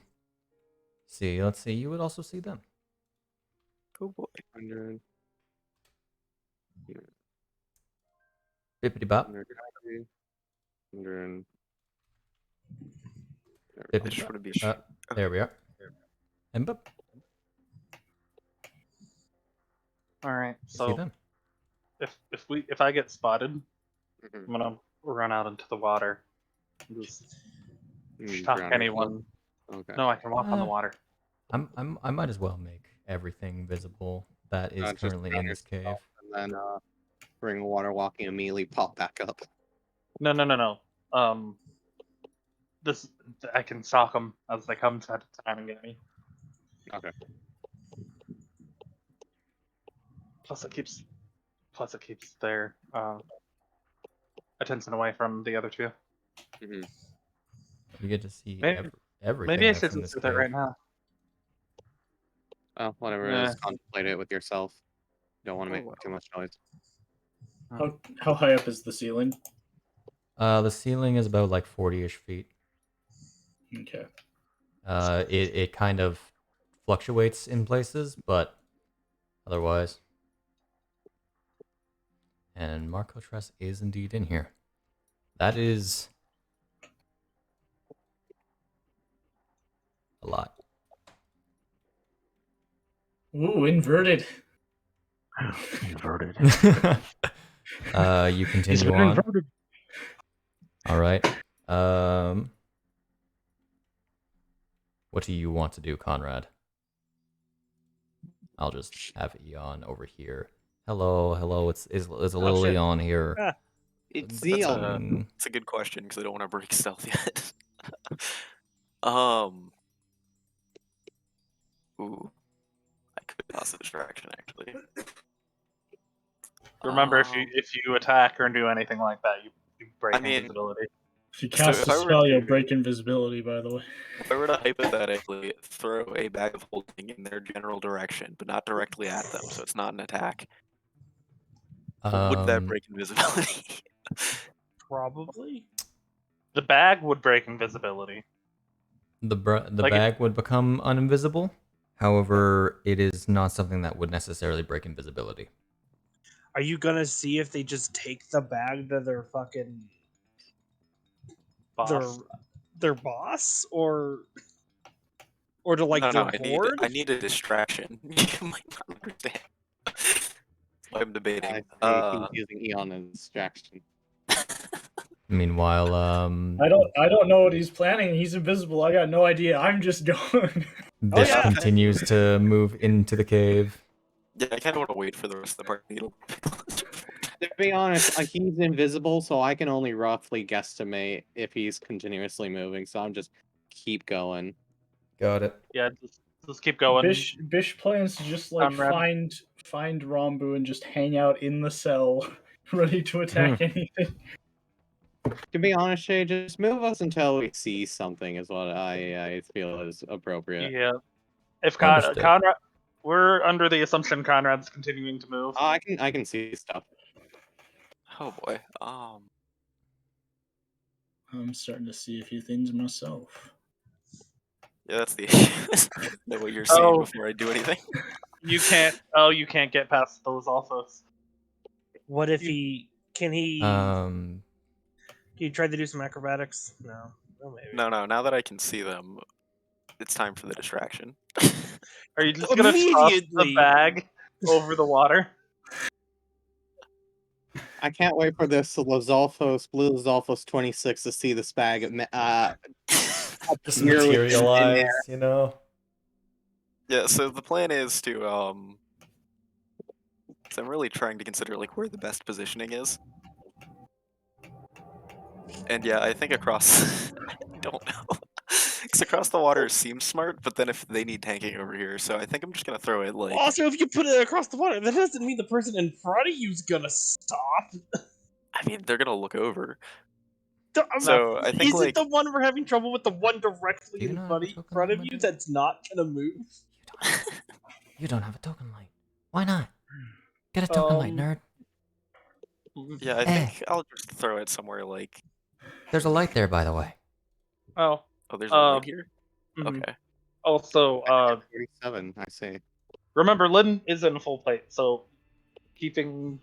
Speaker 1: see, let's see, you would also see them.
Speaker 7: Oh boy.
Speaker 8: 100.
Speaker 1: Bippity bop.
Speaker 8: 100.
Speaker 7: I just want to be sure.
Speaker 1: There we are. And bop.
Speaker 3: All right.
Speaker 1: See
Speaker 3: So
Speaker 1: them.
Speaker 3: if I get spotted, I'm gonna run out into the water. Just shock anyone.
Speaker 8: Okay.
Speaker 3: No, I can walk on the water.
Speaker 1: I might as well make everything visible that is
Speaker 8: Just
Speaker 1: currently
Speaker 8: drown
Speaker 1: in this cave.
Speaker 8: yourself And then ring of water walking immediately pop back up.
Speaker 3: No. This I can shock them as they come to time and get me.
Speaker 8: Okay.
Speaker 3: Plus it keeps their attention away from the other two.
Speaker 1: You get to see
Speaker 3: Maybe-
Speaker 1: everything.
Speaker 3: Maybe I
Speaker 1: that's
Speaker 3: should
Speaker 1: in
Speaker 3: just
Speaker 1: this
Speaker 3: do that
Speaker 1: cave.
Speaker 3: right now.
Speaker 8: Oh, whatever it is, contemplate it with yourself. Don't want to make too much noise.
Speaker 9: How high up is the ceiling?
Speaker 1: The ceiling is about like 40-ish feet.
Speaker 9: Okay.
Speaker 1: It kind of fluctuates in places, but otherwise. And Marco Tress is indeed in here. That is a lot.
Speaker 9: Ooh, inverted.
Speaker 4: Inverted.
Speaker 1: You continue on.
Speaker 4: Inverted.
Speaker 1: All right. What do you want to do, Conrad? I'll just have Eon over here. Hello. It's a little
Speaker 5: shit.
Speaker 1: Eon here.
Speaker 8: It's
Speaker 7: That's
Speaker 8: Eon.
Speaker 7: It's a good question because I don't want to break stealth yet. Ooh. I could cause a distraction actually.
Speaker 3: Remember, if you attack or do anything like that, you break invisibility.
Speaker 9: If you cast
Speaker 7: if
Speaker 9: a
Speaker 7: I were
Speaker 9: spell,
Speaker 7: to-
Speaker 9: you'll break invisibility, by the way.
Speaker 7: If I were to hypothetically throw a bag of holding in their general direction, but not directly at them, so it's not an attack, would that break invisibility?
Speaker 5: Probably.
Speaker 3: The bag would break invisibility.
Speaker 1: The bag would become uninvisible. However, it is not something that would necessarily break invisibility.
Speaker 5: Are you gonna see if they just take the bag to their fucking
Speaker 3: Boss.
Speaker 5: their boss, or to like
Speaker 7: no,
Speaker 5: their board?
Speaker 7: I need a distraction. You might not understand. That's why I'm debating.
Speaker 8: He's using Eon as a distraction.
Speaker 1: Meanwhile,
Speaker 9: I don't know what he's planning. He's invisible. I got no idea. I'm just going.
Speaker 1: Bisht
Speaker 7: yeah.
Speaker 1: continues to move into the cave.
Speaker 7: Yeah, I kind of want to wait for the rest of the party.
Speaker 8: To be honest, he's invisible, so I can only roughly guesstimate if he's continuously moving. So I'm just keep going.
Speaker 1: Got it.
Speaker 3: Yeah, just keep going.
Speaker 9: Bish plans to just like
Speaker 3: Conrad.
Speaker 9: find Rambu and just hang out in the cell, ready to attack anything.
Speaker 8: To be honest, Shay, just move us until we see something is what I feel is appropriate.
Speaker 3: Yeah. If
Speaker 1: Understood.
Speaker 3: Conrad, we're under the assumption Conrad's continuing to move.
Speaker 8: I can see stuff.
Speaker 7: Oh boy.
Speaker 9: I'm starting to see a few things myself.
Speaker 7: Yeah, that's the issue. Know what you're saying before I do anything.
Speaker 3: You can't. Oh, you can't get past those alphas.
Speaker 5: What if he can he?
Speaker 1: Um,
Speaker 5: Can you try to do some acrobatics? No. Oh, maybe.
Speaker 7: No. Now that I can see them, it's time for the distraction.
Speaker 3: Are you just gonna toss the
Speaker 5: Immediately.
Speaker 3: bag over the water?
Speaker 8: I can't wait for this Lizalfos, Blue Lizalfos 26 to see this bag
Speaker 1: just
Speaker 8: appear within
Speaker 1: materialize,
Speaker 8: there.
Speaker 1: you know?
Speaker 7: Yeah, so the plan is to so I'm really trying to consider like where the best positioning is. And yeah, I think across I don't know. Because across the water seems smart, but then if they need tanking over here, so I think I'm just gonna throw it like
Speaker 5: Also, if you put it across the water, that doesn't mean the person in front of you's gonna stop.
Speaker 7: I mean they're gonna look over.
Speaker 5: So
Speaker 7: I think
Speaker 5: is
Speaker 7: like
Speaker 5: it the one we're having trouble with? The one directly
Speaker 1: Do you
Speaker 5: in
Speaker 1: not
Speaker 5: front
Speaker 1: have a token
Speaker 5: of
Speaker 1: light,
Speaker 5: you
Speaker 1: Linda?
Speaker 5: that's not gonna move?
Speaker 1: You don't have a token light. Why not? Get a token light, nerd.
Speaker 7: yeah, I think I'll just throw it somewhere like
Speaker 1: There's a light there, by the way.
Speaker 3: Oh.
Speaker 7: oh there's a light here?
Speaker 3: Mhm.
Speaker 7: Okay.
Speaker 3: Also,
Speaker 8: 47, I see.
Speaker 3: remember Lynn is in full plate, so keeping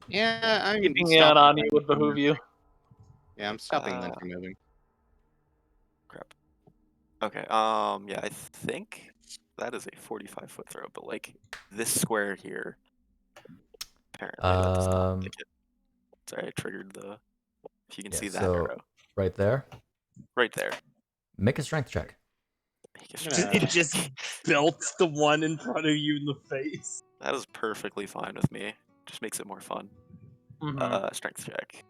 Speaker 8: Yeah, I'm
Speaker 3: Eon
Speaker 8: stopping
Speaker 3: on you
Speaker 8: Lynn
Speaker 3: would
Speaker 8: from
Speaker 3: behoove you.
Speaker 8: moving. Yeah, I'm stopping Lynn from moving.
Speaker 7: Crap. Okay, yeah, I think that is a 45-foot throw, but like this square here, apparently that does not make it. Sorry, I triggered the. If you can see that arrow
Speaker 1: right there.
Speaker 7: right there.
Speaker 1: Make a strength check.
Speaker 5: It just belts the one in front of you in the face.
Speaker 7: That is perfectly fine with me. Just makes it more fun. Strength check.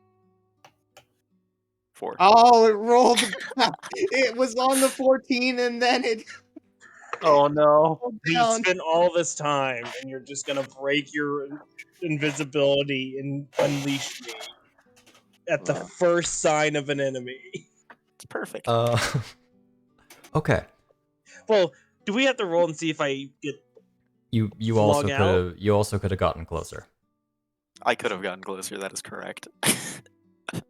Speaker 7: 4.
Speaker 8: Oh, it rolled. It was on the 14, and then it.
Speaker 3: Oh no!
Speaker 5: We spent all this time, and you're just gonna break your invisibility and unleash me at the first sign of an enemy.
Speaker 7: It's perfect.
Speaker 1: Okay.
Speaker 5: Well, do we have to roll and see if I get?
Speaker 1: You also could have gotten closer.
Speaker 7: I could have gotten closer. That is correct.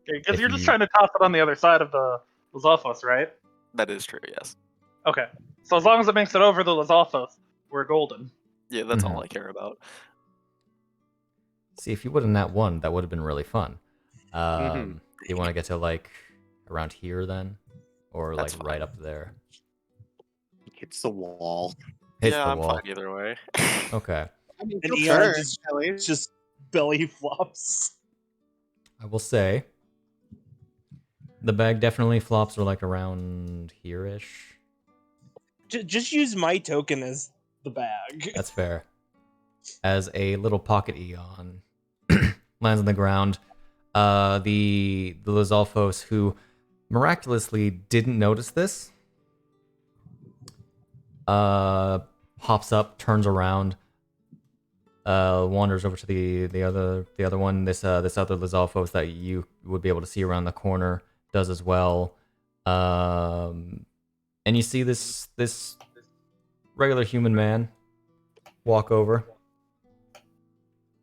Speaker 3: Because you're just trying to toss it on the other side of the Lizalfos, right?
Speaker 7: That is true. Yes.
Speaker 3: Okay. So as long as it makes it over the Lizalfos, we're golden.
Speaker 7: Yeah, that's all I care about.
Speaker 1: See, if you would have nat one, that would have been really fun. You want to get to like around here then, or
Speaker 7: That's
Speaker 1: like right up there?
Speaker 8: Hits the wall.
Speaker 1: Hits
Speaker 7: yeah,
Speaker 1: the
Speaker 7: I'm
Speaker 1: wall.
Speaker 7: fine either way.
Speaker 1: Okay.
Speaker 8: I mean,
Speaker 5: And
Speaker 8: Eon
Speaker 5: Eon just belly flops.
Speaker 1: I will say the bag definitely flops are like around here-ish.
Speaker 5: Just use my token as the bag.
Speaker 1: That's fair. As a little pocket Eon lands on the ground, the Lizalfos, who miraculously didn't notice this, pops up, turns around, wanders over to the other one. This other Lizalfos that you would be able to see around the corner does as well. And you see this regular human man walk over.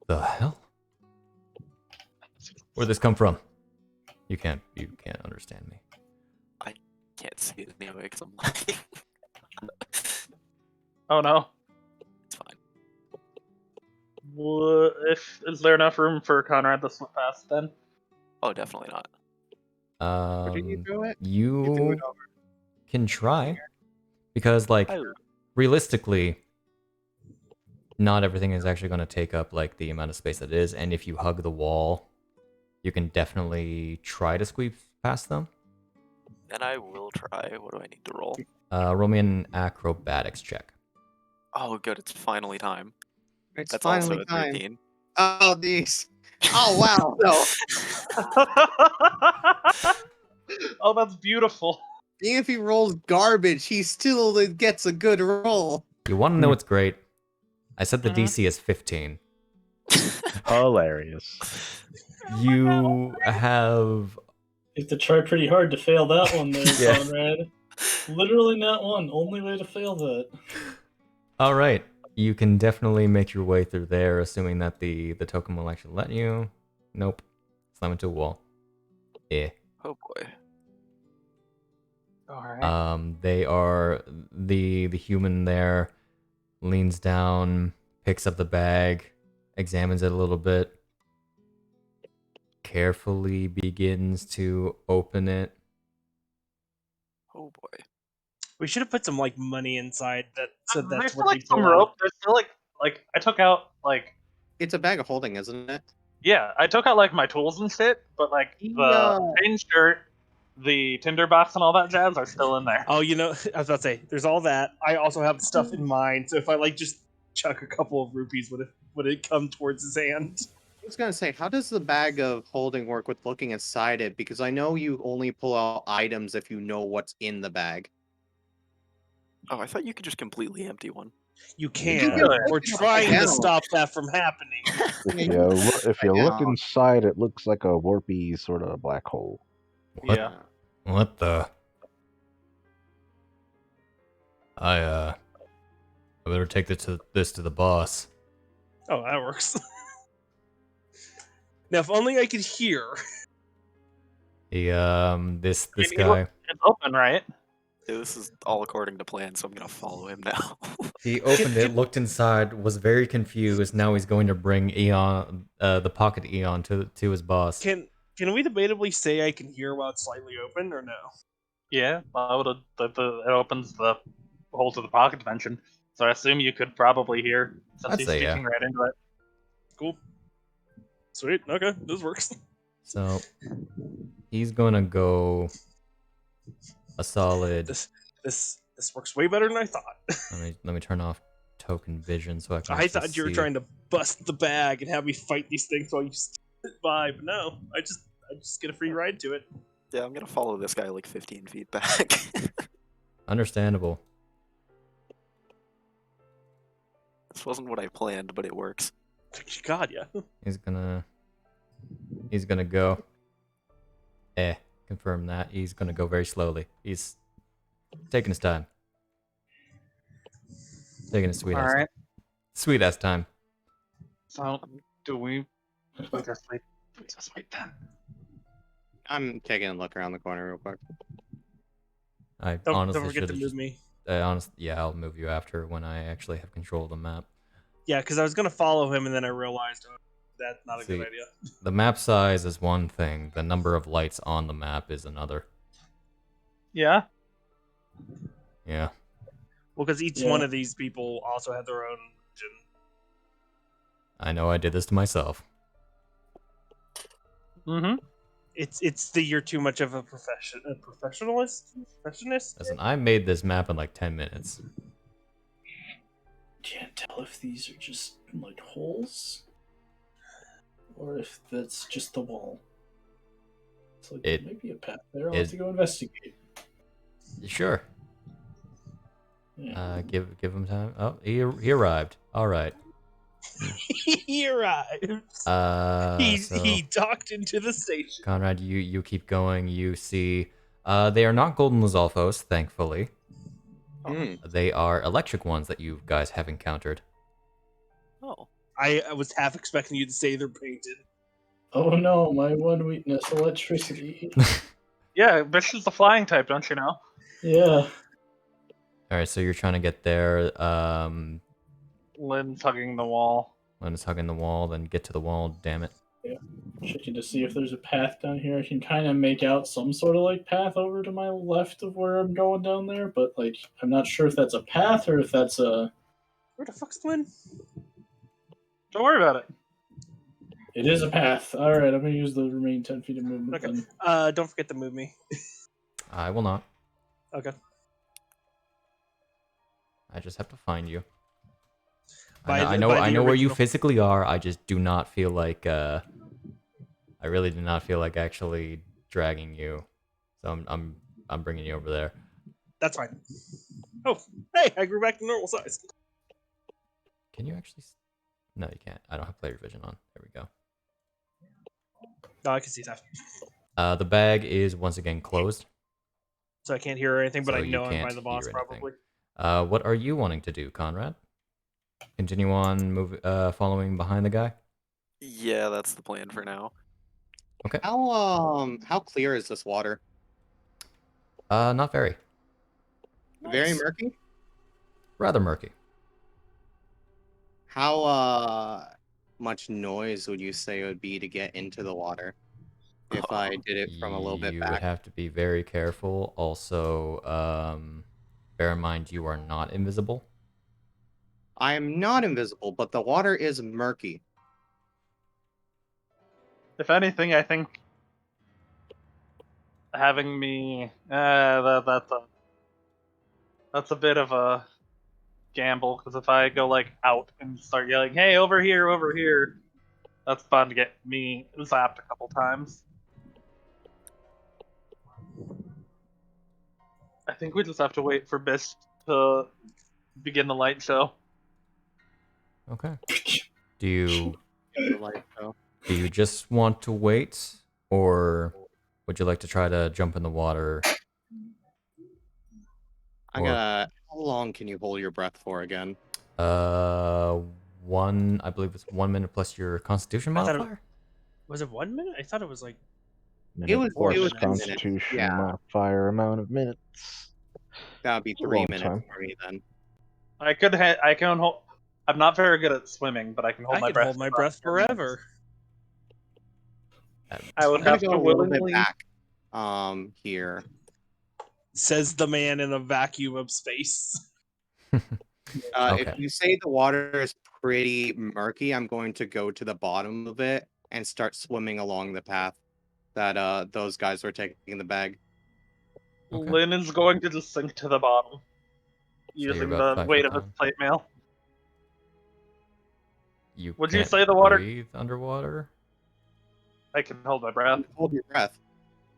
Speaker 1: The hell? Where'd this come from? You can't understand me.
Speaker 7: I can't see it anyway because I'm lagging.
Speaker 3: Oh no.
Speaker 7: It's fine.
Speaker 3: Is there enough room for Conrad to slip past then?
Speaker 7: Oh, definitely not.
Speaker 8: Where did you throw it?
Speaker 1: You
Speaker 8: threw it over.
Speaker 1: can try, because like realistically, not everything is actually going to take up like the amount of space that it is, and if you hug the wall, you can definitely try to squeeze past them.
Speaker 7: Then I will try. What do I need to roll?
Speaker 1: Roll me an acrobatics check.
Speaker 7: Oh, good. It's finally time.
Speaker 8: It's
Speaker 7: That's
Speaker 8: finally
Speaker 7: also a
Speaker 8: time.
Speaker 7: 13.
Speaker 2: Oh, these. Oh, wow. No.
Speaker 3: Oh, that's beautiful.
Speaker 2: Even if he rolls garbage, he still gets a good roll.
Speaker 1: You want to know what's great? I set the DC as 15.
Speaker 4: Hilarious.
Speaker 1: You have...
Speaker 9: You have to try pretty hard to fail that one there,
Speaker 1: Yeah.
Speaker 9: Conrad. Literally not one. Only way to fail that.
Speaker 1: All right. You can definitely make your way through there, assuming that the token will actually let you. Nope. Slam into a wall. Eh.
Speaker 7: Oh boy.
Speaker 3: All right.
Speaker 1: They are... The human there leans down, picks up the bag, examines it a little bit, carefully begins to open it.
Speaker 7: Oh boy.
Speaker 5: We should have put some like money inside that, so
Speaker 3: There's
Speaker 5: that's
Speaker 3: still,
Speaker 5: what they
Speaker 3: like some
Speaker 5: pull out.
Speaker 3: rope. There's still like I took out like
Speaker 2: It's a bag of holding, isn't it?
Speaker 3: yeah, I took out like my tools and shit, but like
Speaker 2: Yeah.
Speaker 3: the chain shirt, the tinderbox, and all that jazz are still in there.
Speaker 5: Oh, you know, I was about to say, there's all that. I also have stuff in mind, so if I like just chuck a couple of rupees, would it come towards his hand?
Speaker 2: I was gonna say, how does the bag of holding work with looking inside it? Because I know you only pull out items if you know what's in the bag.
Speaker 7: Oh, I thought you could just completely empty one.
Speaker 5: You
Speaker 2: You
Speaker 5: can.
Speaker 2: can
Speaker 5: We're
Speaker 2: open it
Speaker 5: trying to
Speaker 2: down.
Speaker 5: stop that from happening.
Speaker 4: If you look
Speaker 2: down.
Speaker 4: inside, it looks like a warpy sort of black hole.
Speaker 1: What?
Speaker 3: Yeah.
Speaker 1: What the? I better take this to the boss.
Speaker 5: Oh, that works. Now, if only I could hear.
Speaker 1: He this
Speaker 3: I mean,
Speaker 1: guy.
Speaker 3: It's open, right?
Speaker 7: Yeah, this is all according to plan, so I'm gonna follow him now.
Speaker 1: He opened it, looked inside, was very confused. Now he's going to bring Eon, the pocket Eon, to his boss.
Speaker 5: Can we debatably say I can hear while it's slightly open, or no?
Speaker 3: Yeah. It opens the hole to the pocket dimension, so I assume you could probably hear since
Speaker 1: I'd
Speaker 3: he's
Speaker 1: say, yeah.
Speaker 3: speaking right into it.
Speaker 5: Cool. Sweet. Okay, this works.
Speaker 1: So he's gonna go a solid.
Speaker 5: This works way better than I thought.
Speaker 1: Let me turn off token vision so I can.
Speaker 5: I
Speaker 1: actually
Speaker 5: thought you were
Speaker 1: see.
Speaker 5: trying to bust the bag and have me fight these things while you sit by, but no, I just get a free ride to it.
Speaker 7: Yeah, I'm gonna follow this guy like 15 feet back.
Speaker 1: Understandable.
Speaker 7: This wasn't what I planned, but it works.
Speaker 5: God, yeah.
Speaker 1: He's gonna go. Confirm that. He's gonna go very slowly. He's taking his time. Taking his sweet ass.
Speaker 3: Alright.
Speaker 1: Sweet ass time.
Speaker 3: So, do we just wait then?
Speaker 2: I'm taking a look around the corner real quick.
Speaker 1: I
Speaker 5: Don't
Speaker 1: honestly
Speaker 5: forget
Speaker 1: should
Speaker 5: to
Speaker 1: have
Speaker 5: move
Speaker 1: just.
Speaker 5: me.
Speaker 1: Yeah, I'll move you after when I actually have control of the map.
Speaker 5: Yeah, because I was gonna follow him and then I realized that's not a
Speaker 1: See,
Speaker 5: good idea.
Speaker 1: The map size is one thing. The number of lights on the map is another.
Speaker 3: Yeah.
Speaker 1: Yeah.
Speaker 5: Well, because each one of these people also had their own vision.
Speaker 1: I know I did this to myself.
Speaker 3: Mm-hmm.
Speaker 5: It's the you're too much of a professionalist.
Speaker 1: Listen, I made this map in like 10 minutes.
Speaker 9: Can't tell if these are just like holes or if that's just the wall. It's like there may be a path there. I'll have to go investigate.
Speaker 1: Sure.
Speaker 9: Yeah.
Speaker 1: Give him time. Oh, he arrived. All right.
Speaker 5: He arrived. He docked into the station.
Speaker 1: Conrad, you keep going. You see, they are not golden Lizalfos, thankfully. They are electric ones that you guys have encountered.
Speaker 7: Oh.
Speaker 5: I was half expecting you to say they're painted.
Speaker 9: Oh no, my one weakness, electricity.
Speaker 3: Yeah, Bisht is the flying type, don't you know?
Speaker 9: Yeah.
Speaker 1: All right, so you're trying to get there.
Speaker 3: Lynn's hugging the wall.
Speaker 1: Lynn is hugging the wall, then get to the wall. Damn it.
Speaker 9: Yeah. Checking to see if there's a path down here. I can kind of make out some sort of like path over to my left of where I'm going down there, but like I'm not sure if that's a path or if that's a.
Speaker 5: Where the fuck's Lynn?
Speaker 3: Don't worry about it.
Speaker 9: It is a path. All right, I'm gonna use the remaining 10 feet of movement.
Speaker 5: Okay.
Speaker 9: Then.
Speaker 5: Don't forget to move me.
Speaker 1: I will not.
Speaker 5: Okay.
Speaker 1: I just have to find you. I know where you physically are. I just do not feel like I really do not feel like actually dragging you. So I'm bringing you over there.
Speaker 5: That's fine. Oh, hey, I grew back to normal size.
Speaker 1: Can you actually? No, you can't. I don't have player vision on. There we go.
Speaker 5: No, I can see that.
Speaker 1: The bag is once again closed.
Speaker 5: So I can't hear anything, but
Speaker 1: So
Speaker 5: I
Speaker 1: you
Speaker 5: know I'm by
Speaker 1: can't
Speaker 5: the boss
Speaker 1: hear
Speaker 5: probably.
Speaker 1: What are you wanting to do, Conrad? Continue on following behind the guy?
Speaker 7: Yeah, that's the plan for now.
Speaker 1: Okay.
Speaker 2: How clear is this water?
Speaker 1: Not very.
Speaker 2: Very
Speaker 5: Nice.
Speaker 2: murky?
Speaker 1: Rather murky.
Speaker 2: How much noise would you say it would be to get into the water? If I did it from a little bit
Speaker 1: You
Speaker 2: back.
Speaker 1: would have to be very careful. Also, bear in mind you are not invisible.
Speaker 2: I am not invisible, but the water is murky.
Speaker 3: If anything, I think having me that's a bit of a gamble, because if I go like out and start yelling, "Hey, over here," that's fun to get me zapped a couple times. I think we just have to wait for Bisht to begin the light show.
Speaker 1: Okay. Do you
Speaker 2: The light show.
Speaker 1: do you just want to wait, or would you like to try to jump in the water?
Speaker 2: I gotta. How long can you hold your breath for again?
Speaker 1: I believe it's 1 minute plus your Constitution
Speaker 5: I thought it-
Speaker 1: modifier.
Speaker 5: Was it 1 minute? I thought it was like
Speaker 2: It was
Speaker 5: Four
Speaker 2: it was
Speaker 5: minutes.
Speaker 2: 10 minutes.
Speaker 4: Constitution
Speaker 2: Yeah.
Speaker 4: modifier amount of minutes.
Speaker 2: That would be
Speaker 4: It's a
Speaker 2: 3
Speaker 4: long
Speaker 2: minutes
Speaker 4: time.
Speaker 2: for me then.
Speaker 3: I can hold. I'm not very good at swimming, but I can hold
Speaker 5: I
Speaker 3: my
Speaker 5: can
Speaker 3: breath.
Speaker 5: hold my
Speaker 3: for
Speaker 5: breath
Speaker 3: 10 minutes.
Speaker 5: forever.
Speaker 3: I would
Speaker 2: I'm gonna
Speaker 3: have
Speaker 2: go
Speaker 3: to
Speaker 2: a little bit
Speaker 3: willingly.
Speaker 2: back. Here.
Speaker 5: Says the man in the vacuum of space.
Speaker 1: Okay.
Speaker 2: If you say the water is pretty murky, I'm going to go to the bottom of it and start swimming along the path that those guys were taking the bag.
Speaker 1: Okay.
Speaker 3: Lynn is going to just sink to the bottom
Speaker 1: you're
Speaker 3: using
Speaker 1: about
Speaker 3: the
Speaker 1: 5
Speaker 3: weight
Speaker 1: foot
Speaker 3: of his
Speaker 1: down.
Speaker 3: plate mail.
Speaker 1: You
Speaker 3: Would you
Speaker 1: can't
Speaker 3: say the water-
Speaker 1: breathe underwater?
Speaker 3: I can hold my breath.
Speaker 2: Hold your breath.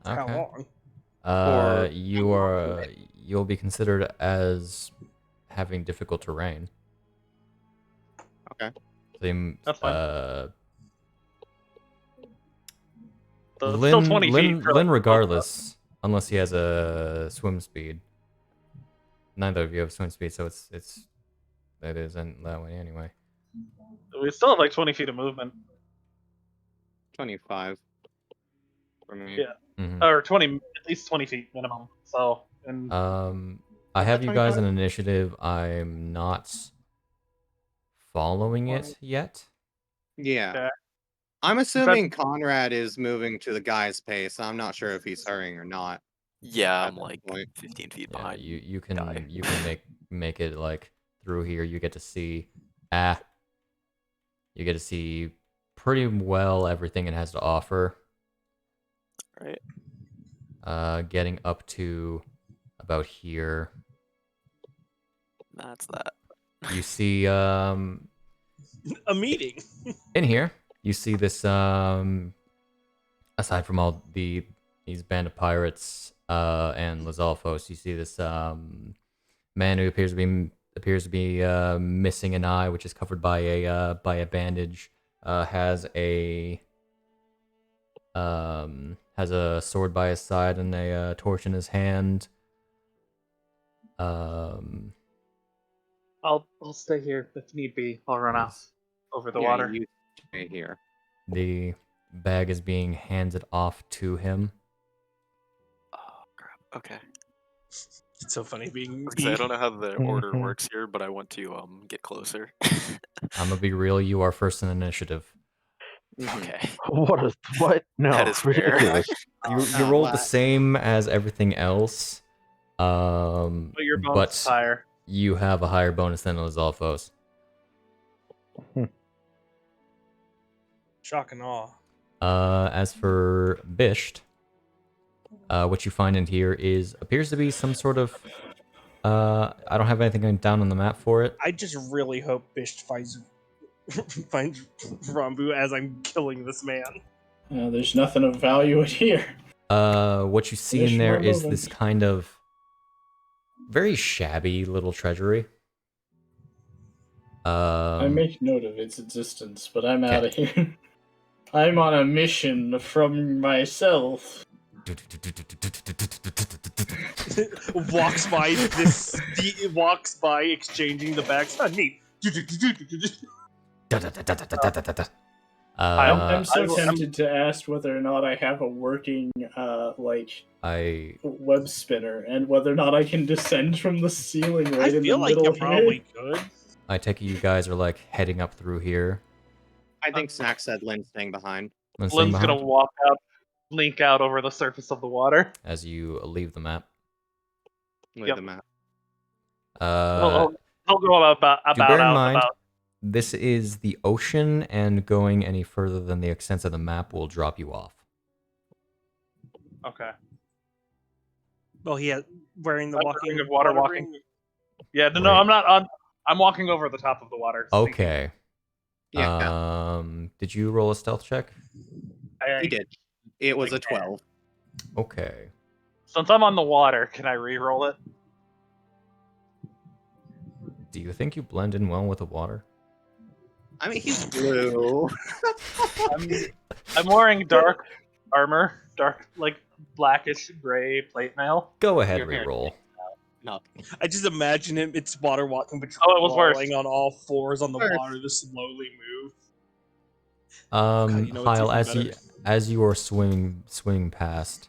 Speaker 5: For how long?
Speaker 2: Or-
Speaker 1: You'll be considered as having difficult terrain.
Speaker 2: Okay.
Speaker 3: That's fine. So it's
Speaker 1: Lynn,
Speaker 3: still 20
Speaker 1: Lynn,
Speaker 3: feet. For,
Speaker 1: Lynn,
Speaker 3: like,
Speaker 1: regardless, unless he has a swim speed. Neither of you have swim speed, so it isn't that way anyway.
Speaker 3: we still have like 20 feet of movement.
Speaker 2: 25 for me.
Speaker 3: Yeah.
Speaker 1: Mhm.
Speaker 3: Or 20, at least 20 feet minimum. So, and
Speaker 1: I have you guys
Speaker 2: 25?
Speaker 1: in initiative. I'm not following it yet.
Speaker 2: Yeah.
Speaker 3: Okay.
Speaker 2: I'm assuming Conrad is moving to the guy's pace. I'm not sure if he's hurrying or not.
Speaker 7: Yeah,
Speaker 2: At
Speaker 7: I'm
Speaker 2: this
Speaker 7: like
Speaker 2: point.
Speaker 7: 15 feet
Speaker 1: Yeah,
Speaker 7: behind.
Speaker 1: you
Speaker 7: guy.
Speaker 1: can make it like through here. You get to see you get to see pretty well everything it has to offer.
Speaker 7: Right.
Speaker 1: Getting up to about here.
Speaker 7: That's that.
Speaker 1: You see
Speaker 5: A meeting.
Speaker 1: in here, you see this aside from all these band of pirates and Lizalfos, you see this man who appears to be missing an eye, which is covered by a bandage. Has a sword by his side and a torch in his hand.
Speaker 3: I'll stay here if need be. I'll run off over the
Speaker 2: Yeah,
Speaker 3: water.
Speaker 2: you stay here.
Speaker 1: The bag is being handed off to him.
Speaker 7: Oh crap. Okay.
Speaker 5: It's so funny being.
Speaker 7: I don't know how the order works here, but I want to get closer.
Speaker 1: I'm gonna be real. You are first in initiative.
Speaker 7: Okay.
Speaker 4: What? No,
Speaker 7: That is fair.
Speaker 4: ridiculous.
Speaker 1: You rolled the same as everything else.
Speaker 3: But your bonus is higher.
Speaker 1: You have a higher bonus than Lizalfos.
Speaker 5: Shock and awe.
Speaker 1: As for Bisht, what you find in here appears to be some sort of I don't have anything down on the map for it.
Speaker 5: I just really hope Bisht finds Rambu as I'm killing this man.
Speaker 9: There's nothing of value in here.
Speaker 1: What you see
Speaker 9: Finish
Speaker 1: in there
Speaker 9: more
Speaker 1: is
Speaker 9: moving.
Speaker 1: this kind of very shabby little treasury.
Speaker 9: I make note of its existence, but I'm out of
Speaker 1: Okay.
Speaker 9: here. I'm on a mission from myself.
Speaker 5: walks by exchanging the bags. Oh, neat.
Speaker 9: I'm so
Speaker 3: I'm-
Speaker 9: tempted to ask whether or not I have a working web spinner, and whether or not I can descend from the ceiling
Speaker 5: I
Speaker 9: right in the
Speaker 5: feel like
Speaker 9: middle
Speaker 5: you
Speaker 9: here.
Speaker 5: probably could.
Speaker 1: I take it you guys are like heading up through here.
Speaker 2: I think Snak said Lynn's staying behind.
Speaker 1: Lynn's staying
Speaker 3: Lynn's gonna
Speaker 1: behind
Speaker 3: walk out, link out over the surface of the water.
Speaker 1: as you leave the map.
Speaker 2: Leave
Speaker 3: Yep.
Speaker 2: the map.
Speaker 3: He'll go about
Speaker 1: do bear in
Speaker 3: out
Speaker 1: mind,
Speaker 3: about.
Speaker 1: this is the ocean, and going any further than the extent of the map will drop you off.
Speaker 3: Okay.
Speaker 5: Well, he had wearing the
Speaker 3: I'm
Speaker 5: walking
Speaker 3: doing water walking. Yeah, no,
Speaker 1: Right.
Speaker 3: I'm not. I'm walking over the top of the water. sneaking.
Speaker 1: Okay.
Speaker 2: Yeah,
Speaker 1: Did you roll a stealth check?
Speaker 2: he did. It was a 12.
Speaker 1: Okay.
Speaker 3: Since I'm on the water, can I re-roll it?
Speaker 1: Do you think you blend in well with the water?
Speaker 2: I mean, he's blue.
Speaker 3: I'm wearing dark armor, dark like blackish gray plate mail.
Speaker 1: Go ahead,
Speaker 2: Your hair.
Speaker 1: re-roll.
Speaker 2: No.
Speaker 5: I just imagine him. It's water walking, but
Speaker 3: Oh, it was worse.
Speaker 5: crawling on all fours on the
Speaker 2: Worse.
Speaker 5: water to slowly move. God, you know what's
Speaker 1: Hyle,
Speaker 5: even
Speaker 1: as you are swimming past,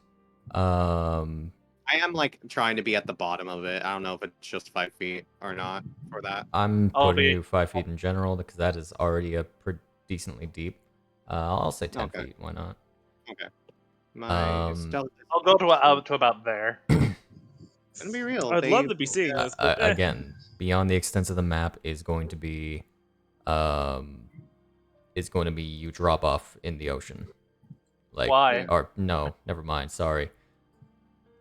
Speaker 2: I am like trying to be at the bottom of it. I don't know if it's just 5 feet or not for that.
Speaker 1: I'm
Speaker 3: I'll
Speaker 1: putting
Speaker 3: be-
Speaker 1: you 5 feet in general because that is already a pretty decently deep. I'll say 10
Speaker 2: Okay.
Speaker 1: feet. Why not?
Speaker 2: My
Speaker 1: Um,
Speaker 2: stealth is
Speaker 3: I'll go to about there.
Speaker 2: gonna be real.
Speaker 5: I'd
Speaker 2: they-
Speaker 5: love to be seeing this. But,
Speaker 1: Again, beyond the extent of the map is going to be, you drop off in the ocean. Like,
Speaker 3: Why?
Speaker 1: Or no, never mind. Sorry,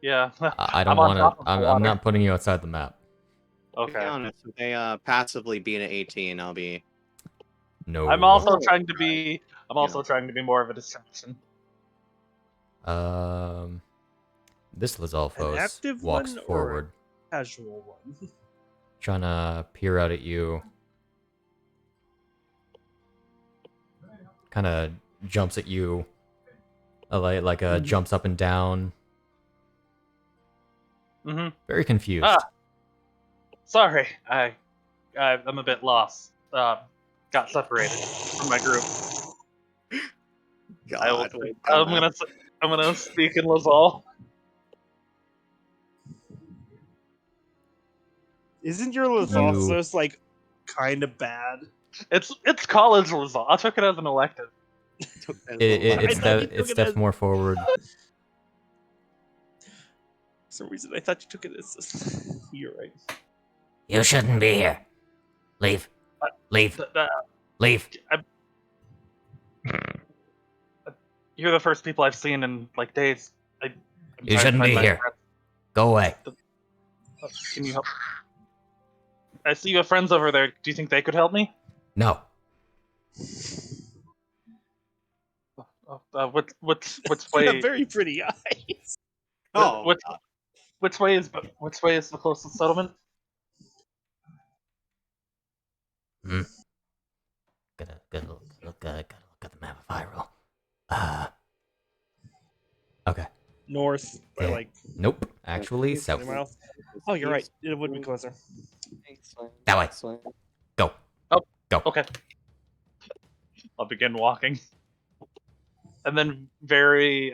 Speaker 3: Yeah.
Speaker 1: I don't
Speaker 3: I'm on
Speaker 1: want
Speaker 3: top
Speaker 1: to.
Speaker 3: of the
Speaker 1: I'm
Speaker 3: water.
Speaker 1: not putting you outside the map.
Speaker 2: To be
Speaker 3: Okay.
Speaker 2: honest, if they passively beat an 18, I'll be.
Speaker 1: No.
Speaker 3: I'm also
Speaker 2: Oh,
Speaker 3: trying to be. I'm also trying to be more of a distraction.
Speaker 1: This
Speaker 5: an
Speaker 1: Lizalfos
Speaker 5: active
Speaker 1: walks
Speaker 5: one or
Speaker 1: forward,
Speaker 5: a casual one.
Speaker 1: trying to peer out at you. Kind of jumps at you, jumps up and down.
Speaker 3: Mm-hmm.
Speaker 1: Very confused.
Speaker 3: Sorry, I'm a bit lost. Got separated from my group.
Speaker 2: God,
Speaker 3: I'm gonna speak in Lazal.
Speaker 5: Isn't your Lizalfos like kind of bad?
Speaker 3: It's college Lazal. I took it as an elective.
Speaker 1: It steps more forward.
Speaker 5: For some reason, I thought you took it as. You're right.
Speaker 10: You shouldn't be here. Leave. Leave. Leave.
Speaker 3: You're the first people I've seen in like days. I'm
Speaker 10: You
Speaker 3: trying to
Speaker 10: shouldn't
Speaker 3: find
Speaker 10: be
Speaker 3: my
Speaker 10: here.
Speaker 3: friends.
Speaker 10: Go away.
Speaker 3: Can you help? I see you have friends over there. Do you think they could help me?
Speaker 10: No.
Speaker 3: Which
Speaker 5: You
Speaker 3: way?
Speaker 5: have very pretty eyes.
Speaker 2: Oh,
Speaker 3: Which way is the closest settlement?
Speaker 10: Gotta look at the map of Hyrule.
Speaker 1: Okay.
Speaker 5: North, by
Speaker 1: Yeah.
Speaker 5: like
Speaker 1: Nope. Actually,
Speaker 5: 20
Speaker 1: south.
Speaker 5: miles. Oh, you're right. It would be closer.
Speaker 10: That way. Go.
Speaker 3: Okay. I'll begin walking, and then very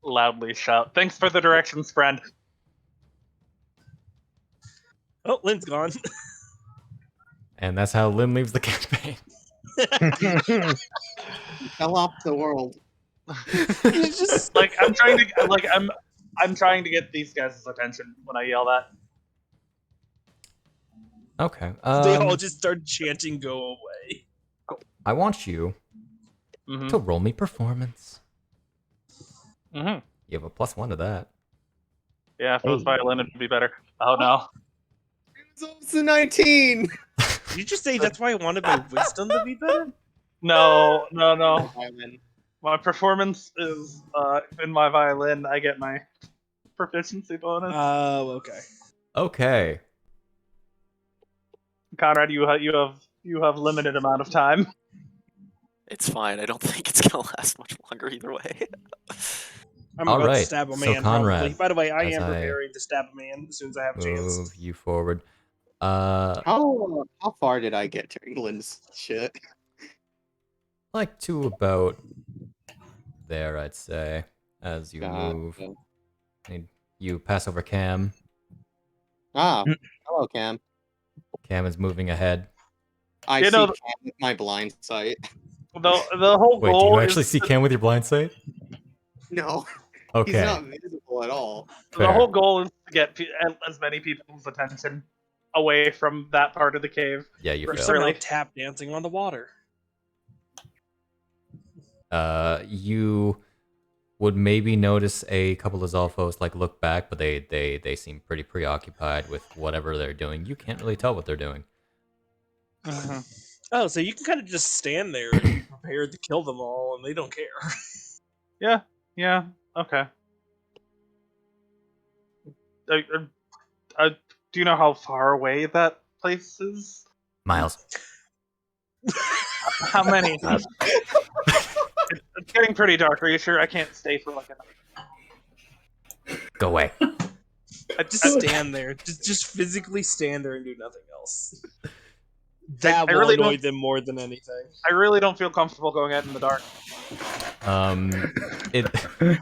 Speaker 3: loudly shout, "Thanks for the directions, friend."
Speaker 5: Oh, Lynn's gone.
Speaker 1: And that's how Lynn leaves the campaign.
Speaker 2: he fell off the world.
Speaker 5: He's just
Speaker 3: Like I'm trying to get these guys' attention when I yell that.
Speaker 1: Okay.
Speaker 5: they all just start chanting "Go away."
Speaker 1: I want you
Speaker 3: Mm-hmm.
Speaker 1: to roll me performance.
Speaker 3: Mm-hmm.
Speaker 1: You have a +1 to that.
Speaker 3: Yeah, if it was
Speaker 4: Hey.
Speaker 3: violin, it'd be better. Oh no.
Speaker 2: It's also 19.
Speaker 5: Did you just say that's why I wanted my wisdom to be better?
Speaker 3: No.
Speaker 2: Violin.
Speaker 3: My performance is in my violin. I get my proficiency bonus.
Speaker 5: Oh, okay.
Speaker 1: Okay.
Speaker 3: Conrad, you have limited amount of time.
Speaker 7: It's fine. I don't think it's gonna last much longer either way.
Speaker 5: I'm
Speaker 1: All
Speaker 5: about to
Speaker 1: right,
Speaker 5: stab a
Speaker 1: so
Speaker 5: man,
Speaker 1: Conrad,
Speaker 5: probably. By the way, I
Speaker 1: as
Speaker 5: am
Speaker 1: I
Speaker 5: preparing to stab a man as soon as I have a chance.
Speaker 1: Move you forward.
Speaker 2: How far did I get to England's shit?
Speaker 1: Like to about there, I'd say, as you
Speaker 2: God.
Speaker 1: move. And you pass over Cam.
Speaker 2: Ah, hello, Cam.
Speaker 1: Cam is moving ahead.
Speaker 2: I
Speaker 3: You
Speaker 2: see
Speaker 3: know-
Speaker 2: Cam with my blind sight.
Speaker 3: The whole
Speaker 1: Wait, do
Speaker 3: goal
Speaker 1: you actually
Speaker 3: is
Speaker 1: see Cam with your blind sight?
Speaker 2: No,
Speaker 1: Okay.
Speaker 2: he's not visible at all.
Speaker 3: the whole goal is to get as many people's attention away from that part of the cave.
Speaker 1: Yeah, you
Speaker 5: You're
Speaker 1: failed.
Speaker 5: somehow tap dancing on the water.
Speaker 1: You would maybe notice a couple of Zolfos like look back, but they seem pretty preoccupied with whatever they're doing. You can't really tell what they're doing.
Speaker 5: Oh, so you can kind of just stand there and be prepared to kill them all, and they don't care.
Speaker 3: Yeah. Okay. Do you know how far away that place is?
Speaker 10: Miles.
Speaker 3: How many? It's getting pretty dark. Are you sure I can't stay for like a
Speaker 10: Go away.
Speaker 5: Just stand there. Just physically stand there and do nothing else. That
Speaker 3: I
Speaker 5: will
Speaker 3: really
Speaker 5: annoy
Speaker 3: don't-
Speaker 5: them more than anything.
Speaker 3: I really don't feel comfortable going out in the dark.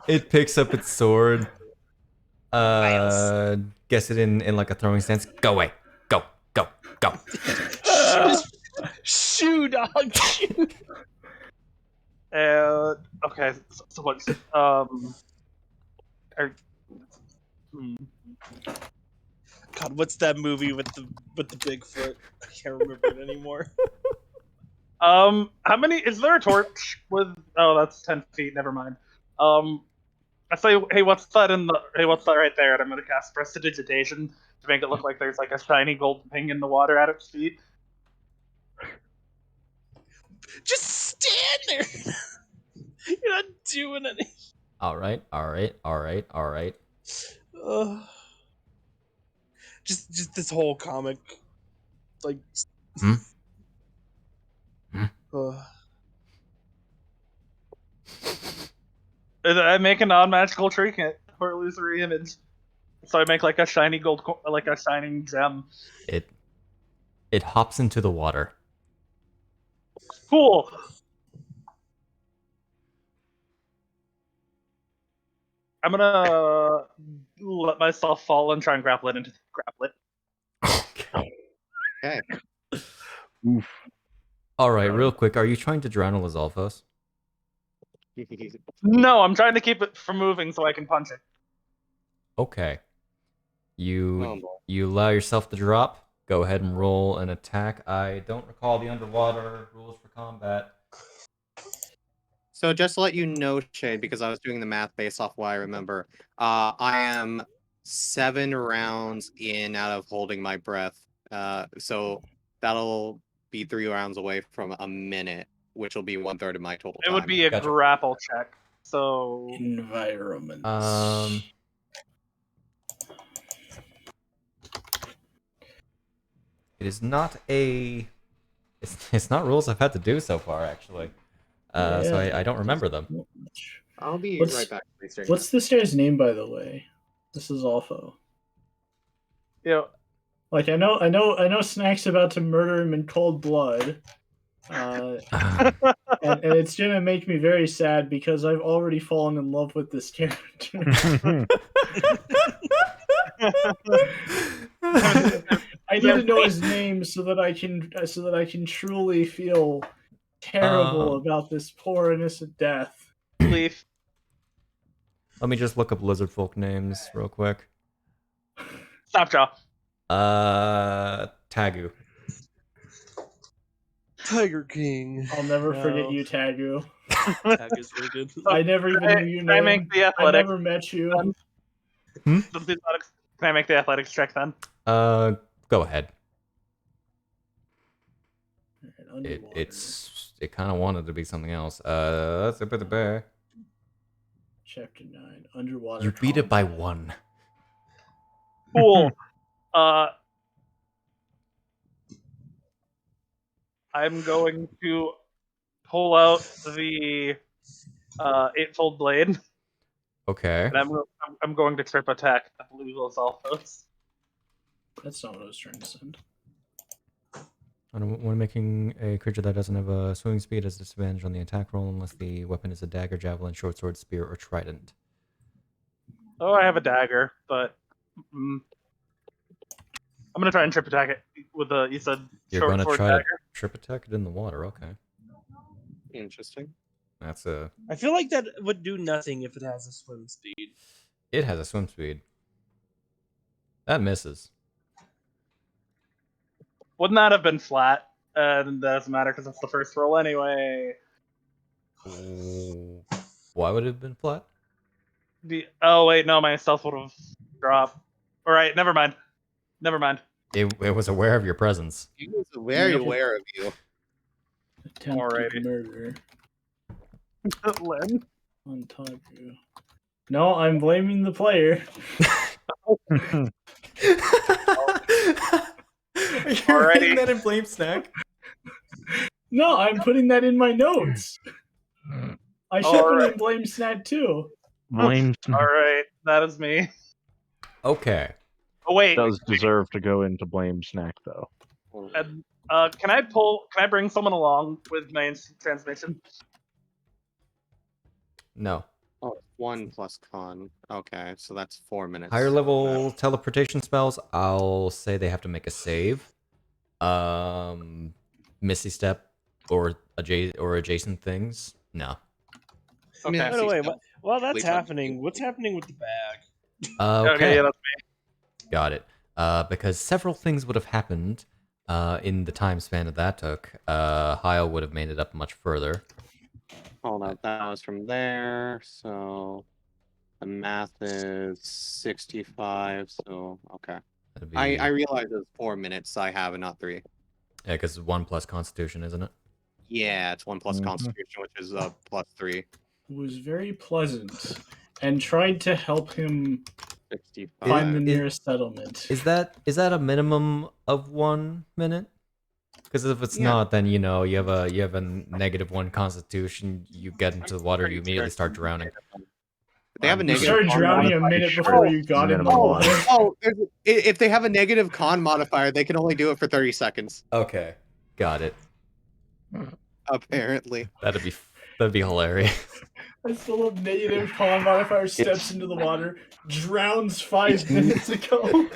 Speaker 1: It picks up its sword. Gets it in like a throwing stance.
Speaker 10: Go away. Go. Go. Go.
Speaker 5: Shoo, dog, shoo.
Speaker 3: Okay. So what's
Speaker 5: God, what's that movie with the Bigfoot? I can't remember it anymore.
Speaker 3: How many? Is there a torch with? Oh, that's 10 feet. Never mind. I say, hey, what's that right there? And I'm gonna cast Prestidigitation to make it look like there's like a shiny gold thing in the water at its feet.
Speaker 5: Just stand there. You're not doing anything.
Speaker 1: All right.
Speaker 5: Just this whole comic, like.
Speaker 10: Hmm?
Speaker 3: I make a non-magical trinket or illusory image, so I make like a shiny gold, like a shining gem.
Speaker 1: It hops into the water.
Speaker 3: Cool. I'm gonna let myself fall and try and grapple it.
Speaker 2: Okay.
Speaker 4: Oof.
Speaker 1: All right, real quick. Are you trying to drown a Lizalfos?
Speaker 3: No, I'm trying to keep it from moving so I can punch it.
Speaker 1: Okay. You
Speaker 2: Oh, boy.
Speaker 1: you allow yourself to drop. Go ahead and roll an attack. I don't recall the underwater rules for combat.
Speaker 2: So just to let you know, Shade, because I was doing the math based off what I remember, I am 7 rounds in out of holding my breath. So that'll be 3 rounds away from a minute, which will be 1/3 of my total
Speaker 3: It
Speaker 2: time.
Speaker 3: would be a
Speaker 1: Gotcha.
Speaker 3: grapple check. So
Speaker 9: Environment.
Speaker 1: It is not a. It's not rules I've had to do so far, actually. So I don't remember them.
Speaker 2: I'll be
Speaker 9: What's-
Speaker 2: right back.
Speaker 9: What's this guy's name, by the way? This is awful.
Speaker 3: yeah,
Speaker 9: Like I know Snak's about to murder him in cold blood. And it's gonna make me very sad because I've already fallen in love with this character. I need to know his name so that I can truly feel terrible about this poor innocent death.
Speaker 3: Leaf.
Speaker 1: Let me just look up lizard folk names real quick.
Speaker 3: Snapjaw.
Speaker 1: Tagu.
Speaker 5: Tiger King.
Speaker 9: I'll never
Speaker 5: No.
Speaker 9: forget you, Tagu.
Speaker 5: Tag is really good.
Speaker 9: I never even knew your
Speaker 3: I
Speaker 9: name.
Speaker 3: make the
Speaker 9: I
Speaker 3: athletic.
Speaker 9: never met you.
Speaker 3: Can I make the athletics check then?
Speaker 1: Go ahead.
Speaker 9: Underwater.
Speaker 1: It kind of wanted to be something else. That's a bit of bear.
Speaker 9: Chapter 9. Underwater.
Speaker 1: You beat it by
Speaker 9: combat.
Speaker 1: 1.
Speaker 3: Cool. I'm going to pull out the eightfold blade,
Speaker 1: Okay.
Speaker 3: and I'm going to trip attack. I believe those alphas.
Speaker 9: That's not what I was trying to send.
Speaker 1: When making a creature that doesn't have a swimming speed, has disadvantage on the attack roll unless the weapon is a dagger, javelin, short sword, spear, or trident.
Speaker 3: Oh, I have a dagger, but I'm gonna try and trip attack it with the. You said
Speaker 1: You're
Speaker 3: short
Speaker 1: gonna
Speaker 3: sword
Speaker 1: try
Speaker 3: dagger.
Speaker 1: to trip attack it in the water. Okay.
Speaker 2: Interesting.
Speaker 1: That's a.
Speaker 5: I feel like that would do nothing if it has a swim speed.
Speaker 1: It has a swim speed. That misses.
Speaker 3: Wouldn't that have been flat? And that doesn't matter because it's the first roll anyway.
Speaker 1: Why would it have been flat?
Speaker 3: Oh wait, no, my stealth would have dropped. All right, never mind. Never mind.
Speaker 1: It was aware of your presence.
Speaker 2: He was very aware of you.
Speaker 9: Attempted
Speaker 3: Alrighty.
Speaker 9: murder
Speaker 3: Lynn.
Speaker 9: on Taku. No, I'm blaming the player.
Speaker 1: You're writing that in blame Snak?
Speaker 9: No, I'm putting that in my notes. I should put
Speaker 3: Alright.
Speaker 9: in blame Snap too.
Speaker 4: Blame
Speaker 3: All right, that is me.
Speaker 1: Okay.
Speaker 3: Oh wait,
Speaker 4: does deserve to go into blame Snack though.
Speaker 3: and, can I bring someone along with my instant transmission?
Speaker 1: No.
Speaker 2: Oh, 1 plus con. Okay, so that's 4 minutes.
Speaker 1: Higher level teleportation spells, I'll say they have to make a save. Misty Step or adjacent things. No.
Speaker 3: Okay.
Speaker 5: By the way, while that's
Speaker 2: Wait,
Speaker 5: happening, what's happening with the bag?
Speaker 3: Okay, yeah, that's me.
Speaker 1: Got it. Because several things would have happened in the time span that took. Hyle would have made it up much further.
Speaker 2: Hold on, that was from there. So the math is 65. So okay,
Speaker 1: That'd be,
Speaker 2: I realize it's 4 minutes I have and not 3.
Speaker 1: Yeah, because 1 plus Constitution, isn't it?
Speaker 2: Yeah, it's 1 plus Constitution, which is plus 3.
Speaker 9: Was very pleasant and tried to help him
Speaker 2: 65.
Speaker 9: find the nearest settlement.
Speaker 1: Is that a minimum of 1 minute? Because if it's not, then you have a -1 Constitution. You get into the water, you immediately start drowning.
Speaker 2: They have a
Speaker 9: You
Speaker 2: negative.
Speaker 9: started
Speaker 2: con
Speaker 9: drowning a
Speaker 2: modifier.
Speaker 9: minute before you got in the water.
Speaker 2: Oh, if they have a negative con modifier, they can only do it for 30 seconds.
Speaker 1: Okay, got it.
Speaker 2: Apparently.
Speaker 1: That'd be hilarious.
Speaker 9: I still have negative con modifier steps into the water, drowns 5 minutes ago.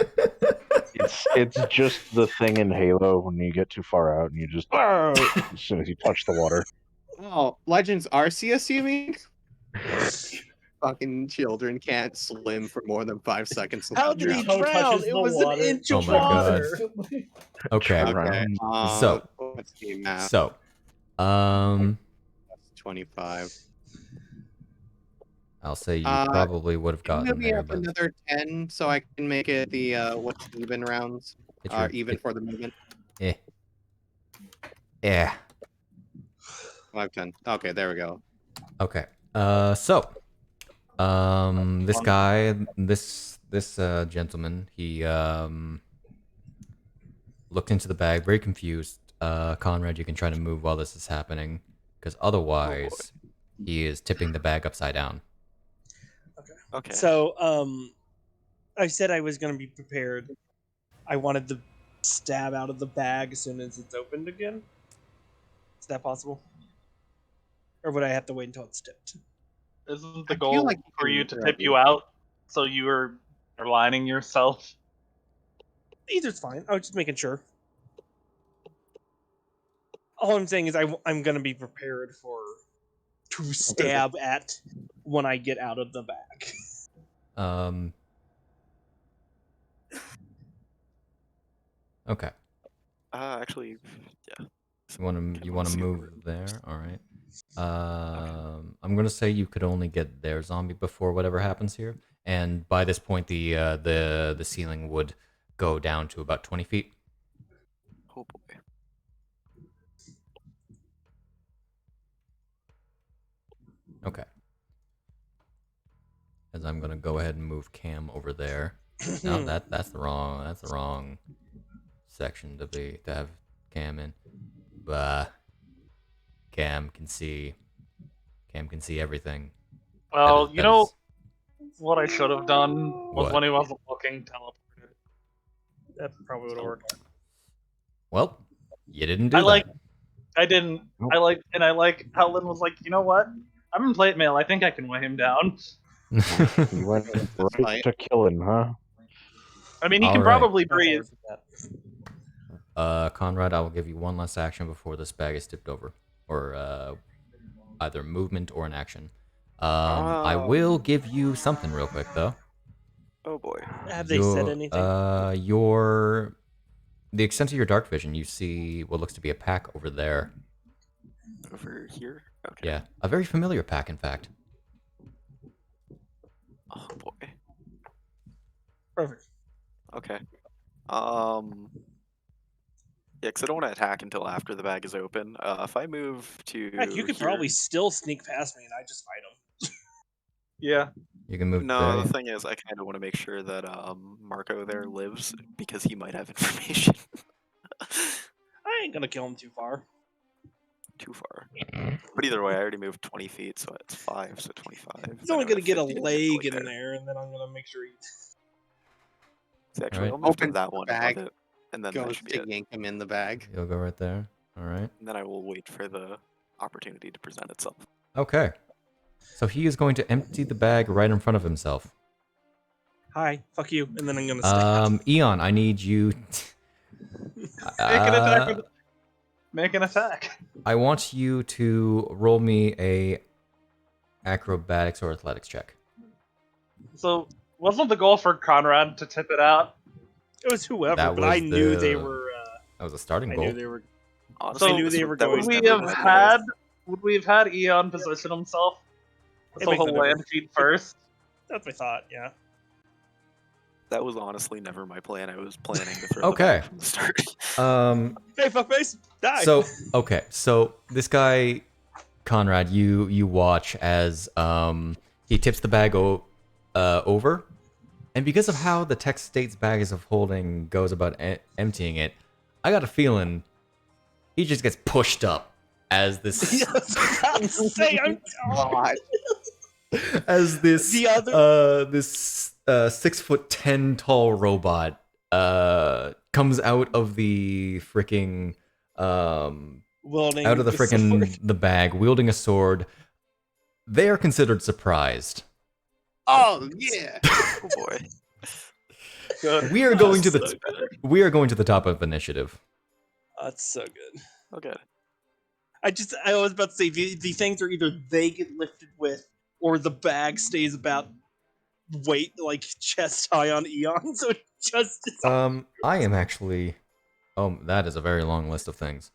Speaker 4: It's just the thing in Halo when you get too far out and you just as soon as you touch the water.
Speaker 2: Oh, Legends Arceus, you mean? Fucking children can't swim for more than 5 seconds.
Speaker 5: How did he drown? It was an inch
Speaker 1: Oh
Speaker 5: of
Speaker 1: my God.
Speaker 5: water.
Speaker 1: Okay.
Speaker 2: Okay.
Speaker 1: So
Speaker 2: let's see, math.
Speaker 1: So,
Speaker 2: That's 25.
Speaker 1: I'll say you probably would have gotten
Speaker 2: Maybe
Speaker 1: there,
Speaker 2: up
Speaker 1: but
Speaker 2: another 10 so I can make it the what's even rounds. Even for the movement.
Speaker 1: Yeah.
Speaker 2: 5, 10. Okay, there we go.
Speaker 1: Okay. So, this guy, this gentleman, he looked into the bag, very confused. Conrad, you can try to move while this is happening, because otherwise, he is tipping the bag upside down.
Speaker 7: Okay.
Speaker 5: So, I said I was going to be prepared. I wanted to stab out of the bag as soon as it's opened again. Is that possible? Or would I have to wait until it's tipped?
Speaker 3: Isn't the
Speaker 2: I feel
Speaker 3: goal
Speaker 2: like you
Speaker 3: for
Speaker 2: can
Speaker 3: you to
Speaker 2: grab
Speaker 3: tip
Speaker 2: it.
Speaker 3: you out so you are aligning yourself?
Speaker 5: Either's fine. I was just making sure. All I'm saying is I'm going to be prepared to stab at when I get out of the bag.
Speaker 1: Okay.
Speaker 7: Actually, yeah.
Speaker 1: You want to move there? All right. I'm gonna say you could only get their zombie before whatever happens here, And by this point, the ceiling would go down to about 20 feet.
Speaker 7: Oh boy.
Speaker 1: Okay. As I'm gonna go ahead and move Cam over there. No, that's the wrong section to have Cam in. Cam can see everything.
Speaker 3: Well,
Speaker 1: That
Speaker 3: you know
Speaker 1: is-
Speaker 3: what I should have done was
Speaker 1: What?
Speaker 3: when he wasn't looking, teleported.
Speaker 5: That probably would have worked.
Speaker 1: Well, you didn't do
Speaker 3: I like.
Speaker 1: that.
Speaker 3: I didn't.
Speaker 4: Nope.
Speaker 3: I like how Lynn was like, you know what? I'm in plate mail. I think I can weigh him down.
Speaker 4: You went
Speaker 2: That's
Speaker 4: right to killing, huh?
Speaker 3: I mean, he
Speaker 1: All
Speaker 3: can
Speaker 1: right.
Speaker 3: probably breathe.
Speaker 1: Conrad, I will give you one last action before this bag is tipped over, or either movement or an action. I will give you something real quick though.
Speaker 7: Oh boy.
Speaker 5: Have they said anything?
Speaker 1: The extent of your dark vision, you see what looks to be a pack over there.
Speaker 7: Over here? Okay.
Speaker 1: Yeah, a very familiar pack, in fact.
Speaker 7: Oh boy.
Speaker 5: Perfect.
Speaker 7: Okay. Yeah, because I don't want to attack until after the bag is open. If I move to
Speaker 5: Heck, you could
Speaker 7: here-
Speaker 5: probably still sneak past me and I just fight him.
Speaker 3: Yeah.
Speaker 1: You can move
Speaker 7: No,
Speaker 1: there.
Speaker 7: the thing is, I kind of want to make sure that Marco there lives because he might have information.
Speaker 5: I ain't gonna kill him too far.
Speaker 7: Too far. But either way, I already moved 20 feet, so it's 5, so 25.
Speaker 5: He's
Speaker 7: then
Speaker 5: only
Speaker 7: I
Speaker 5: gonna
Speaker 7: have
Speaker 5: get a
Speaker 7: 50 to
Speaker 5: leg
Speaker 7: deploy
Speaker 5: in there, and then I'm gonna make sure he.
Speaker 7: See, actually,
Speaker 1: Alright.
Speaker 7: I'll move to
Speaker 2: Opens
Speaker 7: that
Speaker 2: the
Speaker 7: one
Speaker 2: bag,
Speaker 7: above it, and then that
Speaker 2: Goes
Speaker 7: should be
Speaker 2: to
Speaker 7: it.
Speaker 2: yank him in the bag.
Speaker 1: You'll go right there. All right.
Speaker 7: And then I will wait for the opportunity to present itself.
Speaker 1: Okay. So he is going to empty the bag right in front of himself.
Speaker 5: Hi, fuck you, and then I'm gonna stab.
Speaker 1: Eon, I need you.
Speaker 3: Make an attack.
Speaker 1: I want you to roll me a acrobatics or athletics check.
Speaker 3: So, wasn't the goal for Conrad to tip it out?
Speaker 5: It was whoever,
Speaker 1: That
Speaker 5: but I
Speaker 1: was
Speaker 5: knew they
Speaker 1: the-
Speaker 5: were.
Speaker 1: That was a starting
Speaker 5: I
Speaker 1: goal.
Speaker 5: knew they were.
Speaker 7: Honestly,
Speaker 3: I knew
Speaker 5: they were
Speaker 7: that
Speaker 5: going
Speaker 7: was
Speaker 3: Would we
Speaker 7: never
Speaker 3: have
Speaker 7: the plan.
Speaker 3: had Eon position himself?
Speaker 5: It
Speaker 3: So
Speaker 5: makes
Speaker 3: he'll
Speaker 5: no
Speaker 3: land
Speaker 5: difference.
Speaker 3: feet first.
Speaker 5: That's my thought. Yeah.
Speaker 7: That was honestly never my plan. I was planning to throw
Speaker 1: Okay.
Speaker 7: the bag from the start.
Speaker 5: Hey, fuckface, die.
Speaker 1: So this guy Conrad, you watch as he tips the bag over, and because of how the text states bags of holding goes about emptying it, I got a feeling he just gets pushed up as this
Speaker 2: God.
Speaker 1: as this
Speaker 5: The other-
Speaker 1: this 6'10" tall robot comes out of the freaking
Speaker 5: Wielding
Speaker 1: out of the
Speaker 5: the
Speaker 1: freaking
Speaker 5: sword.
Speaker 1: the bag, wielding a sword. They are considered surprised.
Speaker 2: Oh yeah.
Speaker 7: Oh boy.
Speaker 3: Good.
Speaker 1: We are going to
Speaker 7: So
Speaker 1: the
Speaker 7: good.
Speaker 1: we are going to the top of initiative.
Speaker 5: That's so good.
Speaker 7: Oh good.
Speaker 5: I was about to say the things are either they get lifted with or the bag stays about weight like chest high on Eon, so it just
Speaker 1: I am actually. Oh, that is a very long list of things.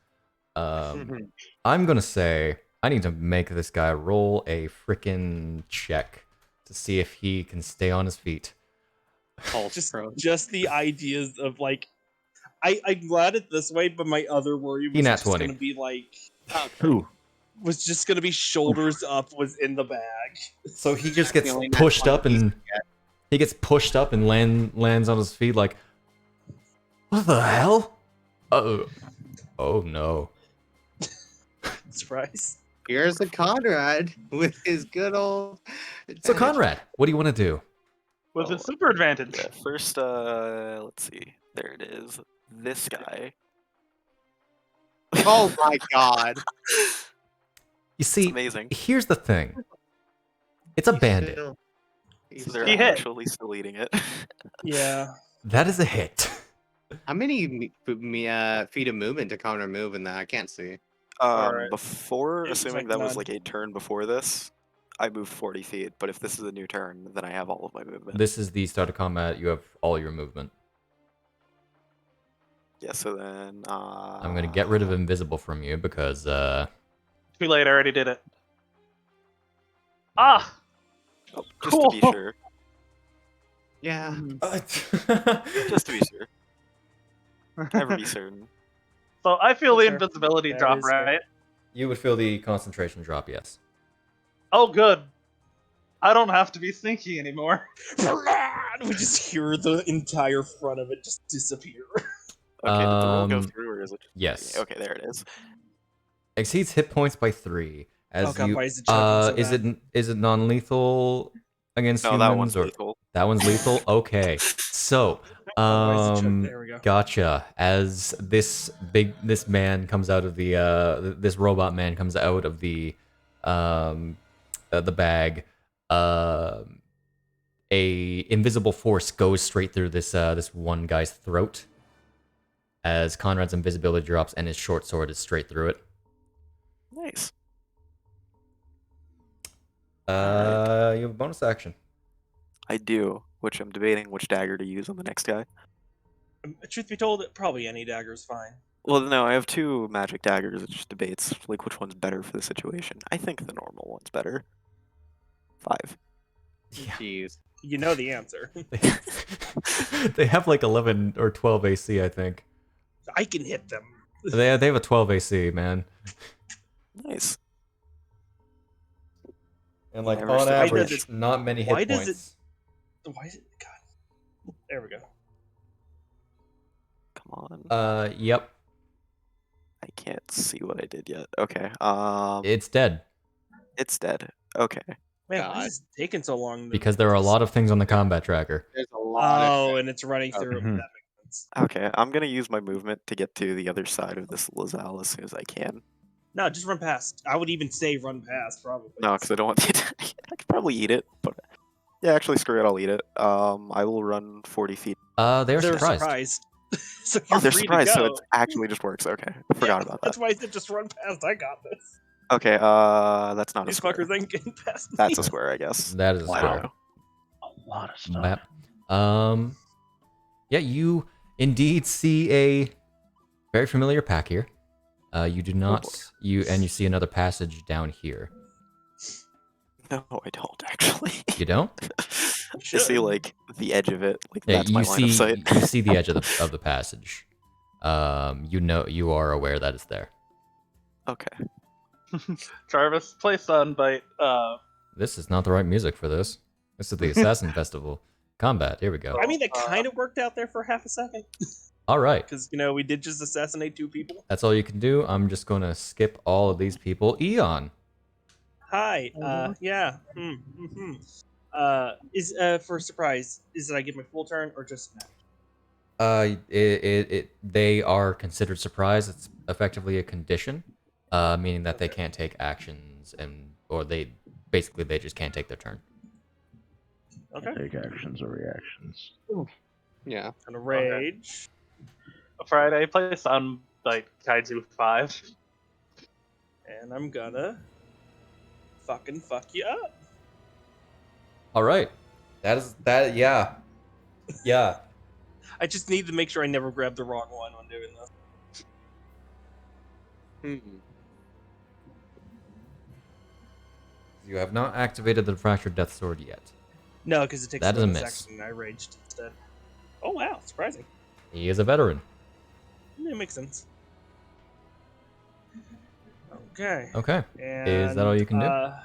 Speaker 1: I'm gonna say I need to make this guy roll a freaking check to see if he can stay on his feet.
Speaker 5: just the ideas of like I'm glad it this way, but my other worry was
Speaker 1: Nat
Speaker 5: just
Speaker 1: 20.
Speaker 5: gonna be like
Speaker 4: Ooh.
Speaker 5: was just gonna be shoulders up was in the bag.
Speaker 1: So he just gets
Speaker 2: Feeling
Speaker 1: pushed
Speaker 2: that
Speaker 1: up and he gets pushed up and lands on his feet like, what the hell? Oh no.
Speaker 5: Surprise.
Speaker 2: Here's the Conrad with his good old.
Speaker 1: So
Speaker 2: advantage.
Speaker 1: Conrad, what do you want to do?
Speaker 3: With
Speaker 7: Oh,
Speaker 3: his super advantage.
Speaker 7: Yeah, first, let's see. There it is. This guy.
Speaker 2: Oh my God.
Speaker 1: You see,
Speaker 7: amazing.
Speaker 1: here's the thing. It's a bandit.
Speaker 7: So they're
Speaker 3: He hit.
Speaker 7: actually still eating it.
Speaker 5: Yeah.
Speaker 1: That is a hit.
Speaker 2: How many feet of movement did Connor move in that? I can't see.
Speaker 3: Alright.
Speaker 7: Before,
Speaker 5: It was
Speaker 7: assuming
Speaker 5: like
Speaker 7: that was
Speaker 5: none.
Speaker 7: like a turn before this, I moved 40 feet. But if this is a new turn, then I have all of my movement.
Speaker 1: This is the start of combat. You have all your movement.
Speaker 7: Yeah, so then.
Speaker 1: I'm gonna get rid of invisible from you because
Speaker 3: Too late, I already did it. Ah!
Speaker 7: Oh, just to be
Speaker 3: Cool.
Speaker 7: sure.
Speaker 2: Yeah.
Speaker 7: Just to be sure. Never be certain.
Speaker 3: So I feel
Speaker 5: That's
Speaker 3: the
Speaker 5: fair.
Speaker 3: invisibility
Speaker 5: That
Speaker 3: drop,
Speaker 5: is fair.
Speaker 3: right?
Speaker 1: You would feel the concentration drop, yes.
Speaker 3: Oh, good. I don't have to be sneaky anymore.
Speaker 5: We just hear the entire front of it just disappear.
Speaker 7: Okay, did the roll go
Speaker 1: Um,
Speaker 7: through, or is it just...
Speaker 1: yes.
Speaker 7: Okay, there it is.
Speaker 1: Exceeds hit points by 3. As
Speaker 5: Oh God,
Speaker 1: you,
Speaker 5: why is it choking so
Speaker 1: is
Speaker 5: bad?
Speaker 1: it non-lethal against
Speaker 7: No,
Speaker 1: humans
Speaker 7: that one's
Speaker 1: or
Speaker 7: lethal.
Speaker 1: that one's lethal? Okay, so
Speaker 5: Oh, why is it choking? There we go.
Speaker 1: gotcha. As this man comes out of the this robot man comes out of the bag, a invisible force goes straight through this one guy's throat. As Conrad's invisibility drops and his short sword is straight through it.
Speaker 7: Nice.
Speaker 1: You have a bonus action.
Speaker 7: I do, which I'm debating which dagger to use on the next guy.
Speaker 5: Truth be told, probably any dagger's fine.
Speaker 7: Well, no, I have 2 magic daggers. It just debates like which one's better for the situation. I think the normal one's better. 5.
Speaker 2: Jeez.
Speaker 5: You know the answer.
Speaker 1: They have like 11 or 12 AC, I think.
Speaker 5: I can hit them.
Speaker 1: They have a 12 AC, man.
Speaker 7: Nice.
Speaker 1: And like
Speaker 7: Never
Speaker 1: on
Speaker 7: said
Speaker 1: average,
Speaker 7: yes.
Speaker 1: not many hit
Speaker 5: Why does
Speaker 1: points.
Speaker 5: Why is it? God. There we go.
Speaker 7: Come on.
Speaker 1: Yep.
Speaker 7: I can't see what I did yet. Okay.
Speaker 1: It's dead.
Speaker 7: It's dead. Okay.
Speaker 5: Man, why
Speaker 2: God.
Speaker 5: is it taking so long?
Speaker 1: Because there are a lot of things on the combat tracker.
Speaker 2: There's a lot
Speaker 5: Oh,
Speaker 2: of
Speaker 5: and it's running through it.
Speaker 4: Mhm.
Speaker 5: That makes sense.
Speaker 7: Okay, I'm gonna use my movement to get to the other side of this Lazal as soon as I can.
Speaker 5: No, just run past. I would even say run past, probably.
Speaker 7: No, because I don't want the attack. I could probably eat it, but yeah, actually, screw it. I'll eat it. I will run 40 feet.
Speaker 1: They're
Speaker 5: They're
Speaker 1: surprised.
Speaker 5: So you're
Speaker 7: They're
Speaker 5: free
Speaker 7: surprised,
Speaker 5: to go.
Speaker 7: so it actually just works. Okay, forgot about that.
Speaker 5: That's why I said just run past. I got this.
Speaker 7: Okay, that's not a
Speaker 5: These
Speaker 7: square.
Speaker 5: fuckers ain't getting past me.
Speaker 7: That's a square, I guess.
Speaker 1: That is a
Speaker 7: I
Speaker 1: square.
Speaker 7: don't know.
Speaker 4: A lot of stuff.
Speaker 1: Map. Yeah, you indeed see a very familiar pack here. You do not. You see another passage down here.
Speaker 7: No, I don't actually.
Speaker 1: You don't?
Speaker 7: I see like the edge of it. Like
Speaker 1: Yeah,
Speaker 7: that's my
Speaker 1: you
Speaker 7: line of
Speaker 1: see.
Speaker 7: sight.
Speaker 1: You see the edge of the passage. You are aware that it's there.
Speaker 7: Okay.
Speaker 3: Jarvis, play Sunbite.
Speaker 1: This is not the right music for this. This is the Assassin Festival. Combat. Here we go.
Speaker 5: I mean, that kind of worked out there for half a second.
Speaker 1: All right.
Speaker 5: Because, we did just assassinate 2 people.
Speaker 1: That's all you can do. I'm just going to skip all of these people. Eon.
Speaker 5: Hi. Yeah. Is for a surprise, is it I get my full turn or just smash?
Speaker 1: They are considered surprise. It's effectively a condition, meaning that they can't take actions or they just can't take their turn.
Speaker 5: Okay.
Speaker 4: Take actions or reactions.
Speaker 2: Yeah.
Speaker 5: Gonna rage.
Speaker 3: Friday, play Sunbite Kaiju 5.
Speaker 5: And I'm gonna fucking fuck you up.
Speaker 1: All right. That. Yeah. Yeah.
Speaker 5: I just need to make sure I never grab the wrong one when doing this.
Speaker 1: You have not activated the Fractured Death Sword yet.
Speaker 5: No, because it takes
Speaker 1: That is a
Speaker 5: bonus
Speaker 1: miss.
Speaker 5: action and I raged instead. Oh wow, surprising.
Speaker 1: He is a veteran.
Speaker 5: That makes sense. Okay.
Speaker 1: Okay.
Speaker 5: And,
Speaker 1: Is that all you can do?
Speaker 5: I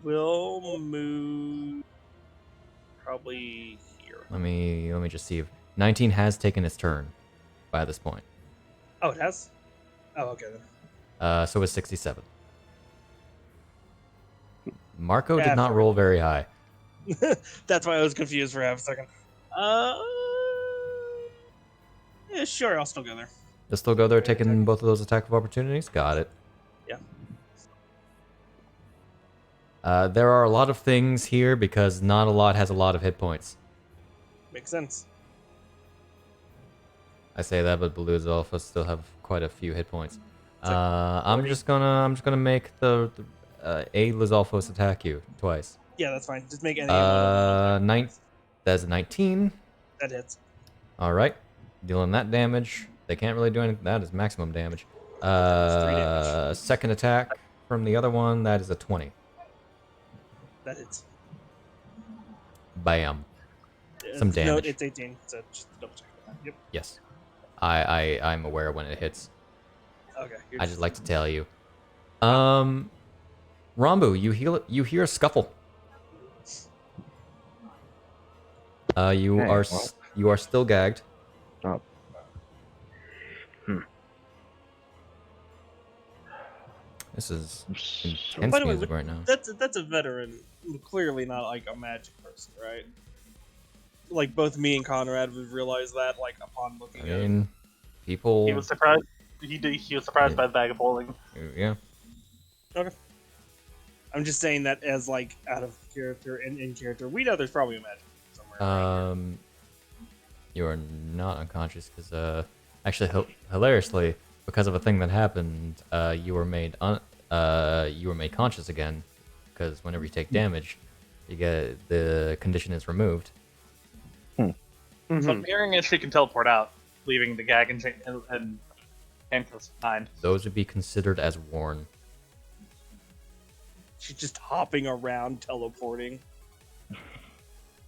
Speaker 5: will move probably here.
Speaker 1: Let me just see if 19 has taken its turn by this point.
Speaker 5: Oh, it has? Oh, okay then.
Speaker 1: So is 67. Marco
Speaker 5: Yeah,
Speaker 1: did not roll very high.
Speaker 5: That's why I was confused for half a second. Yeah, sure, I'll still go there.
Speaker 1: Just still go there, taking both of those attack of opportunities. Got it.
Speaker 5: Yeah.
Speaker 1: There are a lot of things here because not a lot has a lot of hit points.
Speaker 5: Makes sense.
Speaker 1: I say that, but Baloo's Alpha still have quite a few hit points.
Speaker 5: It's like
Speaker 1: I'm just gonna make the A Lizalfos attack you twice.
Speaker 5: Yeah, that's fine. Just make any.
Speaker 1: That's a 19.
Speaker 5: That hits.
Speaker 1: All right, dealing that damage. They can't really do anything. That is maximum damage.
Speaker 5: 3 damage.
Speaker 1: Second attack from the other one. That is a 20.
Speaker 5: That hits.
Speaker 1: Bam. Some
Speaker 5: No,
Speaker 1: damage.
Speaker 5: it's 18. So just double check that. Yep.
Speaker 1: Yes. I'm aware when it hits.
Speaker 5: Okay.
Speaker 1: I just like to tell you. Rambu, you hear a scuffle. You
Speaker 4: Hey,
Speaker 1: are
Speaker 4: well.
Speaker 1: you are still gagged.
Speaker 4: Oh.
Speaker 1: This is
Speaker 4: So,
Speaker 1: intense
Speaker 5: By the way,
Speaker 1: music right now.
Speaker 5: that's a veteran, clearly not like a magic person, right? Like both me and Conrad would realize that, like upon looking
Speaker 1: I
Speaker 5: at it.
Speaker 1: mean, people.
Speaker 3: He was surprised. He was surprised by the bag of holding.
Speaker 1: Yeah.
Speaker 5: Okay. I'm just saying that as like out of character and in character, we know there's probably a magic somewhere. around here.
Speaker 1: You are not unconscious because actually hilariously because of a thing that happened, you were made conscious again because whenever you take damage, you get the condition is removed.
Speaker 3: So I'm hearing is she can teleport out, leaving the gag and handcuffs behind.
Speaker 1: Those would be considered as worn.
Speaker 5: She's just hopping around, teleporting.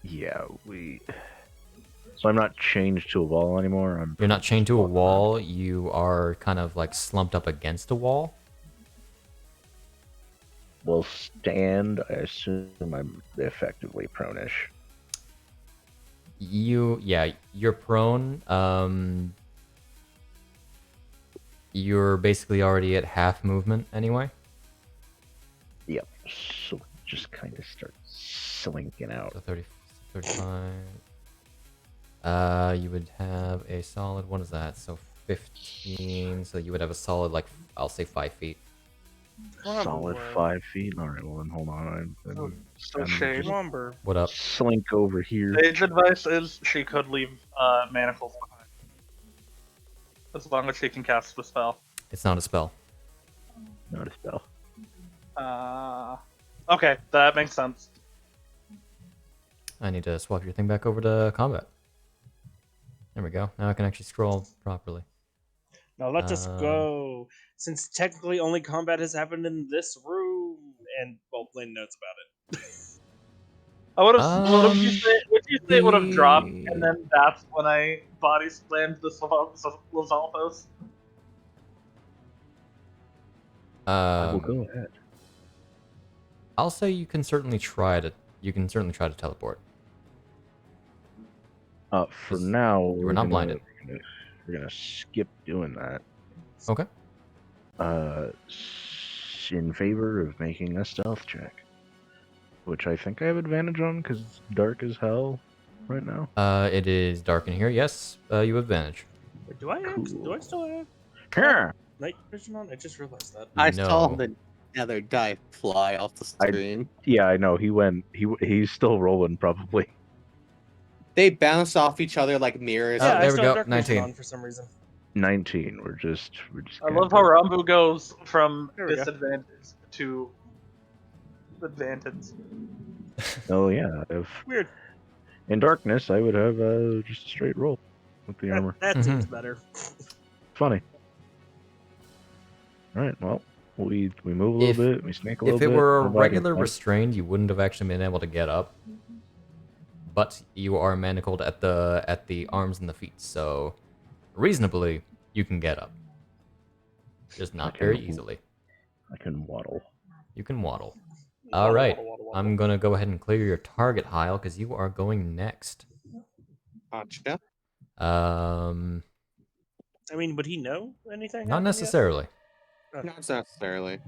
Speaker 4: yeah, So I'm not chained to a wall anymore.
Speaker 1: You're not chained to a wall. You are kind of like slumped up against a wall.
Speaker 4: Will stand. I assume I'm effectively prone-ish.
Speaker 1: You're prone. You're basically already at half movement anyway.
Speaker 4: Yep. So just kind of start slinking out.
Speaker 1: So 30, 35. You would have a solid. What is that? So 15. So you would have a solid, like I'll say 5 feet.
Speaker 4: Solid 5 feet. All right. Well then, hold on.
Speaker 3: So Shane,
Speaker 5: Lumber.
Speaker 1: What up?
Speaker 4: Slink over here.
Speaker 3: Sage advice is she could leave manacles behind, as long as she can cast the spell.
Speaker 1: It's not a spell.
Speaker 4: Not a spell.
Speaker 3: Okay, that makes sense.
Speaker 1: I need to swap your thing back over to combat. There we go. Now I can actually scroll properly.
Speaker 5: Now let us go. Since technically only combat has happened in this room, and well, Lynn knows about it.
Speaker 3: I would have. What if you say? Would you say it would have dropped, and then that's when I body slammed the Lozaltos?
Speaker 4: I will go ahead.
Speaker 1: I'll say you can certainly try to. You can certainly try to teleport.
Speaker 4: For now,
Speaker 1: we're not blinded.
Speaker 4: We're gonna skip doing that.
Speaker 1: Okay.
Speaker 4: In favor of making a stealth check, which I think I have advantage on because it's dark as hell right now.
Speaker 1: It is dark in here. Yes, you have advantage.
Speaker 5: Wait, do I still have
Speaker 4: Sure.
Speaker 5: night vision on? I just realized that.
Speaker 8: I saw the nether die fly off the screen.
Speaker 4: Yeah, I know. He's still rolling probably.
Speaker 2: They bounce off each other like mirrors.
Speaker 5: Yeah,
Speaker 1: there
Speaker 5: I
Speaker 1: we
Speaker 5: still
Speaker 1: go.
Speaker 5: have dark vision
Speaker 1: 19.
Speaker 5: on for some reason.
Speaker 4: 19. We're just.
Speaker 3: I love how Rambu goes from
Speaker 5: There we go.
Speaker 3: disadvantage to advantage.
Speaker 4: Oh yeah. If
Speaker 5: Weird.
Speaker 4: in darkness, I would have just a straight roll with the armor.
Speaker 5: That seems better.
Speaker 4: Funny. All right. Well, we move a little bit. We sneak a little
Speaker 1: If
Speaker 4: bit.
Speaker 1: it were a
Speaker 4: nobody
Speaker 1: regular
Speaker 4: can-
Speaker 1: restrained, you wouldn't have actually been able to get up. But you are manacled at the arms and the feet, so reasonably you can get up. Just not very easily.
Speaker 4: I can waddle.
Speaker 1: You can waddle. All right, I'm gonna go ahead and clear your target, Hyle, because you are going next.
Speaker 2: Gotcha.
Speaker 5: I mean, would he know anything?
Speaker 1: Not necessarily.
Speaker 2: Not necessarily.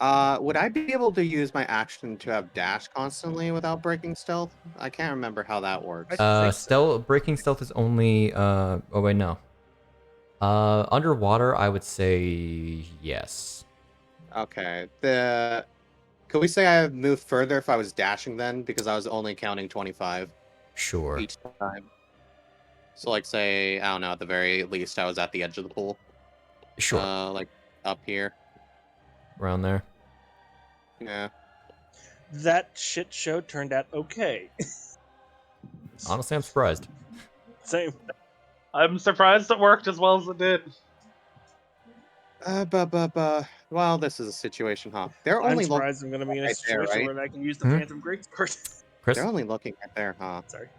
Speaker 2: Would I be able to use my action to have dash constantly without breaking stealth? I can't remember how that works.
Speaker 1: Breaking stealth is only. Oh wait, no. Underwater, I would say yes.
Speaker 2: Okay. Could we say I have moved further if I was dashing then? Because I was only counting 25
Speaker 1: Sure.
Speaker 2: each time. So, like, say, I don't know, at the very least, I was at the edge of the pool.
Speaker 1: Sure.
Speaker 2: Like, up here.
Speaker 1: Around there.
Speaker 2: Yeah.
Speaker 5: That shit show turned out okay.
Speaker 1: Honestly, I'm surprised.
Speaker 5: Same.
Speaker 3: I'm surprised it worked as well as it did.
Speaker 2: Well, this is a situation, huh? They're
Speaker 5: I'm
Speaker 2: only
Speaker 5: surprised I'm going to be in a
Speaker 2: right there,
Speaker 5: situation
Speaker 2: right?
Speaker 5: where I can use the Phantom Greatsword.
Speaker 1: Chris?
Speaker 2: They're only looking right there, huh?
Speaker 5: Sorry.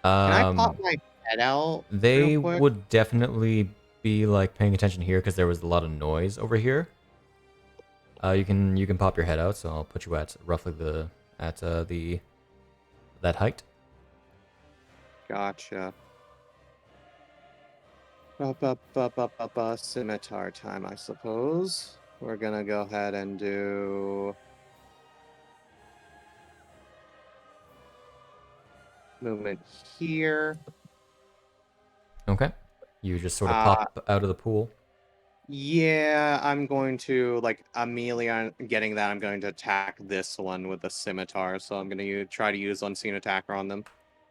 Speaker 2: Can I pop my head out?
Speaker 1: They
Speaker 2: real quick?
Speaker 1: would definitely be like paying attention here because there was a lot of noise over here. You can pop your head out, so I'll put you at roughly that height.
Speaker 2: Gotcha. Scimitar time, I suppose. We're gonna go ahead and do movement here.
Speaker 1: Okay. You just sort of pop out of the pool.
Speaker 2: Yeah, I'm going to, like, immediately on getting that, I'm going to attack this one with the scimitar. So I'm going to try to use unseen attacker on them.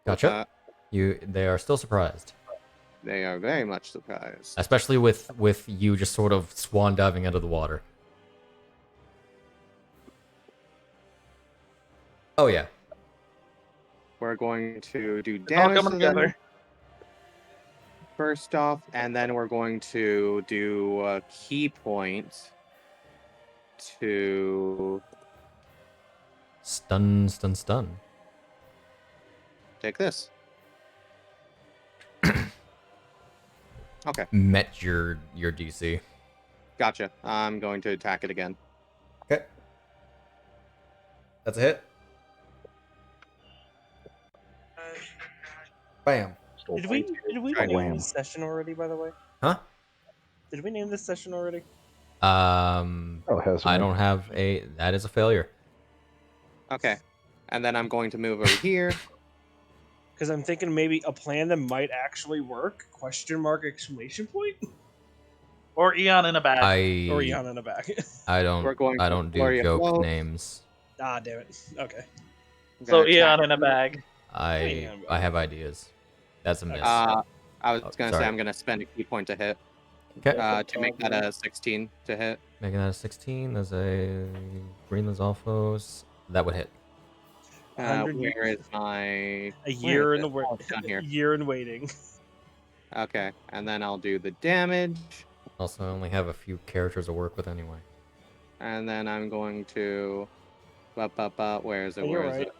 Speaker 1: Gotcha. They are still surprised.
Speaker 2: They are very much surprised.
Speaker 1: Especially with you just sort of swan diving out of the water. Oh yeah.
Speaker 2: We're going to do
Speaker 3: It's all
Speaker 2: damage
Speaker 3: coming
Speaker 2: to them
Speaker 3: together.
Speaker 2: first off, and then we're going to do a key point to
Speaker 1: Stun.
Speaker 2: take this. Okay,
Speaker 1: Met your DC.
Speaker 2: gotcha. I'm going to attack it again.
Speaker 1: Okay. That's a hit. Bam.
Speaker 5: Did we
Speaker 2: Try
Speaker 5: name
Speaker 4: wham.
Speaker 5: this session already? By the way,
Speaker 1: Huh?
Speaker 5: did we name this session already?
Speaker 4: Oh, has
Speaker 1: I don't have a. That is a failure.
Speaker 2: Okay, and then I'm going to move over here.
Speaker 5: Because I'm thinking maybe a plan that might actually work? Question mark! Exclamation point!
Speaker 3: Or Eon in a bag.
Speaker 5: Or
Speaker 1: I
Speaker 5: Eon in the back.
Speaker 2: We're going
Speaker 1: I
Speaker 2: to
Speaker 1: don't do
Speaker 2: flurry of
Speaker 1: joke
Speaker 2: blows.
Speaker 1: names.
Speaker 5: Ah, damn it. Okay.
Speaker 2: I'm
Speaker 3: So
Speaker 2: gonna
Speaker 3: Eon
Speaker 2: attack
Speaker 3: in a
Speaker 2: you.
Speaker 3: bag.
Speaker 1: I have ideas. That's a miss.
Speaker 2: I was
Speaker 1: Oh,
Speaker 2: gonna
Speaker 1: sorry.
Speaker 2: say I'm gonna spend a key point to hit.
Speaker 1: Okay.
Speaker 2: To make that a 16 to hit.
Speaker 1: Making that a 16. There's a green Lizalfos. That would hit.
Speaker 5: 100
Speaker 2: Where is my
Speaker 5: A
Speaker 2: where
Speaker 5: year
Speaker 2: is
Speaker 5: in the
Speaker 2: it?
Speaker 5: wait.
Speaker 2: Oh, it's down here.
Speaker 5: Year in waiting.
Speaker 2: Okay, and then I'll do the damage,
Speaker 1: Also, I only have a few characters to work with anyway.
Speaker 2: and then I'm going to. Where is it?
Speaker 5: Oh, you're
Speaker 2: Where is
Speaker 5: right.
Speaker 2: it?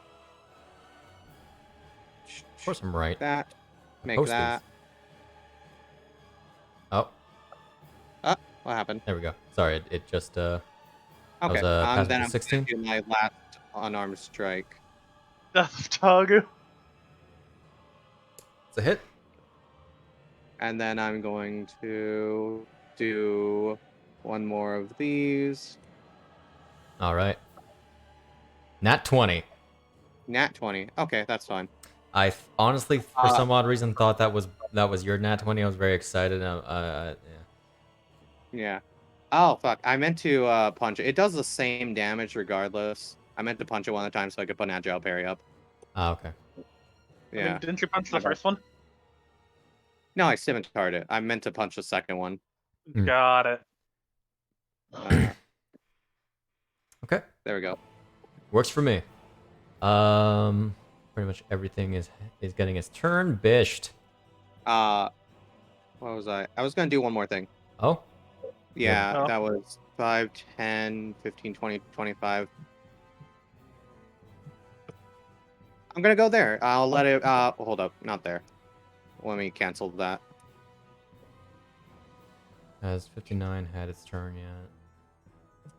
Speaker 1: Of course, I'm right.
Speaker 2: That.
Speaker 1: The
Speaker 2: Make
Speaker 1: post is.
Speaker 2: that.
Speaker 1: Oh,
Speaker 2: What happened?
Speaker 1: there we go. Sorry, it just
Speaker 2: Okay,
Speaker 1: was
Speaker 2: then
Speaker 1: passing to
Speaker 2: I'm gonna
Speaker 1: 16.
Speaker 2: do my last unarmed strike,
Speaker 3: Death of Tagu.
Speaker 1: It's a hit.
Speaker 2: and then I'm going to do one more of these.
Speaker 1: All right. Nat 20.
Speaker 2: Nat 20. Okay, that's fine.
Speaker 1: I honestly, for some odd reason, thought that was your Nat 20. I was very excited. Yeah.
Speaker 2: Yeah. Oh fuck! I meant to punch it. It does the same damage regardless. I meant to punch it one at a time so I could put an agile parry up.
Speaker 1: Ah, okay.
Speaker 3: I
Speaker 2: Yeah.
Speaker 3: mean, didn't you punch the first one?
Speaker 2: No, I scimitarred it. I meant to punch the second one.
Speaker 1: Hmm.
Speaker 3: Got it.
Speaker 1: Okay.
Speaker 2: There we go.
Speaker 1: Works for me. Pretty much everything is getting its turn. Bisht.
Speaker 2: What was I? I was gonna do one more thing.
Speaker 1: Oh.
Speaker 2: Yeah,
Speaker 3: Oh.
Speaker 2: that was 5, 10, 15, 20, 25. I'm gonna go there. I'll let it. Hold up, not there. Let me cancel that.
Speaker 1: Has 59 had its turn yet?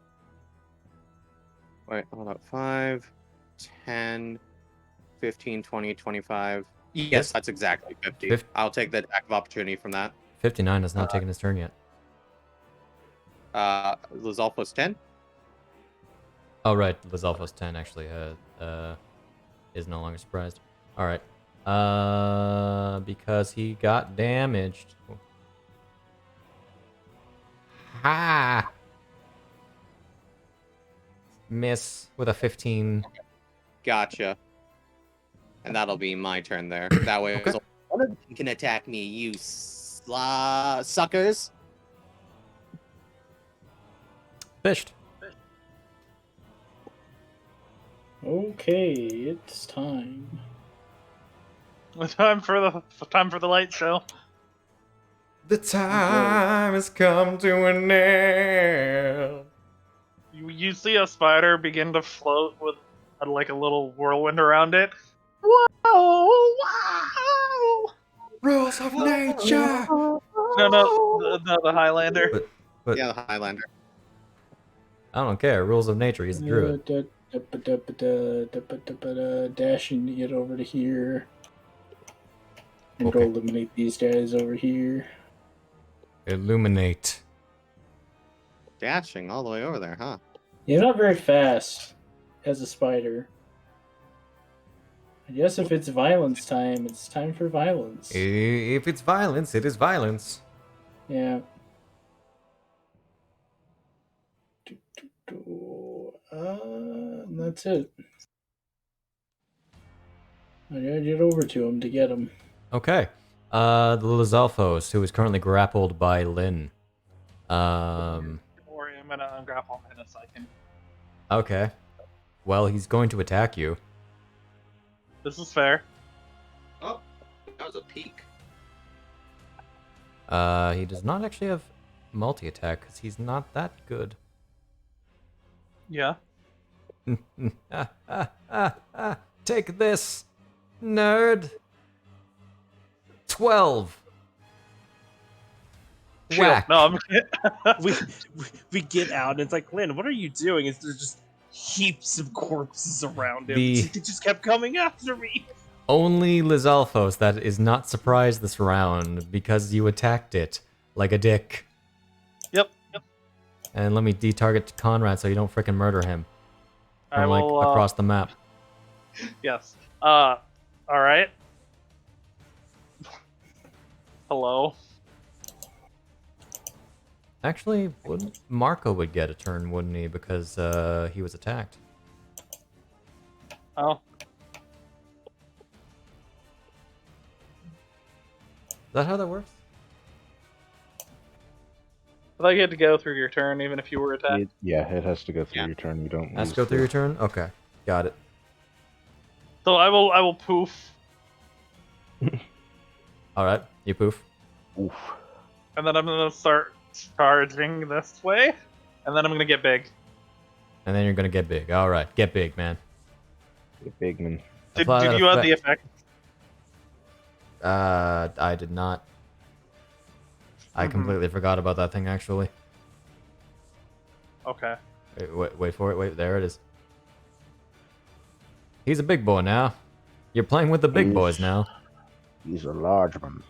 Speaker 2: Wait, hold up. 5, 10, 15, 20, 25. Yes, that's exactly 50.
Speaker 1: Fif-
Speaker 2: I'll take the attack of opportunity from that.
Speaker 1: 59 has not taken his turn yet.
Speaker 2: Lizalfos 10.
Speaker 1: Oh right, Lizalfos 10 actually is no longer surprised. All right. Because he got damaged. Ha! Miss with a 15.
Speaker 2: Gotcha. And that'll be my turn there. That way,
Speaker 1: Okay.
Speaker 2: one of them can attack me, you suckers.
Speaker 1: Bisht.
Speaker 9: Okay, it's time.
Speaker 3: Time for the light show.
Speaker 1: The time has come to an end.
Speaker 3: You see a spider begin to float with like a little whirlwind around it, Whoa! Wow!
Speaker 1: Rules of nature.
Speaker 3: No, the Highlander.
Speaker 1: But
Speaker 2: Yeah, the Highlander.
Speaker 1: I don't care. Rules of nature. He's a druid.
Speaker 9: Dashing to get over to here. And
Speaker 1: Okay.
Speaker 9: go eliminate these guys over here.
Speaker 1: Illuminate.
Speaker 2: Dashing all the way over there, huh?
Speaker 9: You're not very fast as a spider. I guess if it's violence time, it's time for violence.
Speaker 1: If it's violence, it is violence.
Speaker 9: Yeah. And that's it. I gotta get over to him to get him.
Speaker 1: Okay. The Lizalfos, who is currently grappled by Lynn.
Speaker 3: Don't worry, I'm gonna ungrapple him in a second.
Speaker 1: Okay. Well, he's going to attack you.
Speaker 3: This is fair.
Speaker 2: Oh, that was a peek.
Speaker 1: He does not actually have multi-attack, because he's not that good.
Speaker 3: Yeah.
Speaker 1: Take this, nerd. 12.
Speaker 3: Shield.
Speaker 1: Whack.
Speaker 3: No,
Speaker 5: we get out, and it's like, Lynn, what are you doing? Is there's just heaps of corpses around him?
Speaker 1: The-
Speaker 5: It just kept coming after me.
Speaker 1: Only Lizalfos that is not surprised this round because you attacked it like a dick.
Speaker 3: Yep.
Speaker 1: And let me detarget Conrad so you don't frickin' murder him
Speaker 3: I
Speaker 1: from like
Speaker 3: will,
Speaker 1: across the map.
Speaker 3: Yes. All right. Hello.
Speaker 1: Actually, Marco would get a turn, wouldn't he? Because he was attacked.
Speaker 3: Oh.
Speaker 1: Is that how that works?
Speaker 3: I thought you had to go through your turn even if you were attacked.
Speaker 4: It has to go through
Speaker 2: Yeah.
Speaker 4: your turn. You don't.
Speaker 1: Has to
Speaker 4: lose
Speaker 1: go through
Speaker 4: the-
Speaker 1: your turn? Okay. Got it.
Speaker 3: So I will poof,
Speaker 1: Alright, you poof.
Speaker 4: Oof.
Speaker 3: and then I'm gonna start charging this way, and then I'm gonna get big.
Speaker 1: And then you're gonna get big. Alright, get big, man.
Speaker 4: Big man.
Speaker 3: Did
Speaker 1: Apply that
Speaker 3: you have the effect?
Speaker 1: I did not. I completely forgot about that thing, actually.
Speaker 3: Okay.
Speaker 1: Wait for it. Wait, there it is. He's a big boy now. You're playing with the big boys now.
Speaker 4: He's a large one.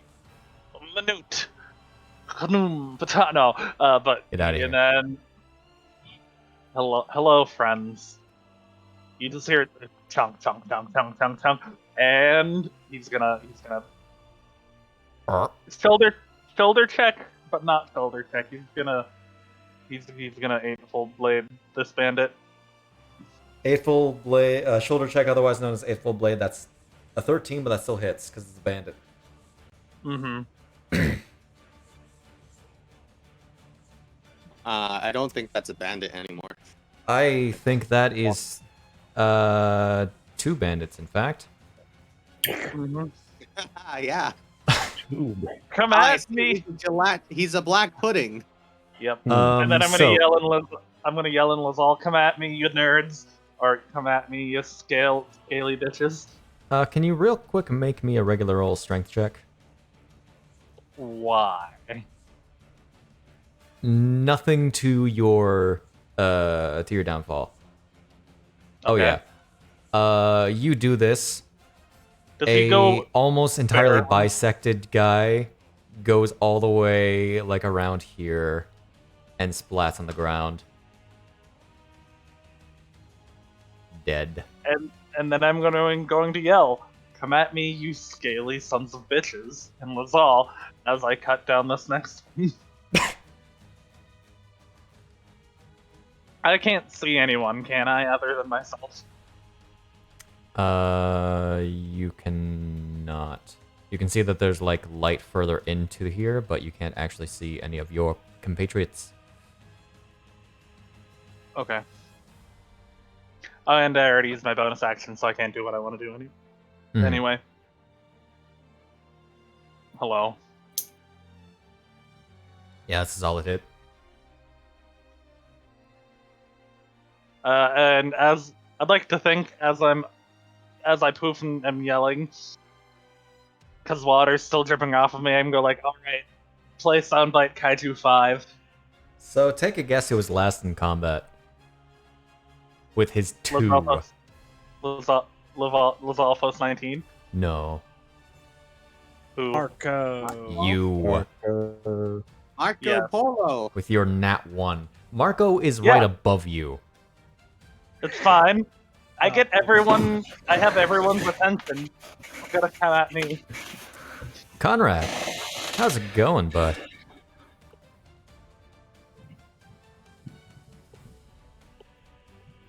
Speaker 3: Minute. No, but
Speaker 1: Get outta
Speaker 3: and then hello, friends. You just hear chunk, and he's gonna shoulder check, but not shoulder check. He's gonna eightfold blade this bandit.
Speaker 1: Eightful blade, shoulder check, otherwise known as eightful blade. That's a 13, but that still hits because it's a bandit.
Speaker 3: Mm-hmm.
Speaker 2: I don't think that's a bandit anymore.
Speaker 1: I think that is 2 bandits, in fact.
Speaker 2: Yeah.
Speaker 3: Come
Speaker 2: I
Speaker 3: at
Speaker 2: see,
Speaker 3: me.
Speaker 2: He's a black pudding.
Speaker 3: Yep. And then I'm gonna
Speaker 1: so-
Speaker 3: yell in Lazal, come at me, you nerds, or come at me, you scaly bitches.
Speaker 1: Can you real quick make me a regular old strength check?
Speaker 3: Why?
Speaker 1: Nothing to your downfall. Oh
Speaker 3: Okay.
Speaker 1: yeah. You do this.
Speaker 3: Does he go?
Speaker 1: Almost entirely
Speaker 3: fair?
Speaker 1: bisected guy goes all the way like around here and splats on the ground. Dead.
Speaker 3: And then I'm going to yell, come at me, you scaly sons of bitches, in Lazal, as I cut down this next one. I can't see anyone, can I, other than myself?
Speaker 1: You cannot. You can see that there's like light further into here, but you can't actually see any of your compatriots.
Speaker 3: Okay. And I already used my bonus action, so I can't do what I want to do
Speaker 1: Mhm.
Speaker 3: anyway. Hello.
Speaker 1: Yeah, this is all it hit.
Speaker 3: And as I'd like to think, as as I poof and am yelling, because water's still dripping off of me, I'm go like, alright, play Soundbite Kaiju 5.
Speaker 1: So take a guess who was last in combat. With his 2.
Speaker 3: Lizalfos 19.
Speaker 1: No.
Speaker 3: Who?
Speaker 5: Marco.
Speaker 1: You.
Speaker 2: Marco
Speaker 3: Yeah.
Speaker 2: Polo.
Speaker 1: With your nat 1. Marco is
Speaker 3: Yeah.
Speaker 1: right above you.
Speaker 3: It's fine. I get everyone. I have everyone's attention. It's gonna come at me.
Speaker 1: Conrad, how's it going, bud?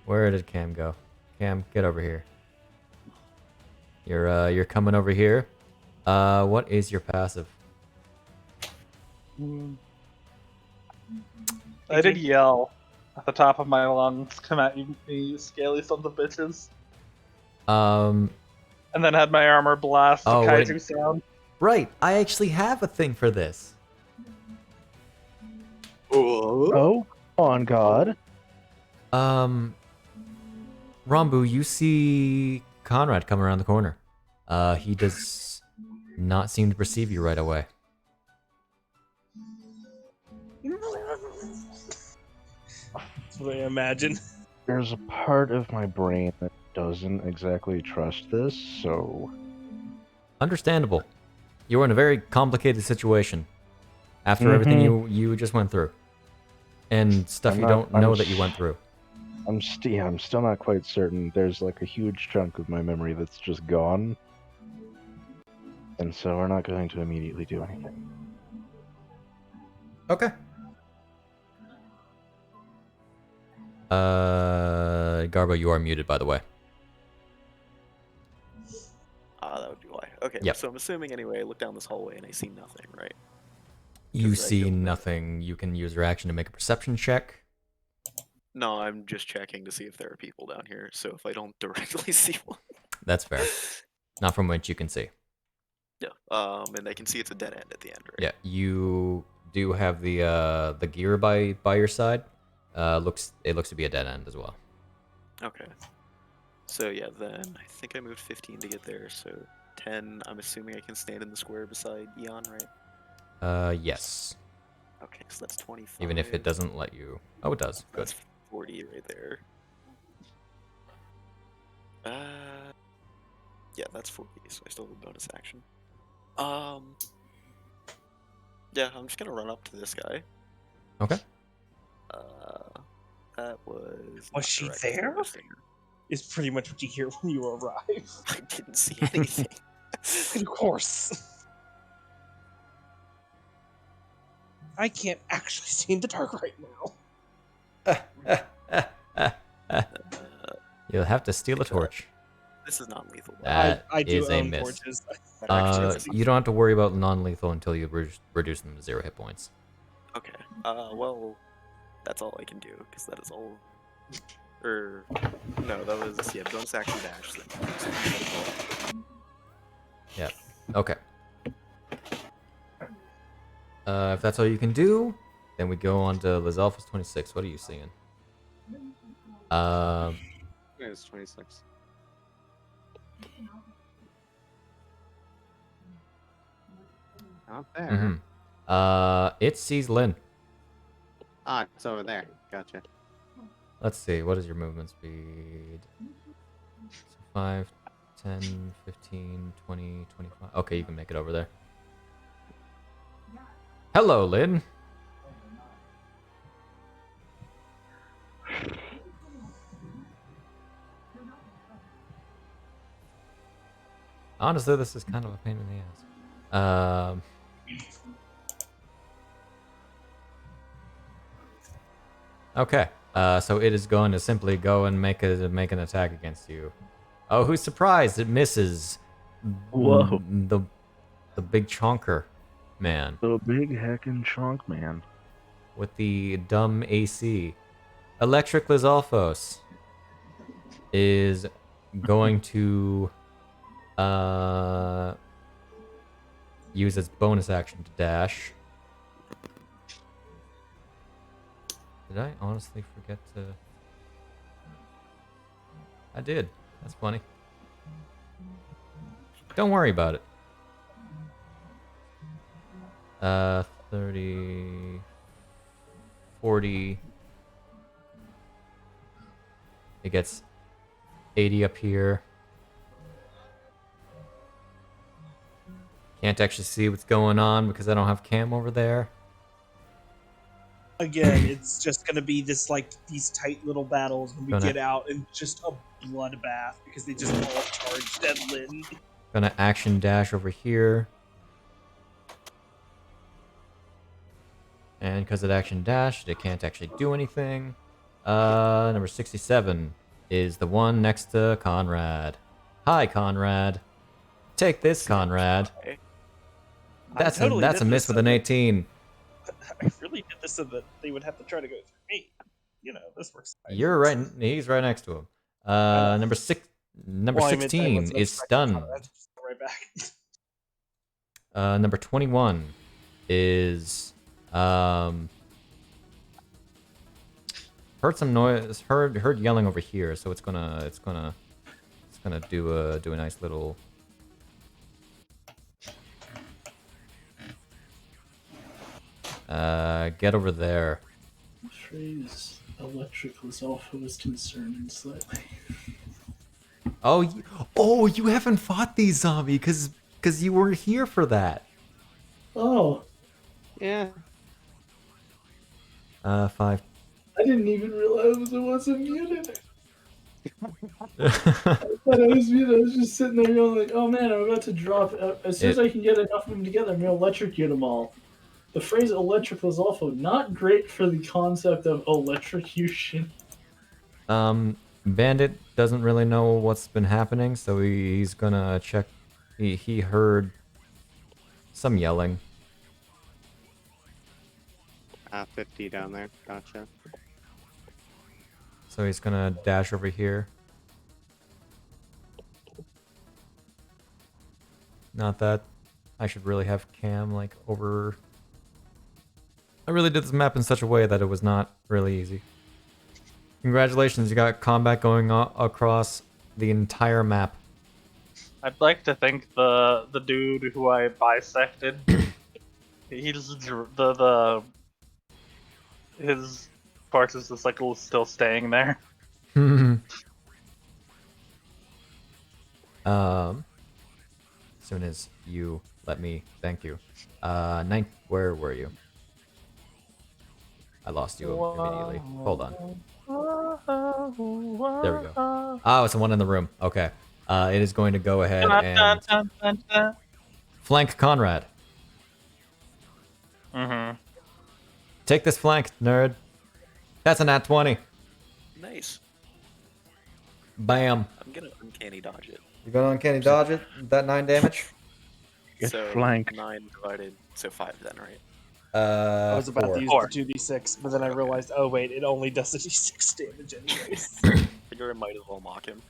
Speaker 1: Where did Cam go? Cam, get over here. You're coming over here. What is your passive?
Speaker 3: I did yell at the top of my lungs, "Come at you, you scaly sons of bitches!" And then had my armor blast the kaiju sound.
Speaker 1: Right, I actually have a thing for this.
Speaker 4: Oh, on God.
Speaker 1: Rambu, you see Conrad come around the corner. He does not seem to perceive you right away.
Speaker 5: That's what I imagine.
Speaker 4: There's a part of my brain that doesn't exactly trust this, so...
Speaker 1: Understandable. You're in a very complicated situation. After everything you just went through. And stuff you don't know that you went through.
Speaker 4: I'm still not quite certain. There's like a huge chunk of my memory that's just gone. And so we're not going to immediately do anything.
Speaker 1: Okay. Garbo, you are muted, by the way.
Speaker 7: That would be why. Okay,
Speaker 1: Yep.
Speaker 7: so I'm assuming anyway, I look down this hallway and I see nothing, right?
Speaker 1: You
Speaker 7: 'Cause I
Speaker 1: see
Speaker 7: don't know.
Speaker 1: nothing. You can use your action to make a perception check.
Speaker 7: No, I'm just checking to see if there are people down here, so if I don't directly see one.
Speaker 1: That's fair. Not from what you can see.
Speaker 7: Yeah, and I can see it's a dead end at the end, right?
Speaker 1: Yeah, you do have the gear by your side. It looks to be a dead end as well.
Speaker 7: Okay. So yeah, then I think I moved 15 to get there, so 10, I'm assuming I can stand in the square beside Eon, right?
Speaker 1: Yes.
Speaker 7: Okay, so that's 25.
Speaker 1: Even if it doesn't let you. Oh, it does. Good.
Speaker 7: That's 40 right there. Yeah, that's 40, so I still have a bonus action. Yeah, I'm just gonna run up to this guy.
Speaker 1: Okay.
Speaker 7: That was.
Speaker 5: Was she there? Is pretty much what you hear when you arrive.
Speaker 7: I didn't see anything.
Speaker 5: Of course. I can't actually see in the dark right now.
Speaker 1: You'll have to steal a torch.
Speaker 7: This is not lethal.
Speaker 1: That
Speaker 5: I do
Speaker 1: is a
Speaker 5: own
Speaker 1: miss.
Speaker 5: torches.
Speaker 1: You don't have to worry about non-lethal until you reduce them to 0 hit points.
Speaker 7: Okay. Well, that's all I can do because that is all. Or no, that was bonus action dash.
Speaker 1: Yeah. Okay. If that's all you can do, then we go on to Lizalfos 26. What are you seeing?
Speaker 8: It's 26. Not there.
Speaker 1: It sees Lynn.
Speaker 8: Ah, it's over there. Gotcha.
Speaker 1: Let's see, what is your movement speed? 5, 10, 15, 20, 25. Okay, you can make it over there. Hello, Lynn. Honestly, this is kind of a pain in the ass. Okay. So it is going to simply go and make an attack against you. Oh, who's surprised? It misses.
Speaker 4: Whoa.
Speaker 1: The big chonker man.
Speaker 4: The big heckin' chunk man.
Speaker 1: With the dumb AC. Electric Lizalfos is going to use its bonus action to dash. Did I honestly forget to... I did. That's funny. Don't worry about it. 30, 40. It gets 80 up here. Can't actually see what's going on because I don't have cam over there.
Speaker 5: Again, it's just gonna be this like these tight little battles when we
Speaker 1: Gonna-
Speaker 5: get out and just a bloodbath because they just all charged at Lynn.
Speaker 1: Gonna action dash over here. And because it action dashed, it can't actually do anything. Number 67 is the one next to Conrad. Hi, Conrad. Take this, Conrad. That's
Speaker 5: totally
Speaker 1: a
Speaker 5: did
Speaker 1: miss
Speaker 5: this
Speaker 1: with
Speaker 5: so
Speaker 1: an
Speaker 5: that-
Speaker 1: 18.
Speaker 5: I really did this so that they would have to try to go through me. You know, this works. fine.
Speaker 1: You're right. He's right next to him. Number 16 is stun.
Speaker 5: Right back.
Speaker 1: Number 21 is heard some noise. Heard yelling over here. So it's gonna do a nice little. Get over there.
Speaker 6: The phrase electric was also was concerning slightly.
Speaker 1: Oh, you haven't fought these zombie because you weren't here for that.
Speaker 6: Oh,
Speaker 8: Yeah.
Speaker 1: 5.
Speaker 6: I didn't even realize it wasn't muted. I thought I was muted. I was just sitting there going like, oh man, I'm about to drop. As soon as I can get enough of them together, I'm going to electrocute them all. The phrase electric was also not great for the concept of electrocution.
Speaker 1: Bandit doesn't really know what's been happening, so he's gonna check. He heard some yelling.
Speaker 8: 50 down there. Gotcha.
Speaker 1: So he's gonna dash over here. Not that I should really have cam like over. I really did this map in such a way that it was not really easy. Congratulations, you got combat going across the entire map.
Speaker 3: I'd like to think the dude who I bisected, he's his parts of the cycle is still staying there.
Speaker 1: As soon as you let me, thank you. Where were you? I lost you immediately. Hold on. There we go. Oh, it's the one in the room. Okay. It is going to go ahead and flank Conrad.
Speaker 3: Mm-hmm.
Speaker 1: Take this flank, nerd. That's a nat 20.
Speaker 7: Nice.
Speaker 1: Bam.
Speaker 7: I'm gonna uncanny dodge it.
Speaker 1: You're gonna uncanny dodge it? That 9 damage?
Speaker 4: Get
Speaker 7: so
Speaker 4: flanked.
Speaker 7: 9 divided, so 5 then, right?
Speaker 5: I was about
Speaker 1: 4.
Speaker 5: to use
Speaker 3: Four.
Speaker 5: the 2d6, but then I realized, oh wait, it only does a d6 damage anyways.
Speaker 7: Figure I might as well mock him.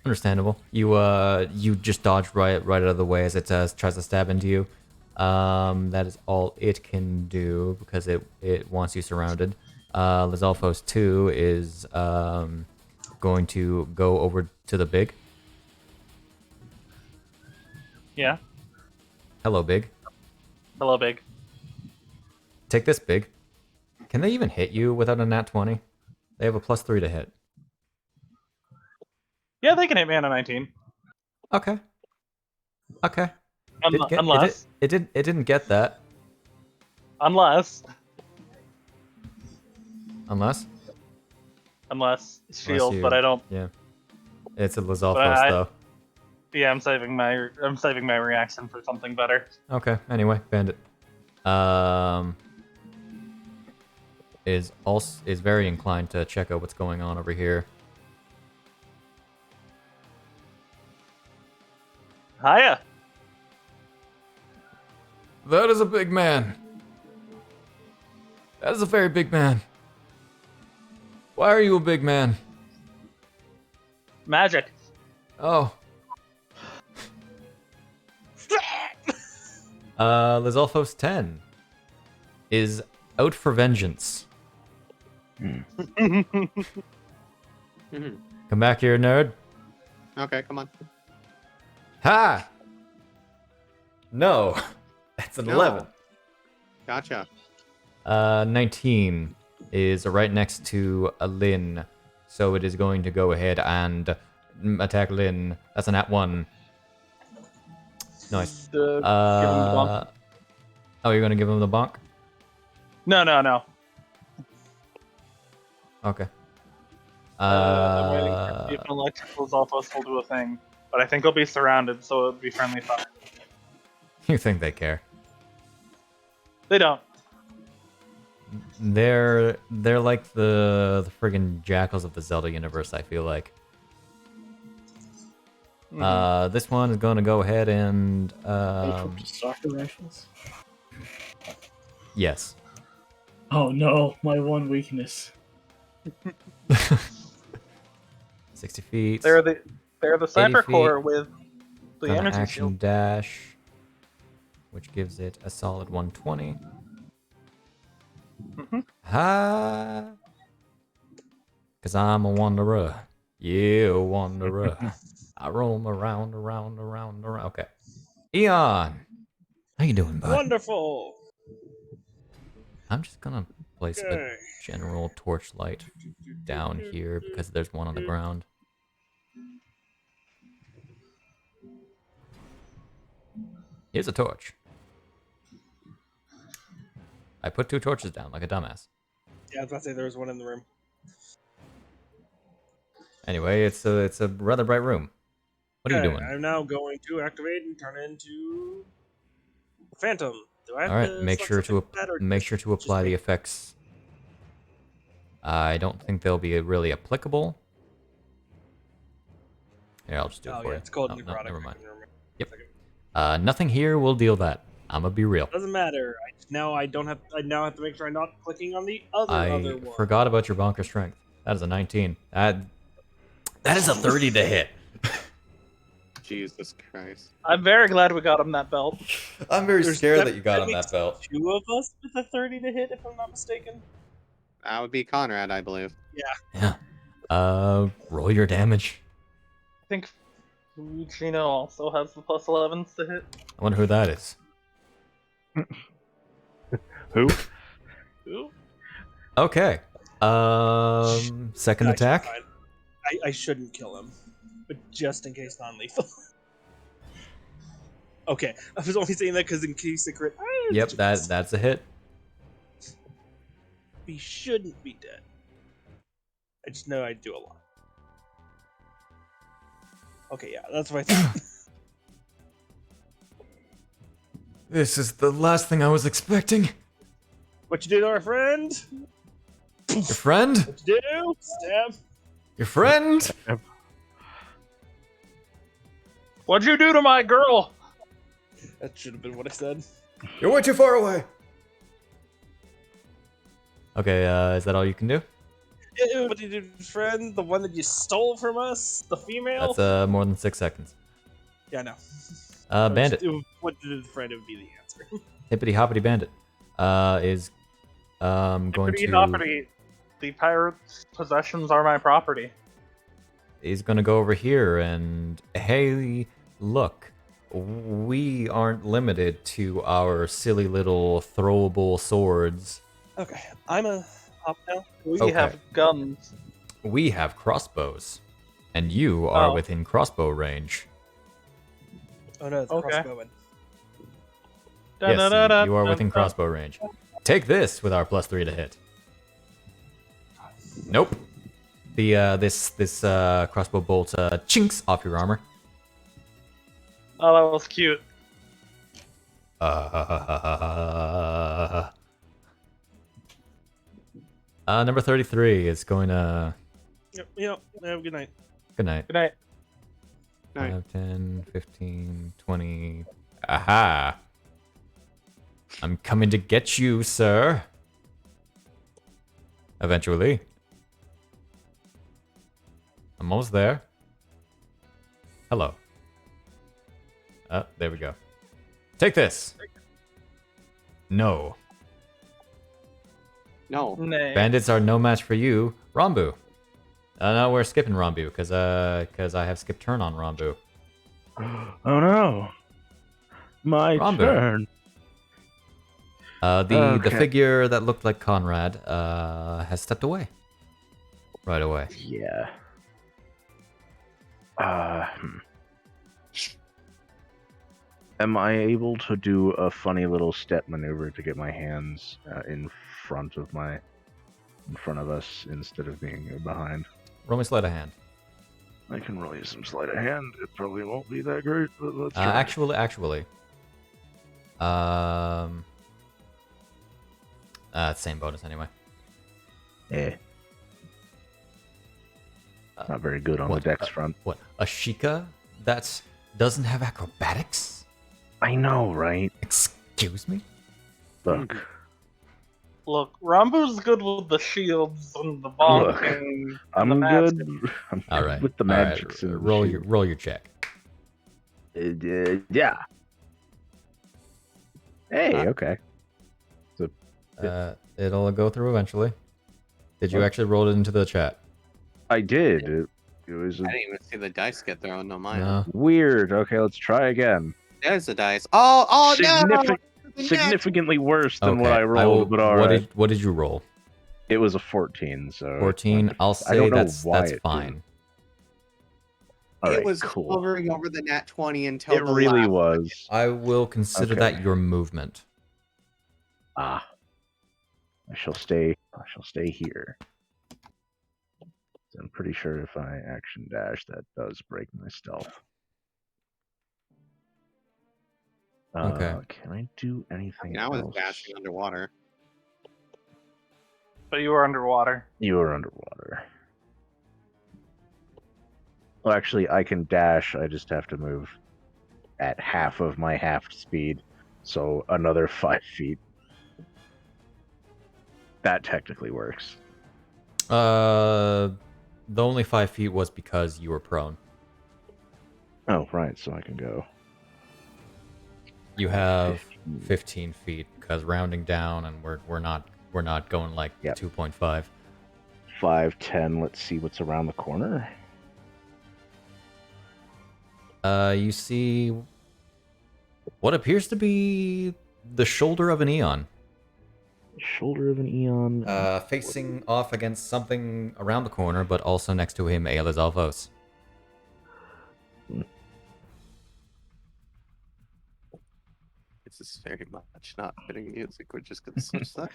Speaker 1: Understandable. You just dodge right out of the way as it tries to stab into you. That is all it can do because it wants you surrounded. Lizalfos 2 is going to go over to the big.
Speaker 3: Yeah.
Speaker 1: Hello, big.
Speaker 3: Hello, big.
Speaker 1: Take this, big. Can they even hit you without a nat 20? They have a +3 to hit.
Speaker 3: Yeah, they can hit me on a 19.
Speaker 1: Okay. Okay.
Speaker 3: Unless
Speaker 1: It didn't get that.
Speaker 3: Unless shield,
Speaker 1: you-
Speaker 3: but I don't.
Speaker 1: Yeah. It's a Lizalfos
Speaker 3: But
Speaker 1: though.
Speaker 3: Yeah, I'm saving my reaction for something better.
Speaker 1: Okay. Anyway, bandit. Is very inclined to check out what's going on over here.
Speaker 3: Hiya.
Speaker 1: That is a big man. That is a very big man. Why are you a big man?
Speaker 3: Magic.
Speaker 1: Oh. Lizalfos 10 is out for vengeance.
Speaker 8: Mhm.
Speaker 1: Come back here, nerd.
Speaker 8: Okay, come on.
Speaker 1: Ha! No. That's an
Speaker 2: No.
Speaker 1: 11.
Speaker 2: Gotcha.
Speaker 1: 19 is right next to a Lynn. So it is going to go ahead and attack Lynn. That's an @1. Nice.
Speaker 3: Give him the bonk.
Speaker 1: Oh, you're going to give him the bonk?
Speaker 3: No.
Speaker 1: Okay.
Speaker 3: I'm waiting for if an electrical Zolfos will do a thing. But I think he'll be surrounded, so it'll be friendly fire.
Speaker 1: You think they care?
Speaker 3: They don't.
Speaker 1: They're like the friggin' jackals of the Zelda universe, I feel like. This one is going to go ahead and
Speaker 6: Soccer rifles.
Speaker 1: yes.
Speaker 6: Oh no, my one weakness.
Speaker 1: 60 feet.
Speaker 3: They're the sniper
Speaker 1: 80 feet.
Speaker 3: corps with the
Speaker 1: Gonna
Speaker 3: energy
Speaker 1: action
Speaker 3: shield.
Speaker 1: dash, which gives it a solid 120. Ha! Cause I'm a wanderer. Yeah, a wanderer. I roam around. Okay. Eon! How you doing, bud?
Speaker 5: Wonderful.
Speaker 1: I'm just gonna place a
Speaker 5: Okay.
Speaker 1: general torchlight down here because there's one on the ground. Here's a torch. I put 2 torches down like a dumbass.
Speaker 5: Yeah, I was about to say there was one in the room.
Speaker 1: Anyway, it's a rather bright room. What are you
Speaker 5: Okay,
Speaker 1: doing?
Speaker 5: I'm now going to activate and turn into a phantom. Do I have
Speaker 1: All right,
Speaker 5: to
Speaker 1: make
Speaker 5: select
Speaker 1: sure
Speaker 5: something
Speaker 1: to
Speaker 5: for that, or
Speaker 1: make
Speaker 5: just-
Speaker 1: sure to
Speaker 5: just
Speaker 1: apply the
Speaker 5: me?
Speaker 1: effects. I don't think they'll be really applicable. Here, I'll just do it
Speaker 5: Oh
Speaker 1: for
Speaker 5: yeah,
Speaker 1: you.
Speaker 5: it's called
Speaker 1: Oh,
Speaker 5: new
Speaker 1: no,
Speaker 5: product.
Speaker 1: never
Speaker 5: I
Speaker 1: mind.
Speaker 5: can remember.
Speaker 1: Yep.
Speaker 5: Second.
Speaker 1: Nothing here will deal that. I'ma be real.
Speaker 5: Doesn't matter. I now have to make sure I'm not clicking on the other
Speaker 1: I
Speaker 5: one.
Speaker 1: forgot about your bonker strength. That is a 19. That is a 30 to hit.
Speaker 8: Jesus Christ.
Speaker 3: I'm very glad we got him that belt.
Speaker 1: I'm very
Speaker 5: There's-
Speaker 1: scared
Speaker 5: that-
Speaker 1: that you got
Speaker 5: that
Speaker 1: on
Speaker 5: makes
Speaker 1: that belt.
Speaker 5: 2 of us with a 30 to hit, if I'm not mistaken.
Speaker 8: That would be Conrad, I believe.
Speaker 1: Yeah. Roll your damage.
Speaker 3: I think Fuchino also has the plus 11s to hit.
Speaker 1: I wonder who that is.
Speaker 4: Who?
Speaker 3: Ooh.
Speaker 1: Okay. Second
Speaker 5: Actually,
Speaker 1: attack.
Speaker 5: fine. I shouldn't kill him, but just in case non-lethal. Okay, I was only saying that because in case the crit.
Speaker 1: Yep, that's a hit.
Speaker 5: He shouldn't be dead. I just know I do a lot. Okay, yeah, that's what I thought.
Speaker 1: This is the last thing I was expecting.
Speaker 5: What you do to our friend?
Speaker 1: Your friend?
Speaker 5: What you do? Stab.
Speaker 1: Your friend?
Speaker 3: What'd you do to my girl?
Speaker 5: That should have been what I said.
Speaker 1: You're way too far away. Okay, is that all you can do?
Speaker 5: Ew, what did you do to his friend? The one that you stole from us? The female?
Speaker 1: That's more than 6 seconds.
Speaker 5: Yeah, I know.
Speaker 1: Bandit.
Speaker 5: What did the friend would be the answer?
Speaker 1: Hippity hoppity bandit. Is going
Speaker 3: Hippity
Speaker 1: to
Speaker 3: hoppity. The pirate's possessions are my property.
Speaker 1: is gonna go over here and hey, look, we aren't limited to our silly little throwable swords.
Speaker 5: Okay, I'm a hop now.
Speaker 3: We
Speaker 1: Okay.
Speaker 3: have guns.
Speaker 1: We have crossbows, and you are
Speaker 3: Oh.
Speaker 1: within crossbow range.
Speaker 5: Oh no, it's
Speaker 3: Okay.
Speaker 5: crossbowman.
Speaker 1: Yes,
Speaker 3: Da-da-da-da,
Speaker 1: you are within
Speaker 3: dun-dun.
Speaker 1: crossbow range. Take this with our +3 to hit. Nope. The this crossbow bolt chinks off your armor.
Speaker 3: Oh, that was cute.
Speaker 1: Number 33 is going to.
Speaker 5: Yep, good night.
Speaker 1: Good night.
Speaker 3: Good night.
Speaker 8: Night.
Speaker 1: 5, 10, 15, 20. Aha! I'm coming to get you, sir. Eventually. I'm almost there. Hello. Oh, there we go. Take this. No.
Speaker 8: No.
Speaker 3: Nay.
Speaker 1: Bandits are no match for you. Rambu. No, we're skipping Rambu because I have skip turn on Rambu.
Speaker 4: Oh no! My
Speaker 1: Rambu.
Speaker 4: turn.
Speaker 1: The
Speaker 4: Okay.
Speaker 1: figure that looked like Conrad has stepped away. Right away.
Speaker 4: Yeah. Am I able to do a funny little step maneuver to get my hands in front of us instead of being behind?
Speaker 1: Roll me sleight of hand.
Speaker 4: I can roll you some sleight of hand. It probably won't be that great, but let's try.
Speaker 1: Actually. Same bonus anyway.
Speaker 4: Not very good on
Speaker 1: what,
Speaker 4: the dex front.
Speaker 1: What? A Sheikah that doesn't have acrobatics?
Speaker 4: I know, right?
Speaker 1: Excuse me?
Speaker 4: Look.
Speaker 3: Look, Rambu's good with the shields and the
Speaker 4: Look,
Speaker 3: bonking.
Speaker 4: I'm
Speaker 3: and the magic.
Speaker 4: good. I'm
Speaker 1: All
Speaker 4: good
Speaker 1: right.
Speaker 4: with the
Speaker 1: all
Speaker 4: magics.
Speaker 1: right.
Speaker 4: And
Speaker 1: Roll your check.
Speaker 4: Yeah. Hey, okay.
Speaker 1: It'll go through eventually. Did you actually roll it into the chat?
Speaker 4: I did. It was
Speaker 8: I didn't even see the dice get thrown. No, mine.
Speaker 1: No.
Speaker 4: weird. Okay, let's try again.
Speaker 8: There's the dice. Oh no!
Speaker 4: Significantly worse than what
Speaker 1: Okay,
Speaker 4: I rolled, but all right.
Speaker 1: What did you roll?
Speaker 4: It was a 14, so
Speaker 1: 14. I'll
Speaker 4: I
Speaker 1: say
Speaker 4: don't know
Speaker 1: that's
Speaker 4: why it
Speaker 1: fine.
Speaker 4: didn't. All
Speaker 8: It
Speaker 4: right,
Speaker 8: was
Speaker 4: cool.
Speaker 8: hovering over the nat 20 until
Speaker 4: It
Speaker 8: the
Speaker 4: really
Speaker 8: last.
Speaker 4: was.
Speaker 1: I will consider
Speaker 4: Okay.
Speaker 1: that your movement.
Speaker 4: I shall stay here. I'm pretty sure if I action dash, that does break my stealth.
Speaker 1: Okay.
Speaker 4: Can I do anything
Speaker 8: I was
Speaker 4: else?
Speaker 8: dashing underwater.
Speaker 3: But you were underwater.
Speaker 4: You are underwater. Well, actually, I can dash. I just have to move at half of my half speed, so another 5 feet. That technically works.
Speaker 1: The only 5 feet was because you were prone.
Speaker 4: Oh, right. So I can go.
Speaker 1: You have 15 feet because rounding down, and we're not going like
Speaker 4: Yep.
Speaker 1: 2.5.
Speaker 4: 5, 10. Let's see what's around the corner.
Speaker 1: You see what appears to be the shoulder of an Eon.
Speaker 4: Shoulder of an Eon.
Speaker 1: Facing off against something around the corner, but also next to him, Ayla's Alvos.
Speaker 8: This is very much not fitting music. We're just gonna switch that.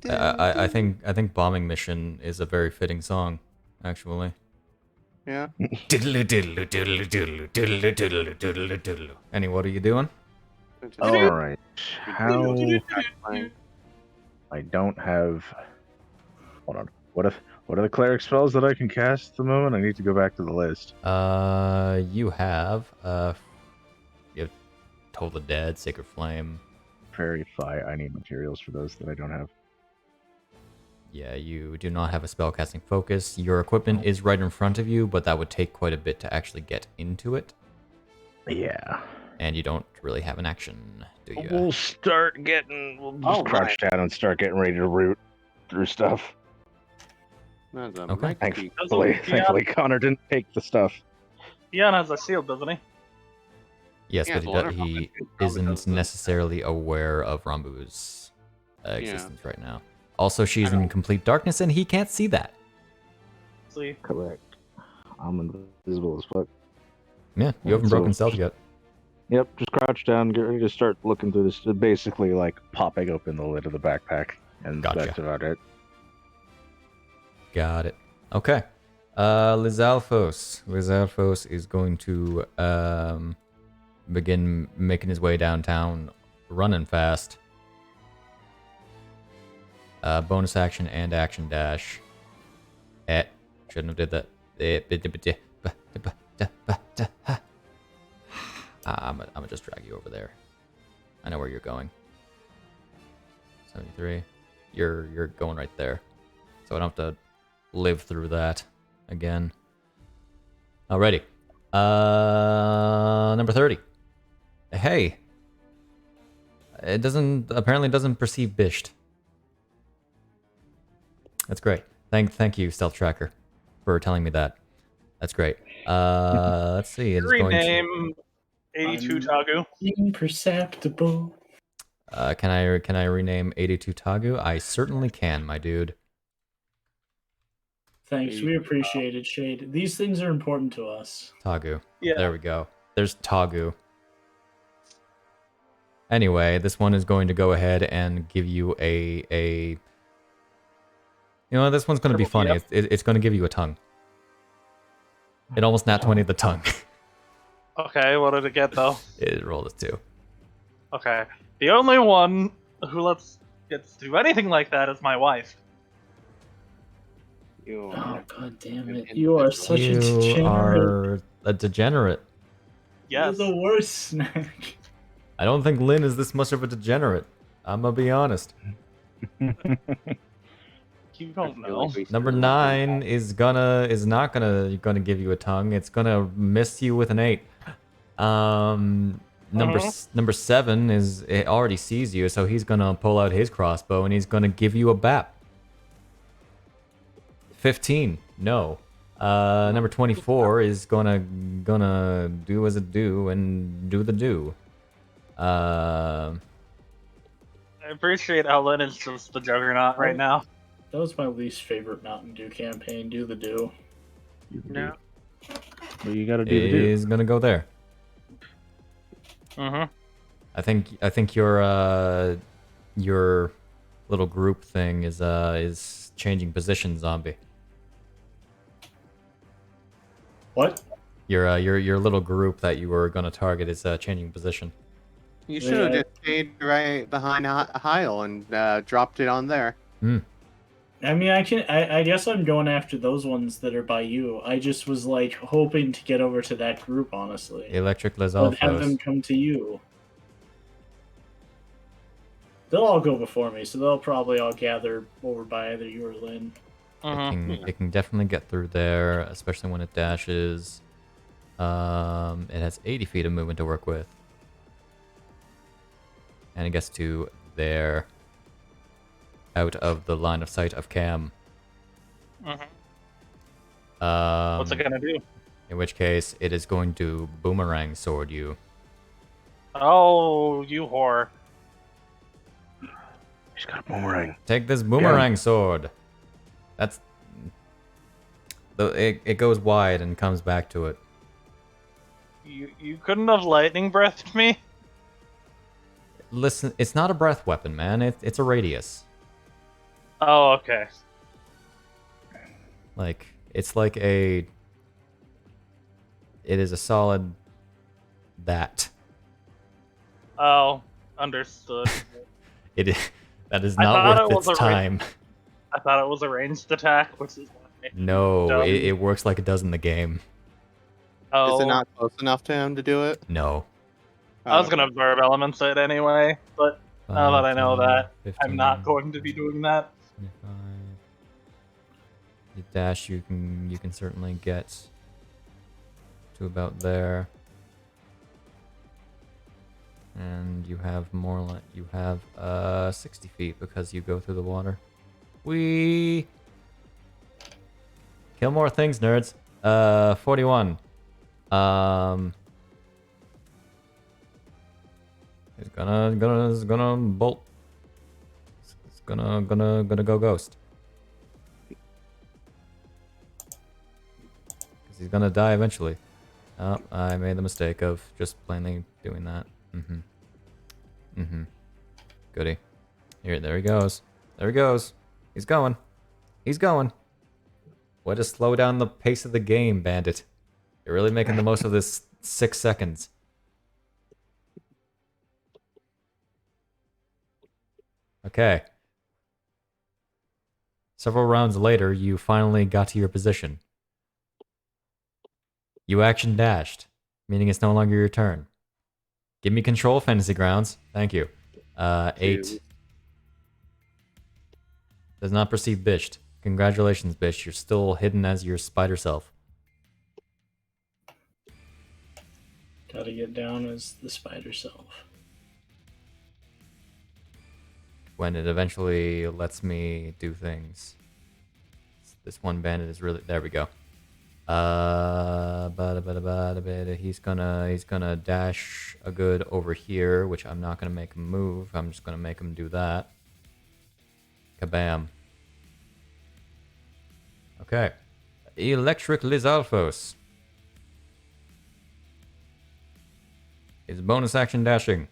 Speaker 1: I think Bombing Mission is a very fitting song, actually.
Speaker 8: Yeah.
Speaker 1: Annie, what are you doing?
Speaker 4: All right. How? I don't have. Hold on. What are the cleric spells that I can cast at the moment? I need to go back to the list.
Speaker 1: You have Toll the Dead, Sacred Flame.
Speaker 4: Fairy Fire. I need materials for those that I don't have.
Speaker 1: Yeah, you do not have a spellcasting focus. Your equipment is right in front of you, but that would take quite a bit to actually get into it.
Speaker 4: Yeah.
Speaker 1: And you don't really have an action, do you?
Speaker 4: We'll just crouch down and start getting ready to root through stuff.
Speaker 1: Okay.
Speaker 4: Thankfully, Connor didn't take the stuff.
Speaker 3: Eon has a shield, doesn't he?
Speaker 1: Yes,
Speaker 8: Yeah,
Speaker 1: but he isn't necessarily aware of Rambu's
Speaker 8: Yeah.
Speaker 1: existence right now. Also, she's in complete darkness, and he can't see that.
Speaker 3: See.
Speaker 4: Correct. I'm invisible as fuck.
Speaker 1: Yeah, you haven't broken stealth yet.
Speaker 4: Yep, just crouch down, get ready to start looking through this. Basically, like popping open the lid of the backpack, and
Speaker 1: Gotcha.
Speaker 4: that's about it.
Speaker 1: Got it. Okay. Lizalfos. Lizalfos is going to begin making his way downtown, running fast. Bonus action and action dash. Shouldn't have did that. I'm gonna just drag you over there. I know where you're going. 73. You're going right there. So I don't have to live through that again. Alrighty. Number 30. Hey. It apparently doesn't perceive Bisht. That's great. Thank you, Stealth Tracker, for telling me that. That's great. Let's see. It is going to.
Speaker 3: Rename 82 Tagu.
Speaker 6: Imperceptible.
Speaker 1: Can I rename 82 Tagu? I certainly can, my dude.
Speaker 6: Thanks, we appreciate it, Shade. These things are important to us.
Speaker 1: Tagu.
Speaker 3: Yeah.
Speaker 1: There we go. There's Tagu. Anyway, this one is going to go ahead and give you a you know, this one's going to be funny.
Speaker 3: Yep.
Speaker 1: It's going to give you a tongue. It almost nat 20 the tongue.
Speaker 3: Okay, what did it get though?
Speaker 1: It rolled a 2.
Speaker 3: Okay. The only one who gets to do anything like that is my wife.
Speaker 6: Oh, god damn it. You are such a
Speaker 1: You
Speaker 6: degenerate.
Speaker 1: are a degenerate.
Speaker 3: Yes.
Speaker 6: You're the worst, Snak.
Speaker 1: I don't think Lynn is this much of a degenerate. I'm gonna be honest.
Speaker 3: You don't know.
Speaker 1: Number 9 is not gonna give you a tongue. It's gonna miss you with an 8. Number 7 it already sees you, so he's gonna pull out his crossbow and he's gonna give you a bap. 15, no. Number 24 is gonna do as it do and do the do.
Speaker 3: I appreciate how Lynn is just the juggernaut right now.
Speaker 6: That was my least favorite Mountain Dew campaign. Do the do.
Speaker 3: No.
Speaker 4: Well, you gotta do the do.
Speaker 1: Is gonna go there.
Speaker 3: Mm-hmm.
Speaker 1: I think your little group thing is changing position, Zombie.
Speaker 6: What?
Speaker 1: Your little group that you were gonna target is changing position.
Speaker 2: You should have just stayed right behind Hyle and dropped it on there.
Speaker 6: I mean, I guess I'm going after those ones that are by you. I just was like hoping to get over to that group, honestly.
Speaker 1: Electric Les
Speaker 6: But have them
Speaker 1: Alphos.
Speaker 6: come to you. They'll all go before me, so they'll probably all gather over by either you or Lynn.
Speaker 1: It can definitely get through there, especially when it dashes. It has 80 feet of movement to work with. And it gets to there. Out of the line of sight of Cam.
Speaker 3: What's it gonna do?
Speaker 1: In which case, it is going to boomerang sword you.
Speaker 3: Oh, you whore.
Speaker 4: He's got a boomerang.
Speaker 1: Take this boomerang sword. That's... It goes wide and comes back to it.
Speaker 3: You couldn't have lightning breathed me?
Speaker 1: Listen, it's not a breath weapon, man. It's a radius.
Speaker 3: Oh, okay.
Speaker 1: Like, it's like a... It is a solid... That.
Speaker 3: Oh, understood.
Speaker 1: That is not worth its time.
Speaker 3: I thought it was a ranged attack, which is why.
Speaker 1: No, it works like it does in the game.
Speaker 3: Oh.
Speaker 2: Is it not close enough to him to do it?
Speaker 1: No.
Speaker 3: I was gonna verb elements it anyway, but now that I know that,
Speaker 1: 15,
Speaker 3: I'm not going to be doing that.
Speaker 1: 25. You dash, you can certainly get to about there. And you have more like you have 60 feet because you go through the water. We kill more things, nerds. 41. It's gonna bolt. It's gonna go ghost. Because he's gonna die eventually. Oh, I made the mistake of just plainly doing that. Goody. There he goes. There he goes. He's going. He's going. Way to slow down the pace of the game, bandit. You're really making the most of this 6 seconds. Okay. Several rounds later, you finally got to your position. You action dashed, meaning it's no longer your turn. Give me control, Fantasy Grounds. Thank you. 8. Does not perceive Bisht. Congratulations, Bisht. You're still hidden as your spider self.
Speaker 6: Gotta get down as the spider self.
Speaker 1: When it eventually lets me do things. This one bandit is really... There we go. He's gonna dash a good over here, which I'm not gonna make him move. I'm just gonna make him do that. Kabam. Okay. Electric Lizalfos. Is bonus action dashing.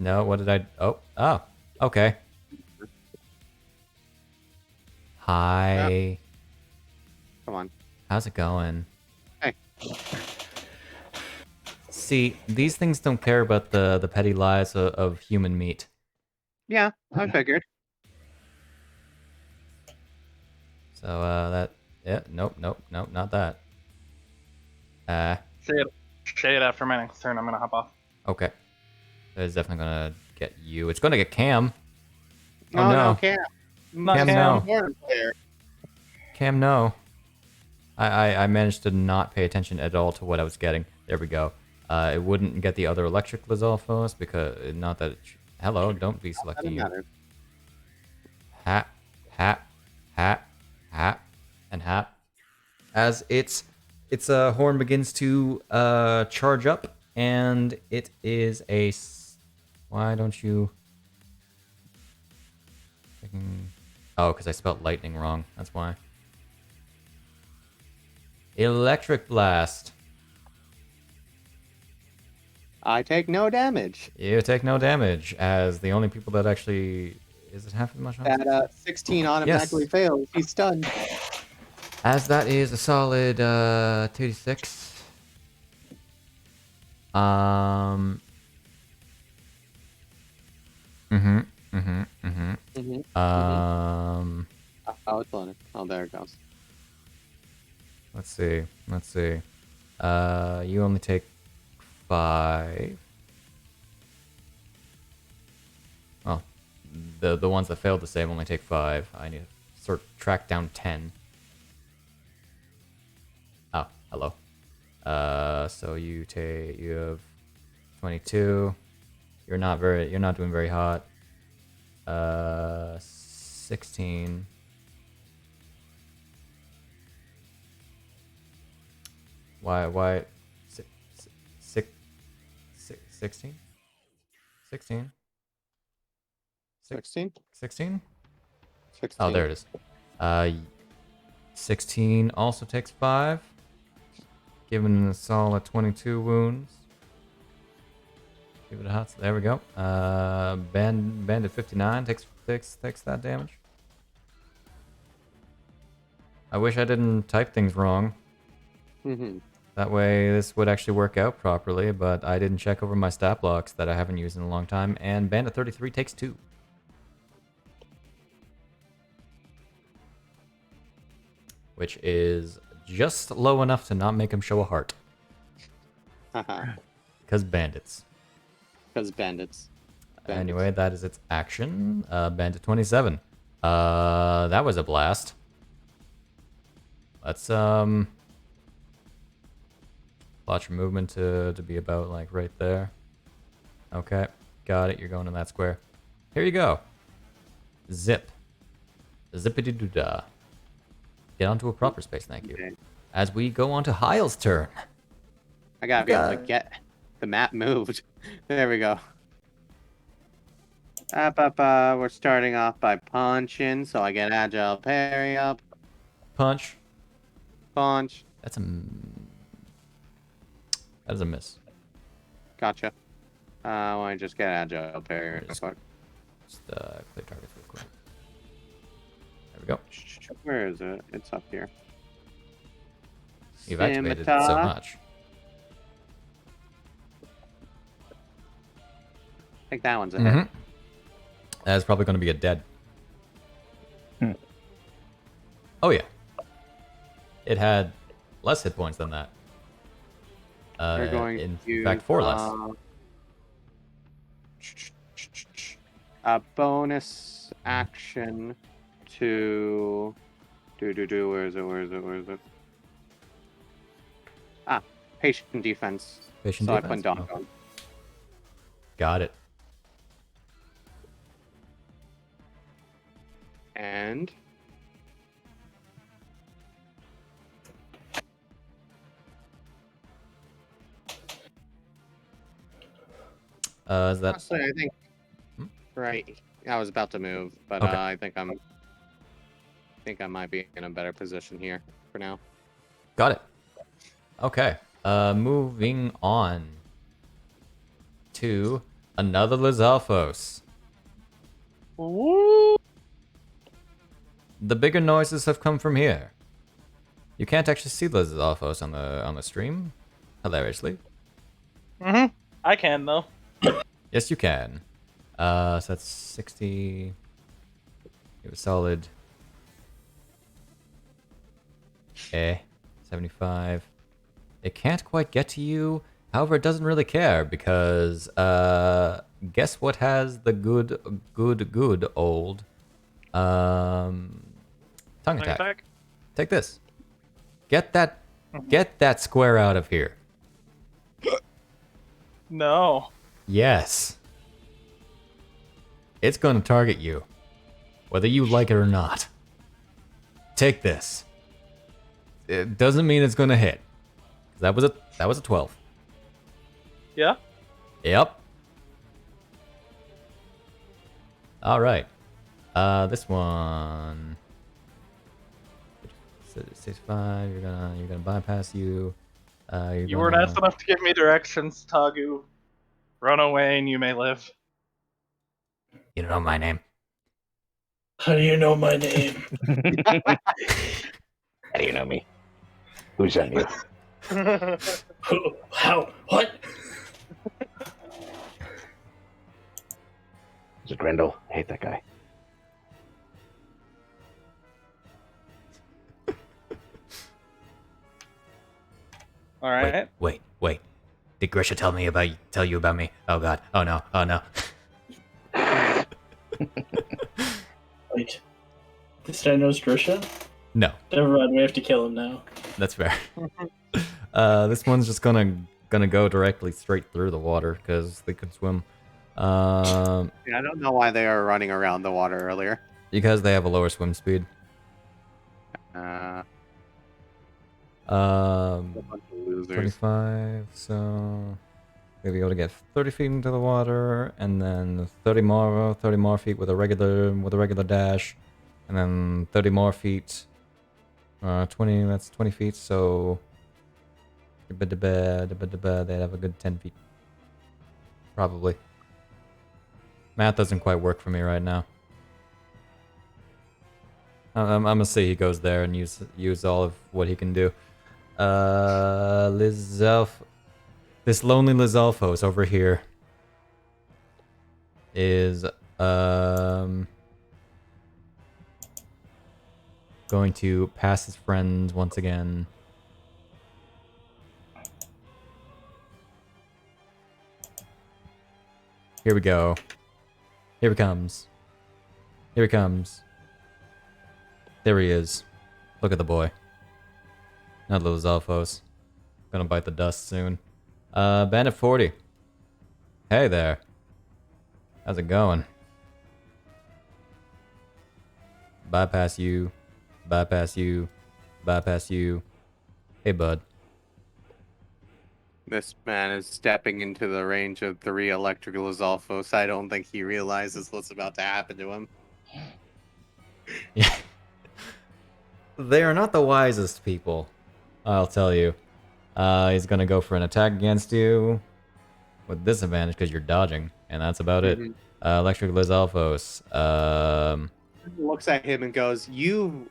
Speaker 1: No, what did I... Oh, okay. Hi.
Speaker 8: Yeah. Come on.
Speaker 1: How's it going?
Speaker 8: Hey.
Speaker 1: See, these things don't care about the petty lies of human meat.
Speaker 8: Yeah, I figured.
Speaker 1: So, that... Yeah, nope, not that.
Speaker 3: Say it after my next turn. I'm gonna hop off.
Speaker 1: Okay. It's definitely gonna get you. It's gonna get Cam.
Speaker 8: No,
Speaker 1: Oh, no.
Speaker 8: Cam.
Speaker 1: Cam, no.
Speaker 8: Player.
Speaker 1: Cam, no. I managed to not pay attention at all to what I was getting. There we go. It wouldn't get the other electric Lizalfos because... Not that it... Hello, don't be selecting you. Hat, and hat. As its horn begins to charge up, and it is a... Why don't you... Oh, because I spelled lightning wrong. That's why. Electric Blast.
Speaker 8: I take no damage.
Speaker 1: You take no damage, as the only people that actually... Is it half as much?
Speaker 8: That 16 automatically fails. He's stunned.
Speaker 1: As that is a solid 2d6.
Speaker 8: Oh, it's loaded. Oh, there it goes.
Speaker 1: Let's see. You only take 5. Well, the ones that failed to save only take 5. I need to track down 10. Oh, hello. So you have 22. You're not doing very hot. 16. Why 16? 16?
Speaker 8: 16?
Speaker 1: 16?
Speaker 8: 16.
Speaker 1: Oh, there it is. 16 also takes 5. Giving a solid 22 wounds. Give it a hot. There we go. Bandit 59 takes that damage. I wish I didn't type things wrong. That way this would actually work out properly, but I didn't check over my stat blocks that I haven't used in a long time, and Bandit 33 takes 2. Which is just low enough to not make him show a heart. Because bandits.
Speaker 8: Because bandits.
Speaker 1: Anyway, that is its action. Bandit 27. That was a blast. Let's plot your movement to be about like right there. Okay, got it. You're going in that square. Here you go. Zip. Zippity-doo-dah. Get onto a proper space, thank you.
Speaker 8: Okay.
Speaker 1: As we go on to Hyle's turn.
Speaker 8: I gotta be able to get the map moved. There we go. We're starting off by punching, so I get agile parry up.
Speaker 1: Punch.
Speaker 8: Punch.
Speaker 1: That is a miss.
Speaker 8: Gotcha. Why don't I just get agile parry?
Speaker 1: Just clear targets real quick. There we go.
Speaker 8: Where is it? It's up here.
Speaker 1: You've activated it so much.
Speaker 8: I think that one's a hit.
Speaker 1: That's probably going to be a dead. Oh yeah. It had less hit points than that.
Speaker 8: We're going
Speaker 1: in
Speaker 8: to
Speaker 1: fact, 4 less.
Speaker 8: A bonus action to where is it? Ah, patient defense.
Speaker 1: Patient
Speaker 8: so
Speaker 1: defense.
Speaker 8: I put Dawn on.
Speaker 1: Got it.
Speaker 2: And
Speaker 1: Is that
Speaker 2: honestly, I think
Speaker 1: Hmm?
Speaker 2: right. I was about to move, but
Speaker 1: Okay.
Speaker 2: I think I might be in a better position here for now.
Speaker 1: got it? Okay. Moving on to another Lizalfos.
Speaker 3: Woo!
Speaker 1: The bigger noises have come from here. You can't actually see Lizalfos on the stream, hilariously.
Speaker 3: I can though.
Speaker 1: Yes, you can. So that's 60. It was solid. 75. It can't quite get to you. However, it doesn't really care because guess what has the good old tongue attack. Take this. Get that square out of here.
Speaker 3: No.
Speaker 1: Yes. It's going to target you, whether you like it or not. Take this. It doesn't mean it's going to hit. That was a 12.
Speaker 3: Yeah?
Speaker 1: Yep. All right. This one. 65. You're gonna bypass you.
Speaker 3: You were nice enough to give me directions, Tagu. Run away and you may live.
Speaker 10: You know my name.
Speaker 6: How do you know my name?
Speaker 4: How do you know me? Who sent you?
Speaker 6: How? What?
Speaker 4: Is it Grendel? I hate that guy.
Speaker 3: All right.
Speaker 10: Wait. Did Grisha tell you about me? Oh god. Oh no.
Speaker 6: Wait. This guy knows Grisha?
Speaker 1: No,
Speaker 6: Never mind, we have to kill him now.
Speaker 1: that's fair. This one's just gonna go directly straight through the water because they can swim.
Speaker 2: Yeah, I don't know why they are running around the water earlier.
Speaker 1: Because they have a lower swim speed.
Speaker 2: A
Speaker 1: Um,
Speaker 2: bunch of losers.
Speaker 1: 25, so they'll be able to get 30 feet into the water, and then 30 more feet with a regular dash, and then 30 more feet. 20. That's 20 feet. So they'd have a good 10 feet, probably. Math doesn't quite work for me right now. I'm gonna say he goes there and use all of what he can do. This lonely Lizalfos over here is going to pass his friends once again. Here we go. Here he comes. Here he comes. There he is. Look at the boy. Not little Zalfos. Gonna bite the dust soon. Bandit 40. Hey there. How's it going? Bypass you. Bypass you. Bypass you. Hey, bud.
Speaker 2: This man is stepping into the range of 3 electrical Lizalfos. I don't think he realizes what's about to happen to him.
Speaker 1: Yeah. They are not the wisest people, I'll tell you. He's gonna go for an attack against you with disadvantage because you're dodging, and that's about it. Electric Lizalfos.
Speaker 2: Looks at him and goes, "You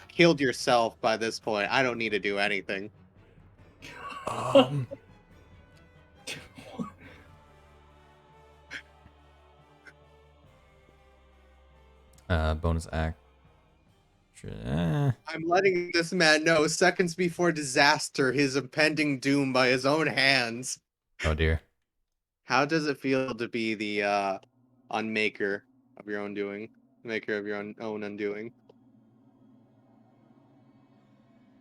Speaker 2: killed yourself by this point. I don't need to do anything."
Speaker 1: Bonus act.
Speaker 2: I'm letting this man know seconds before disaster his impending doom by his own hands.
Speaker 1: Oh dear.
Speaker 2: How does it feel to be the unmaker of your own doing? Maker of your own undoing?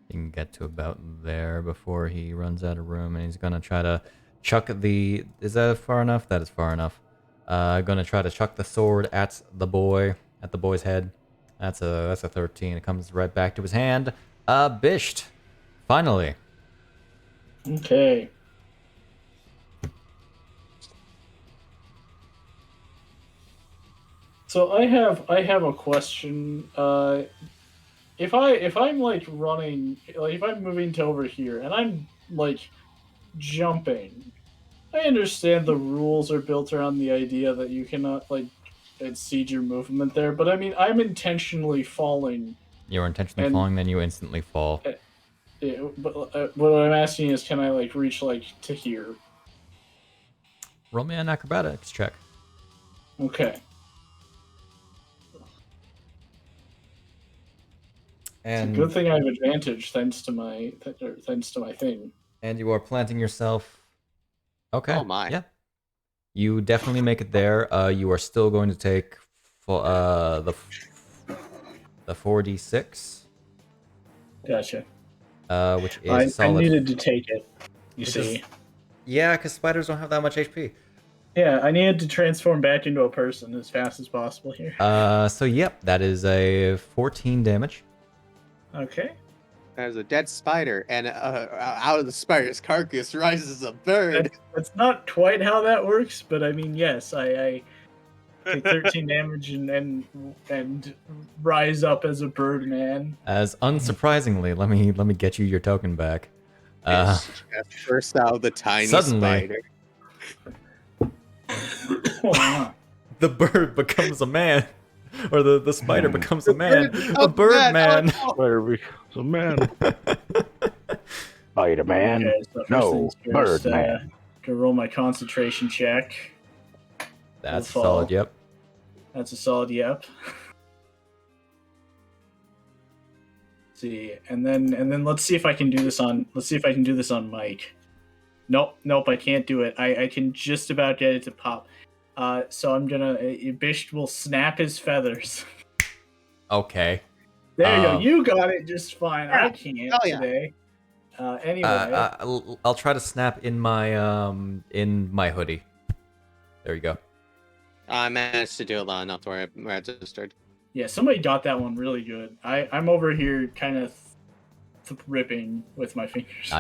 Speaker 1: You can get to about there before he runs out of room, and he's gonna try to chuck the... Is that far enough? That is far enough. Gonna try to chuck the sword at the boy's head. That's a 13. It comes right back to his hand. Bisht, finally.
Speaker 9: Okay. So I have a question. If I'm like running, like if I'm moving to over here and I'm like jumping, I understand the rules are built around the idea that you cannot like exceed your movement there. But I mean, I'm intentionally falling.
Speaker 1: You're intentionally
Speaker 9: And-
Speaker 1: falling, then you instantly fall.
Speaker 9: Yeah, but what I'm asking is, can I like reach like to here?
Speaker 1: Roll me an acrobatics check.
Speaker 9: Okay.
Speaker 1: And
Speaker 9: It's a good thing I have advantage thanks to my thing.
Speaker 1: And you are planting yourself. Okay.
Speaker 2: Oh my.
Speaker 1: Yeah. You definitely make it there. You are still going to take the 4d6.
Speaker 9: Gotcha.
Speaker 1: Which is
Speaker 9: I
Speaker 1: solid.
Speaker 9: needed to take it. You
Speaker 1: Which
Speaker 9: see.
Speaker 1: is- Yeah, because spiders don't have that much HP.
Speaker 9: Yeah, I needed to transform back into a person as fast as possible here.
Speaker 1: So yep, that is a 14 damage.
Speaker 9: Okay.
Speaker 2: There's a dead spider, and out of the spider's carcass rises a bird.
Speaker 9: That's not quite how that works, but I mean, yes, I take 13 damage and rise up as a bird man.
Speaker 1: As unsurprisingly, let me get you your token back.
Speaker 2: Bursts out the tiny
Speaker 1: Suddenly.
Speaker 2: spider.
Speaker 1: The bird becomes a man. Or the spider becomes a man.
Speaker 2: becomes
Speaker 1: A bird
Speaker 2: a man.
Speaker 1: man.
Speaker 2: Oh,
Speaker 4: Spider becomes a man. Spider-Man.
Speaker 9: Okay, so first
Speaker 4: No,
Speaker 9: things first,
Speaker 4: Birdman.
Speaker 9: Go roll my concentration check.
Speaker 1: That's
Speaker 9: Fall.
Speaker 1: solid, yep.
Speaker 9: That's a solid yep. See, and then let's see if I can do this on mic. Nope, I can't do it. I can just about get it to pop. So I'm gonna Bisht will snap his feathers.
Speaker 1: Okay.
Speaker 9: There you go. You got it just fine. I can't
Speaker 2: hell yeah.
Speaker 9: today. Anyway,
Speaker 1: I'll try to snap in my hoodie. There you go.
Speaker 2: I managed to do it long enough to where I registered.
Speaker 9: yeah, somebody got that one really good. I'm over here kind of ripping with my fingers.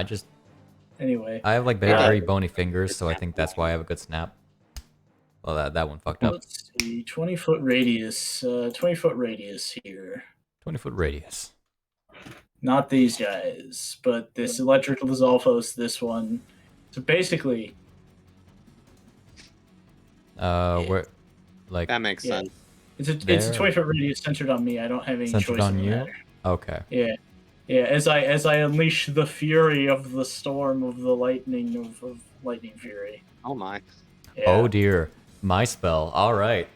Speaker 9: Anyway,
Speaker 1: I have like very bony fingers, so I think that's why I have a good snap. Well, that one fucked up.
Speaker 9: let's see. 20-foot radius. 20-foot radius here.
Speaker 1: 20-foot radius.
Speaker 9: Not these guys, but this electrical Zolfos, this one. So basically,
Speaker 1: Where, like,
Speaker 2: That makes
Speaker 9: Yeah.
Speaker 2: sense.
Speaker 9: it's a
Speaker 1: There.
Speaker 9: 20-foot radius centered on me. I don't have any
Speaker 1: Centered
Speaker 9: choice
Speaker 1: on
Speaker 9: in the
Speaker 1: you?
Speaker 9: matter.
Speaker 1: Okay.
Speaker 9: Yeah. As I unleash the fury of the storm of the lightning of lightning fury.
Speaker 2: Oh my.
Speaker 9: Yeah.
Speaker 1: Oh dear, my spell. All right.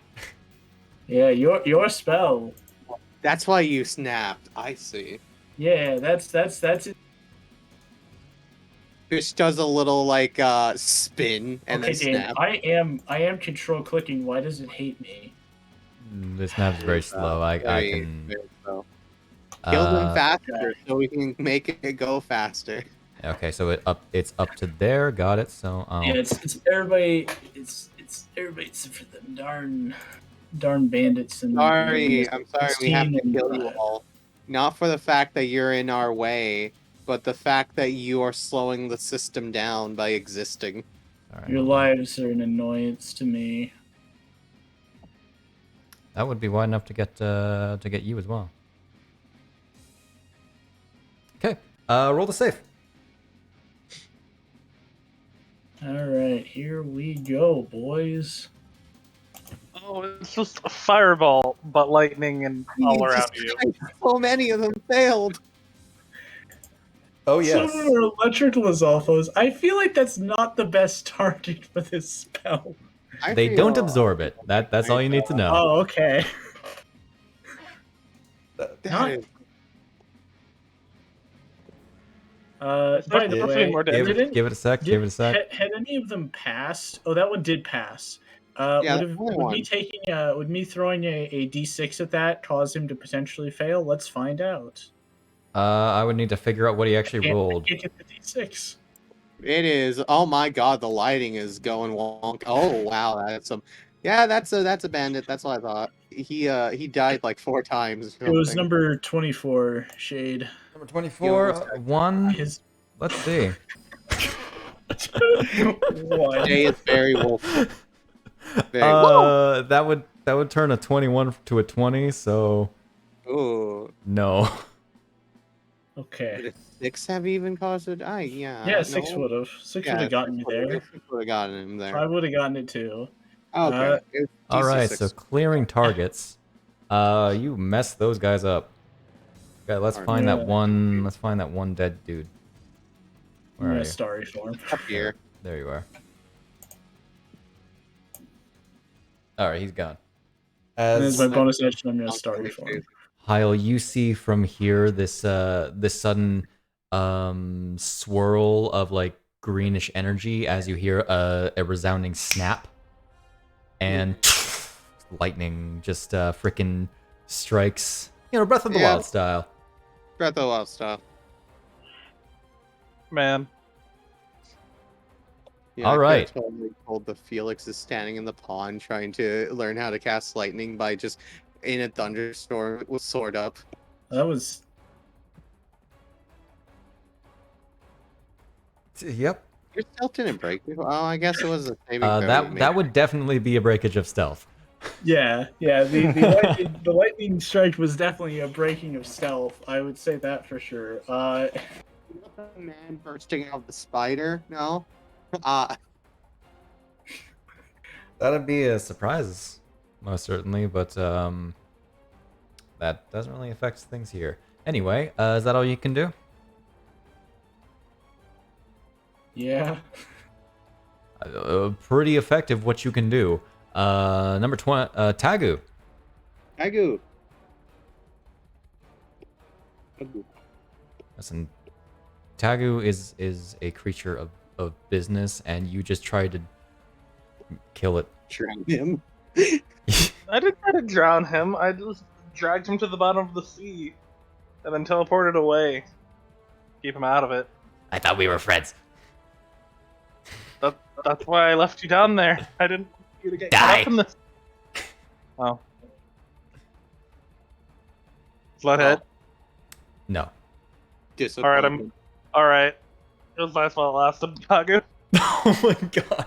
Speaker 9: Yeah, your spell.
Speaker 2: That's why you snapped. I see.
Speaker 9: Yeah, that's it.
Speaker 2: Fish does a little like spin and
Speaker 9: Okay,
Speaker 2: then
Speaker 9: Dan,
Speaker 2: snap.
Speaker 9: I am control clicking. Why does it hate me?
Speaker 1: This snap's very slow. I
Speaker 2: Very-
Speaker 1: can.
Speaker 2: very slow. Kill them
Speaker 1: Uh,
Speaker 2: faster so we can make it go faster.
Speaker 1: okay, so it's up to there. Got it. So
Speaker 9: Yeah, it's everybody. It's everybody except for them darn bandits and.
Speaker 2: Sorry, I'm sorry we have to
Speaker 9: 16 and
Speaker 2: kill you all. Not for the fact that you're in our way, but the fact that you are slowing the system down by existing.
Speaker 1: all right.
Speaker 9: Your lives are an annoyance to me.
Speaker 1: That would be wide enough to get you as well. Okay. Roll the save.
Speaker 9: All right, here we go, boys.
Speaker 3: Oh, it's just a fireball, but lightning and all around
Speaker 2: Jesus
Speaker 3: you.
Speaker 2: Christ, so many of them failed.
Speaker 1: Oh
Speaker 9: Some of them are electrical Zolfos. I feel like that's not the best target for this spell.
Speaker 1: They don't absorb it. That's all you need to know.
Speaker 9: Oh, okay.
Speaker 2: That is-
Speaker 9: By the way,
Speaker 3: more
Speaker 1: Give
Speaker 3: damage.
Speaker 1: it a sec. Give it a sec.
Speaker 9: Had any of them passed? Oh, that one did pass.
Speaker 2: Yeah,
Speaker 9: would
Speaker 2: the only one.
Speaker 9: me taking would me throwing a d6 at that cause him to potentially fail? Let's find out.
Speaker 1: I would need to figure out what he actually rolled.
Speaker 9: I can't get the d6.
Speaker 2: It is. Oh my god, the lighting is going wonk. Oh wow, that's some. Yeah, that's a bandit. That's what I thought. he died like 4 times. or
Speaker 9: It was
Speaker 2: something.
Speaker 9: number 24, Shade.
Speaker 1: Number 24, one.
Speaker 9: His
Speaker 1: Let's see.
Speaker 9: one.
Speaker 2: Jay is very wolf.
Speaker 1: That would turn a 21 to a 20, so
Speaker 2: Ooh.
Speaker 1: no.
Speaker 9: Okay.
Speaker 2: Would a 6 have even caused it? Yeah.
Speaker 9: Yeah, 6
Speaker 2: no?
Speaker 9: would have. 6
Speaker 2: Yeah,
Speaker 9: would have gotten me there.
Speaker 2: 6 would have gotten him there.
Speaker 9: 5 would have gotten it too.
Speaker 2: Okay.
Speaker 1: All right,
Speaker 2: DC6.
Speaker 1: so clearing targets. You messed those guys up. Okay, let's find that one. Let's find that one dead dude. Where are you?
Speaker 9: Starry form.
Speaker 2: Up here.
Speaker 1: There you are. All right, he's gone.
Speaker 9: And as my
Speaker 1: As
Speaker 9: bonus action, I'm gonna starry form.
Speaker 1: Hyle, you see from here this this sudden swirl of like greenish energy as you hear a resounding snap, and lightning just frickin' strikes. You know, Breath of the
Speaker 2: Yeah.
Speaker 1: Wild style.
Speaker 2: Breath of the Wild stuff.
Speaker 3: Man.
Speaker 2: Yeah,
Speaker 1: All
Speaker 2: I could've
Speaker 1: right.
Speaker 2: Totally told the Felix is standing in the pond trying to learn how to cast lightning by just in a thunderstorm with sword up.
Speaker 9: That was
Speaker 1: Yep.
Speaker 2: Your stealth didn't break. Oh, I guess it was a saving throw.
Speaker 1: That would definitely be a breakage of stealth.
Speaker 9: yeah. The lightning strike was definitely a breaking of stealth. I would say that for sure.
Speaker 2: The man bursting out of the spider. No.
Speaker 1: That'd be a surprise, most certainly, but that doesn't really affect things here. Anyway, is that all you can do?
Speaker 9: Yeah.
Speaker 1: Pretty effective what you can do. Number 20, Tagu.
Speaker 2: Agu.
Speaker 1: Listen, Tagu is a creature of business, and you just tried to kill it.
Speaker 2: Drown him.
Speaker 3: I didn't try to drown him. I just dragged him to the bottom of the sea and then teleported away. Keep him out of it.
Speaker 10: I thought we were friends.
Speaker 3: That's why I left you down there. I didn't want you to get caught up in this. Oh. Blood hit.
Speaker 1: No.
Speaker 2: Disappointed.
Speaker 3: Alright. It was nice while it lasted, Tagu.
Speaker 1: Oh my god.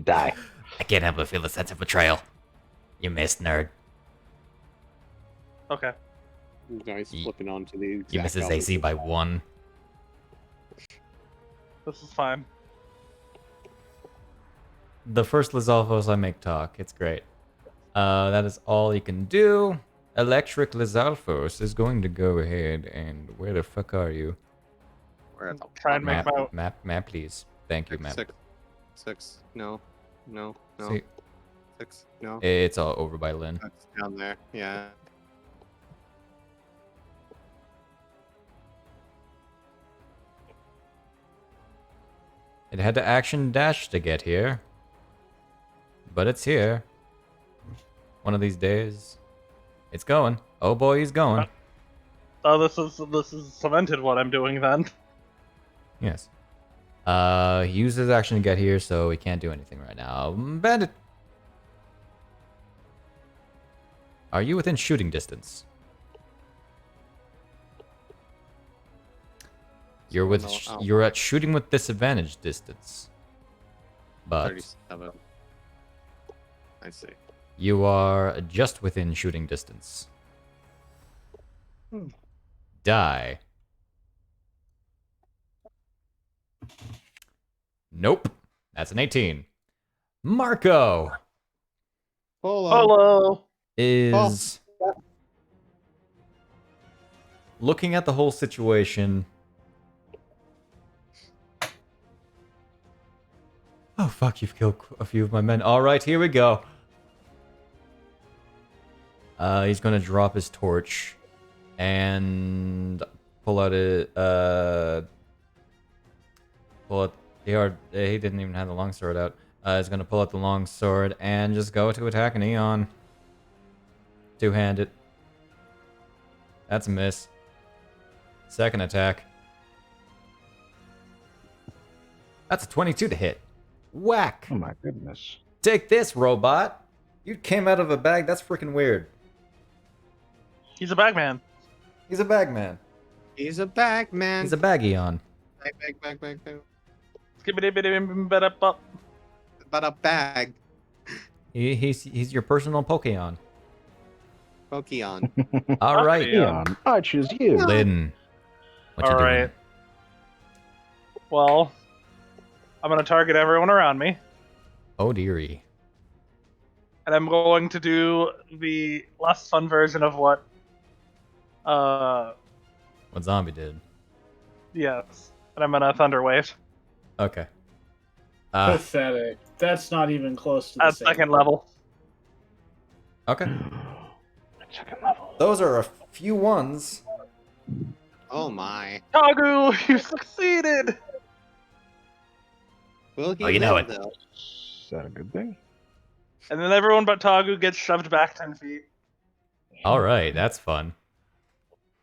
Speaker 4: Die.
Speaker 10: I can't help but feel a sense of betrayal. You missed, nerd.
Speaker 3: Okay.
Speaker 2: Nice flipping onto the exact
Speaker 10: You missed his AC by 1.
Speaker 3: This is fine.
Speaker 1: The first Lizalfos I make talk. It's great. That is all you can do. Electric Lizalfos is going to go ahead and... Where the fuck are you?
Speaker 2: Where the
Speaker 3: Try and make
Speaker 1: Map, please. Thank you, map.
Speaker 2: 6. No.
Speaker 1: See,
Speaker 2: 6. No.
Speaker 1: it's all over by Lynn.
Speaker 2: That's down there. Yeah.
Speaker 1: It had to action dash to get here. But it's here. One of these days. It's going. Oh boy, he's going.
Speaker 3: Oh, this is cemented what I'm doing then.
Speaker 1: Yes. He used his action to get here, so he can't do anything right now. Bandit! Are you within shooting distance? You're at shooting with disadvantage distance. But
Speaker 2: 37. I see.
Speaker 1: you are just within shooting distance. Die. Nope. That's an 18. Marco
Speaker 3: Hello.
Speaker 1: is looking at the whole situation. Oh, fuck, you've killed a few of my men. All right, here we go. He's going to drop his torch and pull out a... He didn't even have the longsword out. He's going to pull out the longsword and just go to attack an Eon. Two-handed. That's a miss. Second attack. That's a 22 to hit. Whack!
Speaker 4: Oh my goodness.
Speaker 1: Take this, robot! You came out of a bag? That's freaking weird.
Speaker 3: He's a bagman.
Speaker 1: He's a bagman.
Speaker 2: He's a bag man.
Speaker 1: He's a baggy on.
Speaker 2: Bag.
Speaker 3: Skibbidi-bidi-bidi-bidi-bidi-bidi.
Speaker 2: But a bag.
Speaker 1: He's your personal Pokeon.
Speaker 2: Pokemon.
Speaker 1: All right,
Speaker 4: Eon, I choose you.
Speaker 1: Lynn. What you
Speaker 3: All
Speaker 1: doing?
Speaker 3: right. Well, I'm gonna target everyone around me,
Speaker 1: Oh dearie.
Speaker 3: and I'm going to do the less fun version of what.
Speaker 1: What Zombie did.
Speaker 3: Yes, and I'm gonna Thunder Wave
Speaker 1: Okay.
Speaker 9: Pathetic. That's not even close to the
Speaker 3: at
Speaker 9: same.
Speaker 3: second level.
Speaker 1: Okay.
Speaker 4: Second level.
Speaker 1: Those are a few ones.
Speaker 2: Oh my.
Speaker 3: Tagu, you succeeded.
Speaker 2: Will he
Speaker 1: Oh, you know
Speaker 2: live,
Speaker 1: it.
Speaker 2: though?
Speaker 4: Is that a good thing?
Speaker 3: And then everyone but Tagu gets shoved back 10 feet.
Speaker 1: All right, that's fun.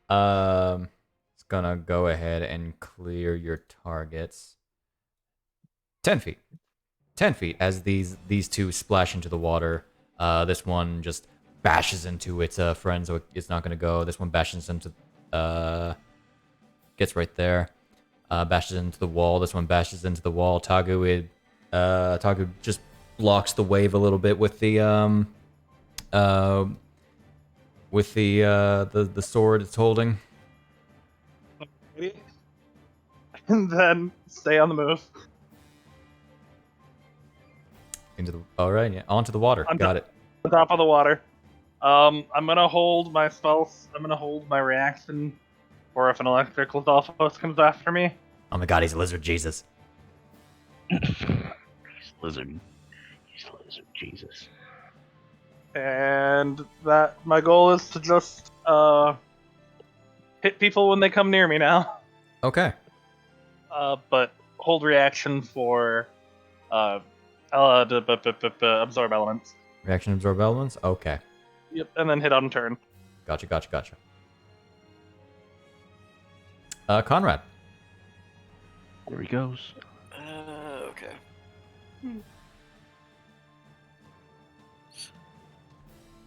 Speaker 1: It's gonna go ahead and clear your targets. 10 feet. 10 feet as these two splash into the water. This one just bashes into its friend, so it's not gonna go. This one bashes into gets right there. Bashes into the wall. This one bashes into the wall. Tagu just blocks the wave a little bit with the sword it's holding.
Speaker 3: And then stay on the move.
Speaker 1: Into the yeah, onto the water.
Speaker 3: On
Speaker 1: Got it.
Speaker 3: On top of the water. I'm gonna hold my spells. I'm gonna hold my reaction, or if an electric Lithalphos comes after me.
Speaker 1: Oh my god, he's a lizard Jesus.
Speaker 4: He's lizard. He's lizard Jesus.
Speaker 3: And that my goal is to just hit people when they come near me now.
Speaker 1: Okay.
Speaker 3: But hold reaction for absorb elements.
Speaker 1: Reaction absorb elements? Okay.
Speaker 3: Yep, and then hit on turn.
Speaker 1: Gotcha. Conrad.
Speaker 4: Here he goes.
Speaker 7: Okay.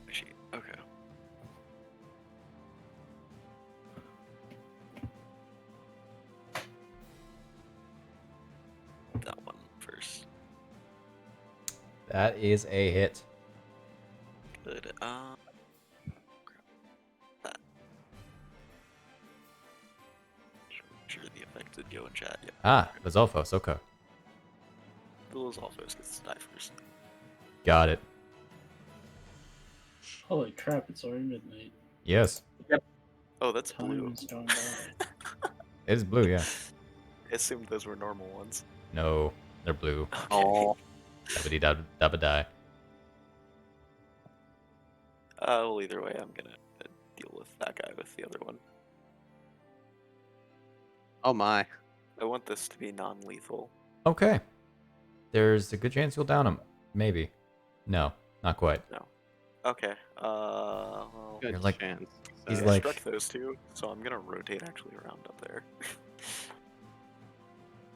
Speaker 7: Actually, okay. That one first.
Speaker 1: That is a hit.
Speaker 7: Good. Crap. That. Sure, the effect did go in chat. Yeah.
Speaker 1: Ah, Lizalfos, okay.
Speaker 7: The Lizalfos gets to die first.
Speaker 1: Got it.
Speaker 9: Holy crap! It's already midnight.
Speaker 1: Yes.
Speaker 7: Oh, that's
Speaker 9: Time
Speaker 7: blue.
Speaker 9: is going by.
Speaker 1: It is blue, yeah.
Speaker 7: I assumed those were normal ones.
Speaker 1: No, they're blue.
Speaker 7: Okay.
Speaker 2: Oh.
Speaker 1: Dabba die.
Speaker 7: Well, either way, I'm gonna deal with that guy with the other one.
Speaker 2: Oh my.
Speaker 7: I want this to be non-lethal.
Speaker 1: Okay. There's a good chance you'll down him. Maybe. No, not quite.
Speaker 7: Okay. Well,
Speaker 2: Good
Speaker 1: You're like-
Speaker 2: chance.
Speaker 1: he's
Speaker 7: I
Speaker 1: like-
Speaker 7: struck those two, so I'm gonna rotate actually around up there.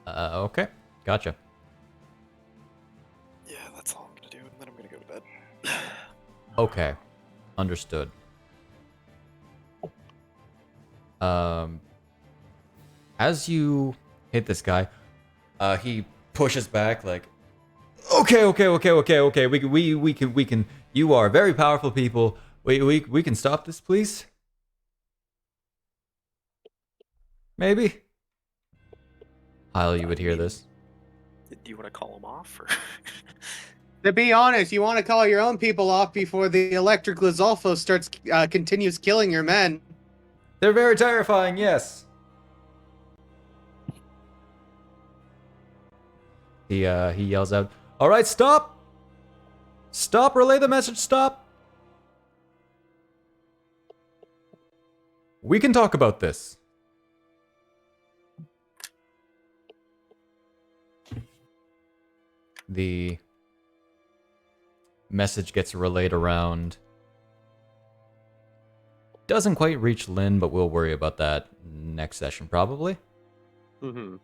Speaker 1: Okay. Gotcha.
Speaker 7: Yeah, that's all I'm gonna do, and then I'm gonna go to bed.
Speaker 1: Okay. Understood. As you hit this guy, he pushes back like, okay. We can. You are very powerful people. We can stop this, please. Maybe. Hyle, you would hear this.
Speaker 7: Do you want to call him off, or?
Speaker 2: To be honest, you want to call your own people off before the electric Lizalfo continues killing your men.
Speaker 1: They're very terrifying. Yes. He yells out, "All right, stop! Stop! Relay the message. Stop! We can talk about this." The message gets relayed around. Doesn't quite reach Lynn, but we'll worry about that next session, probably.
Speaker 2: Mm-hmm. Is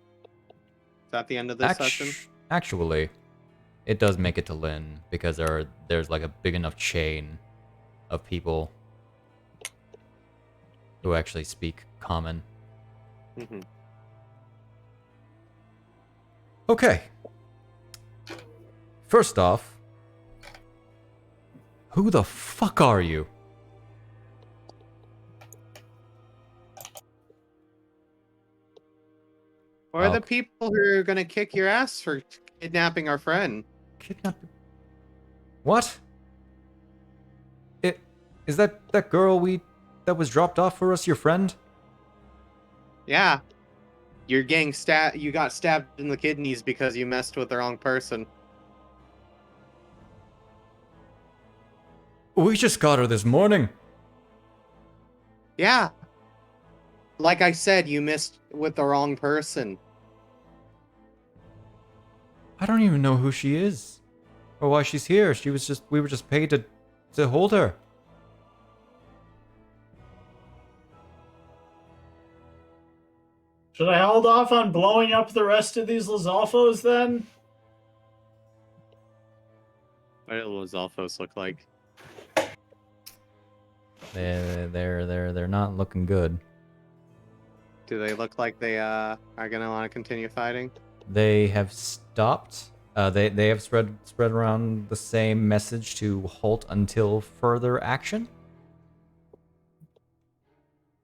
Speaker 2: that the end of this session?
Speaker 1: Actually, It does make it to Lynn because there's like a big enough chain of people who actually speak common.
Speaker 2: Mhm.
Speaker 1: Okay. First off, who the fuck are you?
Speaker 2: Or the
Speaker 1: Okay.
Speaker 2: people who are gonna kick your ass for kidnapping our friend.
Speaker 1: Kidnapping? What? Is that girl that was dropped off for us your friend?
Speaker 2: Yeah. You're getting you got stabbed in the kidneys because you messed with the wrong person.
Speaker 1: We just got her this morning.
Speaker 2: Yeah. Like I said, you missed with the wrong person.
Speaker 1: I don't even know who she is or why she's here. We were just paid to hold her.
Speaker 9: Should I hold off on blowing up the rest of these Lizalfos then?
Speaker 2: What do those Alphos look like?
Speaker 1: They're not looking good.
Speaker 2: Do they look like they are gonna want to continue fighting?
Speaker 1: They have stopped. They have spread around the same message to halt until further action.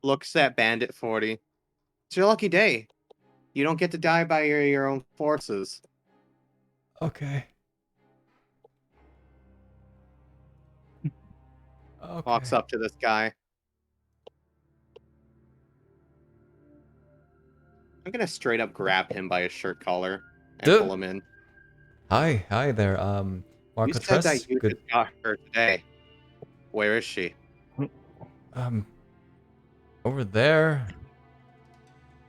Speaker 2: Looks at Bandit 40. It's your lucky day. You don't get to die by your own forces.
Speaker 1: Okay.
Speaker 2: Walks up to this guy. I'm gonna straight up grab him by his shirt collar and pull him in.
Speaker 1: Hi there. Marco
Speaker 2: You said that
Speaker 1: Tress.
Speaker 2: you
Speaker 1: Good.
Speaker 2: just got her today. Where is she?
Speaker 1: Over there.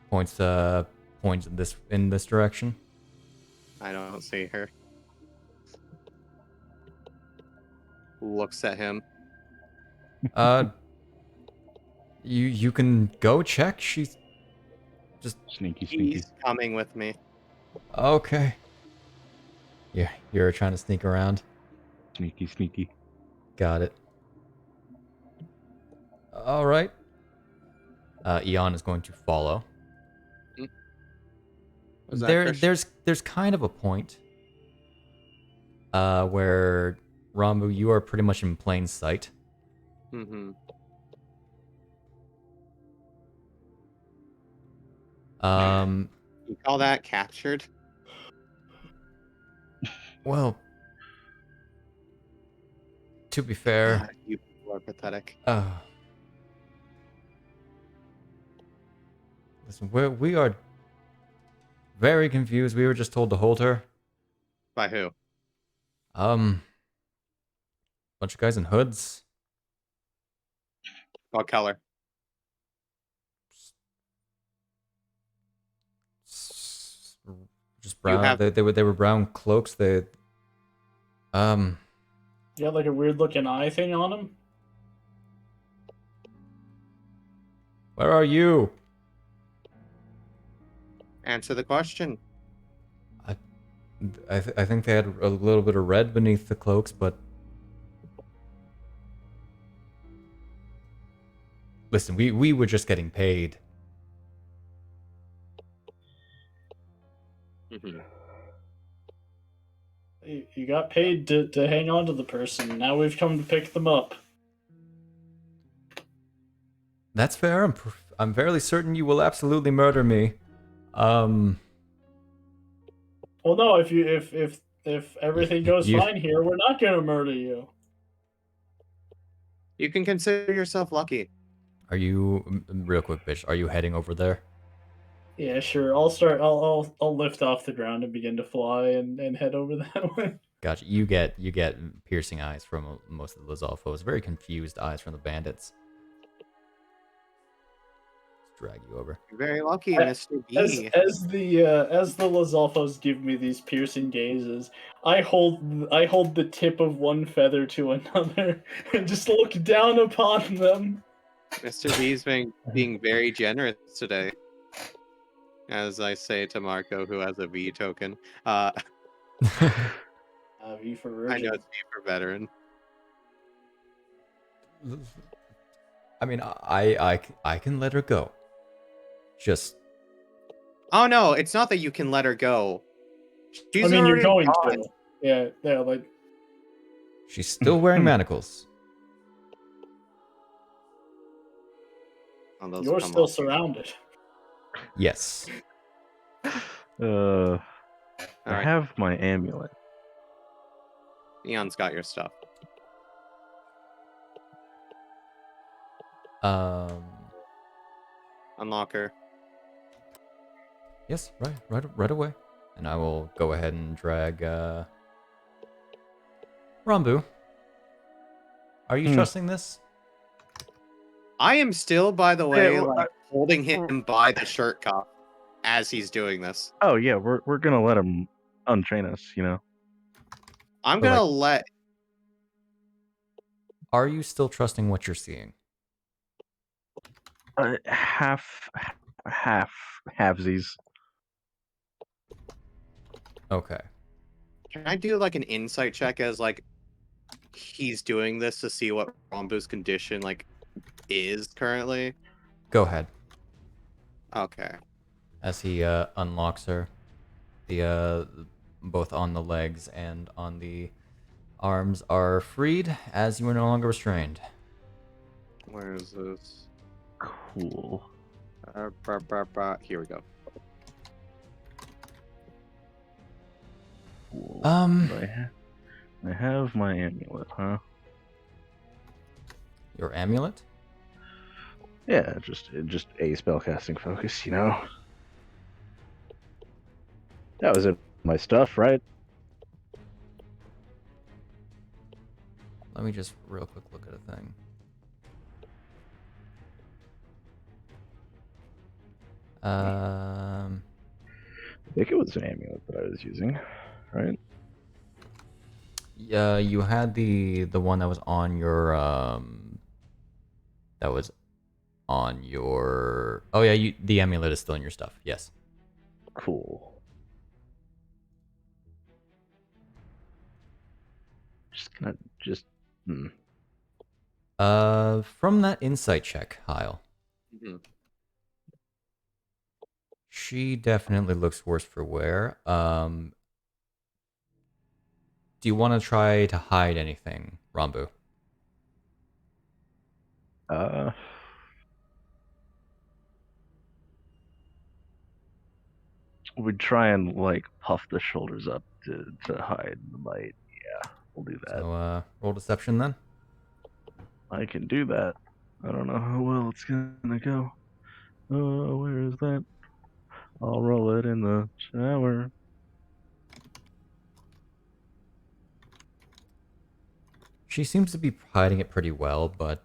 Speaker 1: Points in this direction.
Speaker 2: I don't see her. Looks at him.
Speaker 1: You can go check. She's just
Speaker 4: Sneaky.
Speaker 2: He's coming with me.
Speaker 1: okay. Yeah, you're trying to sneak around.
Speaker 4: Sneaky.
Speaker 1: Got it. All right. Eon is going to follow.
Speaker 2: Was that Christian?
Speaker 1: There's kind of a point where Rambu, you are pretty much in plain sight.
Speaker 2: Mm-hmm. You call that captured?
Speaker 1: Well, to be fair,
Speaker 2: God, you people are pathetic.
Speaker 1: Listen, we are very confused. We were just told to hold her.
Speaker 2: By who?
Speaker 1: Bunch of guys in hoods.
Speaker 2: What color?
Speaker 1: Just brown. They were brown cloaks.
Speaker 9: You got like a weird looking eye thing on him?
Speaker 1: Where are you?
Speaker 2: Answer the question.
Speaker 1: I think they had a little bit of red beneath the cloaks, but listen, we were just getting paid.
Speaker 2: Mm-hmm.
Speaker 9: You got paid to hang on to the person. Now we've come to pick them up.
Speaker 1: That's fair. I'm fairly certain you will absolutely murder me.
Speaker 9: Well, no. If everything goes fine here, we're not gonna murder you.
Speaker 2: You can consider yourself lucky.
Speaker 1: Are you real quick, bitch? Are you heading over there?
Speaker 9: Yeah, sure. I'll lift off the ground and begin to fly and head over that way.
Speaker 1: Gotcha. You get piercing eyes from most of the Lizalfos. Very confused eyes from the bandits. Let's drag you over.
Speaker 2: You're very lucky, Mr. B.
Speaker 9: As the Lizalfos give me these piercing gazes, I hold the tip of one feather to another and just look down upon them.
Speaker 2: Mr. B's being very generous today. As I say to Marco, who has a V token.
Speaker 9: V for
Speaker 2: I know
Speaker 9: urgent.
Speaker 2: it's V for veteran.
Speaker 1: I mean, I can let her go. Just
Speaker 2: Oh no, it's not that you can let her go. She's
Speaker 9: I mean, you're
Speaker 2: already
Speaker 9: going
Speaker 2: gone.
Speaker 9: to. Yeah, like
Speaker 1: she's still wearing manacles.
Speaker 2: Oh, those
Speaker 9: you're
Speaker 2: come
Speaker 9: still
Speaker 2: off.
Speaker 9: surrounded.
Speaker 1: Yes.
Speaker 4: I
Speaker 2: Alright.
Speaker 4: have my amulet.
Speaker 2: Eon's got your stuff. Unlock her.
Speaker 1: Yes, right away. And I will go ahead and drag Rambu. Are you trusting this?
Speaker 2: I am still, by the way,
Speaker 4: well,
Speaker 2: like holding him by the shirt cuff as he's doing this.
Speaker 4: Oh yeah, we're gonna let him untrain us, you know.
Speaker 2: I'm
Speaker 1: But,
Speaker 2: gonna
Speaker 1: like-
Speaker 2: let.
Speaker 1: Are you still trusting what you're seeing?
Speaker 4: Halfsies.
Speaker 1: Okay.
Speaker 2: Can I do like an insight check as like he's doing this to see what Rambu's condition like is currently?
Speaker 1: Go ahead.
Speaker 2: Okay.
Speaker 1: As he unlocks her, the both on the legs and on the arms are freed, as you are no longer restrained.
Speaker 2: Where is this?
Speaker 4: Cool.
Speaker 2: Here we go.
Speaker 4: Cool.
Speaker 1: Um,
Speaker 4: I have my amulet, huh?
Speaker 1: Your amulet?
Speaker 4: Yeah, just a spellcasting focus, you know. That was it. My stuff, right?
Speaker 1: Let me just real quick look at a thing.
Speaker 4: I think it was an amulet that I was using, right?
Speaker 1: Yeah, you had the one that was on your that was on your. Oh yeah, the amulet is still in your stuff. Yes.
Speaker 4: Cool. Hmm.
Speaker 1: From that insight check, Hyle,
Speaker 2: Mhm.
Speaker 1: she definitely looks worse for wear. Do you want to try to hide anything, Rambu?
Speaker 4: We'd try and like puff the shoulders up to hide the light. Yeah, we'll do that.
Speaker 1: So, roll deception then.
Speaker 4: I can do that. I don't know how well it's gonna go. Oh, where is that? I'll roll it in the shower.
Speaker 1: She seems to be hiding it pretty well, but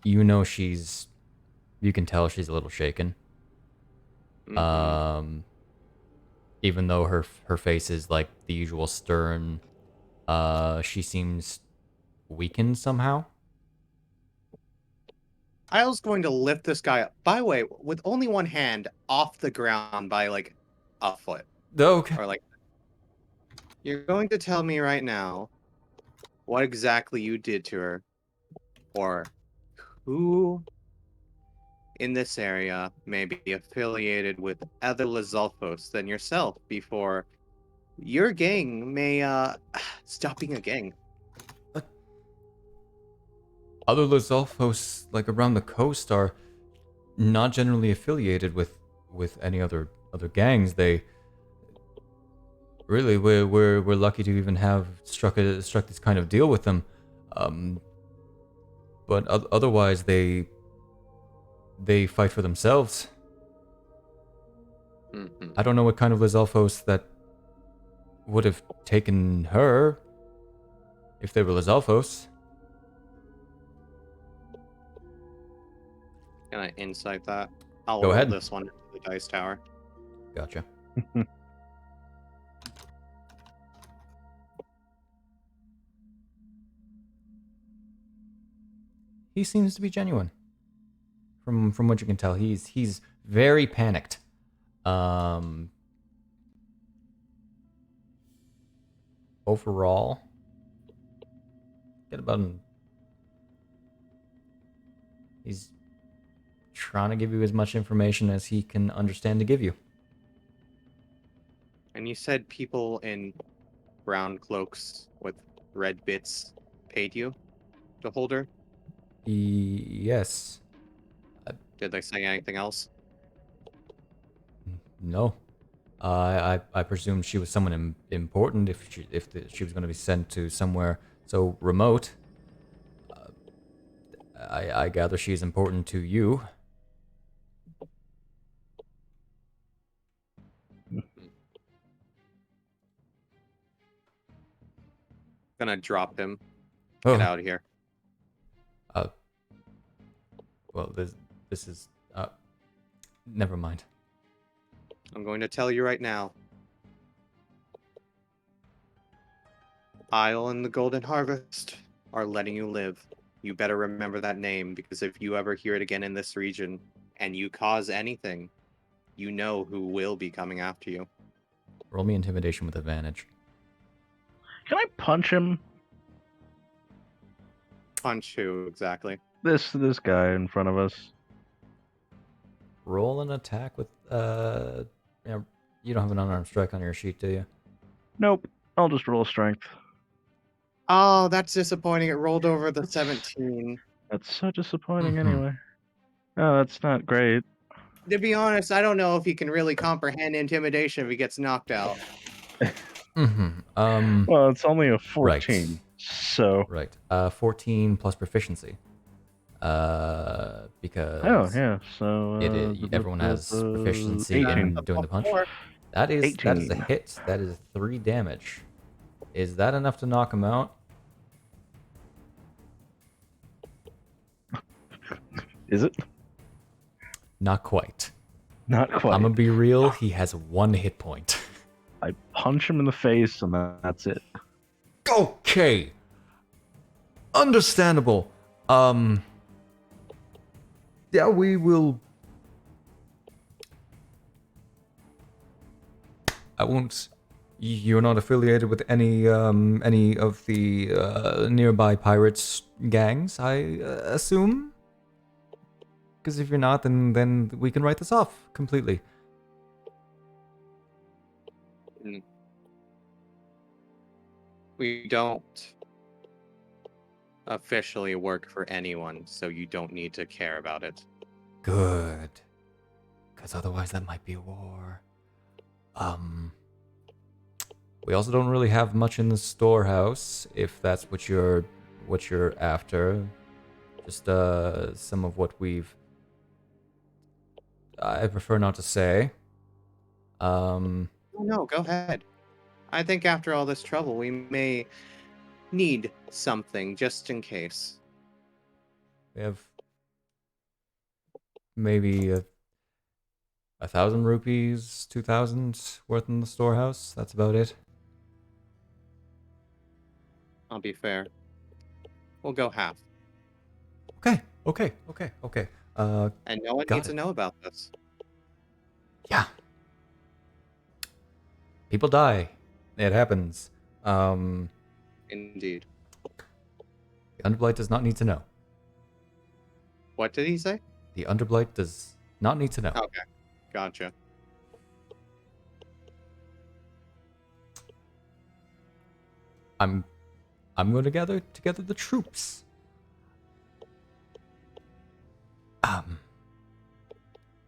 Speaker 1: you know you can tell she's a little shaken. Even though her face is like the usual stern, she seems weakened somehow.
Speaker 2: Hyle's going to lift this guy up. By the way, with only one hand off the ground by like a foot.
Speaker 1: Okay.
Speaker 2: Or like. You're going to tell me right now what exactly you did to her, or who in this area may be affiliated with other Lizalfos than yourself before your gang may stop being a gang.
Speaker 1: Other Lizalfos, like around the coast, are not generally affiliated with any other gangs. They really we're lucky to even have struck this kind of deal with them. But otherwise they fight for themselves. I don't know what kind of Lizalfos that would have taken her if they were Lizalfos.
Speaker 2: Can I insight that? I'll
Speaker 1: Go
Speaker 2: roll
Speaker 1: ahead.
Speaker 2: this one into the dice tower.
Speaker 1: Gotcha. He seems to be genuine. From what you can tell, he's very panicked. overall, get about he's trying to give you as much information as he can understand to give you.
Speaker 2: And you said people in brown cloaks with red bits paid you to hold her?
Speaker 1: Yes.
Speaker 2: Did they say anything else?
Speaker 1: No. I presumed she was someone important if she was going to be sent to somewhere so remote. I gather she's important to you.
Speaker 2: Gonna drop him.
Speaker 1: Oh.
Speaker 2: Get out of here.
Speaker 1: Well, this is never mind.
Speaker 2: I'm going to tell you right now. Hyle and the Golden Harvest are letting you live. You better remember that name, because if you ever hear it again in this region, and you cause anything, you know who will be coming after you.
Speaker 1: Roll me intimidation with advantage.
Speaker 4: Can I punch him?
Speaker 2: Punch who, exactly?
Speaker 4: This guy in front of us.
Speaker 1: Roll an attack with you don't have an unarmed strike on your sheet, do you?
Speaker 4: Nope. I'll just roll strength.
Speaker 2: Oh, that's disappointing. It rolled over the 17.
Speaker 4: That's so disappointing anyway. Oh, that's not great.
Speaker 2: To be honest, I don't know if he can really comprehend intimidation if he gets knocked out.
Speaker 4: Well, it's only a 14,
Speaker 1: right.
Speaker 4: so...
Speaker 1: Right. 14 plus proficiency. Because...
Speaker 4: Oh, yeah, so...
Speaker 1: everyone has proficiency
Speaker 4: 18.
Speaker 1: in doing the punch. That is
Speaker 4: 18.
Speaker 1: a hit. That is 3 damage. Is that enough to knock him out?
Speaker 4: Is it?
Speaker 1: Not quite.
Speaker 4: Not quite.
Speaker 1: I'm gonna be real, he has 1 hit point.
Speaker 4: I punch him in the face, and that's it.
Speaker 1: Okay. Understandable. Yeah, we will... I won't... You're not affiliated with any of the nearby pirates gangs, I assume? Because if you're not, then we can write this off completely.
Speaker 2: We don't officially work for anyone, so you don't need to care about it.
Speaker 1: Good. Because otherwise that might be a war. We also don't really have much in the storehouse, if that's what you're after. Just some of what we've... I prefer not to say.
Speaker 2: No, go ahead. I think after all this trouble, we may need something just in case.
Speaker 1: We have maybe 1,000 rupees, 2,000 worth in the storehouse. That's about it.
Speaker 2: I'll be fair. We'll go half.
Speaker 1: Okay.
Speaker 2: And no one needs to know about this.
Speaker 1: Yeah. People die. It happens.
Speaker 2: Indeed.
Speaker 1: The Underblight does not need to know.
Speaker 2: What did he say?
Speaker 1: The Underblight does not need to know.
Speaker 2: Okay. Gotcha.
Speaker 1: I'm going to gather together the troops.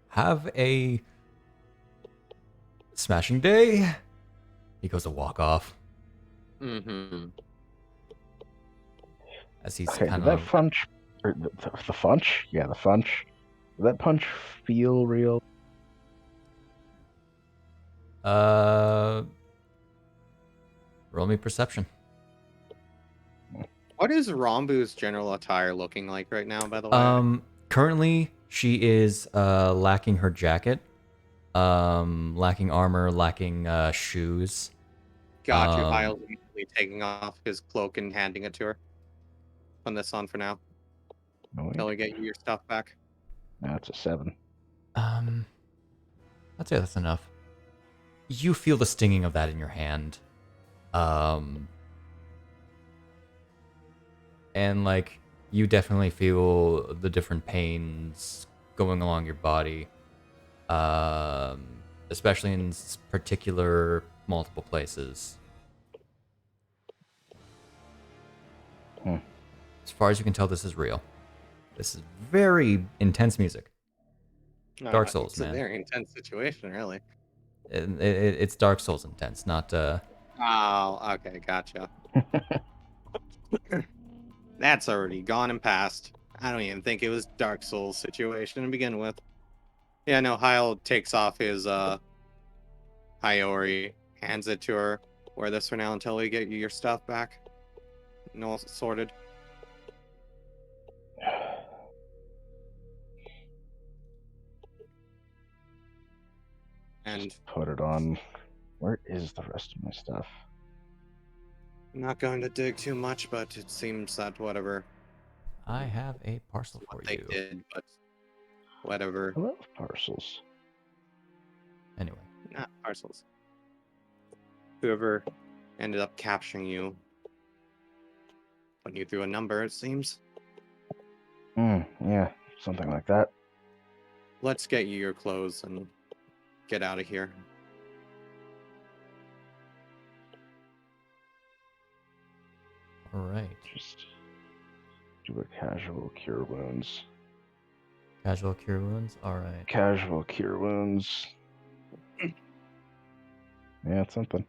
Speaker 1: Have a smashing day. He goes to walk off.
Speaker 2: Mm-hmm.
Speaker 1: As he's
Speaker 4: Okay,
Speaker 1: kind
Speaker 4: did
Speaker 1: of...
Speaker 4: that punch... Or the funch? Yeah, the funch. Did that punch feel real?
Speaker 1: Roll me perception.
Speaker 2: What is Rambu's general attire looking like right now, by the way?
Speaker 1: Currently, she is lacking her jacket, lacking armor, lacking shoes.
Speaker 2: Got you. Hyle's immediately taking off his cloak and handing it to her. Put this on for now. Till we get you your stuff back.
Speaker 4: That's a 7.
Speaker 1: I'd say that's enough. You feel the stinging of that in your hand. And like you definitely feel the different pains going along your body, especially in particular multiple places. As far as you can tell, this is real. This is very intense music. Dark Souls,
Speaker 8: it's
Speaker 1: man.
Speaker 8: a very intense situation, really.
Speaker 1: It's Dark Souls intense, not
Speaker 8: Oh, okay, gotcha. That's already gone and passed. I don't even think it was Dark Souls situation to begin with. Yeah, no, Hyle takes off his Hiyori, hands it to her. Wear this for now until we get you your stuff back. And all sorted. And
Speaker 4: Just put it on. Where is the rest of my stuff?
Speaker 8: I'm not going to dig too much, but it seems that whatever
Speaker 1: I have a parcel for
Speaker 8: they
Speaker 1: you.
Speaker 8: did, but whatever.
Speaker 4: I love parcels.
Speaker 1: Anyway.
Speaker 8: Not parcels. Whoever ended up capturing you, putting you through a number, it seems.
Speaker 4: Yeah, something like that.
Speaker 8: Let's get you your clothes and get out of here.
Speaker 1: All right.
Speaker 4: Just do a casual cure wounds.
Speaker 1: Casual cure wounds. All right.
Speaker 4: Casual cure wounds. Yeah, it's something.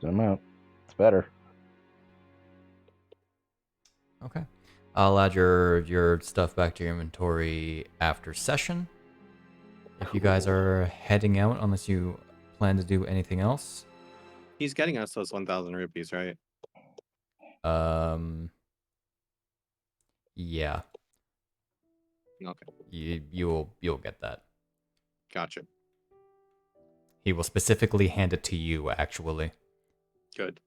Speaker 4: Zoom out. It's better.
Speaker 1: Okay. I'll add your stuff back to your inventory after session. If you guys are heading out, unless you plan to do anything else.
Speaker 8: He's getting us those 1,000 rupees, right?
Speaker 1: Yeah.
Speaker 8: Okay.
Speaker 1: You'll get that.
Speaker 8: Gotcha.
Speaker 1: He will specifically hand it to you, actually.
Speaker 8: Good.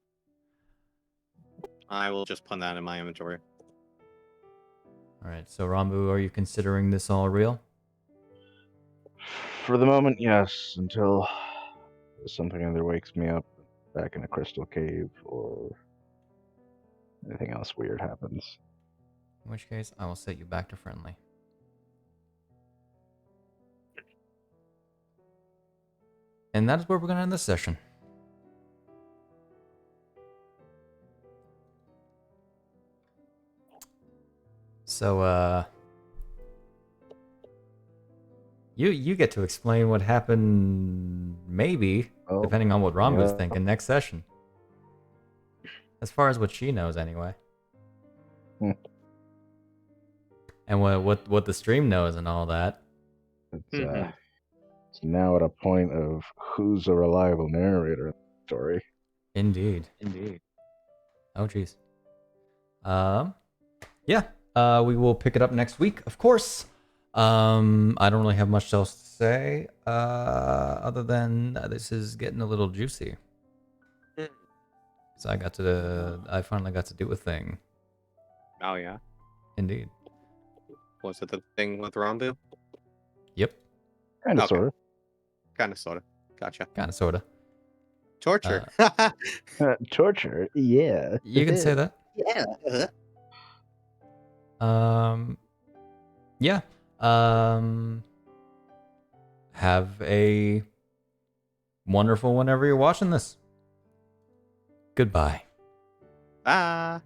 Speaker 8: I will just put that in my inventory.
Speaker 1: All right. So Rambu, are you considering this all real?
Speaker 4: For the moment, yes. Until something either wakes me up back in a crystal cave or anything else weird happens.
Speaker 1: In which case, I will set you back to friendly. And that is where we're going to end this session. So, you get to explain what happened, maybe, depending on what Rambu's thinking, next session. As far as what she knows, anyway. And what the stream knows and all that.
Speaker 4: It's now at a point of who's a reliable narrator in the story.
Speaker 1: Indeed. Oh, jeez. Yeah. We will pick it up next week, of course. I don't really have much else to say, other than this is getting a little juicy. So I finally got to do a thing.
Speaker 8: Oh, yeah?
Speaker 1: Indeed.
Speaker 8: Was it the thing with Rambu?
Speaker 1: Yep.
Speaker 4: Kind of, sort of.
Speaker 8: Kind of, sort of. Gotcha.
Speaker 1: Kind of, sort of.
Speaker 8: Torture.
Speaker 4: Torture? Yeah.
Speaker 1: You can say that.
Speaker 8: Yeah.
Speaker 1: Yeah. Have a wonderful whenever you're watching this. Goodbye.
Speaker 8: Bye.